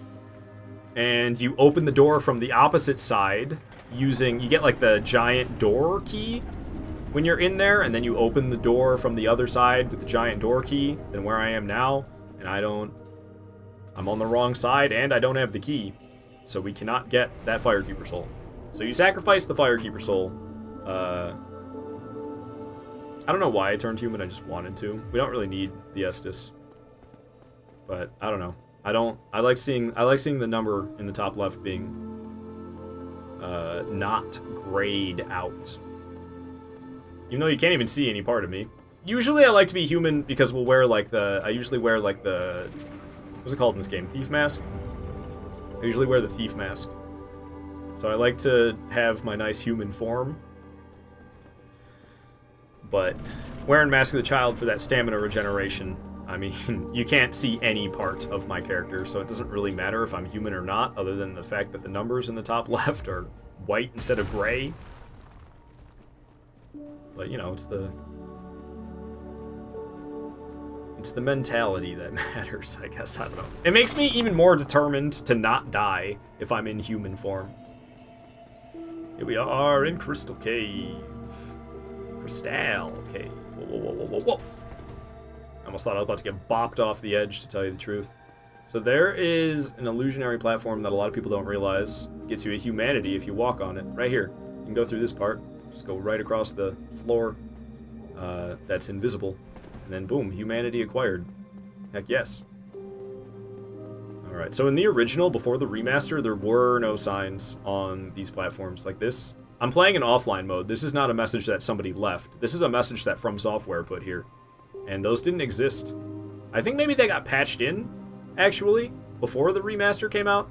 And you open the door from the opposite side using... You get, like, the giant door key when you're in there. And then you open the door from the other side with the giant door key than where I am now. And I'm on the wrong side, and I don't have the key. So we cannot get that Firekeeper soul. So you sacrifice the Firekeeper soul. I don't know why I turned human, I just wanted to. We don't really need the Estus. But, I don't know. I like seeing the number in the top left being not grayed out. Even though you can't even see any part of me. Usually I like to be human because we'll wear like I usually wear like the, what's it called in this game? Thief mask? I usually wear the thief mask. So I like to have my nice human form. But wearing Mask of the Child for that stamina regeneration I mean, you can't see any part of my character, so it doesn't really matter if I'm human or not, other than the fact that the numbers in the top left are white instead of gray. But, you know, it's the mentality that matters, I guess. I don't know. It makes me even more determined to not die if I'm in human form. Here we are in Crystal Cave. Crystal Cave. Whoa, whoa, whoa, whoa, whoa, whoa. I almost thought I was about to get bopped off the edge, to tell you the truth. So there is an illusionary platform that a lot of people don't realize. Gets you a humanity if you walk on it. Right here. You can go through this part. Just go right across the floor that's invisible. And then boom, humanity acquired. Heck yes. Alright, so in the original, before the remaster, there were no signs on these platforms like this. I'm playing in offline mode. This is not a message that somebody left. This is a message that From Software put here. And those didn't exist. I think maybe they got patched in, actually, before the remaster came out.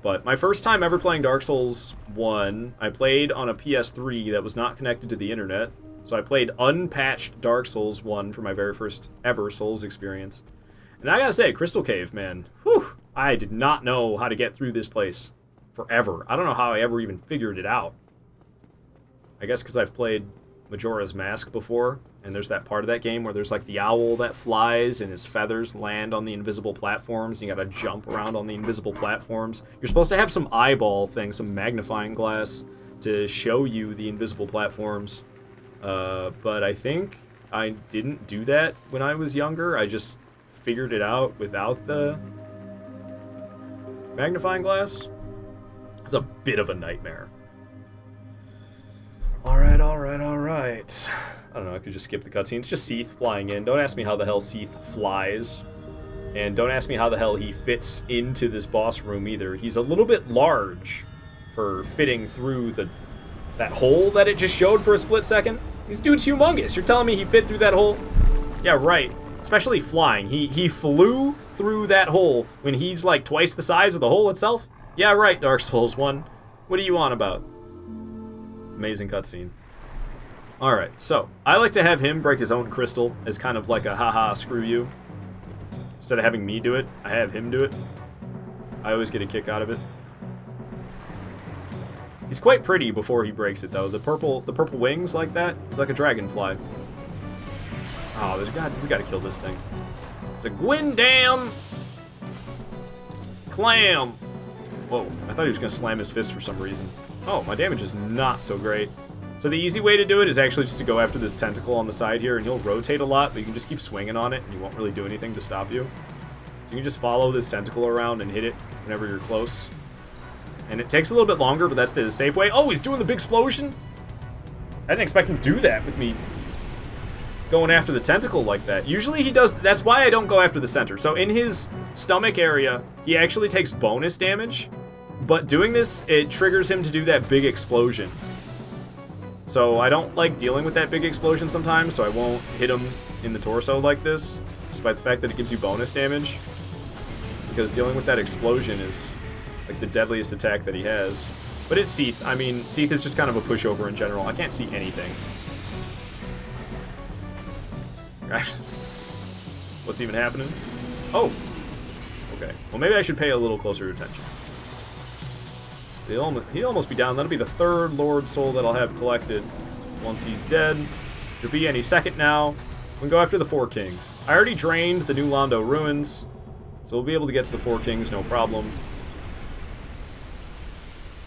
But my first time ever playing Dark Souls 1, I played on a PS3 that was not connected to the internet. So I played unpatched Dark Souls 1 for my very first ever Souls experience. And I gotta say, Crystal Cave, man, whew, I did not know how to get through this place forever. I don't know how I ever even figured it out. I guess because I've played Majora's Mask before, and there's that part of that game where there's like the owl that flies and his feathers land on the invisible platforms, and you gotta jump around on the invisible platforms. You're supposed to have some eyeball thing, some magnifying glass, to show you the invisible platforms. But I think I didn't do that when I was younger. I just figured it out without the magnifying glass. It's a bit of a nightmare. Alright. I don't know, I could just skip the cutscene. It's just Seath flying in. Don't ask me how the hell Seath flies. And don't ask me how the hell he fits into this boss room either. He's a little bit large for fitting through that hole that it just showed for a split second. This dude's humongous. You're telling me he fit through that hole? Yeah, right. Especially flying. He flew through that hole when he's like twice the size of the hole itself? Yeah, right, Dark Souls 1. What are you on about? Amazing cutscene. Alright, so I like to have him break his own crystal as kind of like a haha, screw you. Instead of having me do it, I have him do it. I always get a kick out of it. He's quite pretty before he breaks it, though. The purple wings like that, it's like a dragonfly. Oh, we gotta kill this thing. It's a Gwyn damn clam. Whoa, I thought he was gonna slam his fist for some reason. Oh, my damage is not so great. So the easy way to do it is actually just to go after this tentacle on the side here, and he'll rotate a lot, but you can just keep swinging on it, and you won't really do anything to stop you. So you can just follow this tentacle around and hit it whenever you're close. And it takes a little bit longer, but that's the safe way. Oh, he's doing the big explosion? I didn't expect him to do that with me going after the tentacle like that. Usually he does. That's why I don't go after the center. So in his stomach area, he actually takes bonus damage. But doing this, it triggers him to do that big explosion. So I don't like dealing with that big explosion sometimes, so I won't hit him in the torso like this, despite the fact that it gives you bonus damage. Because dealing with that explosion is like the deadliest attack that he has. But it's Seath. I mean, Seath is just kind of a pushover in general. I can't see anything. What's even happening? Oh! Okay. Well, maybe I should pay a little closer attention. He'll almost be down. That'll be the third Lord Soul that I'll have collected once he's dead. Should be any second now. We can go after the Four Kings. I already drained the New Londo Ruins, so we'll be able to get to the Four Kings, no problem.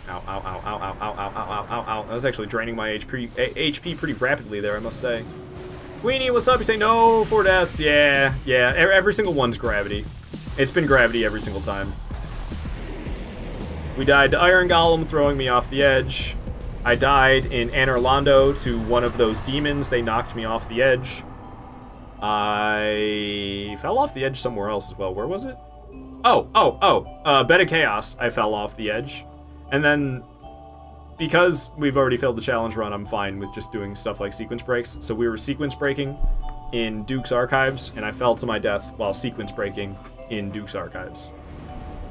Ow, ow, ow, ow, ow, ow, ow, ow, ow, ow. I was actually draining my HP pretty rapidly there, I must say. Queenie, what's up? You say no, 4 deaths. Yeah, every single one's gravity. It's been gravity every single time. We died to Iron Golem throwing me off the edge. I died in Anor Londo to one of those demons. They knocked me off the edge. I fell off the edge somewhere else as well. Where was it? Bed of Chaos. I fell off the edge. And then, because we've already failed the challenge run, I'm fine with just doing stuff like sequence breaks. So we were sequence breaking in Duke's Archives, and I fell to my death while sequence breaking in Duke's Archives.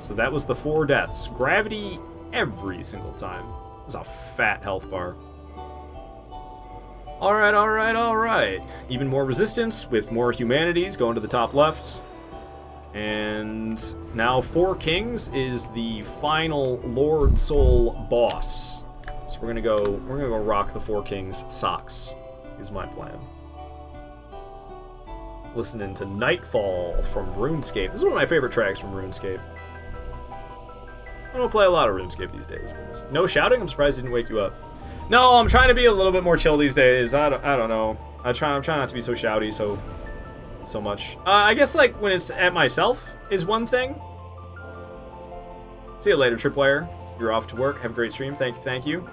So that was the 4 deaths. Gravity every single time. It's a fat health bar. Alright, alright, alright. Even more resistance with more humanities going to the top left. And now 4 Kings is the final Lord Soul boss. So we're gonna go rock the 4 Kings socks. Is my plan. Listening to Nightfall from RuneScape. This is one of my favorite tracks from RuneScape. I don't play a lot of RuneScape these days. No shouting? I'm surprised it didn't wake you up. No, I'm trying to be a little bit more chill these days. I don't know. I'm trying not to be so shouty so much. I guess like when it's at myself is one thing. See you later, Tripwire. You're off to work. Have a great stream. Thank you.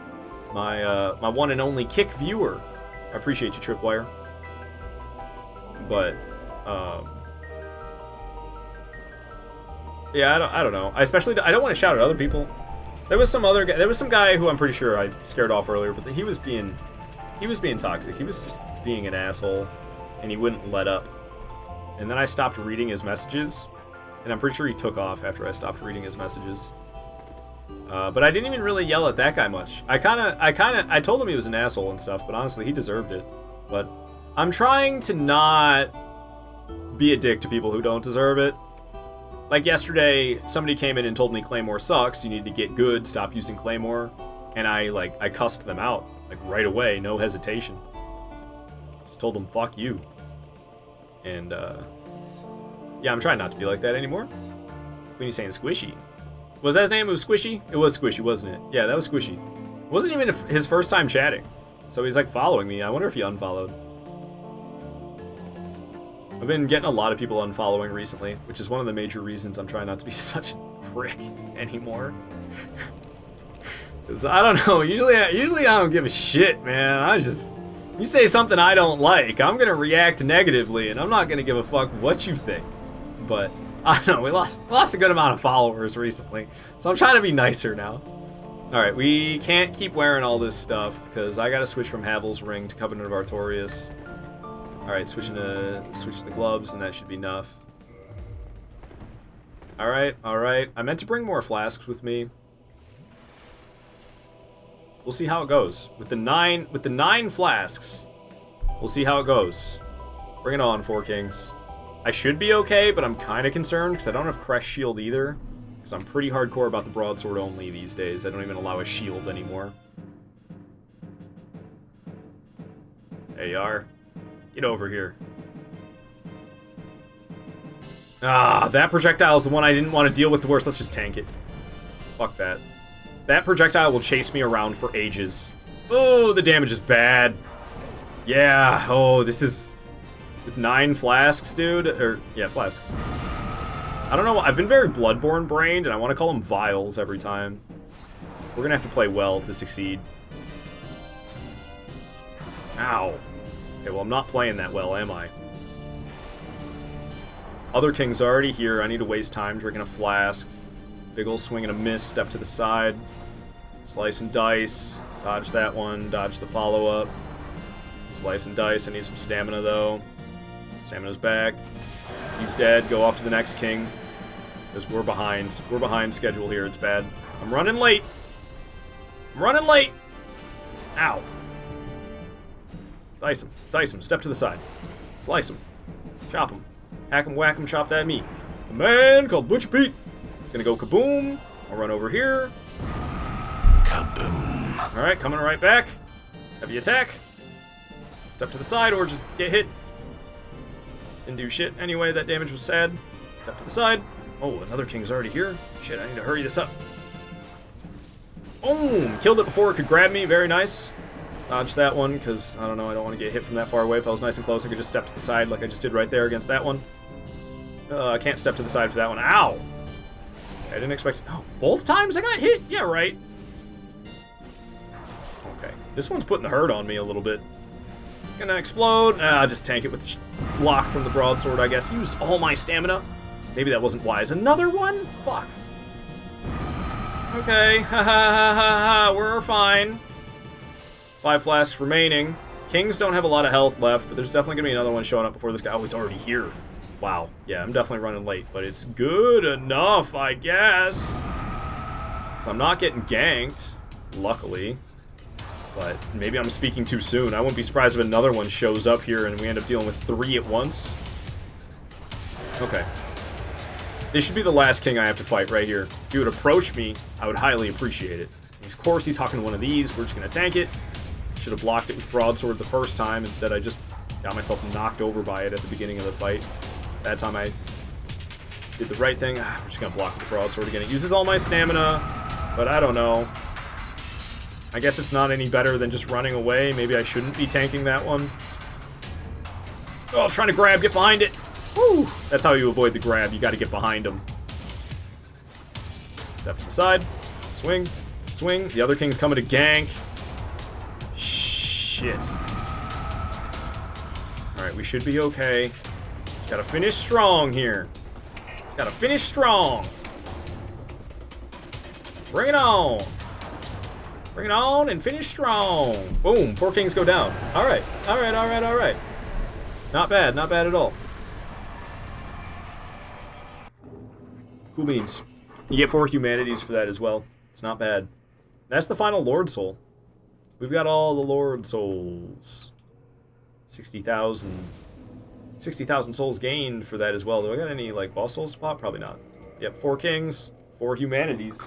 My one and only Kick viewer. I appreciate you, Tripwire. But yeah, I don't know. I don't want to shout at other people. There was some guy who I'm pretty sure I scared off earlier, but he was being toxic. He was just being an asshole, and he wouldn't let up. And then I stopped reading his messages, and I'm pretty sure he took off after I stopped reading his messages. But I didn't even really yell at that guy much. I told him he was an asshole and stuff, but honestly, he deserved it. But I'm trying to not be a dick to people who don't deserve it. Like yesterday, somebody came in and told me Claymore sucks, you need to get good, stop using Claymore. And I cussed them out, like right away, no hesitation. Just told them, fuck you. And, yeah, I'm trying not to be like that anymore. Queenie's saying Squishy. Was that his name? It was Squishy? It was Squishy, wasn't it? Yeah, that was Squishy. It wasn't even his first time chatting. So he's like following me. I wonder if he unfollowed. I've been getting a lot of people unfollowing recently, which is one of the major reasons I'm trying not to be such a prick anymore. Cause I don't know, usually I don't give a shit, man. You say something I don't like, I'm gonna react negatively, and I'm not gonna give a fuck what you think. But I don't know, we lost a good amount of followers recently, so I'm trying to be nicer now. Alright, we can't keep wearing all this stuff, because I gotta switch from Havel's Ring to Covenant of Artorias. Alright, switch the gloves, and that should be enough. Alright. I meant to bring more flasks with me. We'll see how it goes. With the nine flasks, we'll see how it goes. Bring it on, 4 Kings. I should be okay, but I'm kind of concerned, because I don't have Crest Shield either. Because I'm pretty hardcore about the broadsword only these days. I don't even allow a shield anymore. There you are. Get over here. Ah, that projectile is the one I didn't want to deal with the worst. Let's just tank it. Fuck that. That projectile will chase me around for ages. Oh, the damage is bad. Yeah, oh, this is... With 9 flasks, dude. Yeah, flasks. I don't know, I've been very Bloodborne brained, and I want to call them vials every time. We're gonna have to play well to succeed. Ow. Okay, well, I'm not playing that well, am I? Other King's already here. I need to waste time drinking a flask. Big ol' swing and a miss. Step to the side. Slice and dice. Dodge that one. Dodge the follow-up. Slice and dice. I need some stamina, though. Stamina's back. He's dead. Go off to the next King. Because we're behind. We're behind schedule here. It's bad. I'm running late. I'm running late. Ow. Dice him. Dice him. Step to the side. Slice him. Chop him. Hack him, whack him, chop that meat. A man called Butcher Pete. Gonna go kaboom. I'll run over here. Kaboom. Alright, coming right back. Heavy attack. Step to the side or just get hit. Didn't do shit. Anyway, that damage was sad. Step to the side. Oh, another King's already here. Shit, I need to hurry this up. Boom! Killed it before it could grab me. Very nice. Dodge that one, because, I don't know, I don't want to get hit from that far away. If I was nice and close, I could just step to the side like I just did right there against that one. I can't step to the side for that one. Ow! I didn't expect... Oh, both times I got hit? Yeah, right. Okay. This one's putting the hurt on me a little bit. Gonna explode. I'll just tank it with the block from the broadsword, I guess. Used all my stamina. Maybe that wasn't wise. Another one? Fuck. Okay. Ha ha ha ha ha. We're fine. 5 flasks remaining. Kings don't have a lot of health left, but there's definitely going to be another one showing up before this guy. Oh, he's already here. Wow. Yeah, I'm definitely running late, but it's good enough, I guess. So I'm not getting ganked, luckily. But maybe I'm speaking too soon. I wouldn't be surprised if another one shows up here and we end up dealing with 3 at once. Okay. This should be the last king I have to fight right here. If he would approach me, I would highly appreciate it. Of course, he's talking to one of these. We're just going to tank it. Should have blocked it with broadsword the first time. Instead, I just got myself knocked over by it at the beginning of the fight. That time I did the right thing. We're just going to block with the broadsword again. It uses all my stamina, but I don't know. I guess it's not any better than just running away. Maybe I shouldn't be tanking that one. Oh, I was trying to grab. Get behind it. Woo! That's how you avoid the grab. You got to get behind him. Step to the side. Swing. Swing. The other king's coming to gank. Shit. Alright, we should be okay. Gotta finish strong here. Gotta finish strong. Bring it on. Bring it on and finish strong. Boom. 4 kings go down. Alright. Alright, alright, alright. Not bad. Not bad at all. Cool beans. You get 4 humanities for that as well. It's not bad. That's the final Lord Soul. We've got all the Lord Souls. 60,000 souls gained for that as well. Do I got any, like, boss souls to pop? Probably not. Yep, 4 kings, 4 humanities.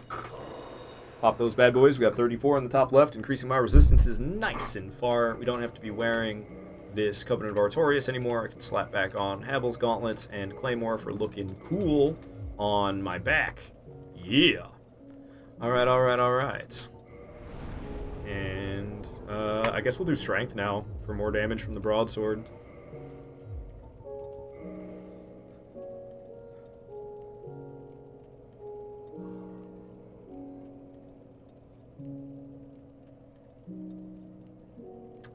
Pop those bad boys. We got 34 on the top left. Increasing my resistance is nice and far. We don't have to be wearing this Covenant of Artorias anymore. I can slap back on Havel's gauntlets and Claymore for looking cool on my back. Yeah. Alright, alright, alright. And I guess we'll do strength now for more damage from the broadsword.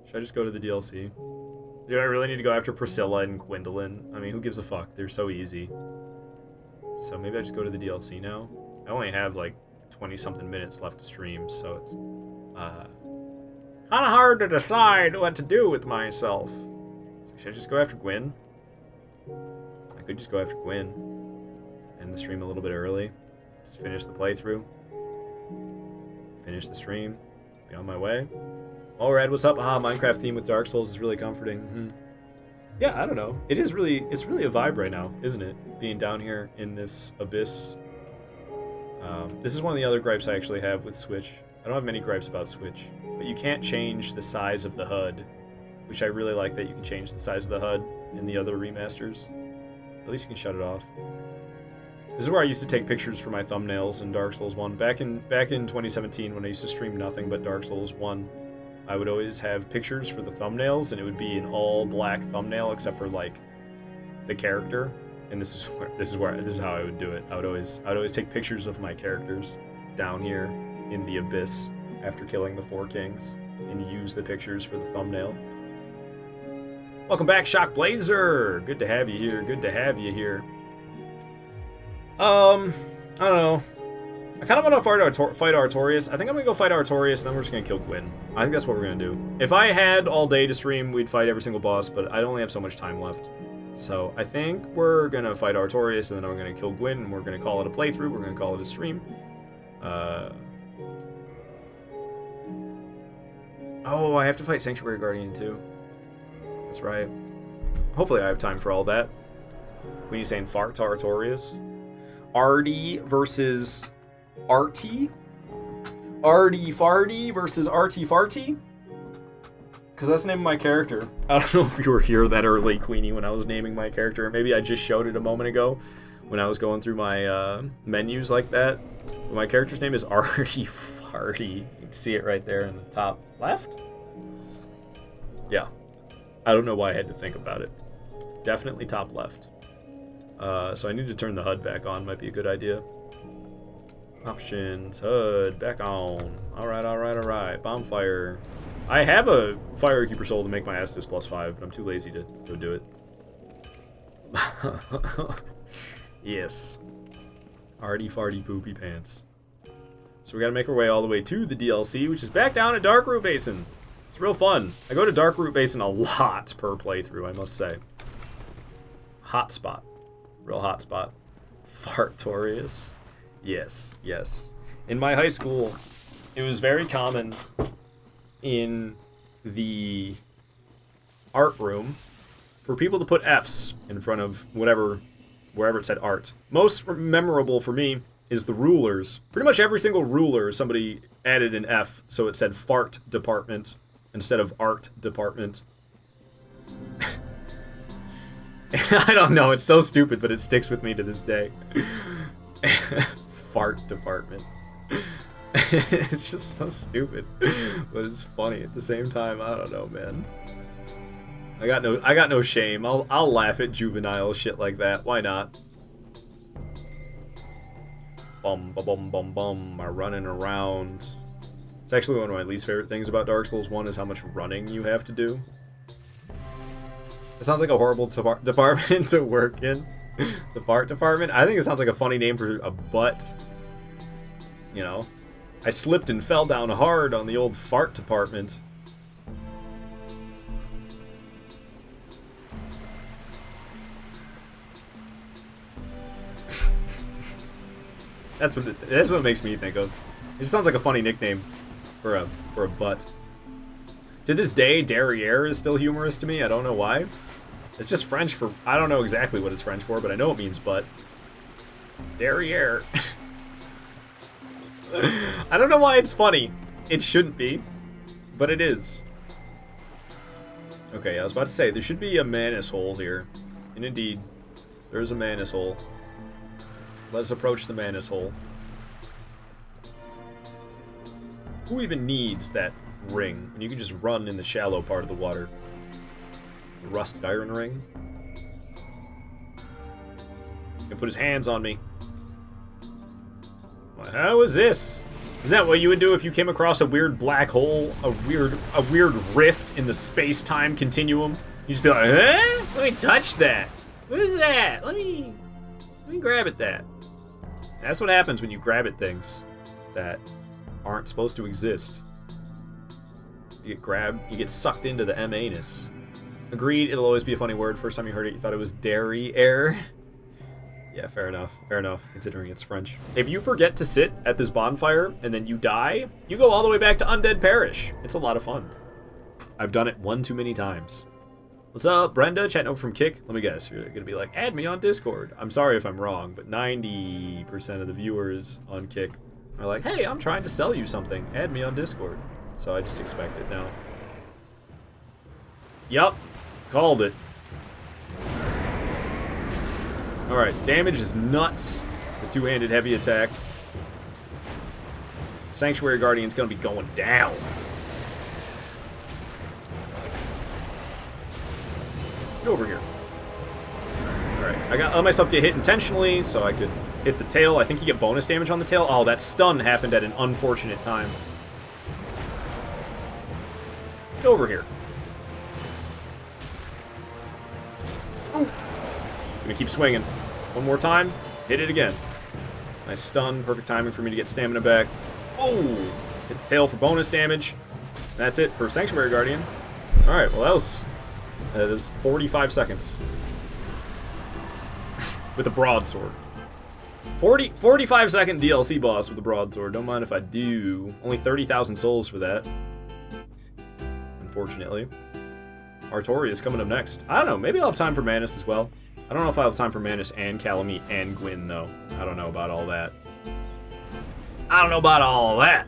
Should I just go to the DLC? Do I really need to go after Priscilla and Gwendolyn? I mean, who gives a fuck? They're so easy. So maybe I just go to the DLC now. I only have like 20-something minutes left to stream, so it's kind of hard to decide what to do with myself. So should I just go after Gwyn? I could just go after Gwyn. End the stream a little bit early. Just finish the playthrough. Finish the stream. Be on my way. Oh, Red, what's up? Ah, Minecraft theme with Dark Souls is really comforting. Yeah, I don't know. It's really a vibe right now, isn't it? Being down here in this abyss. This is one of the other gripes I actually have with Switch. I don't have many gripes about Switch, but you can't change the size of the HUD, which I really like that you can change the size of the HUD in the other remasters. At least you can shut it off. This is where I used to take pictures for my thumbnails in Dark Souls 1. Back in 2017 when I used to stream nothing but Dark Souls 1, I would always have pictures for the thumbnails, and it would be an all black thumbnail except for like the character. And this is how I would do it. I would always take pictures of my characters down here in the abyss after killing the 4 kings and use the pictures for the thumbnail. Welcome back, Shock Blazer. Good to have you here. Good to have you here. I don't know. I kind of want to fight Artorias. I think I'm going to go fight Artorias, and then we're just going to kill Gwyn. I think that's what we're going to do. If I had all day to stream, we'd fight every single boss, but I only have so much time left. So I think we're going to fight Artorias, and then we're going to kill Gwyn, and we're going to call it a playthrough. We're going to call it a stream. Oh, I have to fight Sanctuary Guardian, too. That's right. Hopefully I have time for all that. When you saying fart to Artorias? Artie versus Artie? Artie Farty versus Artie Farty? Because that's the name of my character. I don't know if you were here that early, Queenie, when I was naming my character. Maybe I just showed it a moment ago when I was going through my menus like that. But my character's name is Artie Farty. You can see it right there in the top left. Yeah. I don't know why I had to think about it. Definitely top left. So I need to turn the HUD back on. Might be a good idea. Options, HUD, back on. Alright, alright, alright. Bonfire. I have a Firekeeper soul to make my Estus +5, but I'm too lazy to go do it. Yes. Arty farty poopy pants. So we gotta make our way all the way to the DLC, which is back down at Darkroot Basin. It's real fun. I go to Darkroot Basin a lot per playthrough, I must say. Hot spot. Real hot spot. Fartorius. Yes, yes. In my high school, it was very common in the art room for people to put Fs in front of wherever it said art. Most memorable for me is the rulers. Pretty much every single ruler somebody added an F so it said fart department instead of art department. I don't know, it's so stupid, but it sticks with me to this day. Fart department. It's just so stupid, but it's funny at the same time. I don't know, man. I got no shame. I'll laugh at juvenile shit like that. Why not? Bum bum bum bum bum. Running around. It's actually one of my least favorite things about Dark Souls 1 is how much running you have to do. It sounds like a horrible department to work in. The fart department. I think it sounds like a funny name for a butt. You know, I slipped and fell down hard on the old fart department. That's what it makes me think of. It just sounds like a funny nickname for a butt. To this day, derriere is still humorous to me. I don't know why. It's just French for... I don't know exactly what it's French for, but I know it means butt. Derriere. I don't know why it's funny. It shouldn't be, but it is. Okay, I was about to say, there should be a Manus hole here. And indeed, there's a Manus hole. Let us approach the Manus hole. Who even needs that ring when you can just run in the shallow part of the water? The rusted iron ring. He put his hands on me. Well, how is this? Is that what you would do if you came across a weird black hole, a weird rift in the space-time continuum? You just be like, huh? Let me touch that. What is that? Let me grab at that. That's what happens when you grab at things that aren't supposed to exist. You get grabbed, you get sucked into the M-anus. Agreed, it'll always be a funny word. First time you heard it, you thought it was derriere. Yeah, fair enough, considering it's French. If you forget to sit at this bonfire and then you die, you go all the way back to Undead Parish. It's a lot of fun. I've done it one too many times. What's up, Brenda? Chatting over from Kick. Let me guess, you're gonna be like, add me on Discord. I'm sorry if I'm wrong, but 90% of the viewers on Kick are like, hey, I'm trying to sell you something. Add me on Discord. So I just expect it now. Yup. Called it. Alright, damage is nuts. The two-handed heavy attack. Sanctuary Guardian's gonna be going down. Get over here. Alright, I let myself get hit intentionally so I could hit the tail. I think you get bonus damage on the tail. Oh, that stun happened at an unfortunate time. Get over here. Ooh. Gonna keep swinging. One more time. Hit it again. Nice stun. Perfect timing for me to get stamina back. Oh! Hit the tail for bonus damage. That's it for Sanctuary Guardian. Alright, well that was 45 seconds. With a broadsword. 45 second DLC boss with a broadsword. Don't mind if I do. Only 30,000 souls for that. Unfortunately. Artorias coming up next. I don't know. Maybe I'll have time for Manus as well. I don't know if I'll have time for Manus and Calamite and Gwyn, though. I don't know about all that. I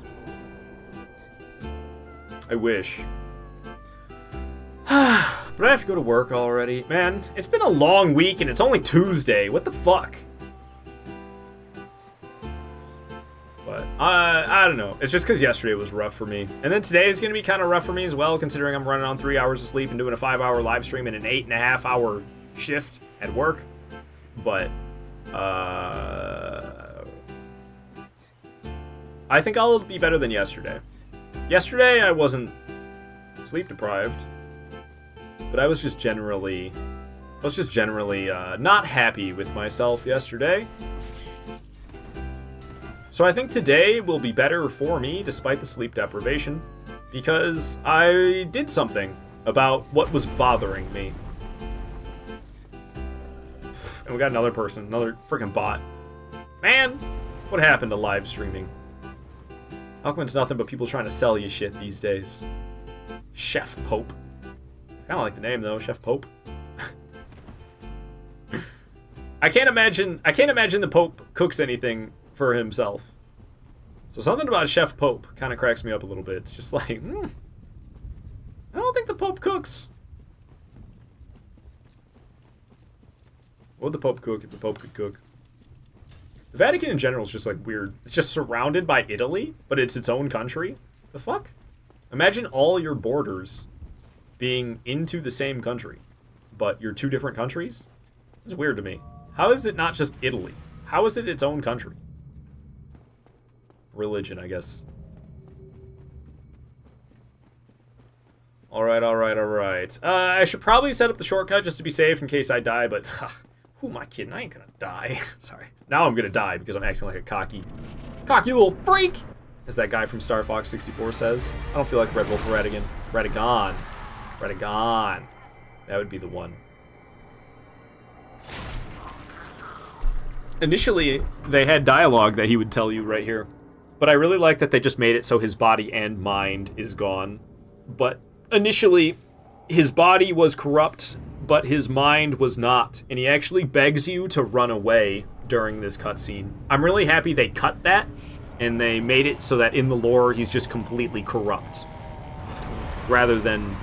wish. But I have to go to work already. Man, it's been a long week and it's only Tuesday. What the fuck? But I don't know. It's just because yesterday was rough for me. And then today is going to be kind of rough for me as well, considering I'm running on 3 hours of sleep and doing a 5-hour live stream and an 8.5 hour shift at work. But I think I'll be better than yesterday. Yesterday I wasn't sleep deprived, but I was just generally not happy with myself yesterday. So I think today will be better for me despite the sleep deprivation, because I did something about what was bothering me. And we got another person, another freaking bot. Man, what happened to live streaming? Alchemist's nothing but people trying to sell you shit these days. Chef Pope. I kind of like the name though, Chef Pope. I can't imagine the Pope cooks anything for himself. So something about Chef Pope kind of cracks me up a little bit. It's just like, I don't think the Pope cooks. What would the Pope cook if the Pope could cook? The Vatican in general is just like weird. It's just surrounded by Italy, but it's its own country. The fuck? Imagine all your borders being into the same country, but you're two different countries? It's weird to me. How is it not just Italy? How is it its own country? Religion, I guess. Alright. I should probably set up the shortcut just to be safe in case I die, but who am I kidding? I ain't gonna die. Sorry. Now I'm gonna die because I'm acting like a cocky little freak! As that guy from Star Fox 64 says. I don't feel like Red Wolf Redigan. Redigan. That would be the one. Initially, they had dialogue that he would tell you right here. But I really like that they just made it so his body and mind is gone. But initially, his body was corrupt, but his mind was not. And he actually begs you to run away during this cutscene. I'm really happy they cut that, and they made it so that in the lore, he's just completely corrupt. Rather than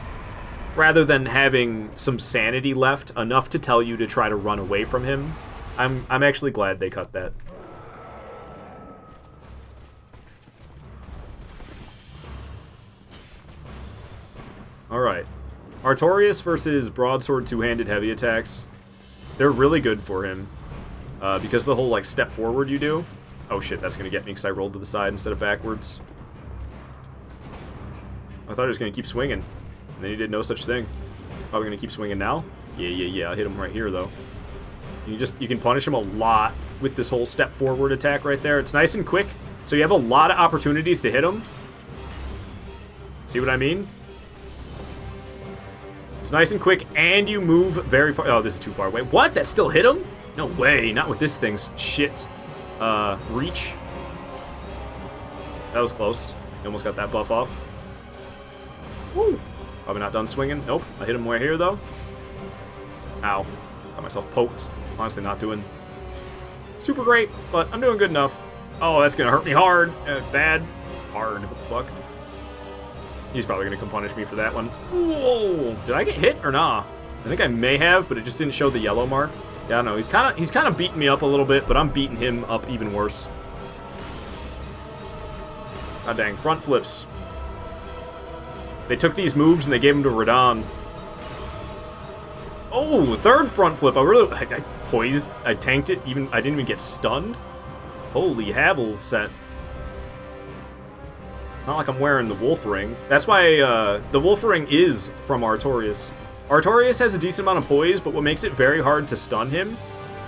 having some sanity left, enough to tell you to try to run away from him. I'm actually glad they cut that. Alright. Artorias versus Broadsword two-handed heavy attacks. They're really good for him. Because of the whole, like, step forward you do. Oh shit, that's gonna get me because I rolled to the side instead of backwards. I thought he was gonna keep swinging. And then he did no such thing. Probably gonna keep swinging now? Yeah. I hit him right here, though. You can punish him a lot with this whole step forward attack right there. It's nice and quick, so you have a lot of opportunities to hit him. See what I mean? It's nice and quick, and you move very far. Oh, this is too far away. What? That still hit him? No way. Not with this thing's shit. Reach. That was close. You almost got that buff off. Woo. Probably not done swinging. Nope. I hit him right here, though. Ow. Got myself poked. Honestly, not doing super great, but I'm doing good enough. Oh, that's gonna hurt me hard. Bad. Hard. What the fuck? He's probably gonna come punish me for that one. Whoa! Did I get hit or nah? I think I may have, but it just didn't show the yellow mark. Yeah, I don't know. He's kind of beating me up a little bit, but I'm beating him up even worse. God dang, front flips. They took these moves and they gave them to Radon. Oh, third front flip. I poised. I tanked it. I didn't even get stunned. Holy Havels set. It's not like I'm wearing the Wolf Ring. That's why the Wolf Ring is from Artorias. Artorias has a decent amount of poise, but what makes it very hard to stun him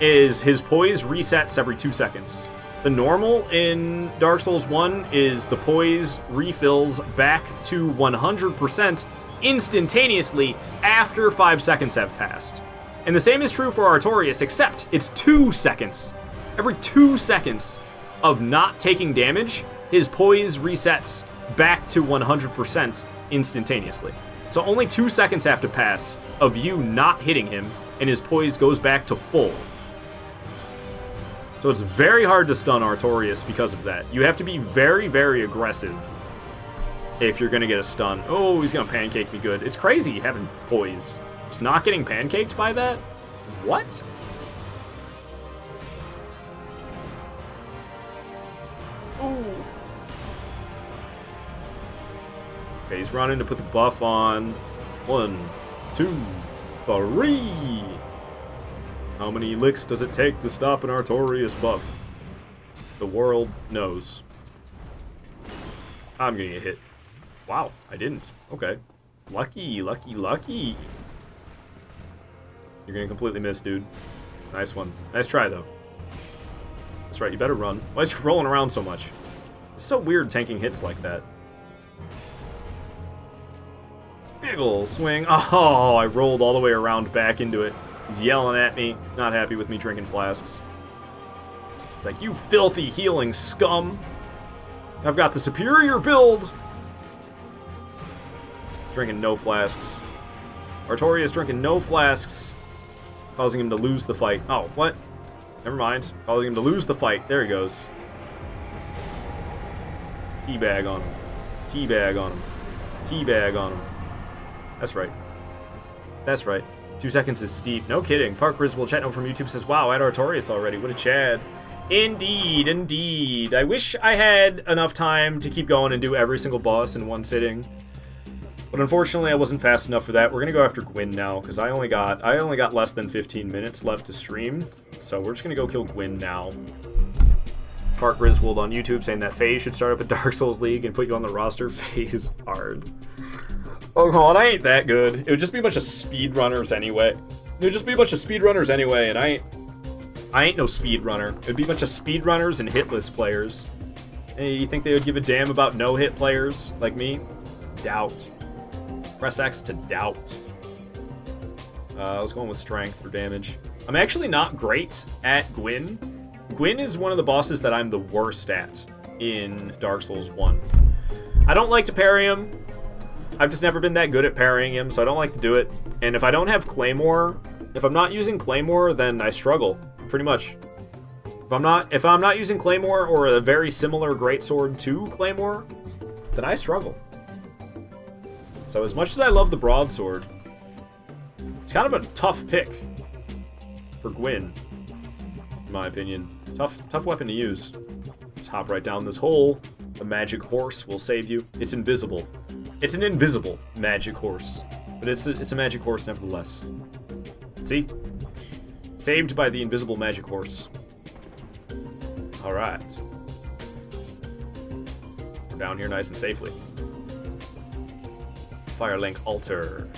is his poise resets every 2 seconds. The normal in Dark Souls 1 is the poise refills back to 100% instantaneously after 5 seconds have passed. And the same is true for Artorias, except it's 2 seconds. Every 2 seconds of not taking damage, his poise resets back to 100% instantaneously. So only 2 seconds have to pass of you not hitting him, and his poise goes back to full. So it's very hard to stun Artorias because of that. You have to be very, very aggressive if you're going to get a stun. Oh, he's going to pancake me good. It's crazy having poise. Just not getting pancaked by that? What? Ooh. Okay, he's running to put the buff on. 1, 2, 3. How many licks does it take to stop an Artorias buff? The world knows. I'm gonna get hit. Wow, I didn't. Okay. Lucky. You're gonna completely miss, dude. Nice one. Nice try, though. That's right, you better run. Why is you rolling around so much? It's so weird tanking hits like that. Big ol' swing. Oh, I rolled all the way around back into it. He's yelling at me. He's not happy with me drinking flasks. It's like, you filthy healing scum. I've got the superior build! Drinking no flasks. Artorias drinking no flasks. Causing him to lose the fight. Oh, what? Never mind. Causing him to lose the fight. There he goes. Teabag on him. Teabag on him. Teabag on him. That's right. That's right. 2 seconds is steep. No kidding. Park Griswold chat note from YouTube says, wow, at Artorias already. What a Chad. Indeed, indeed. I wish I had enough time to keep going and do every single boss in one sitting. But unfortunately, I wasn't fast enough for that. We're gonna go after Gwyn now, because I only got less than 15 minutes left to stream. So we're just gonna go kill Gwyn now. Park Griswold on YouTube saying that FaZe should start up a Dark Souls League and put you on the roster. FaZe hard. Oh, come on, I ain't that good. It would just be a bunch of speedrunners anyway. It would just be a bunch of speedrunners anyway, and I ain't no speedrunner. It would be a bunch of speedrunners and hitless players. Hey, you think they would give a damn about no-hit players like me? Doubt. Press X to doubt. I was going with strength for damage. I'm actually not great at Gwyn. Gwyn is one of the bosses that I'm the worst at in Dark Souls 1. I don't like to parry him. I've just never been that good at parrying him, so I don't like to do it. And if I don't have Claymore, if I'm not using Claymore, then I struggle, pretty much. If I'm not using Claymore or a very similar greatsword to Claymore, then I struggle. So as much as I love the broadsword, it's kind of a tough pick for Gwyn, in my opinion. Tough weapon to use. Just hop right down this hole. The magic horse will save you. It's invisible. It's an invisible magic horse, but it's a magic horse nevertheless. See? Saved by the invisible magic horse. All right. We're down here nice and safely. Firelink altar.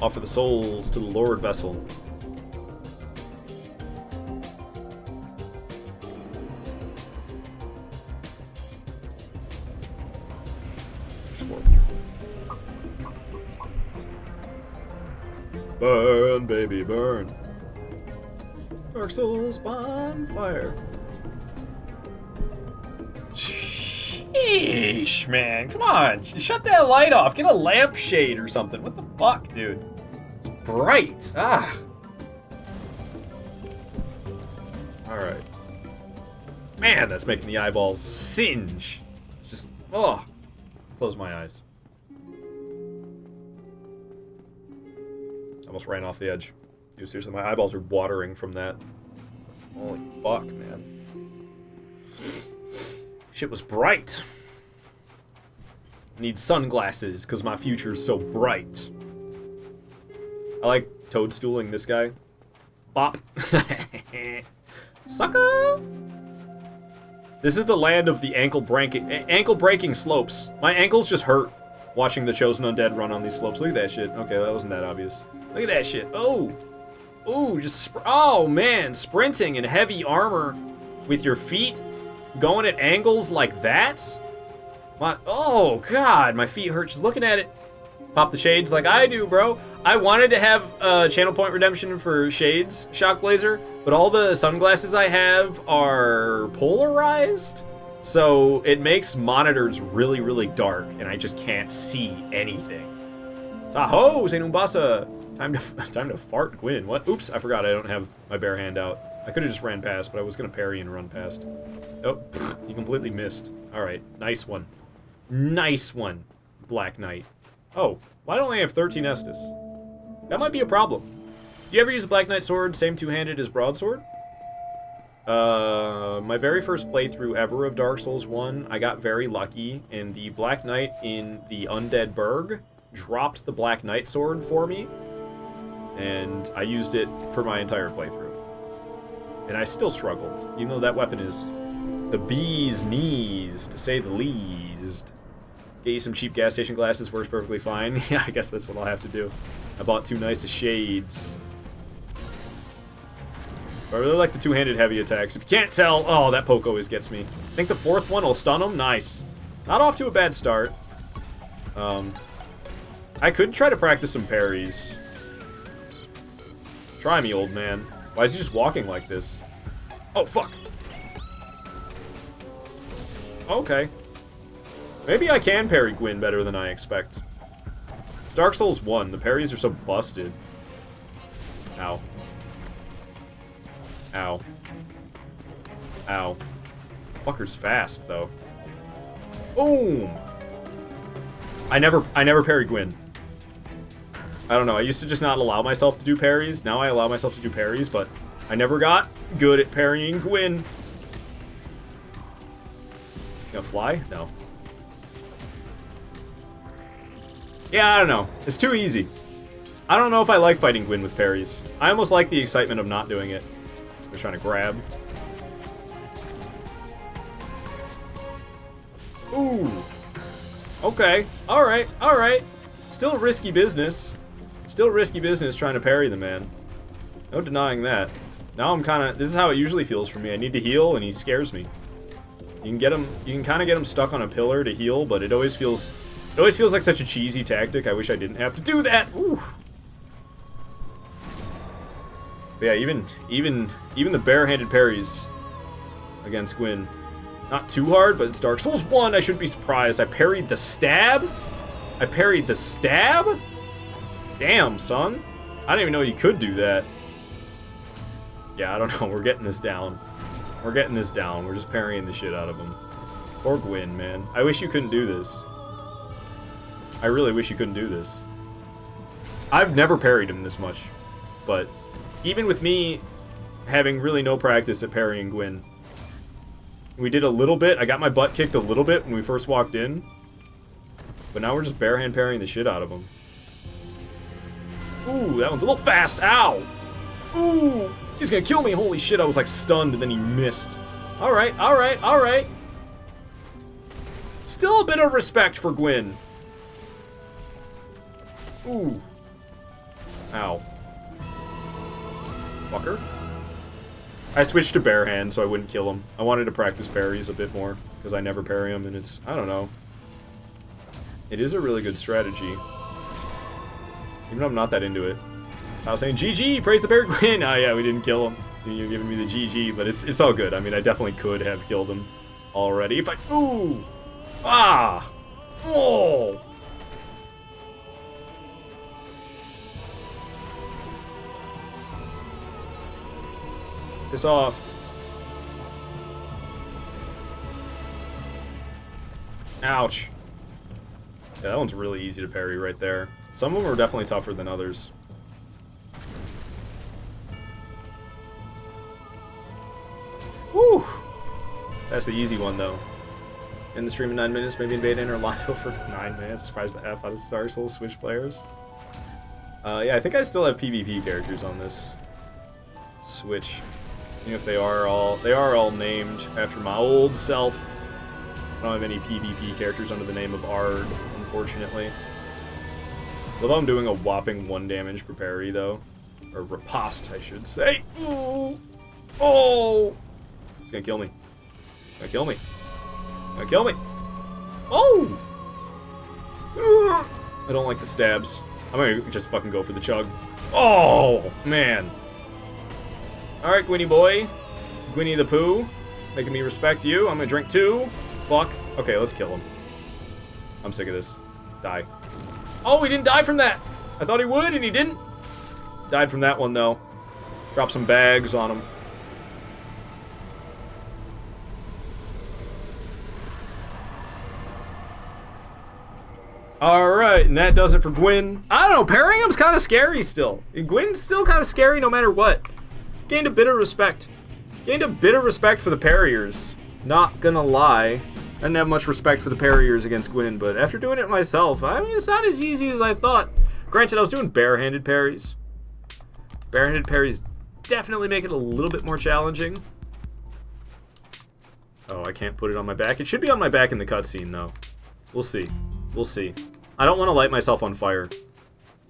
Offer the souls to the Lord Vessel. Burn, baby, burn. Dark Souls bonfire. Sheesh, man. Come on. Shut that light off. Get a lampshade or something. What the fuck, dude? It's bright. Ah. Alright. Man, that's making the eyeballs singe. Just, oh. Close my eyes. Almost ran off the edge. Dude, seriously, my eyeballs are watering from that. Holy fuck, man. Shit was bright. Need sunglasses, because my future's so bright. I like toadstooling this guy. Bop. Sucker! This is the land of the ankle-breaking slopes. My ankles just hurt watching the Chosen Undead run on these slopes. Look at that shit. Okay, that wasn't that obvious. Look at that shit. Oh. Oh, oh, man. Sprinting in heavy armor with your feet going at angles like that? Oh, God. My feet hurt just looking at it. Pop the shades like I do, bro. I wanted to have channel point redemption for shades, Shock Blazer, but all the sunglasses I have are polarized, so it makes monitors really, really dark, and I just can't see anything. Tahoe, Zenumbasa! Time to fart, Gwyn. What? Oops, I forgot I don't have my bare hand out. I could have just ran past, but I was gonna parry and run past. Oh, you completely missed. Alright, nice one. Nice one, Black Knight. Oh, why don't I have 13 Estus? That might be a problem. Do you ever use the Black Knight sword, same two-handed as broadsword? My very first playthrough ever of Dark Souls 1, I got very lucky, and the Black Knight in the Undead Burg dropped the Black Knight sword for me, and I used it for my entire playthrough. And I still struggled, even though that weapon is the bee's knees, to say the least. Get you some cheap gas station glasses, works perfectly fine. Yeah, I guess that's what I'll have to do. I bought two nice shades. But I really like the two-handed heavy attacks. If you can't tell, oh, that poke always gets me. I think the fourth one will stun him. Nice. Not off to a bad start. I could try to practice some parries. Try me, old man. Why is he just walking like this? Oh, fuck. Okay. Maybe I can parry Gwyn better than I expect. It's Dark Souls 1. The parries are so busted. Ow. Ow. Ow. Fucker's fast, though. Boom! I never parry Gwyn. I don't know, I used to just not allow myself to do parries. Now I allow myself to do parries, but I never got good at parrying Gwyn. You gonna fly? No. Yeah, I don't know. It's too easy. I don't know if I like fighting Gwyn with parries. I almost like the excitement of not doing it. Just trying to grab. Ooh. Okay. Alright. Alright. Still risky business. Still risky business trying to parry the man. No denying that. Now I'm kind of... This is how it usually feels for me. I need to heal, and he scares me. You can get him... You can kind of get him stuck on a pillar to heal, but it always feels... It always feels like such a cheesy tactic. I wish I didn't have to do that. Ooh. But yeah, even the barehanded parries against Gwyn. Not too hard, but it's Dark Souls 1. I shouldn't be surprised. I parried the stab? I parried the stab? Damn, son. I didn't even know you could do that. Yeah, I don't know. We're getting this down. We're getting this down. We're just parrying the shit out of him. Poor Gwyn, man. I wish you couldn't do this. I really wish you couldn't do this. I've never parried him this much. But even with me having really no practice at parrying Gwyn, we did a little bit. I got my butt kicked a little bit when we first walked in. But now we're just barehand parrying the shit out of him. Ooh, that one's a little fast. Ow! Ooh! He's gonna kill me. Holy shit, I was like stunned and then he missed. Alright, alright, alright. Still a bit of respect for Gwyn. Ooh. Ow. Fucker. I switched to barehand so I wouldn't kill him. I wanted to practice parries a bit more, because I never parry him, and it's... I don't know. It is a really good strategy. Even though I'm not that into it. I was saying, GG! Praise the bear Gwyn! Oh yeah, we didn't kill him. You're giving me the GG, but it's all good. I mean, I definitely could have killed him already. If I... Ooh! Ah! Oh! Piss off. Ouch. Yeah, that one's really easy to parry right there. Some of them are definitely tougher than others. Woo! That's the easy one, though. In the stream in 9 minutes, maybe invade in Orlando for 9 minutes. Surprise the F out of Dark Souls Switch players. Yeah, I think I still have PvP characters on this Switch. Even if they are all named after my old self. I don't have any PvP characters under the name of Ard, unfortunately. Although I'm doing a whopping 1 damage per parry, though. Or riposte, I should say. Ooh. Oh! He's gonna kill me. He's gonna kill me. He's gonna kill me. Oh! I don't like the stabs. I'm gonna just fucking go for the chug. Oh, man. Alright, Gwynny boy. Gwynny the Pooh. Making me respect you. I'm gonna drink 2. Fuck. Okay, let's kill him. I'm sick of this. Die. Oh, he didn't die from that! I thought he would, and he didn't. Died from that one, though. Drop some bags on him. Alright, and that does it for Gwyn. I don't know, parrying him's kind of scary still. Gwyn's still kind of scary no matter what. Gained a bit of respect. Gained a bit of respect for the parriers. Not gonna lie. I didn't have much respect for the parriers against Gwyn, but after doing it myself, I mean, it's not as easy as I thought. Granted, I was doing barehanded parries. Barehanded parries definitely make it a little bit more challenging. Oh, I can't put it on my back. It should be on my back in the cutscene, though. We'll see. We'll see. I don't want to light myself on fire.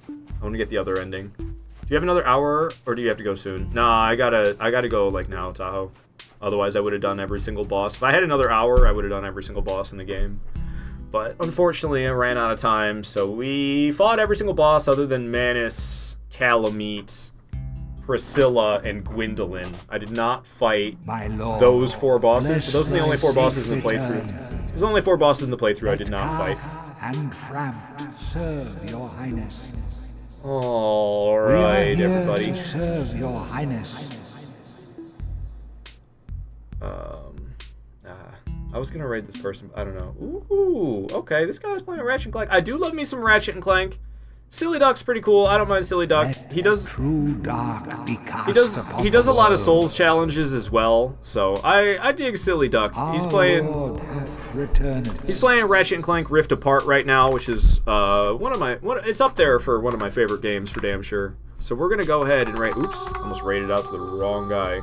I want to get the other ending. Do you have another hour, or do you have to go soon? Nah, I gotta go, like, now, Tahoe. Otherwise, I would have done every single boss. If I had another hour, I would have done every single boss in the game. But unfortunately, I ran out of time, so we fought every single boss other than Manus, Calamite, Priscilla, and Gwendolyn. I did not fight those 4 bosses, but those are the only 4 bosses in the playthrough. There's only 4 bosses in the playthrough I did not fight. And Fram serve your highness. Alright, everybody. To serve your highness. I was gonna raid this person, but I don't know. Ooh, okay, this guy's playing Ratchet and Clank. I do love me some Ratchet and Clank. Silly Duck's pretty cool. I don't mind Silly Duck. He does a lot of Souls challenges as well. So I dig Silly Duck. He's playing Ratchet and Clank Rift Apart right now, which is it's up there for one of my favorite games for damn sure. So we're gonna go ahead and raid. Oops, almost raided out to the wrong guy.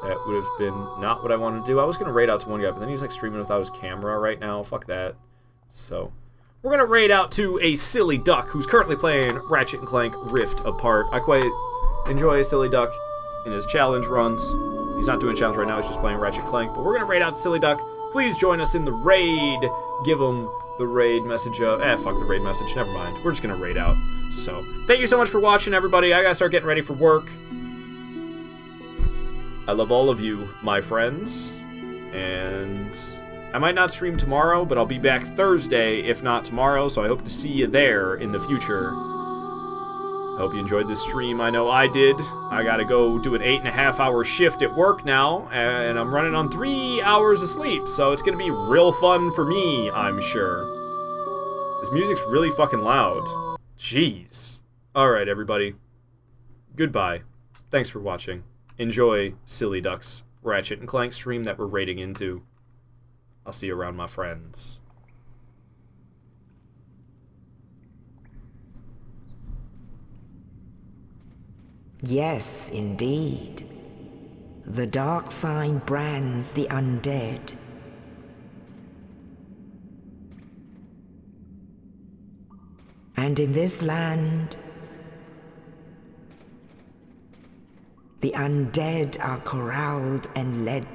That would have been not what I wanted to do. I was gonna raid out to one guy, but then he's like streaming without his camera right now. Fuck that. So we're gonna raid out to a Silly Duck who's currently playing Ratchet and Clank Rift Apart. I quite enjoy Silly Duck in his challenge runs. He's not doing challenge right now, he's just playing Ratchet and Clank. But we're gonna raid out to Silly Duck. Please join us in the raid. Give him the raid message of, fuck the raid message, never mind. We're just gonna raid out. So, thank you so much for watching, everybody. I gotta start getting ready for work. I love all of you, my friends. And I might not stream tomorrow, but I'll be back Thursday, if not tomorrow, so I hope to see you there in the future. I hope you enjoyed this stream. I know I did. I gotta go do an 8.5-hour shift at work now, and I'm running on 3 hours of sleep, so it's gonna be real fun for me, I'm sure. This music's really fucking loud. Jeez. Alright, everybody. Goodbye. Thanks for watching. Enjoy Silly Duck's Ratchet and Clank stream that we're raiding into. I'll see you around, my friends. Yes, indeed. The dark sign brands the undead. And in this land, the undead are corralled and led